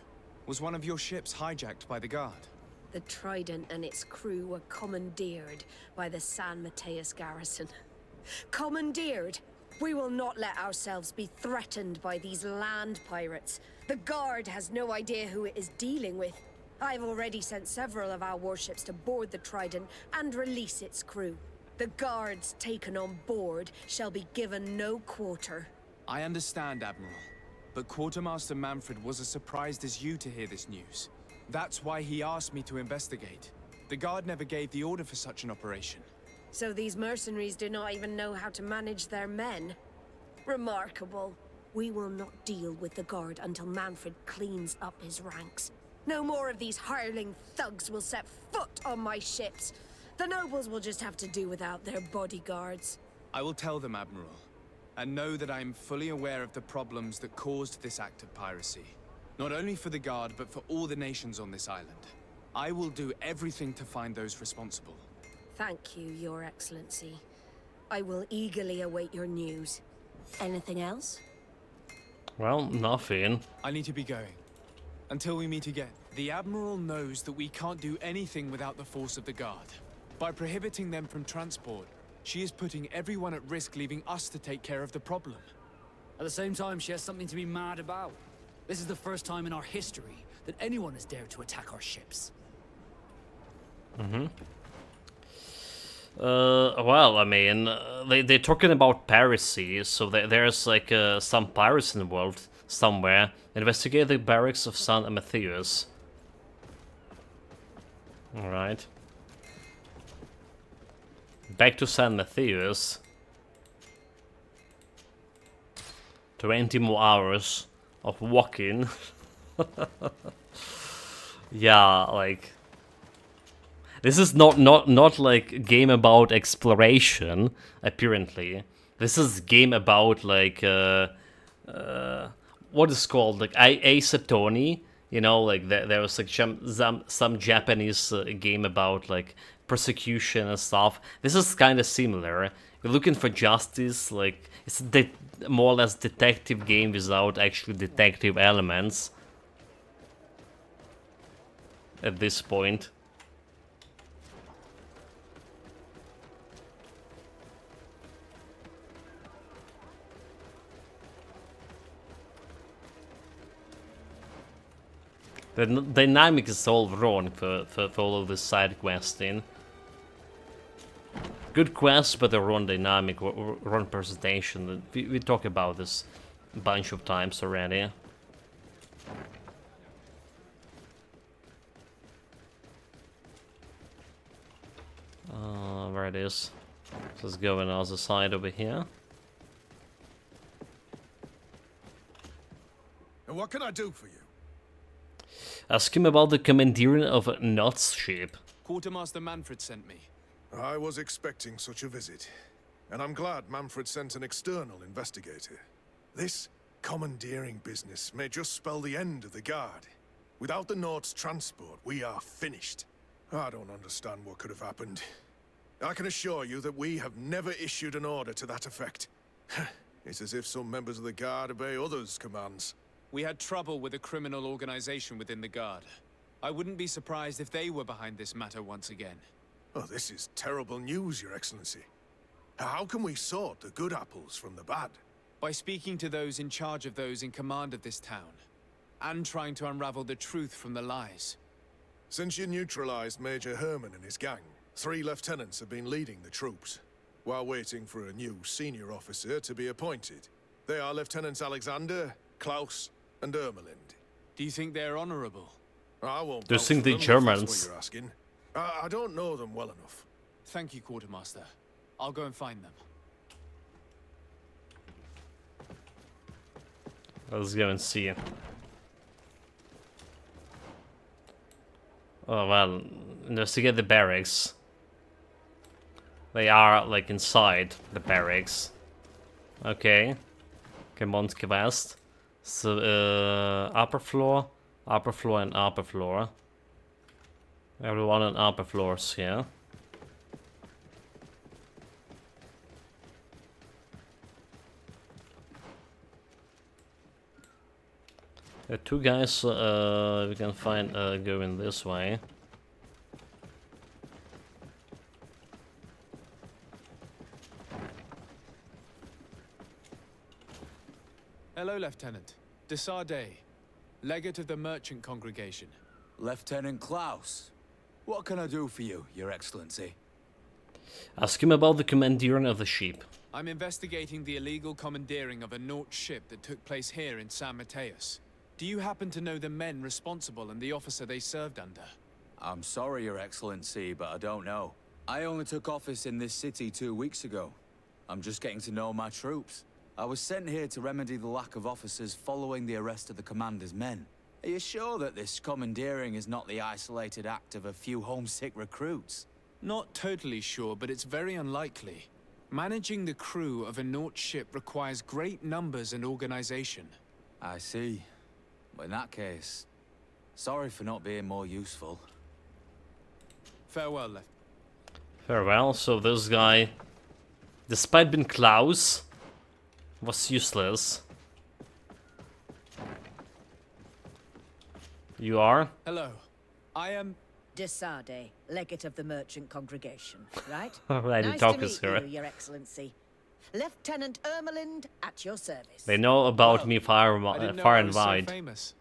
Was one of your ships hijacked by the Guard? The Trident and its crew were commandeered by the San Mateus garrison. Commandeered? We will not let ourselves be threatened by these land pirates. The Guard has no idea who it is dealing with. I've already sent several of our warships to board the Trident and release its crew. The Guards taken on board shall be given no quarter. I understand, Admiral. But Quartermaster Manfred was as surprised as you to hear this news. That's why he asked me to investigate. The Guard never gave the order for such an operation. So these mercenaries do not even know how to manage their men? Remarkable. We will not deal with the Guard until Manfred cleans up his ranks. No more of these hireling thugs will set foot on my ships. The nobles will just have to do without their bodyguards. I will tell them, Admiral, and know that I am fully aware of the problems that caused this act of piracy. Not only for the Guard, but for all the nations on this island. I will do everything to find those responsible. Thank you, Your Excellency. I will eagerly await your news. Anything else? Well, nothing. I need to be going. Until we meet again. The Admiral knows that we can't do anything without the force of the Guard. By prohibiting them from transport, she is putting everyone at risk, leaving us to take care of the problem. At the same time, she has something to be mad about. This is the first time in our history that anyone has dared to attack our ships. Well, I mean, they're talking about piracy, so there's like some pirates in the world somewhere. Investigate the barracks of San Matthias. Alright. Back to San Matthias. 20 more hours of walking. Yeah, like... This is not like a game about exploration, apparently. This is a game about like what is called like Ace Attorney, you know, like there was like some Japanese game about like persecution and stuff. This is kind of similar. You're looking for justice, like it's a more or less detective game without actually detective elements at this point. The dynamic is all wrong for all of this side questing. Good quest, but the wrong dynamic, wrong presentation. We talked about this a bunch of times already. Where it is. Let's go on the other side over here. And what can I do for you? Ask him about the commandeering of a Not's ship. Quartermaster Manfred sent me. I was expecting such a visit, and I'm glad Manfred sent an external investigator. This commandeering business may just spell the end of the Guard. Without the Nord's transport, we are finished. I don't understand what could have happened. I can assure you that we have never issued an order to that effect. It's as if some members of the Guard obey others' commands. We had trouble with a criminal organization within the Guard. I wouldn't be surprised if they were behind this matter once again. Oh, this is terrible news, Your Excellency. How can we sort the good apples from the bad? By speaking to those in charge of those in command of this town, and trying to unravel the truth from the lies. Since you neutralized Major Herman and his gang, 3 lieutenants have been leading the troops, while waiting for a new senior officer to be appointed. They are Lieutenants Alexander, Klaus, and Ermelind. Do you think they're honorable? I won't. Do you think the Germans? That's what you're asking. I don't know them well enough. Thank you, Quartermaster. I'll go and find them. Let's go and see. Oh well, investigate the barracks. They are like inside the barracks. Okay. Command quest. So upper floor, and upper floor. Everyone on upper floors here. There are 2 guys we can find going this way. Hello, Lieutenant. Desardet, legate of the merchant congregation. Lieutenant Klaus, what can I do for you, Your Excellency? Ask him about the commandeering of the ship. I'm investigating the illegal commandeering of a Nort ship that took place here in San Mateus. Do you happen to know the men responsible and the officer they served under? I'm sorry, Your Excellency, but I don't know. I only took office in this city 2 weeks ago. I'm just getting to know my troops. I was sent here to remedy the lack of officers following the arrest of the commander's men. Are you sure that this commandeering is not the isolated act of a few homesick recruits? Not totally sure, but it's very unlikely. Managing the crew of a Nort ship requires great numbers and organization. I see. Well, in that case, sorry for not being more useful. Farewell, Left. Farewell. So this guy, despite being Klaus, was useless. You are? Hello. I am... Desade, legate of the merchant congregation, right? Right, nice talk to is meet here. you, Your Excellency. Lieutenant Ermelind, at your service. They know about me far, far and so wide. famous.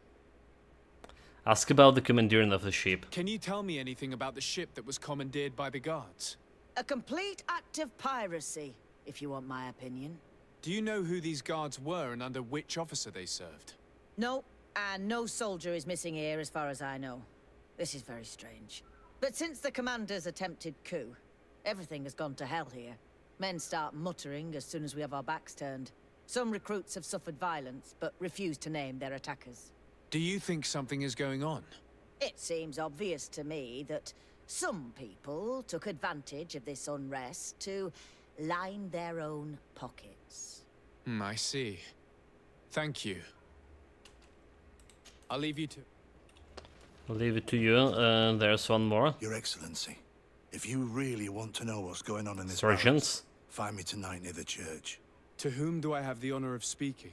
Ask about the commandeering of the ship. Can you tell me anything about the ship that was commandeered by the guards? A complete act of piracy, if you want my opinion. Do you know who these guards were and under which officer they served? No, and no soldier is missing here as far as I know. This is very strange. But since the commander's attempted coup, everything has gone to hell here. Men start muttering as soon as we have our backs turned. Some recruits have suffered violence, but refuse to name their attackers. Do you think something is going on? It seems obvious to me that some people took advantage of this unrest to line their own pockets. I see. Thank you. I'll leave you to... I'll leave it to you. There's one more. Your Excellency, if you really want to know what's going on in this Sergeants. barracks, find me tonight near the church. To whom do I have the honor of speaking?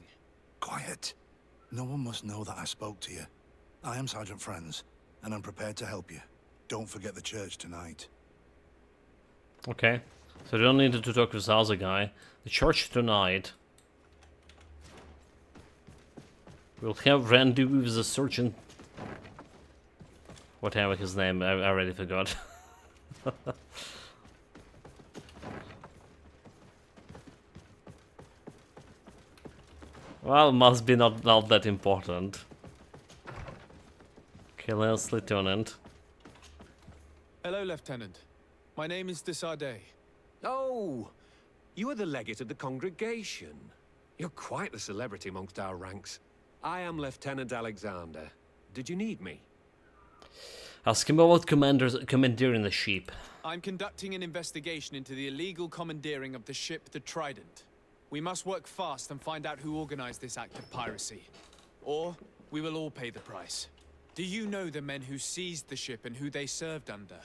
Quiet. No one must know that I spoke to you. I am Sergeant Friends, and I'm prepared to help you. Don't forget the church tonight. Okay. So you don't need to talk with the other guy. The church tonight. We'll have rendezvous with the sergeant. Whatever his name, I already forgot. Well, must be not that important. Okay, let's Lieutenant. Hello, Lieutenant. My name is Desade. Oh, you are the legate of the congregation. You're quite the celebrity amongst our ranks. I am Lieutenant Alexander. Did you need me? Ask him about commandeering the ship. I'm conducting an investigation into the illegal commandeering of the ship the Trident. We must work fast and find out who organized this act of piracy. Or we will all pay the price. Do you know the men who seized the ship and who they served under?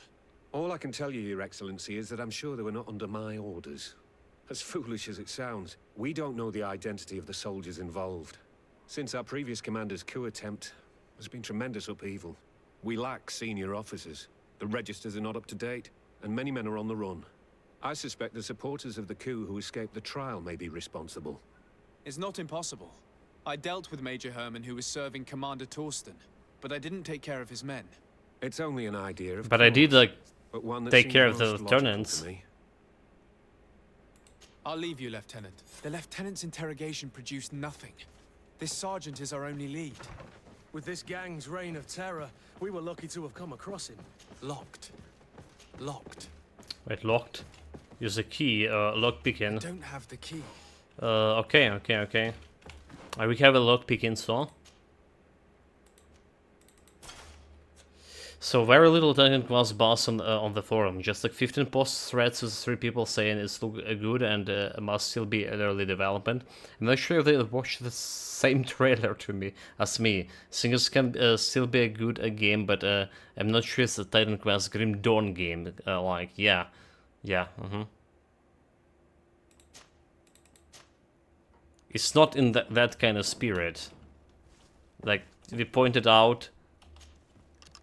All I can tell you, Your Excellency, is that I'm sure they were not under my orders. As foolish as it sounds, we don't know the identity of the soldiers involved. Since our previous commander's coup attempt, there's been tremendous upheaval. We lack senior officers. The registers are not up to date, and many men are on the run. I suspect the supporters of the coup who escaped the trial may be responsible. It's not impossible. I dealt with Major Herman, who was serving Commander Torsten, but I didn't take care of his men. It's only an idea, of But I did, course, like, but one that take seems care of the most logical lieutenants. to me. I'll leave you, Lieutenant. The Lieutenant's interrogation produced nothing. This sergeant is our only lead. With this gang's reign of terror, we were lucky to have come across him. Locked. Locked. Wait, locked? Use a key, lock picking. I don't have the key. Okay. We have a lock pick install. So very little technical was boss on the forum. Just like 15 post threads with 3 people saying it's look good and must still be in early development. I'm not sure if they watched the same trailer to me as me. Singers can still be a good game, but I'm not sure it's a Titan Quest Grim Dawn game. It's not in that kind of spirit. Like we pointed out.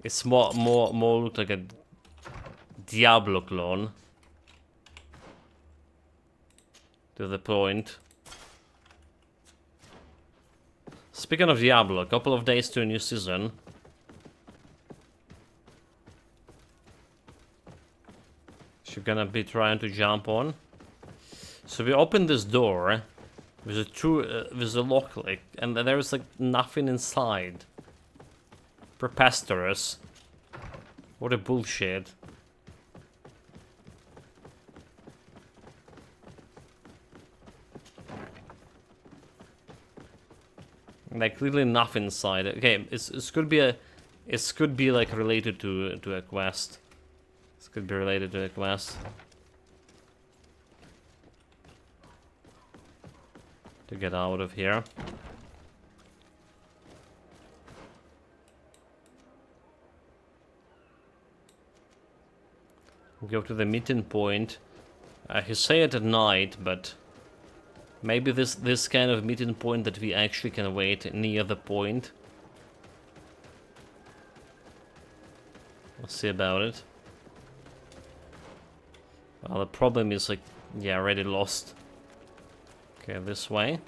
It's more looked like a Diablo clone. To the point. Speaking of Diablo, a couple of days to a new season. So you're gonna be trying to jump on. So we open this door with a lock, like, and there's like nothing inside. Preposterous. What a bullshit. Like clearly nothing inside. Okay, it could be a, it could be like related to a quest. This could be related to a quest. To get out of here. Go to the meeting point. He say it at night, but maybe this kind of meeting point that we actually can wait near the point. We'll see about it. Well, the problem is like, yeah, already lost. Okay, this way.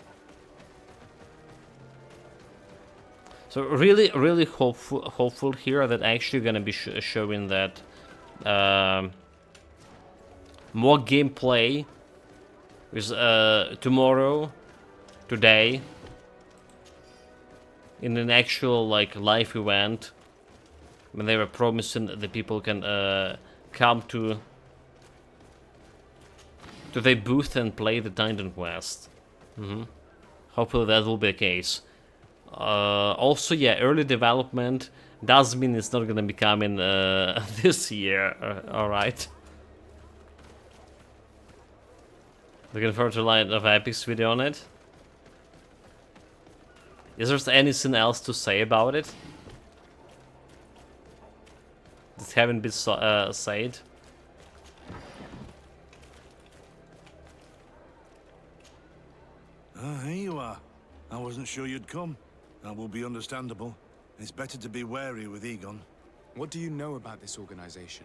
So really hopeful here that actually gonna be showing that more gameplay is tomorrow, today, in an actual like live event, when they were promising that people can come to their booth and play the Titan Quest. Hopefully that will be the case. Also, yeah, early development does mean it's not gonna be coming this year. Alright. Looking forward to Light of Epic's video on it. Is there anything else to say about it? That haven't been said? Ah, here you are. I wasn't sure you'd come. That will be understandable. It's better to be wary with Egon. What do you know about this organization?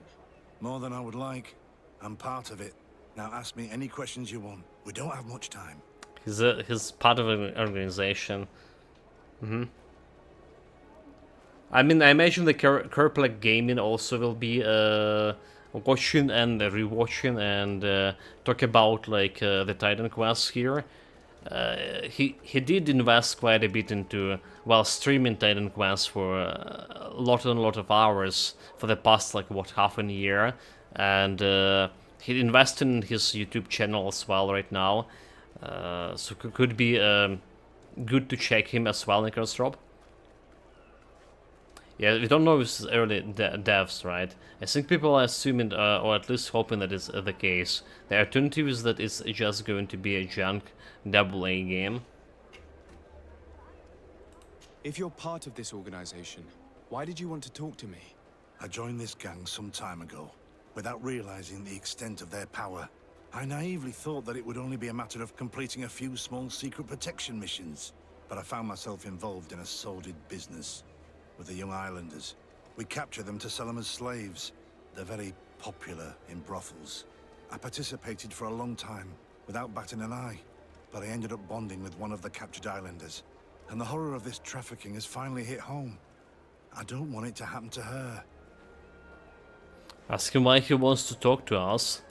More than I would like. I'm part of it. Now ask me any questions you want. We don't have much time. He's part of an organization. I mean, I imagine the Kerplek Gaming also will be watching and rewatching and talk about like the Titan Quest here. He did invest quite a bit into, well, streaming Titan Quest for a lot of hours for the past like what, half a year, and he invested in his YouTube channel as well right now, so could be good to check him as well, Nicholas Rob. Yeah, we don't know if it's early devs, right? I think people are assuming, or at least hoping that it's the case. The alternative is that it's just going to be a junk AA game. If you're part of this organization, why did you want to talk to me? I joined this gang some time ago, without realizing the extent of their power. I naively thought that it would only be a matter of completing a few small secret protection missions, but I found myself involved in a sordid business with the young islanders. We capture them to sell them as slaves. They're very popular in brothels. I participated for a long time, without batting an eye, but I ended up bonding with one of the captured islanders, and the horror of this trafficking has finally hit home. I don't want it to happen to her. Ask him why he wants to talk to us.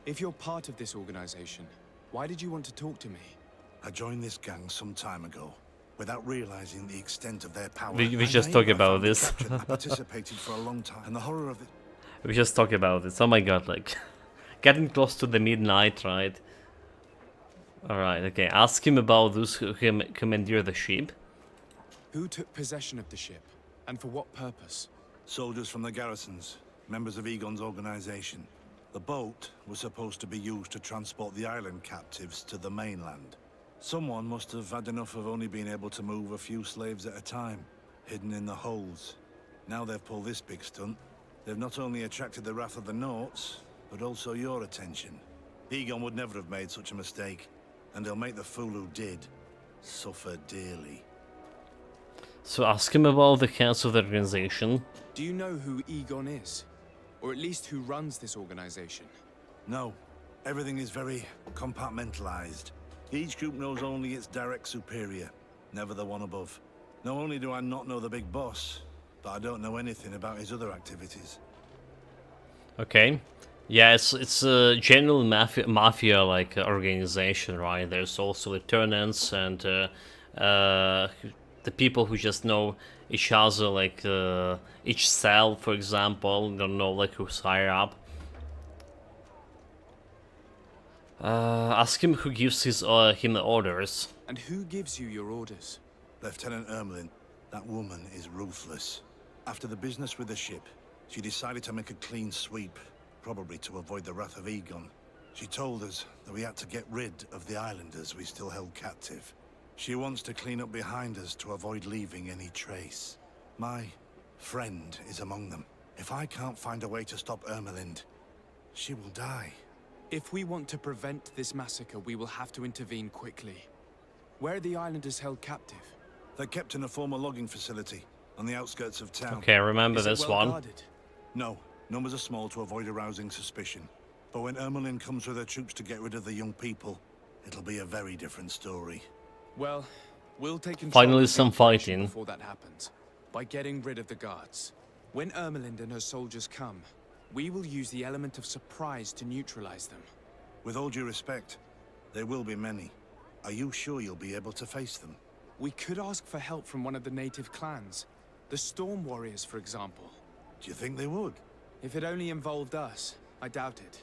If you're part of this organization, why did you want to talk to me? I joined this gang some time ago, without realizing the extent of their power. We just talk about this. I participated for a long time, and the horror of it. We just talk about this. Oh my god, like getting close to the midnight, right? Alright, okay. Ask him about those who commandeer the ship. Who took possession of the ship, and for what purpose? Soldiers from the garrisons, members of Egon's organization. The boat was supposed to be used to transport the island captives to the mainland. Someone must have had enough of only being able to move a few slaves at a time, hidden in the holds. Now they've pulled this big stunt. They've not only attracted the wrath of the Nauts, but also your attention. Egon would never have made such a mistake, and they'll make the fool who did suffer dearly. So ask him about the heads of the organization. Do you know who Egon is? Or at least who runs this organization? No. Everything is very compartmentalized. Each group knows only its direct superior, never the one above. Not only do I not know the big boss, but I don't know anything about his other activities. Okay. Yeah, it's a general mafia like organization, right? There's also lieutenants and the people who just know each other, like each cell, for example. Don't know like who's higher up. Ask him who gives him the orders. And who gives you your orders? Lieutenant Ermelin. That woman is ruthless. After the business with the ship, she decided to make a clean sweep, probably to avoid the wrath of Egon. She told us that we had to get rid of the islanders we still held captive. She wants to clean up behind us to avoid leaving any trace. My friend is among them. If I can't find a way to stop Ermelind, she will die. If we want to prevent this massacre, we will have to intervene quickly. Where are the islanders held captive? They're kept in a former logging facility on the outskirts of town. Okay, remember Is it this well one. guarded? No, numbers are small to avoid arousing suspicion. But when Ermelin comes with her troops to get rid of the young people, it'll be a very different story. Well, we'll take control Finally of the some operation fighting. before that happens, by getting rid of the guards. When Ermelind and her soldiers come, we will use the element of surprise to neutralize them. With all due respect, there will be many. Are you sure you'll be able to face them? We could ask for help from one of the native clans. The Storm Warriors, for example. Do you think they would? If it only involved us, I doubt it.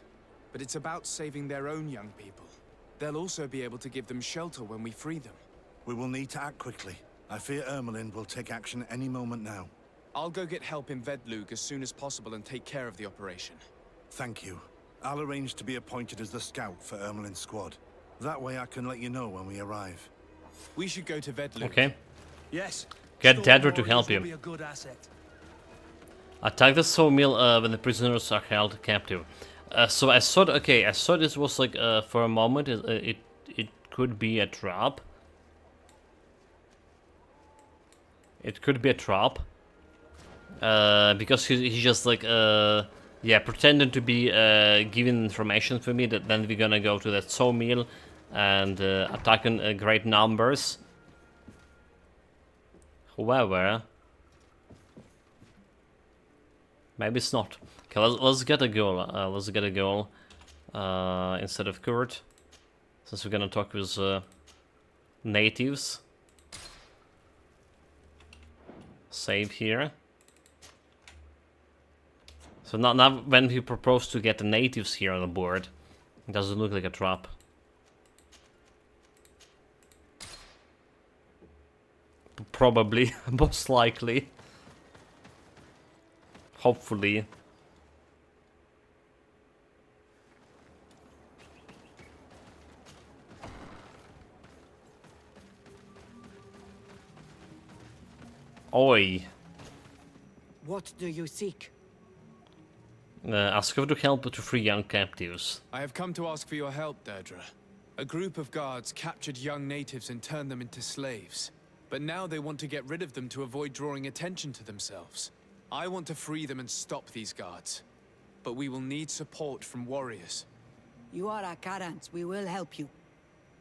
But it's about saving their own young people. They'll also be able to give them shelter when we free them. We will need to act quickly. I fear Ermelin will take action any moment now. I'll go get help in Vedlug as soon as possible and take care of the operation. Thank you. I'll arrange to be appointed as the scout for Ermelin's squad. That way I can let you know when we arrive. We should go to Vedlug. Okay. Yes. Get Storm Dedra to help Warriors will you. be a good asset. Attack the sawmill when the prisoners are held captive. So I thought, okay, I thought this was like for a moment it could be a trap. It could be a trap. Because he just like yeah, pretended to be giving information for me that then we're gonna go to that sawmill and attack in great numbers. However, maybe it's not. Okay, let's get a goal. Let's get a goal instead of Kurt, since we're gonna talk with natives. Save here. So now when we propose to get the natives here on the board, it doesn't look like a trap. Probably, most likely. Hopefully. Oi. What do you seek? Ask her to help to free young captives. I have come to ask for your help, Deirdre. A group of guards captured young natives and turned them into slaves. But now they want to get rid of them to avoid drawing attention to themselves. I want to free them and stop these guards. But we will need support from warriors. You are Akarans. We will help you.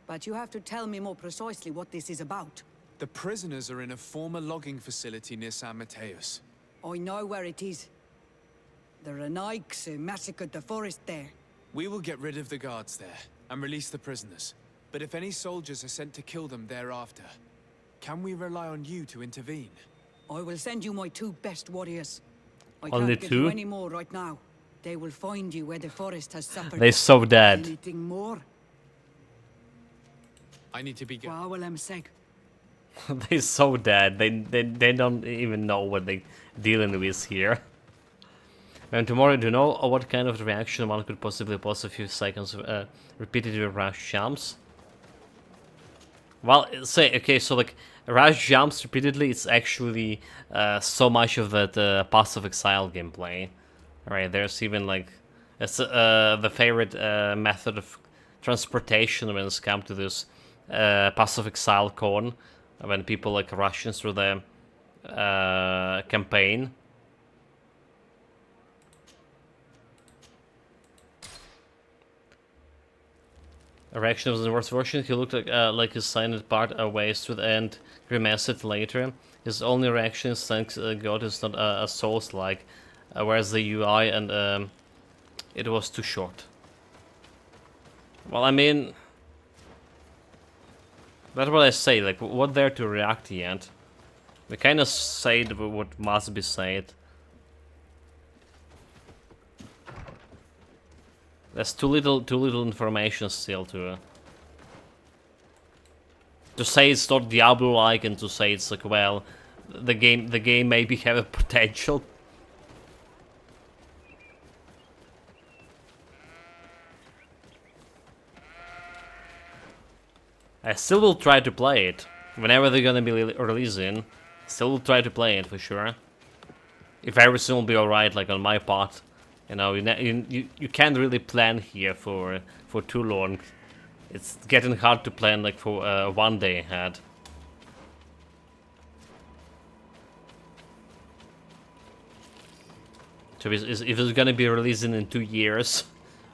But you have to tell me more precisely what this is about. The prisoners are in a former logging facility near San Mateus. I know where it is. The Renaiks massacred the forest there. We will get rid of the guards there and release the prisoners. But if any soldiers are sent to kill them thereafter, can we rely on you to intervene? I will send you my 2 best warriors. I Only can't give you 2? any more right now. They will find you where the forest has suffered. They're so dead. Anything more? I need to be good. They're so dead. They don't even know what they're dealing with here. And tomorrow, do you know what kind of reaction one could possibly pause a few seconds repetitive rush jumps? Well, say, okay, so like rush jumps repeatedly, it's actually so much of that passive exile gameplay. Right, there's even like, it's the favorite method of transportation when it's come to this passive exile cone, when people like rushing through the campaign. A reaction was the worst version. He looked like his silent part ways to the end, grimaced later. His only reaction is thanks God is not a Souls-like, whereas the UI and it was too short. Well, I mean, that's what I say. Like, what there to react yet? We kind of said what must be said. There's too little information still to say it's not Diablo-like and to say it's like, well, the game maybe have a potential. I still will try to play it whenever they're gonna be releasing. Still will try to play it for sure. If everything will be alright, like on my part, you know, you can't really plan here for too long. It's getting hard to plan like for 1 day ahead. So if it's gonna be releasing in 2 years,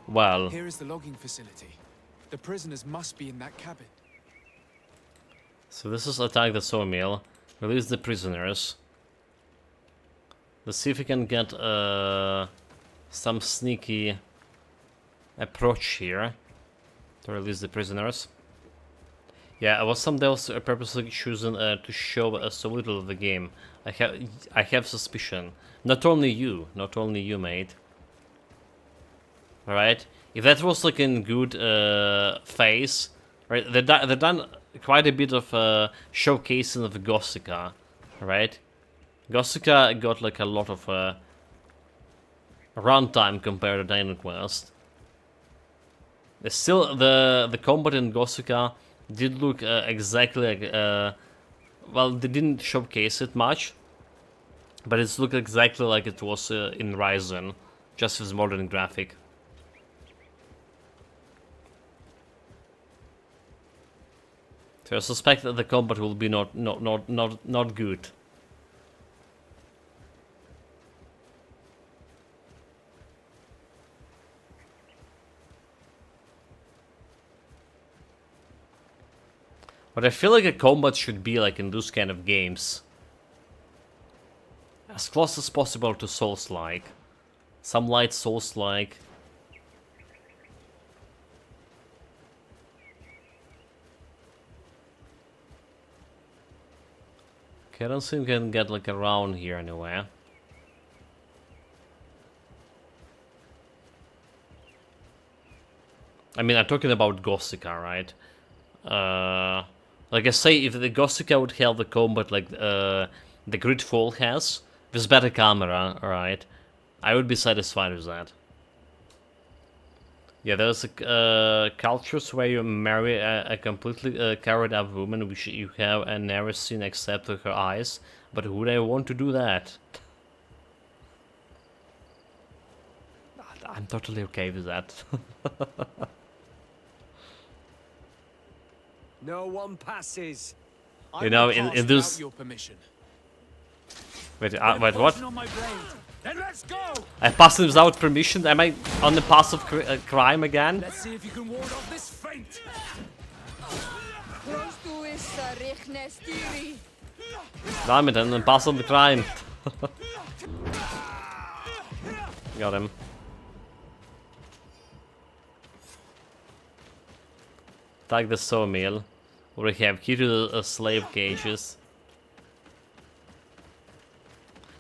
well. Here is the logging facility. The prisoners must be in that cabin. So this is attack the sawmill, release the prisoners. Let's see if we can get some sneaky approach here to release the prisoners. Yeah, I was someday also purposely choosing to show so little of the game. I have suspicion. Not only you, mate. All right, if that was like in good phase, right? They done quite a bit of showcasing of Gossica, right? Gossica got like a lot of runtime compared to Dino Quest. Still, the combat in Gossica did look exactly like well, they didn't showcase it much, but it looked exactly like it was in Ryzen, just with modern graphic. So I suspect that the combat will be not good. But I feel like a combat should be like in those kind of games, as close as possible to Souls-like. Some light Souls-like. Okay, I don't think we can get like around here anywhere. I mean, I'm talking about Gossica, right? Like I say, if the Gossica would have the combat like the GreedFall has, with better camera, right, I would be satisfied with that. Yeah, there's cultures where you marry a completely covered up woman which you have never seen except with her eyes, but would I want to do that? I'm totally okay with that. No one passes. You know, in this. Your permission. Wait, wait, what? Then let's go. I passed without permission. Am I on the path of crime again? Let's see if you can ward off this feint. Damn it, and then pass on the crime. Got him. Attack the sawmill. We have key to the slave cages.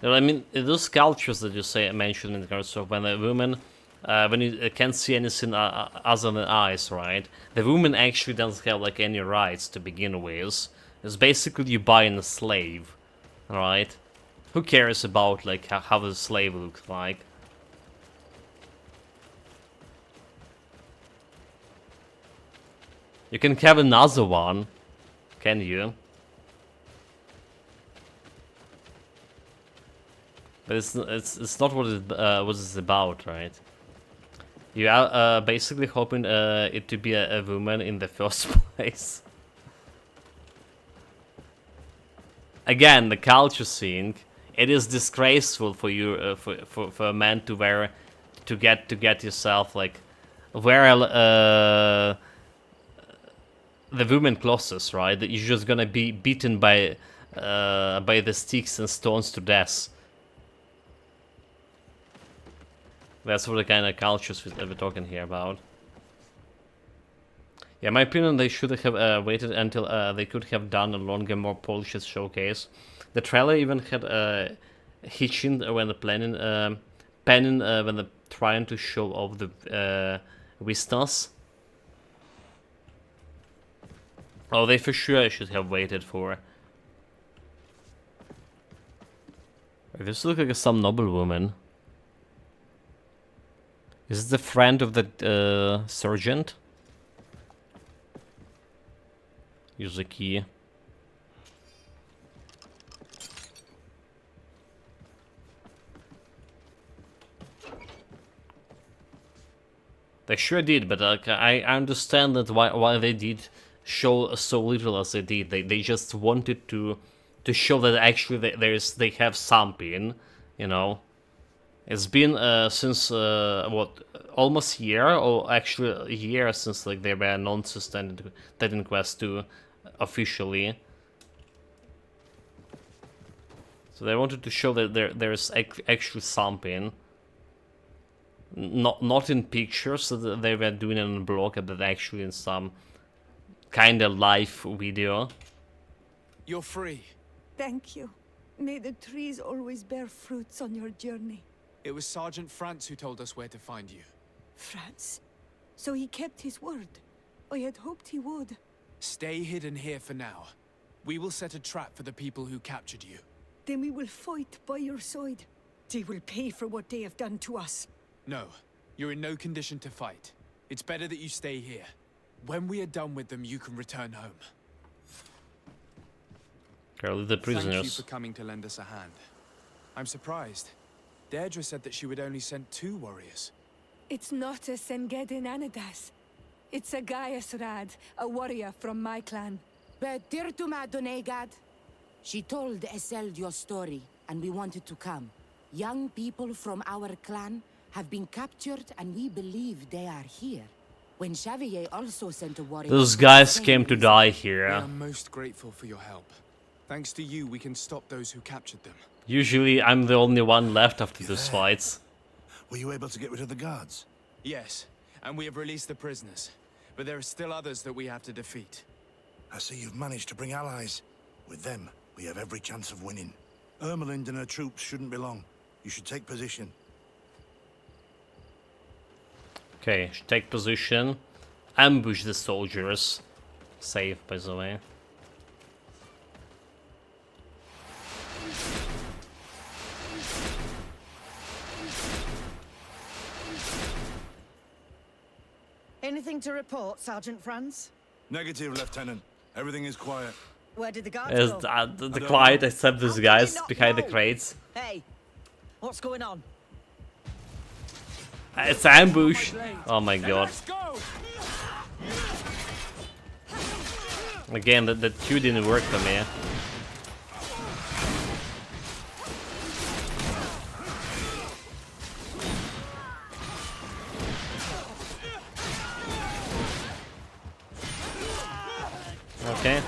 I mean, those cultures that you say mentioned in the terms of when a woman, when you can't see anything other than eyes, right? The woman actually doesn't have like any rights to begin with. It's basically you buying a slave, right? Who cares about like how the slave looks like? You can have another one, can you? But it's not what it's about, right? You are basically hoping it to be a woman in the first place. Again, the culture thing. It is disgraceful for you for a man to wear to get yourself like wear the women clothes, right? That you're just gonna be beaten by the sticks and stones to death. That's what the kind of cultures we're talking here about. Yeah, in my opinion, they should have waited until they could have done a longer, more polished showcase. The trailer even had hitching when the planning, panning when they're trying to show off the vistas. Oh, they for sure should have waited for. This looks like some noble woman. Is it the friend of the sergeant? Use the key. They sure did, but I understand that why they did show so little as they did. They just wanted to show that actually they have something, you know. It's been since what, almost a year, or actually a year since like they were announced that in Quest 2 officially. So they wanted to show that there's actually something. Not in pictures that they were doing on a blog, but actually in some kind of live video. You're free. Thank you. May the trees always bear fruits on your journey. It was Sergeant France who told us where to find you. France? So he kept his word. I had hoped he would. Stay hidden here for now. We will set a trap for the people who captured you. Then we will fight by your side. They will pay for what they have done to us. No, you're in no condition to fight. It's better that you stay here. When we are done with them, you can return home. Girl, the prisoners. Thank you for coming to lend us a hand. I'm surprised. Deirdre said that she would only send 2 warriors. It's not a Sengedin Anadas. It's a Gaius Rad, a warrior from my clan. Betirtuma Donegad. She told Eseld your story, and we wanted to come. Young people from our clan have been captured, and we believe they are here. When Xavier also sent a warrior... Those guys came to die here. We are most grateful for your help. Thanks to you, we can stop those who captured them. Usually I'm the only one left after these fights. Were you able to get rid of the guards? Yes, and we have released the prisoners. But there are still others that we have to defeat. I see you've managed to bring allies. With them, we have every chance of winning. Ermelind and her troops shouldn't be long. You should take position. Okay, take position. Ambush the soldiers. Save, by the way. Anything to report, Sergeant Franz? Negative, Lieutenant. Everything is quiet. Where did the guards Is go? the quiet except these guys behind the crates. Hey, what's going on? It's an ambush. Oh my god. Again, the Q didn't work for me. Okay.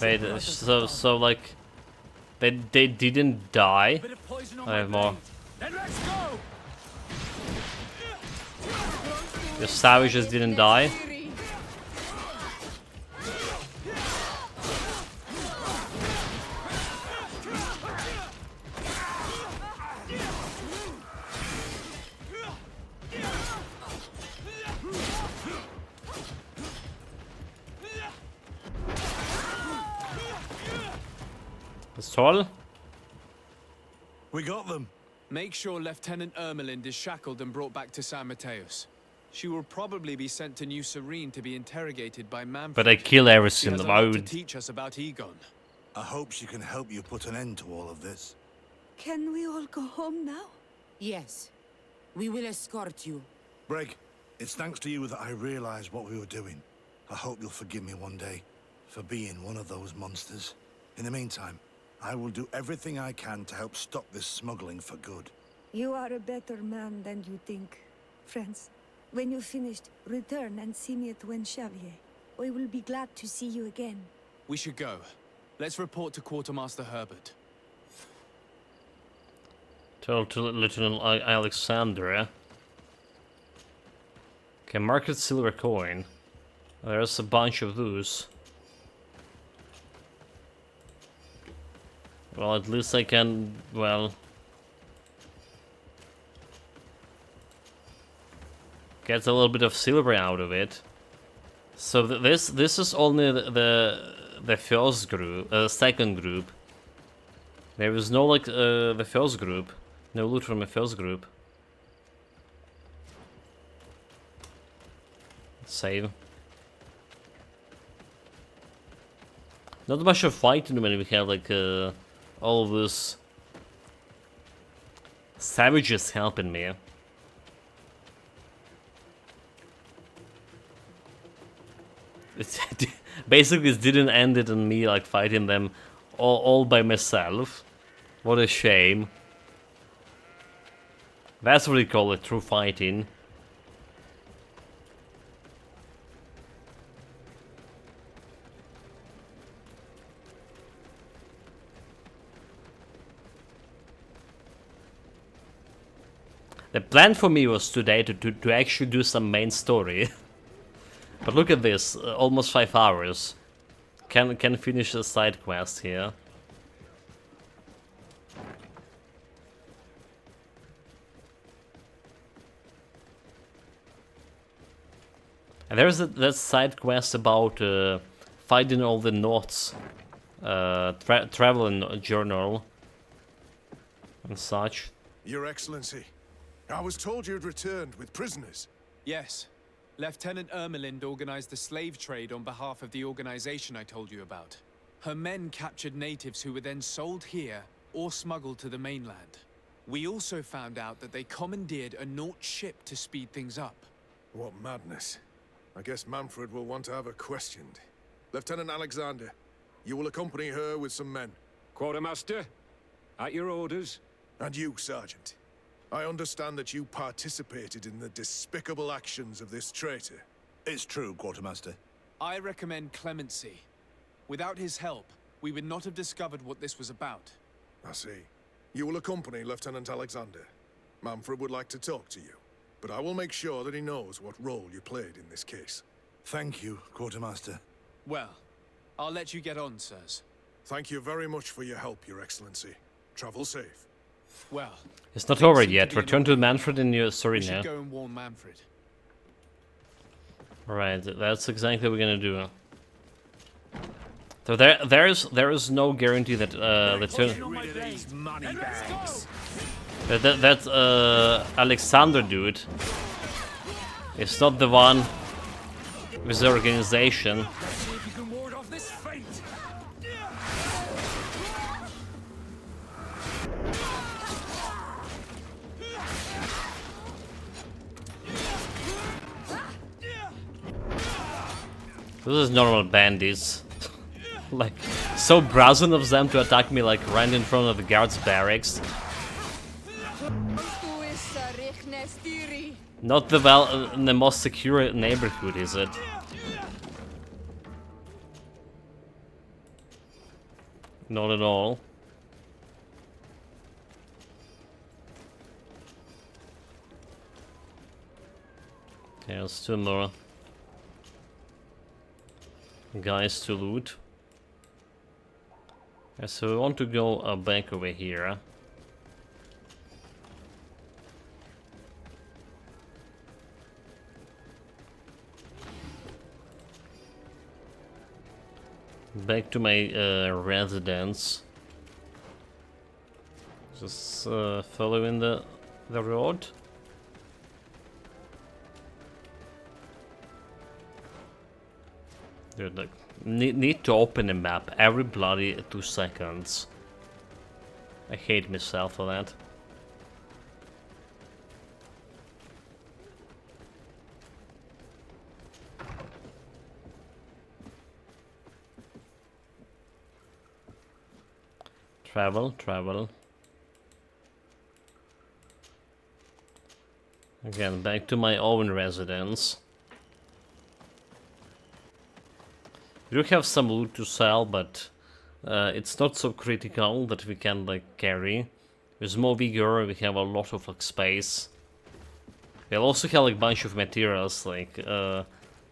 Wait, so like they didn't die. I have more. The savages didn't die. Pistol? We got them. Make sure Lieutenant Ermelind is shackled and brought back to San Mateos. She will probably be sent to New Serene to be interrogated by Manfred. But I kill everything She has in a the lot to road. teach us about Egon. I hope she can help you put an end to all of this. Can we all go home now? Yes. We will escort you. Breg, it's thanks to you that I realized what we were doing. I hope you'll forgive me one day for being one of those monsters. In the meantime, I will do everything I can to help stop this smuggling for good. You are a better man than you think, friends. When you're finished, return and see me at Xavier. I will be glad to see you again. We should go. Let's report to Quartermaster Herbert. Tell to Lieutenant Alexandra. Okay, market silver coin. There's a bunch of those. Well, at least I can, well, get a little bit of silver out of it. So this is only the first group, second group. There is no like the first group, no loot from the first group. Save. Not much of fighting when we have like all those savages helping me. It basically it didn't end it on me like fighting them all by myself. What a shame. That's what we call it, true fighting. The plan for me was today to actually do some main story. But look at this, almost 5 hours. Can finish the side quest here. And there's that side quest about finding all the notes, traveling journal and such. Your Excellency, I was told you'd returned with prisoners. Yes. Lieutenant Ermelind organized the slave trade on behalf of the organization I told you about. Her men captured natives who were then sold here or smuggled to the mainland. We also found out that they commandeered a Naut ship to speed things up. What madness. I guess Manfred will want to have her questioned. Lieutenant Alexander, you will accompany her with some men. Quartermaster, at your orders. And you, Sergeant. I understand that you participated in the despicable actions of this traitor. It's true, Quartermaster. I recommend clemency. Without his help, we would not have discovered what this was about. I see. You will accompany Lieutenant Alexander. Manfred would like to talk to you, but I will make sure that he knows what role you played in this case. Thank you, Quartermaster. Well, I'll let you get on, sirs. Thank you very much for your help, Your Excellency. Travel safe. Well, it's not over yet. Return to Manfred in your story now. We should go and warn Manfred. Right, that's exactly what we're gonna do. So there is no guarantee that that Alexander dude is not the one with the organization. This is normal bandits. Like, so brazen of them to attack me like right in front of the guards' barracks. Not the most secure neighborhood, is it? Not at all. Okay, there's 2 more guys to loot. Yeah, so we want to go back over here. Back to my residence. Just following the road. Dude, like, need to open the map every bloody 2 seconds. I hate myself for that. Travel, travel. Again, back to my own residence. We do have some loot to sell, but it's not so critical that we can like carry. With more vigor, we have a lot of like space. We'll also have like a bunch of materials like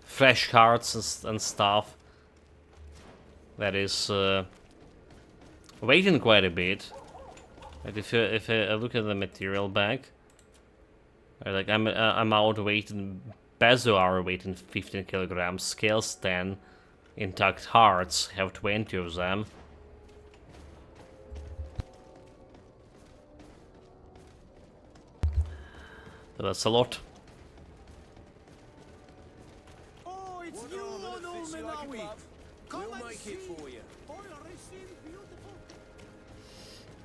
fresh hearts and stuff. That is waiting quite a bit. Like if I look at the material bag, like I'm out weighting Bezoar weighing 15 kilograms, scales 10, intact hearts have 20 of them. So that's a lot. Oh, it's you, We'll make it for you.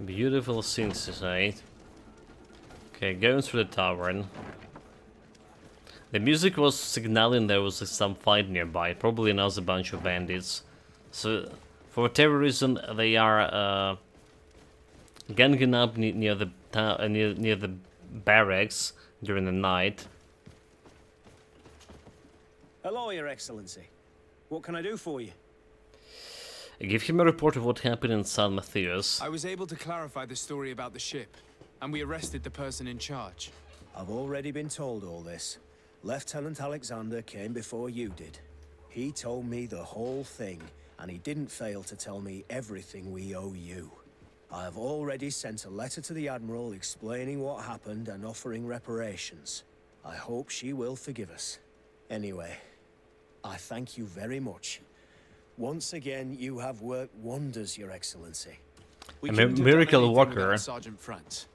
Beautiful things to say. Okay, going through the tavern. The music was signaling there was some fight nearby, probably another bunch of bandits. So, for whatever reason, they are ganging up near the near the barracks during the night. Hello, Your Excellency. What can I do for you? Give him a report of what happened in San Matthias. I was able to clarify the story about the ship, and we arrested the person in charge. I've already been told all this. Lieutenant Alexander came before you did. He told me the whole thing, and he didn't fail to tell me everything we owe you. I have already sent a letter to the Admiral explaining what happened and offering reparations. I hope she will forgive us. Anyway, I thank you very much. Once again, you have worked wonders, Your Excellency. We A couldn't have miracle done anything worker. without Sergeant Franz.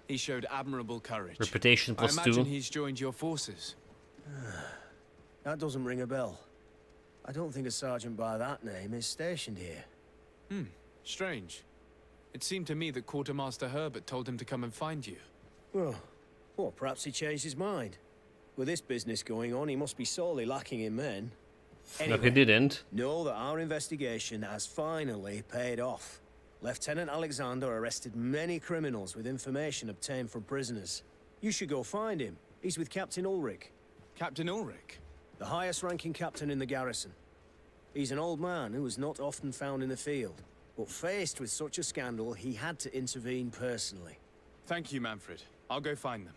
He showed admirable courage. Reputation plus I imagine 2. he's joined your forces. That doesn't ring a bell. I don't think a sergeant by that name is stationed here. Strange. It seemed to me that Quartermaster Herbert told him to come and find you. Well, perhaps he changed his mind. With this business going on, he must be sorely lacking in men. No, he didn't. Know that our investigation has finally paid off. Lieutenant Alexander arrested many criminals with information obtained from prisoners. You should go find him. He's with Captain Ulrich. Captain Ulrich? The highest-ranking captain in the garrison. He's an old man who is not often found in the field. But faced with such a scandal, he had to intervene personally. Thank you, Manfred. I'll go find them.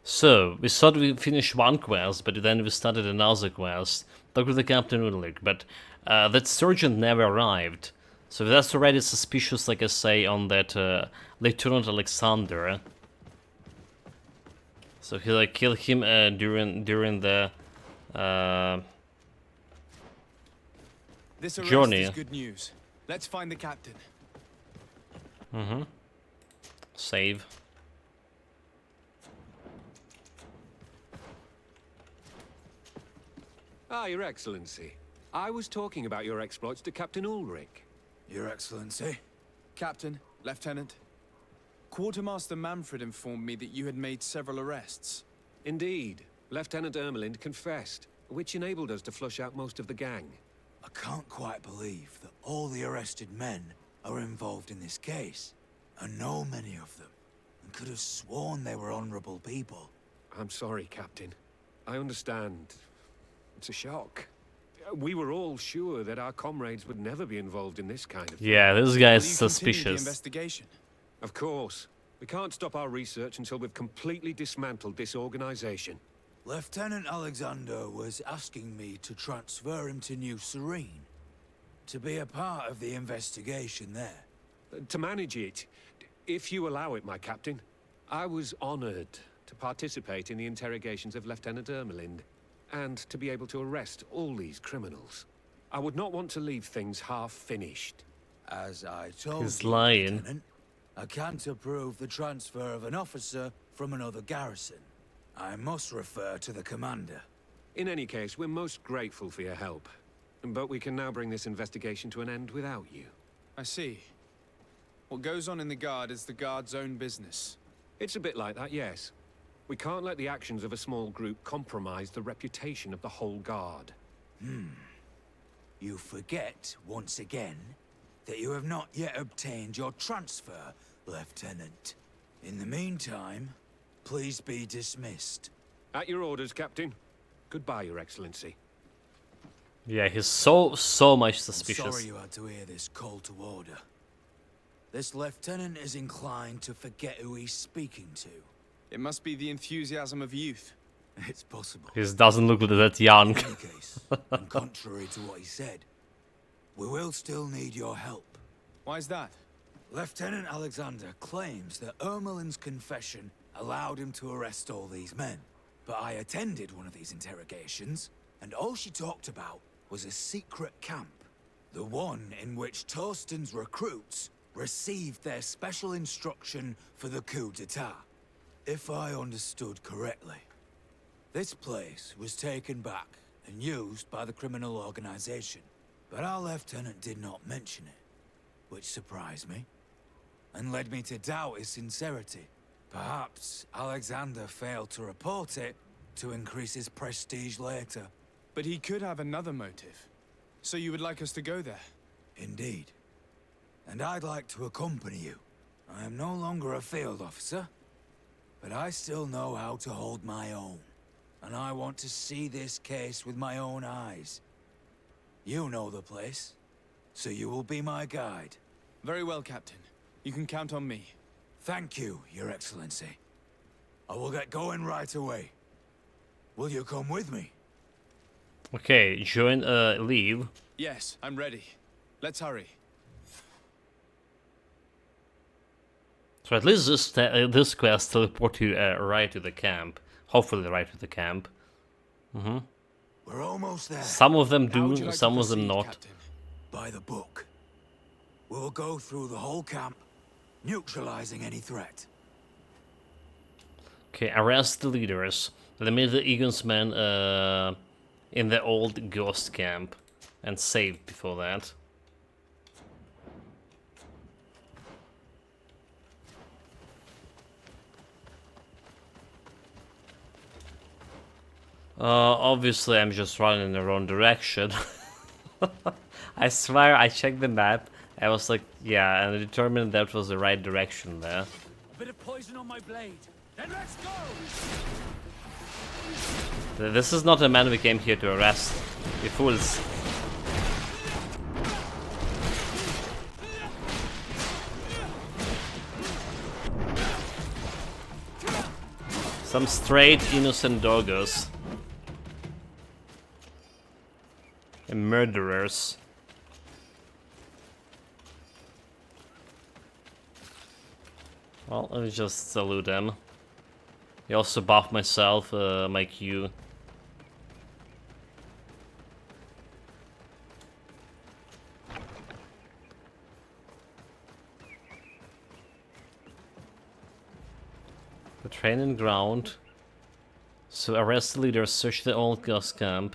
So, we thought we finished one quest, but then we started another quest. Talk with the Captain Ulrich, but that sergeant never arrived. So that's already suspicious, like I say, on that Lieutenant Alexander. So he like killed him during the This arrest journey. is good news. Let's find the captain. Save. Ah, Your Excellency. I was talking about your exploits to Captain Ulrich. Your Excellency. Captain, Lieutenant. Quartermaster Manfred informed me that you had made several arrests. Indeed. Lieutenant Ermelind confessed, which enabled us to flush out most of the gang. I can't quite believe that all the arrested men are involved in this case. I know many of them, and could have sworn they were honorable people. I'm sorry, Captain. I understand. It's a shock. We were all sure that our comrades would never be involved in this kind of thing. Yeah, this guy is suspicious. Investigation. Of course. We can't stop our research until we've completely dismantled this organization. Lieutenant Alexander was asking me to transfer him to New Serene, to be a part of the investigation there. To manage it, if you allow it, my captain. I was honored to participate in the interrogations of Lieutenant Ermelind, and to be able to arrest all these criminals. I would not want to leave things half-finished. As I told He's you, lying. Lieutenant, I can't approve the transfer of an officer from another garrison. I must refer to the commander. In any case, we're most grateful for your help. But we can now bring this investigation to an end without you. I see. What goes on in the Guard is the Guard's own business. It's a bit like that, yes. We can't let the actions of a small group compromise the reputation of the whole Guard. You forget, once again, that you have not yet obtained your transfer, Lieutenant. In the meantime, please be dismissed. At your orders, Captain. Goodbye, Your Excellency. Yeah, he's so much I'm suspicious. sorry you had to hear this call to order. This lieutenant is inclined to forget who he's speaking to. It must be the enthusiasm of youth. It's possible. He doesn't look that young. In any case, and contrary to what he said, we will still need your help. Why's that? Lieutenant Alexander claims that Ermelin's confession allowed him to arrest all these men. But I attended one of these interrogations, and all she talked about was a secret camp. The one in which Torsten's recruits received their special instruction for the coup d'etat. If I understood correctly, this place was taken back and used by the criminal organization. But our lieutenant did not mention it, which surprised me, and led me to doubt his sincerity. Perhaps Alexander failed to report it to increase his prestige later. But he could have another motive. So you would like us to go there? Indeed. And I'd like to accompany you. I am no longer a field officer, but I still know how to hold my own. And I want to see this case with my own eyes. You know the place, so you will be my guide. Very well, Captain. You can count on me. Thank you, Your Excellency. I will get going right away. Will you come with me? Okay, join, leave. Yes, I'm ready. Let's hurry. So at least this quest teleport you right to the camp. Hopefully right to the camp. We're almost there. Some of them do, some of them not. Captain? By the book. We'll go through the whole camp, neutralizing any threat. Okay, arrest the leaders. Eliminate the Egon's men in the old ghost camp. And save before that. Obviously I'm just running in the wrong direction. I swear I checked the map. I was like, yeah, and I determined that was the right direction there. A bit of poison on my blade. Then let's go! This is not a man we came here to arrest. You fools. Some straight innocent doggos. And murderers. Well, let me just salute them. I also buff myself, my Q. The training ground. So arrest the leaders, search the old ghost camp.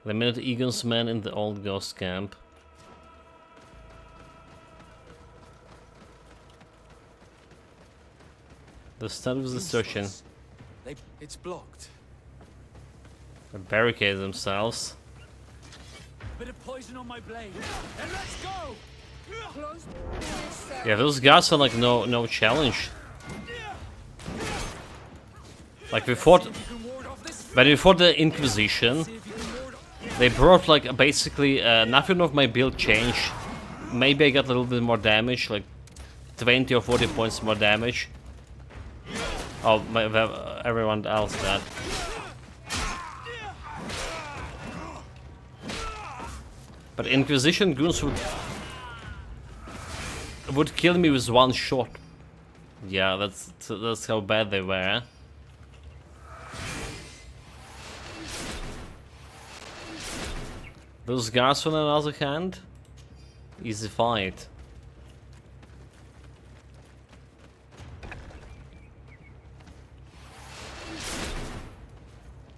Eliminate Egon's men in the old ghost camp. The status of the searching. It's blocked. They barricade themselves. Bit of poison on my blade. And let's go! Yeah, those guards are like no challenge. Like we fought when we fought the Inquisition, they brought like basically nothing of my build changed. Maybe I got a little bit more damage, like 20 or 40 points more damage. Oh, everyone else that. But Inquisition goons would kill me with one shot. Yeah, that's how bad they were. Those guards, on the other hand, easy fight.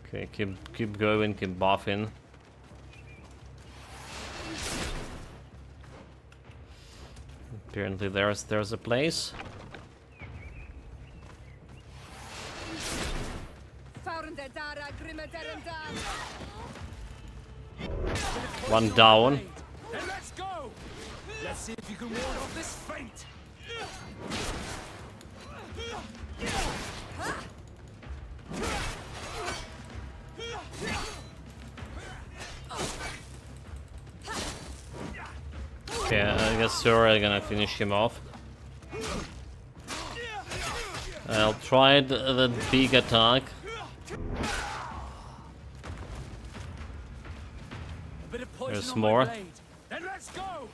Okay, keep going, keep buffing. Apparently there's a place. One down. Then let's go! Let's see if you can ward off this fate. Okay, I guess you're gonna finish him off. I'll try the big attack. There's more. Then let's go!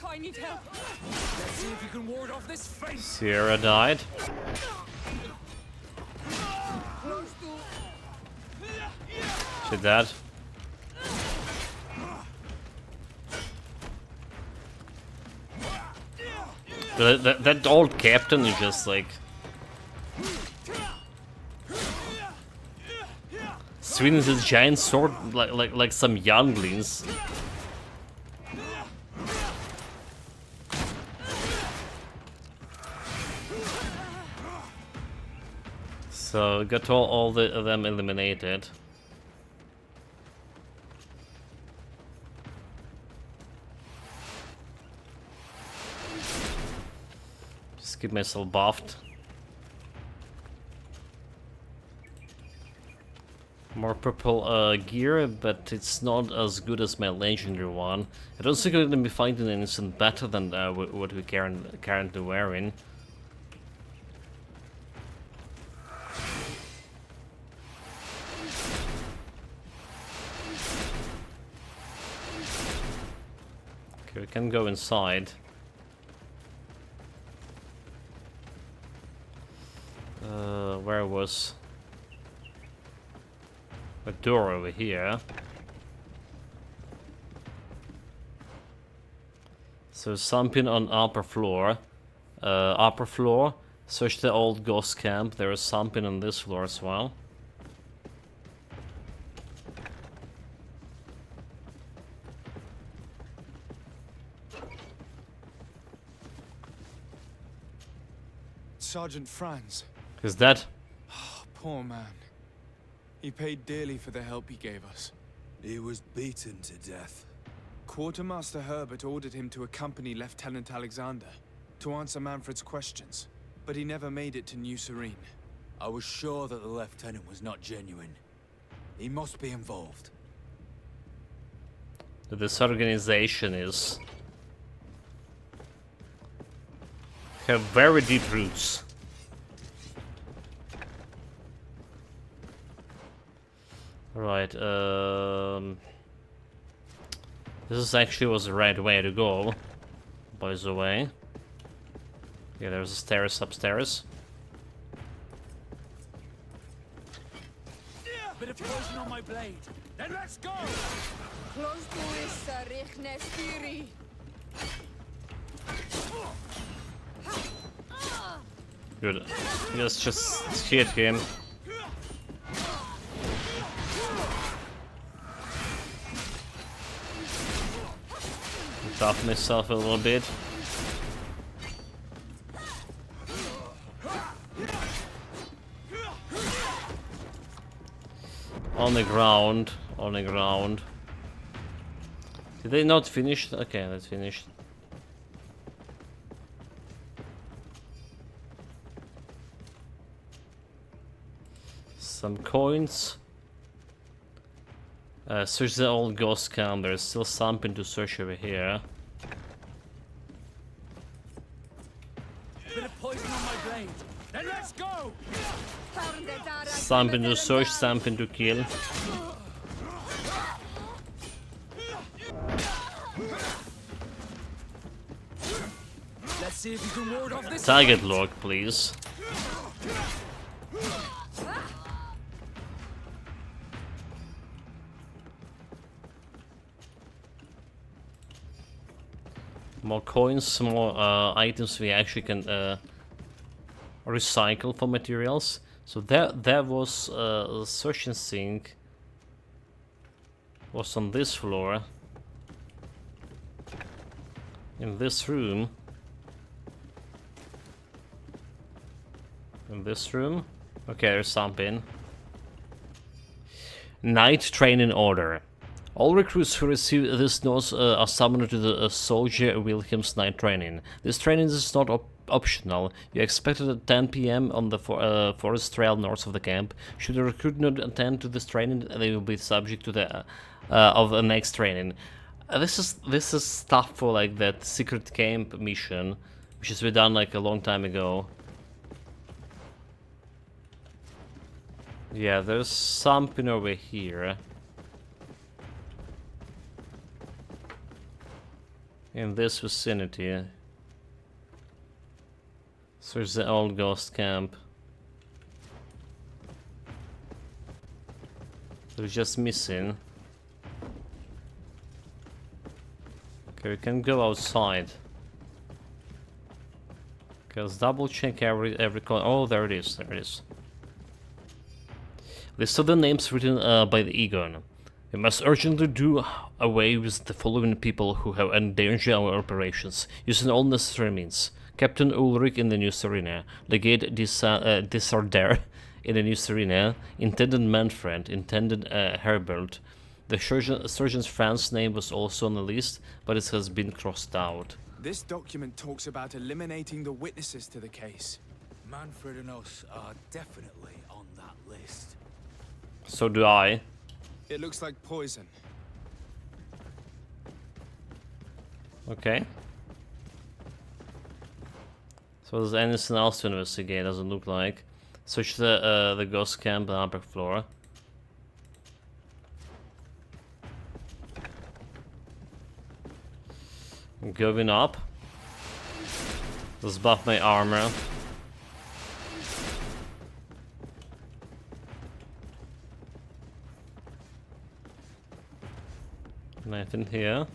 I need help. Let's see if you can ward off this fate. Sierra died. She dead. That old captain is just like swinging his giant sword like some younglings. So got all of them eliminated. Just keep myself buffed. More purple gear, but it's not as good as my legendary one. I don't think I'm gonna be finding anything better than what we currently wearing. Okay, we can go inside. Where was a door over here? So something on upper floor. Search the old ghost camp. There is something on this floor as well. Sergeant Franz. Is that? Poor man. He paid dearly for the help he gave us. He was beaten to death. Quartermaster Herbert ordered him to accompany Lieutenant Alexander to answer Manfred's questions, but he never made it to New Serene. I was sure that the lieutenant was not genuine. He must be involved. This organization have very deep roots. Right, this actually was the right way to go, by the way. Yeah, there's a stairs upstairs. Bit of poison on my blade. Then let's go! Close to is Richne Spiri. Good. Let's just hit him. Buff myself a little bit. On the ground, on the ground. Did they not finish? Okay, that's finished. Some coins. Search the old ghost camp. There's still something to search over here. Bit of poison on my blade. Then let's go! Something to search, something to kill. Let's see if you can ward off this. Target log, please. More coins, more items we actually can recycle for materials. So there was a search and sink. Was on this floor. In this room. In this room. Okay, there's something. Night training order. All recruits who receive this notice are summoned to the Soldier Wilhelm's night training. This training is not optional. You're expected at 10 p.m. on the forest trail north of the camp. Should a recruit not attend to this training, they will be subject to the of the next training. This is stuff for like that secret camp mission, which has been done like a long time ago. Yeah, there's something over here. In this vicinity. So there's the old ghost camp. They're just missing. Okay, we can go outside. Okay, let's double check every corner. Oh, there it is, there it is. List of the names written by the Egon. We must urgently do away with the following people who have endangered our operations, using all necessary means. Captain Ulrich in the New Serena, Legate Desarder in the New Serena, Intendant Manfred, Intendant Herbert. The surgeon's Fran's name was also on the list, but it has been crossed out. This document talks about eliminating the witnesses to the case. Manfred and us are definitely on that list. So do I. It looks like poison. Okay. So there's anything else to investigate, doesn't look like. Search the ghost camp on the upper floor. Going up. Let's buff my armor. Nothing here.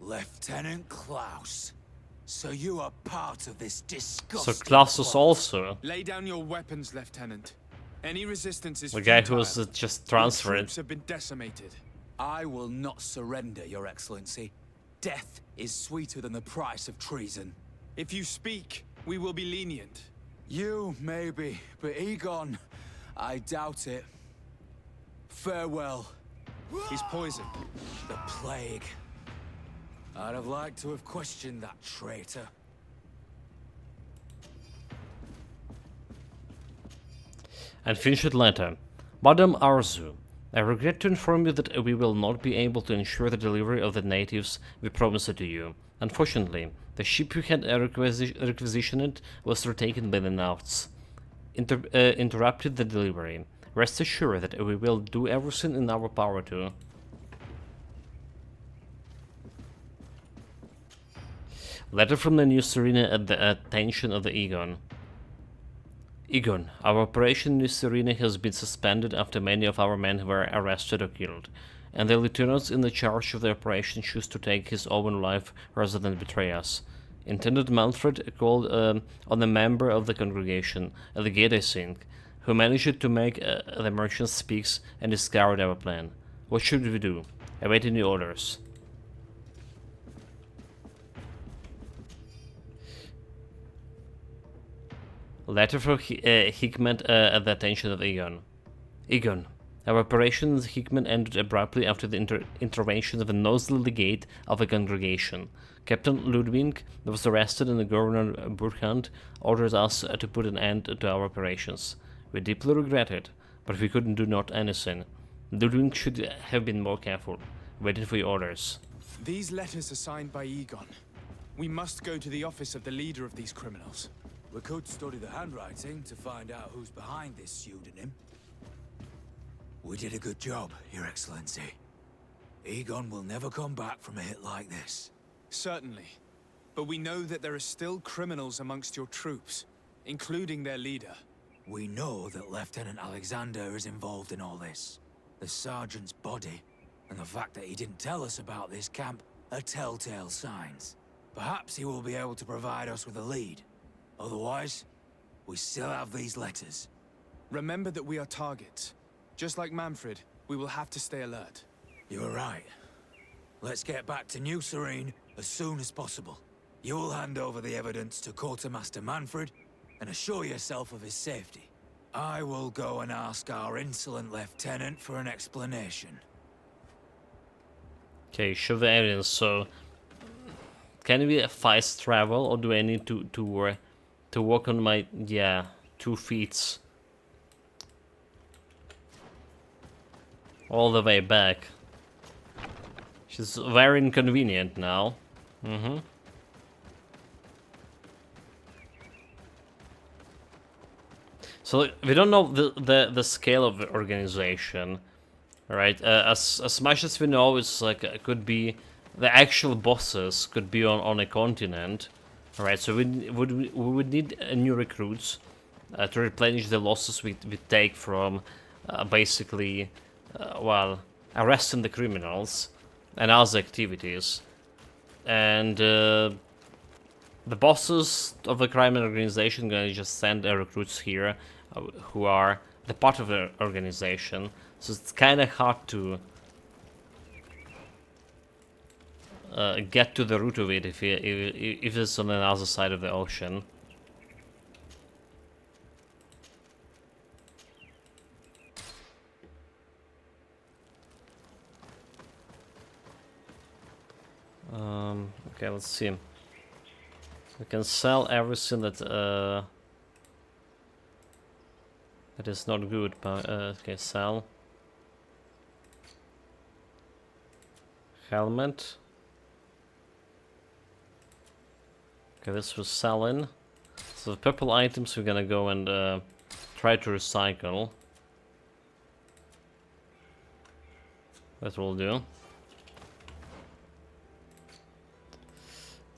Lieutenant Klaus. So you are part of this disgusting So Klaus was plot. also Lay down your weapons, Lieutenant. Any resistance is the guy who futile. was just Your transferred. troops have been decimated. I will not surrender, Your Excellency. Death is sweeter than the price of treason. If you speak, we will be lenient. You, maybe, but Egon, I doubt it. Farewell. He's poisoned. The plague. I'd have liked to have questioned that traitor. And finish it later. Madame Arzu, I regret to inform you that we will not be able to ensure the delivery of the natives we promised to you. Unfortunately, the ship you had requisitioned was retaken by the Nauts. Interrupted the delivery. Rest assured that we will do everything in our power to. Letter from the New Serena at the attention of the Egon. Egon, our operation in New Serena has been suspended after many of our men were arrested or killed, and the lieutenant in the charge of the operation chose to take his own life rather than betray us. Intendant Manfred called on a member of the congregation, a legate I think, who managed to make the merchant speaks and discovered our plan. What should we do? Await any orders. Letter for Hickman at the attention of Egon. Egon, our operation in Hickman ended abruptly after the intervention of a nosy legate of a congregation. Captain Ludwig was arrested and the Governor Burkhand ordered us to put an end to our operations. We deeply regret it, but we couldn't do not anything. Ludwig should have been more careful, waiting for your orders. These letters are signed by Egon. We must go to the office of the leader of these criminals. We could study the handwriting to find out who's behind this pseudonym. We did a good job, Your Excellency. Egon will never come back from a hit like this. Certainly. But we know that there are still criminals amongst your troops, including their leader. We know that Lieutenant Alexander is involved in all this. The sergeant's body, and the fact that he didn't tell us about this camp, are telltale signs. Perhaps he will be able to provide us with a lead. Otherwise, we still have these letters. Remember that we are targets. Just like Manfred, we will have to stay alert. You're right. Let's get back to New Serene as soon as possible. You will hand over the evidence to Quartermaster Manfred and assure yourself of his safety. I will go and ask our insolent lieutenant for an explanation. Okay, show the evidence. So, can we fast travel, or do I need to walk on my 2 feet all the way back? Which is very inconvenient now. So we don't know the scale of the organization, right? As much as we know, it's like it could be the actual bosses could be on a continent, right? So we would need new recruits to replenish the losses we take from basically, well, arresting the criminals and other activities, and the bosses of the crime organization gonna just send their recruits here who are the part of the organization, so it's kind of hard to get to the root of it if it's on the other side of the ocean. Okay, let's see. We can sell everything that that is not good, but okay, sell. Helmet. Okay, this was selling. So the purple items we're gonna go and try to recycle. That will do.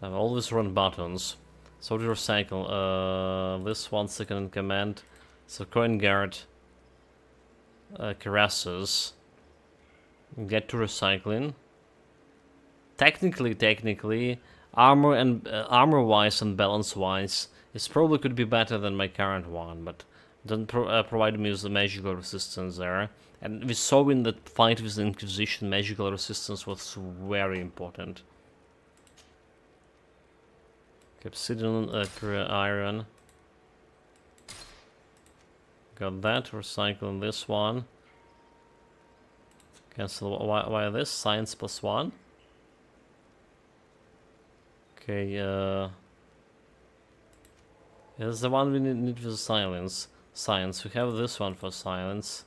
I've always run buttons. So to recycle, this 1 second in command. So coin guard, caresses. Get to recycling. Technically, armor and armor-wise and balance-wise, it probably could be better than my current one, but doesn't provide me with the magical resistance there. And we saw in the fight with the Inquisition, magical resistance was very important. Obsidian, iron. Got that. Recycling this one. Cancel. Why this? Science +1. Okay. Here's the one we need for silence. Science. We have this one for silence.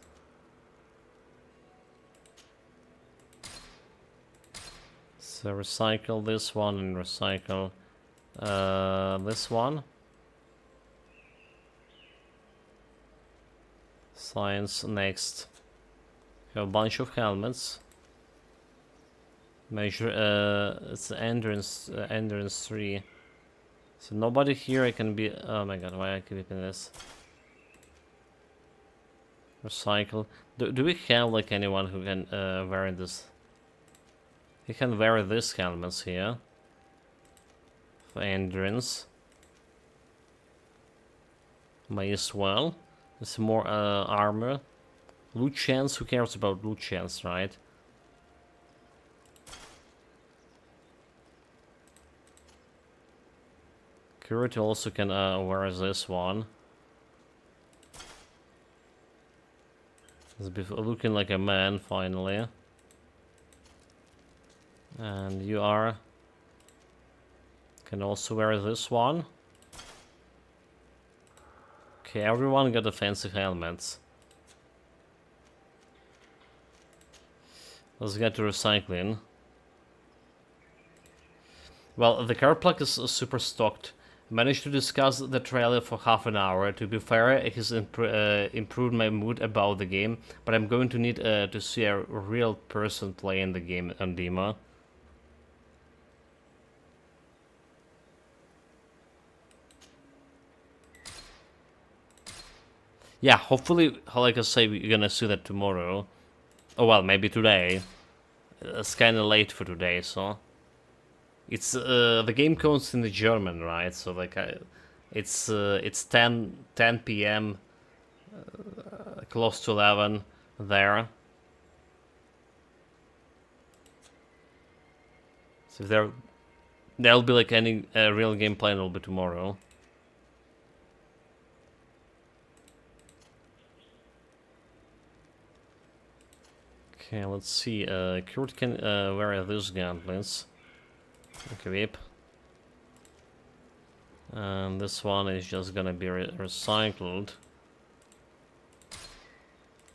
So recycle this one and recycle. This one. Science next. Have a bunch of helmets. Measure, it's endurance 3. So nobody here I can be, oh my god, why am I keeping this? Recycle. Do we have like anyone who can wear this? He can wear this helmets here. For endurance. May as well. There's more armor. Loot chance, who cares about loot chance, right? Curate also can wear this one. He's looking like a man finally. And you are can also wear this one. Okay, everyone got the fancy helmets. Let's get to recycling. Well, the car plug is super stocked. Managed to discuss the trailer for half an hour. To be fair, it has improved my mood about the game, but I'm going to need to see a real person playing the game on demo. Yeah, hopefully, like I say, we're gonna see that tomorrow. Oh well, maybe today. It's kind of late for today, so... It's, the game codes in the German, right? So, like, it's 10 p.m., close to 11 there. So if there'll be, like, any real gameplay, it'll be tomorrow. Okay, let's see. Kurt can wear this gauntlets. Okay, whip. And this one is just gonna be recycled.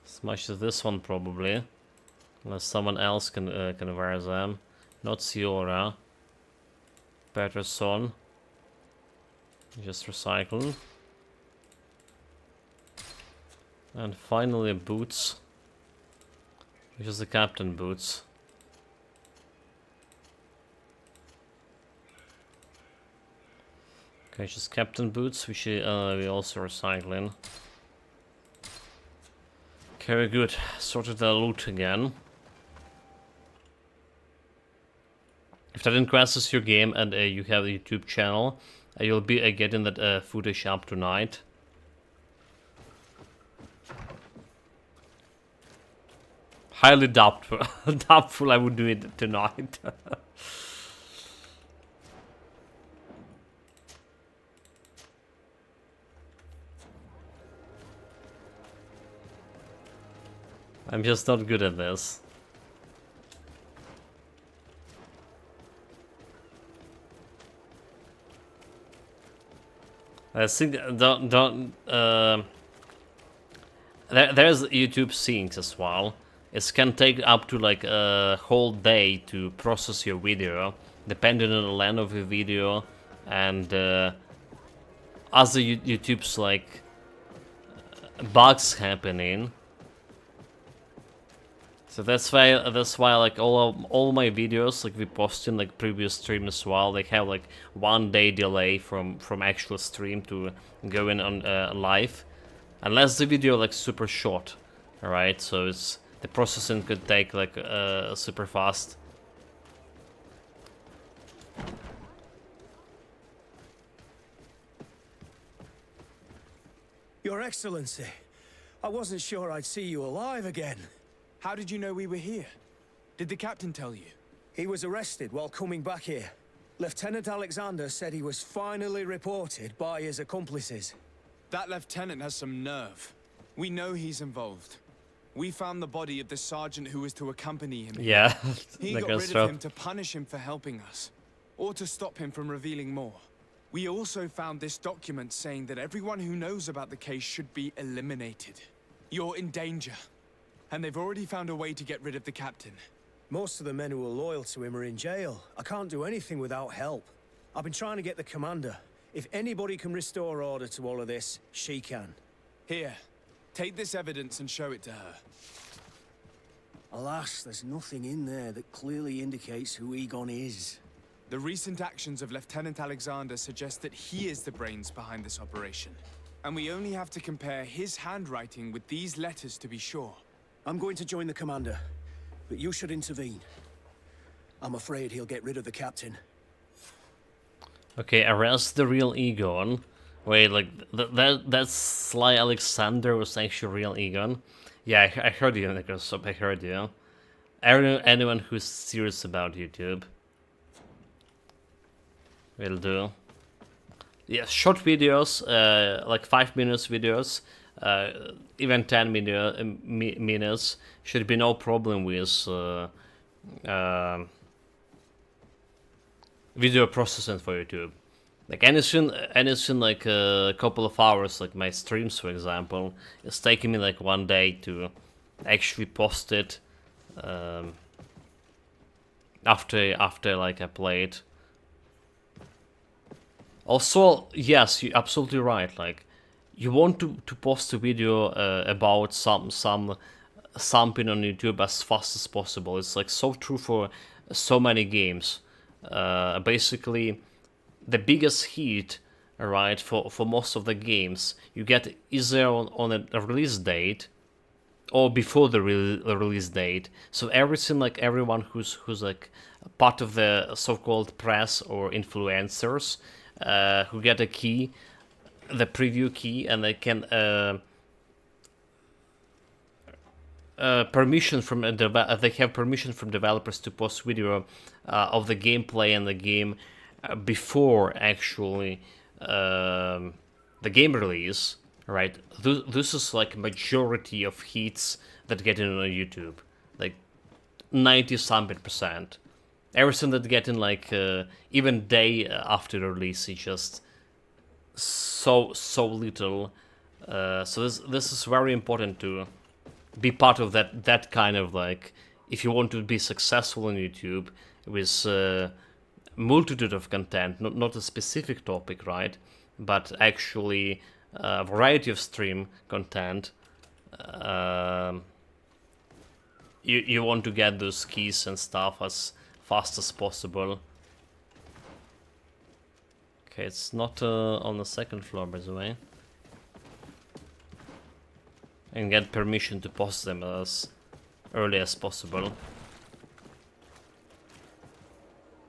As much as this one probably, unless someone else can wear them. Not Siora. Patterson. Just recycle. And finally boots. Which is the captain boots. Okay, just captain boots, which we also recycling. Okay, very good. Sorted the loot again. If that increases your game and you have a YouTube channel, you'll be getting that footage up tonight. Highly doubtful. Doubtful I would do it tonight. I'm just not good at this. I think there's YouTube scenes as well. It can take up to like a whole day to process your video, depending on the length of your video and other YouTube's like bugs happening. So that's why like all my videos like we post in like previous stream as well, they have like 1 day delay from actual stream to going on live, unless the video like super short. All right, so it's the processing could take like super fast. Your Excellency, I wasn't sure I'd see you alive again. How did you know we were here? Did the captain tell you? He was arrested while coming back here. Lieutenant Alexander said he was finally reported by his accomplices. That lieutenant has some nerve. We know he's involved. We found the body of the sergeant who was to accompany him. Yeah, he got rid of him to punish him for helping us, or to stop him from revealing more. We also found this document saying that everyone who knows about the case should be eliminated. You're in danger. And they've already found a way to get rid of the captain. Most of the men who are loyal to him are in jail. I can't do anything without help. I've been trying to get the commander. If anybody can restore order to all of this, she can. Here, take this evidence and show it to her. Alas, there's nothing in there that clearly indicates who Egon is. The recent actions of Lieutenant Alexander suggest that he is the brains behind this operation. And we only have to compare his handwriting with these letters to be sure. I'm going to join the commander, but you should intervene. I'm afraid he'll get rid of the captain. Okay, arrest the real Egon. Wait, like that Sly Alexander was actually real Egon? Yeah, I heard you, Nicholas. I heard you. Anyone who's serious about YouTube will do. Yeah, short videos, like 5 minutes videos. Even 10 minutes should be no problem with video processing for YouTube. Like anything like a couple of hours, like my streams for example, it's taking me like 1 day to actually post it after like I play it. Also, yes, you're absolutely right, like you want to post a video about something on YouTube as fast as possible. It's like so true for so many games. Basically, the biggest hit, right, for most of the games, you get either on a release date or before the release date. So everything, like everyone who's like part of the so-called press or influencers who get a key, the preview key, and they can permission from they have permission from developers to post video of the gameplay and the game before actually the game release, right? This is like majority of hits that get in on YouTube, like 90-something%. Everything that get in like even day after the release is just so little. So this is very important to be part of that kind of, like, if you want to be successful on YouTube with multitude of content, not a specific topic, right, but actually a variety of stream content. you want to get those keys and stuff as fast as possible. Okay, it's not on the second floor, by the way. And get permission to post them as early as possible.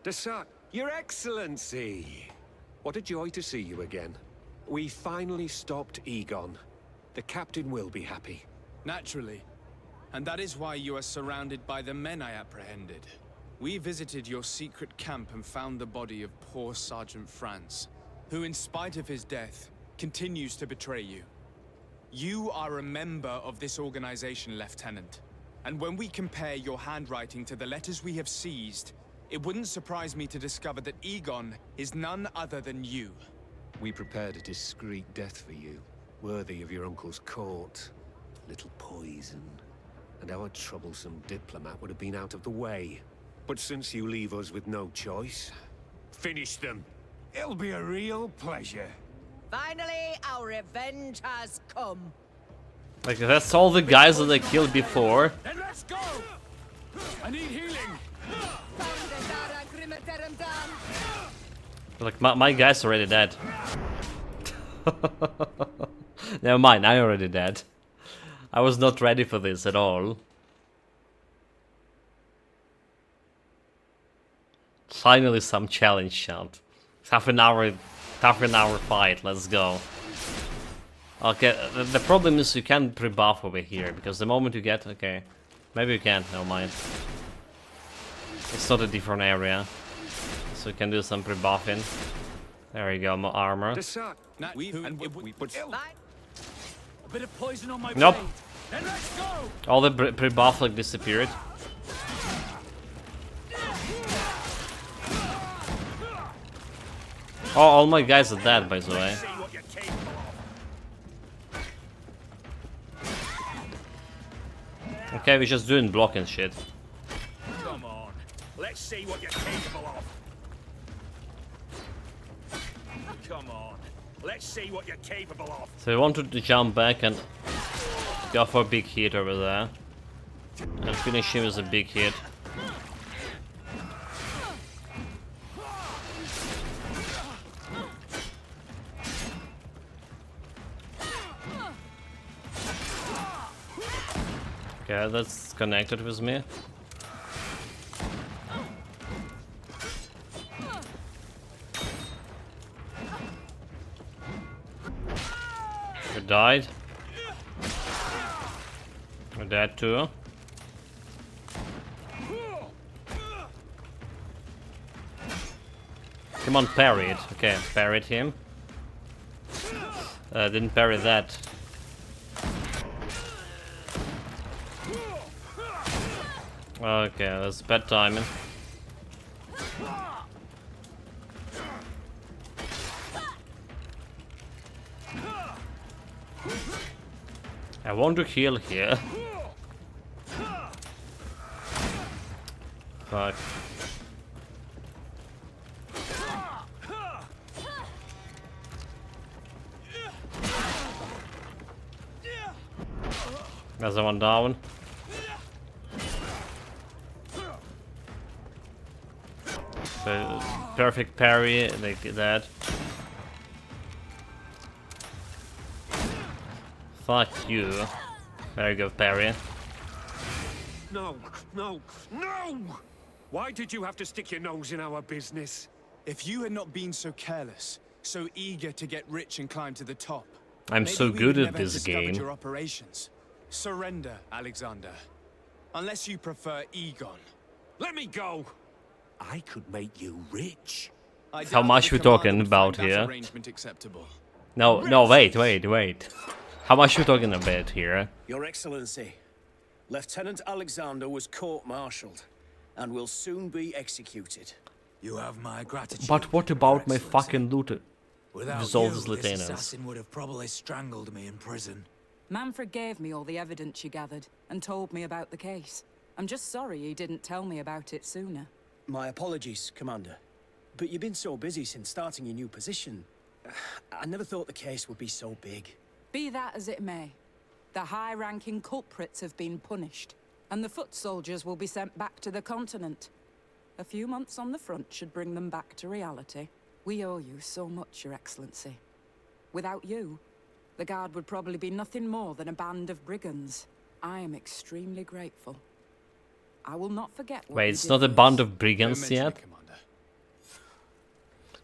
Desat, Your Excellency! What a joy to see you again. We finally stopped Egon. The captain will be happy. Naturally. And that is why you are surrounded by the men I apprehended. We visited your secret camp and found the body of poor Sergeant Franz, who in spite of his death, continues to betray you. You are a member of this organization, Lieutenant. And when we compare your handwriting to the letters we have seized, it wouldn't surprise me to discover that Egon is none other than you. We prepared a discreet death for you, worthy of your uncle's court. Little poison, and our troublesome diplomat would have been out of the way. But since you leave us with no choice, finish them. It'll be a real pleasure. Finally, our revenge has come. Like, that's all the guys that I killed before. Then let's go! I need healing! Like, my guy's already dead. Never mind, I'm already dead. I was not ready for this at all. Finally some challenge shot. Half an hour fight, let's go. Okay, the problem is you can't pre-buff over here, because the moment you get... Okay, maybe you can, never mind. It's not a different area, so you can do some pre-buffing. There you go, more armor. A bit of poison on my Nope. blade. Then let's go! All the pre-buff like disappeared. Oh, all my guys are dead, by the way. Okay, we're just doing block and shit. Come on, let's see what you're capable of. Come on, let's see what you're capable of. So we wanted to jump back and go for a big hit over there. And finish him with a big hit. Okay, that's connected with me. You died. You're dead too. Come on, parry it. Okay, parried him. Didn't parry that. Okay, that's bad timing. I want to heal here. Fuck. There's one down. So, perfect parry, like that. Fuck you. There you go, parry. No, no, no! Why did you have to stick your nose in our business? If you had not been so careless, so eager to get rich and climb to the top, I'm maybe so we good would at never this have discovered game. Your operations. Surrender, Alexander. Unless you prefer Egon. Let me go! I could make you rich. How much we talking about here? Arrangement acceptable. No, no, wait. How much we talking about here? Your Excellency, Lieutenant Alexander was court-martialed and will soon be executed. You have my gratitude. But what about my fucking loot? Without With all you, these this lieutenants. assassin would have probably strangled me in prison. Manfred gave me all the evidence you gathered and told me about the case. I'm just sorry he didn't tell me about it sooner. My apologies, Commander. But you've been so busy since starting your new position. I never thought the case would be so big. Be that as it may, The high-ranking culprits have been punished, and the foot soldiers will be sent back to the continent. A few months on the front should bring them back to reality. We owe you so much, Your Excellency. Without you, the Guard would probably be nothing more than a band of brigands. I am extremely grateful. I will not forget what Wait, you it's did not a for band us. of brigands yet?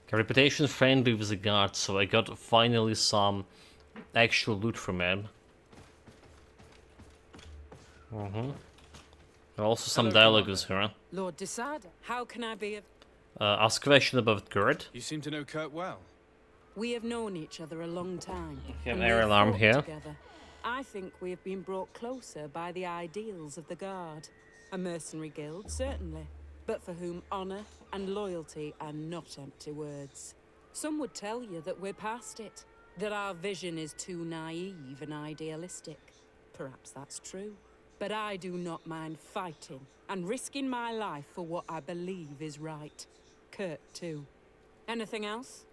Reputation friendly with the Guard, so I got finally some actual loot from him. Also some dialogue with her. Lord Desada, how can I be of... Ask a question about Kurt. You seem to know Kurt well. We have known each other a long time. have and air we have alarm fought here. Together. I think we have been brought closer by the ideals of the Guard. A mercenary guild, certainly, but for whom honor and loyalty are not empty words. Some would tell you that we're past it, that our vision is too naive and idealistic. Perhaps that's true. But I do not mind fighting and risking my life for what I believe is right. Kurt, too. Anything else?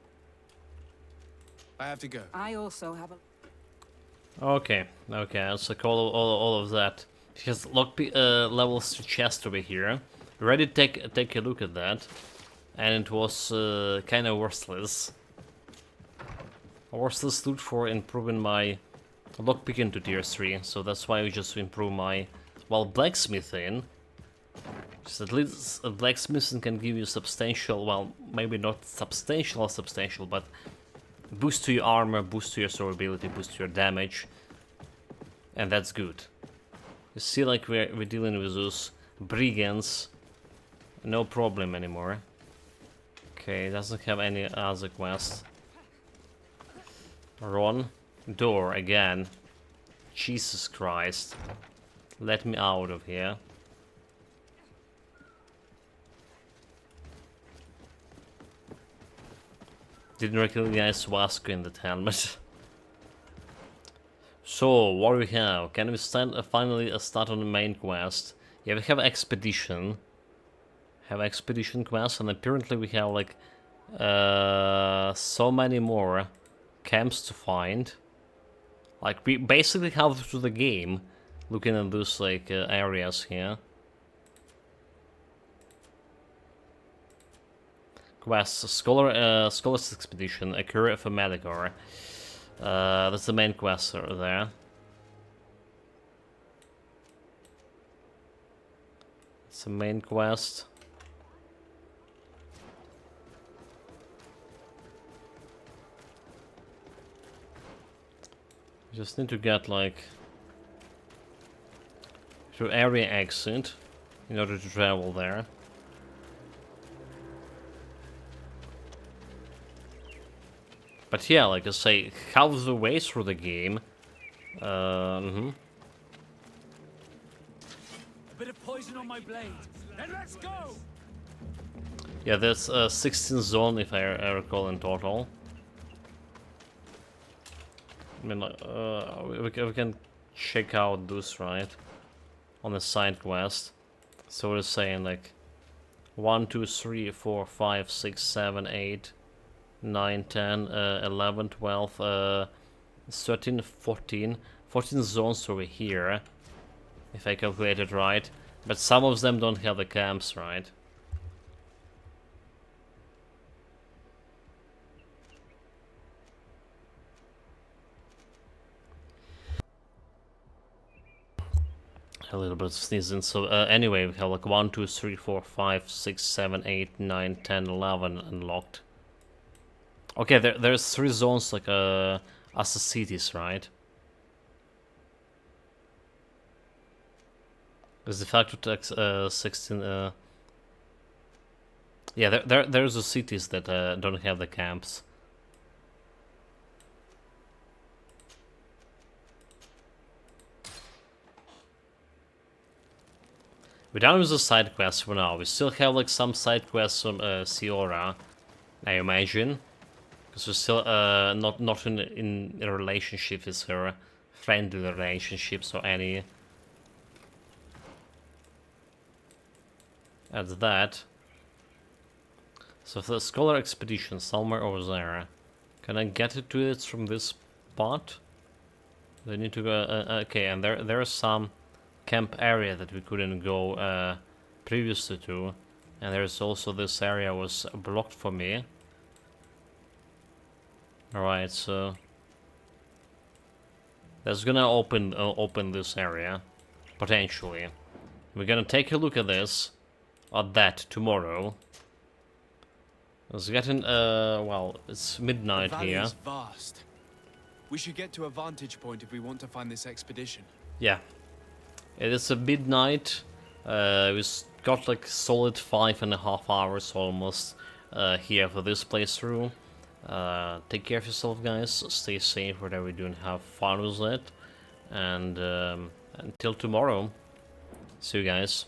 I have to go. I also have a... Okay, let's like all of that. He has levels to chest over here. Ready to take a look at that. And it was kind of worthless. Worthless loot for improving my lockpicking to tier 3, so that's why we just improve my, well, blacksmithing. Just at least blacksmithing can give you substantial, well, maybe not substantial, but boost to your armor, boost to your survivability, boost to your damage, and that's good. You see, like we're dealing with those brigands, no problem anymore. Okay, doesn't have any other quest. Run. Door again. Jesus Christ. Let me out of here. Didn't recognize Vasco in that helmet. So, what do we have? Can we finally start on the main quest? Yeah, we have expedition. Have expedition quest, and apparently we have like so many more camps to find. Like we basically have through the game, looking at those like areas here. Quests: Scholar's Expedition, a Cure for Medicor. That's the main quest there. It's the main quest. Just need to get like through area exit in order to travel there. But yeah, like I say, half the way through the game. A bit of poison on my blade. Then let's go. Yeah, there's 16 zone if I recall in total. I mean, we can check out those, right? On the side quest. So we're saying like 1, 2, 3, 4, 5, 6, 7, 8, 9, 10, 11, 12, 13, 14. 14 zones over here, if I calculated right. But some of them don't have the camps, right? A little bit of sneezing. So anyway, we have like 1, 2, 3, 4, 5, 6, 7, 8, 9, 10, 11 unlocked. Okay, there's 3 zones like as the cities, right? There's the factor tax 16. Yeah, there's the cities that don't have the camps. We're done with the side quests for now. We still have like some side quests from Siora, I imagine, because we're still not in a relationship with her, friendly relationships or any. At that. So the Scholar Expedition somewhere over there. Can I get it to it from this spot? They need to go. Okay, and there's some camp area that we couldn't go previously to, and there's also this area was blocked for me. All right, so that's gonna open this area potentially. We're gonna take a look at this or that tomorrow. It's getting well, it's midnight the valley here. is vast. We should get to a vantage point if we want to find this expedition. Yeah, it is a midnight. We've got like solid 5.5 hours almost here for this playthrough. Take care of yourself, guys. Stay safe whatever you're doing. Have fun with it, and until tomorrow, see you guys.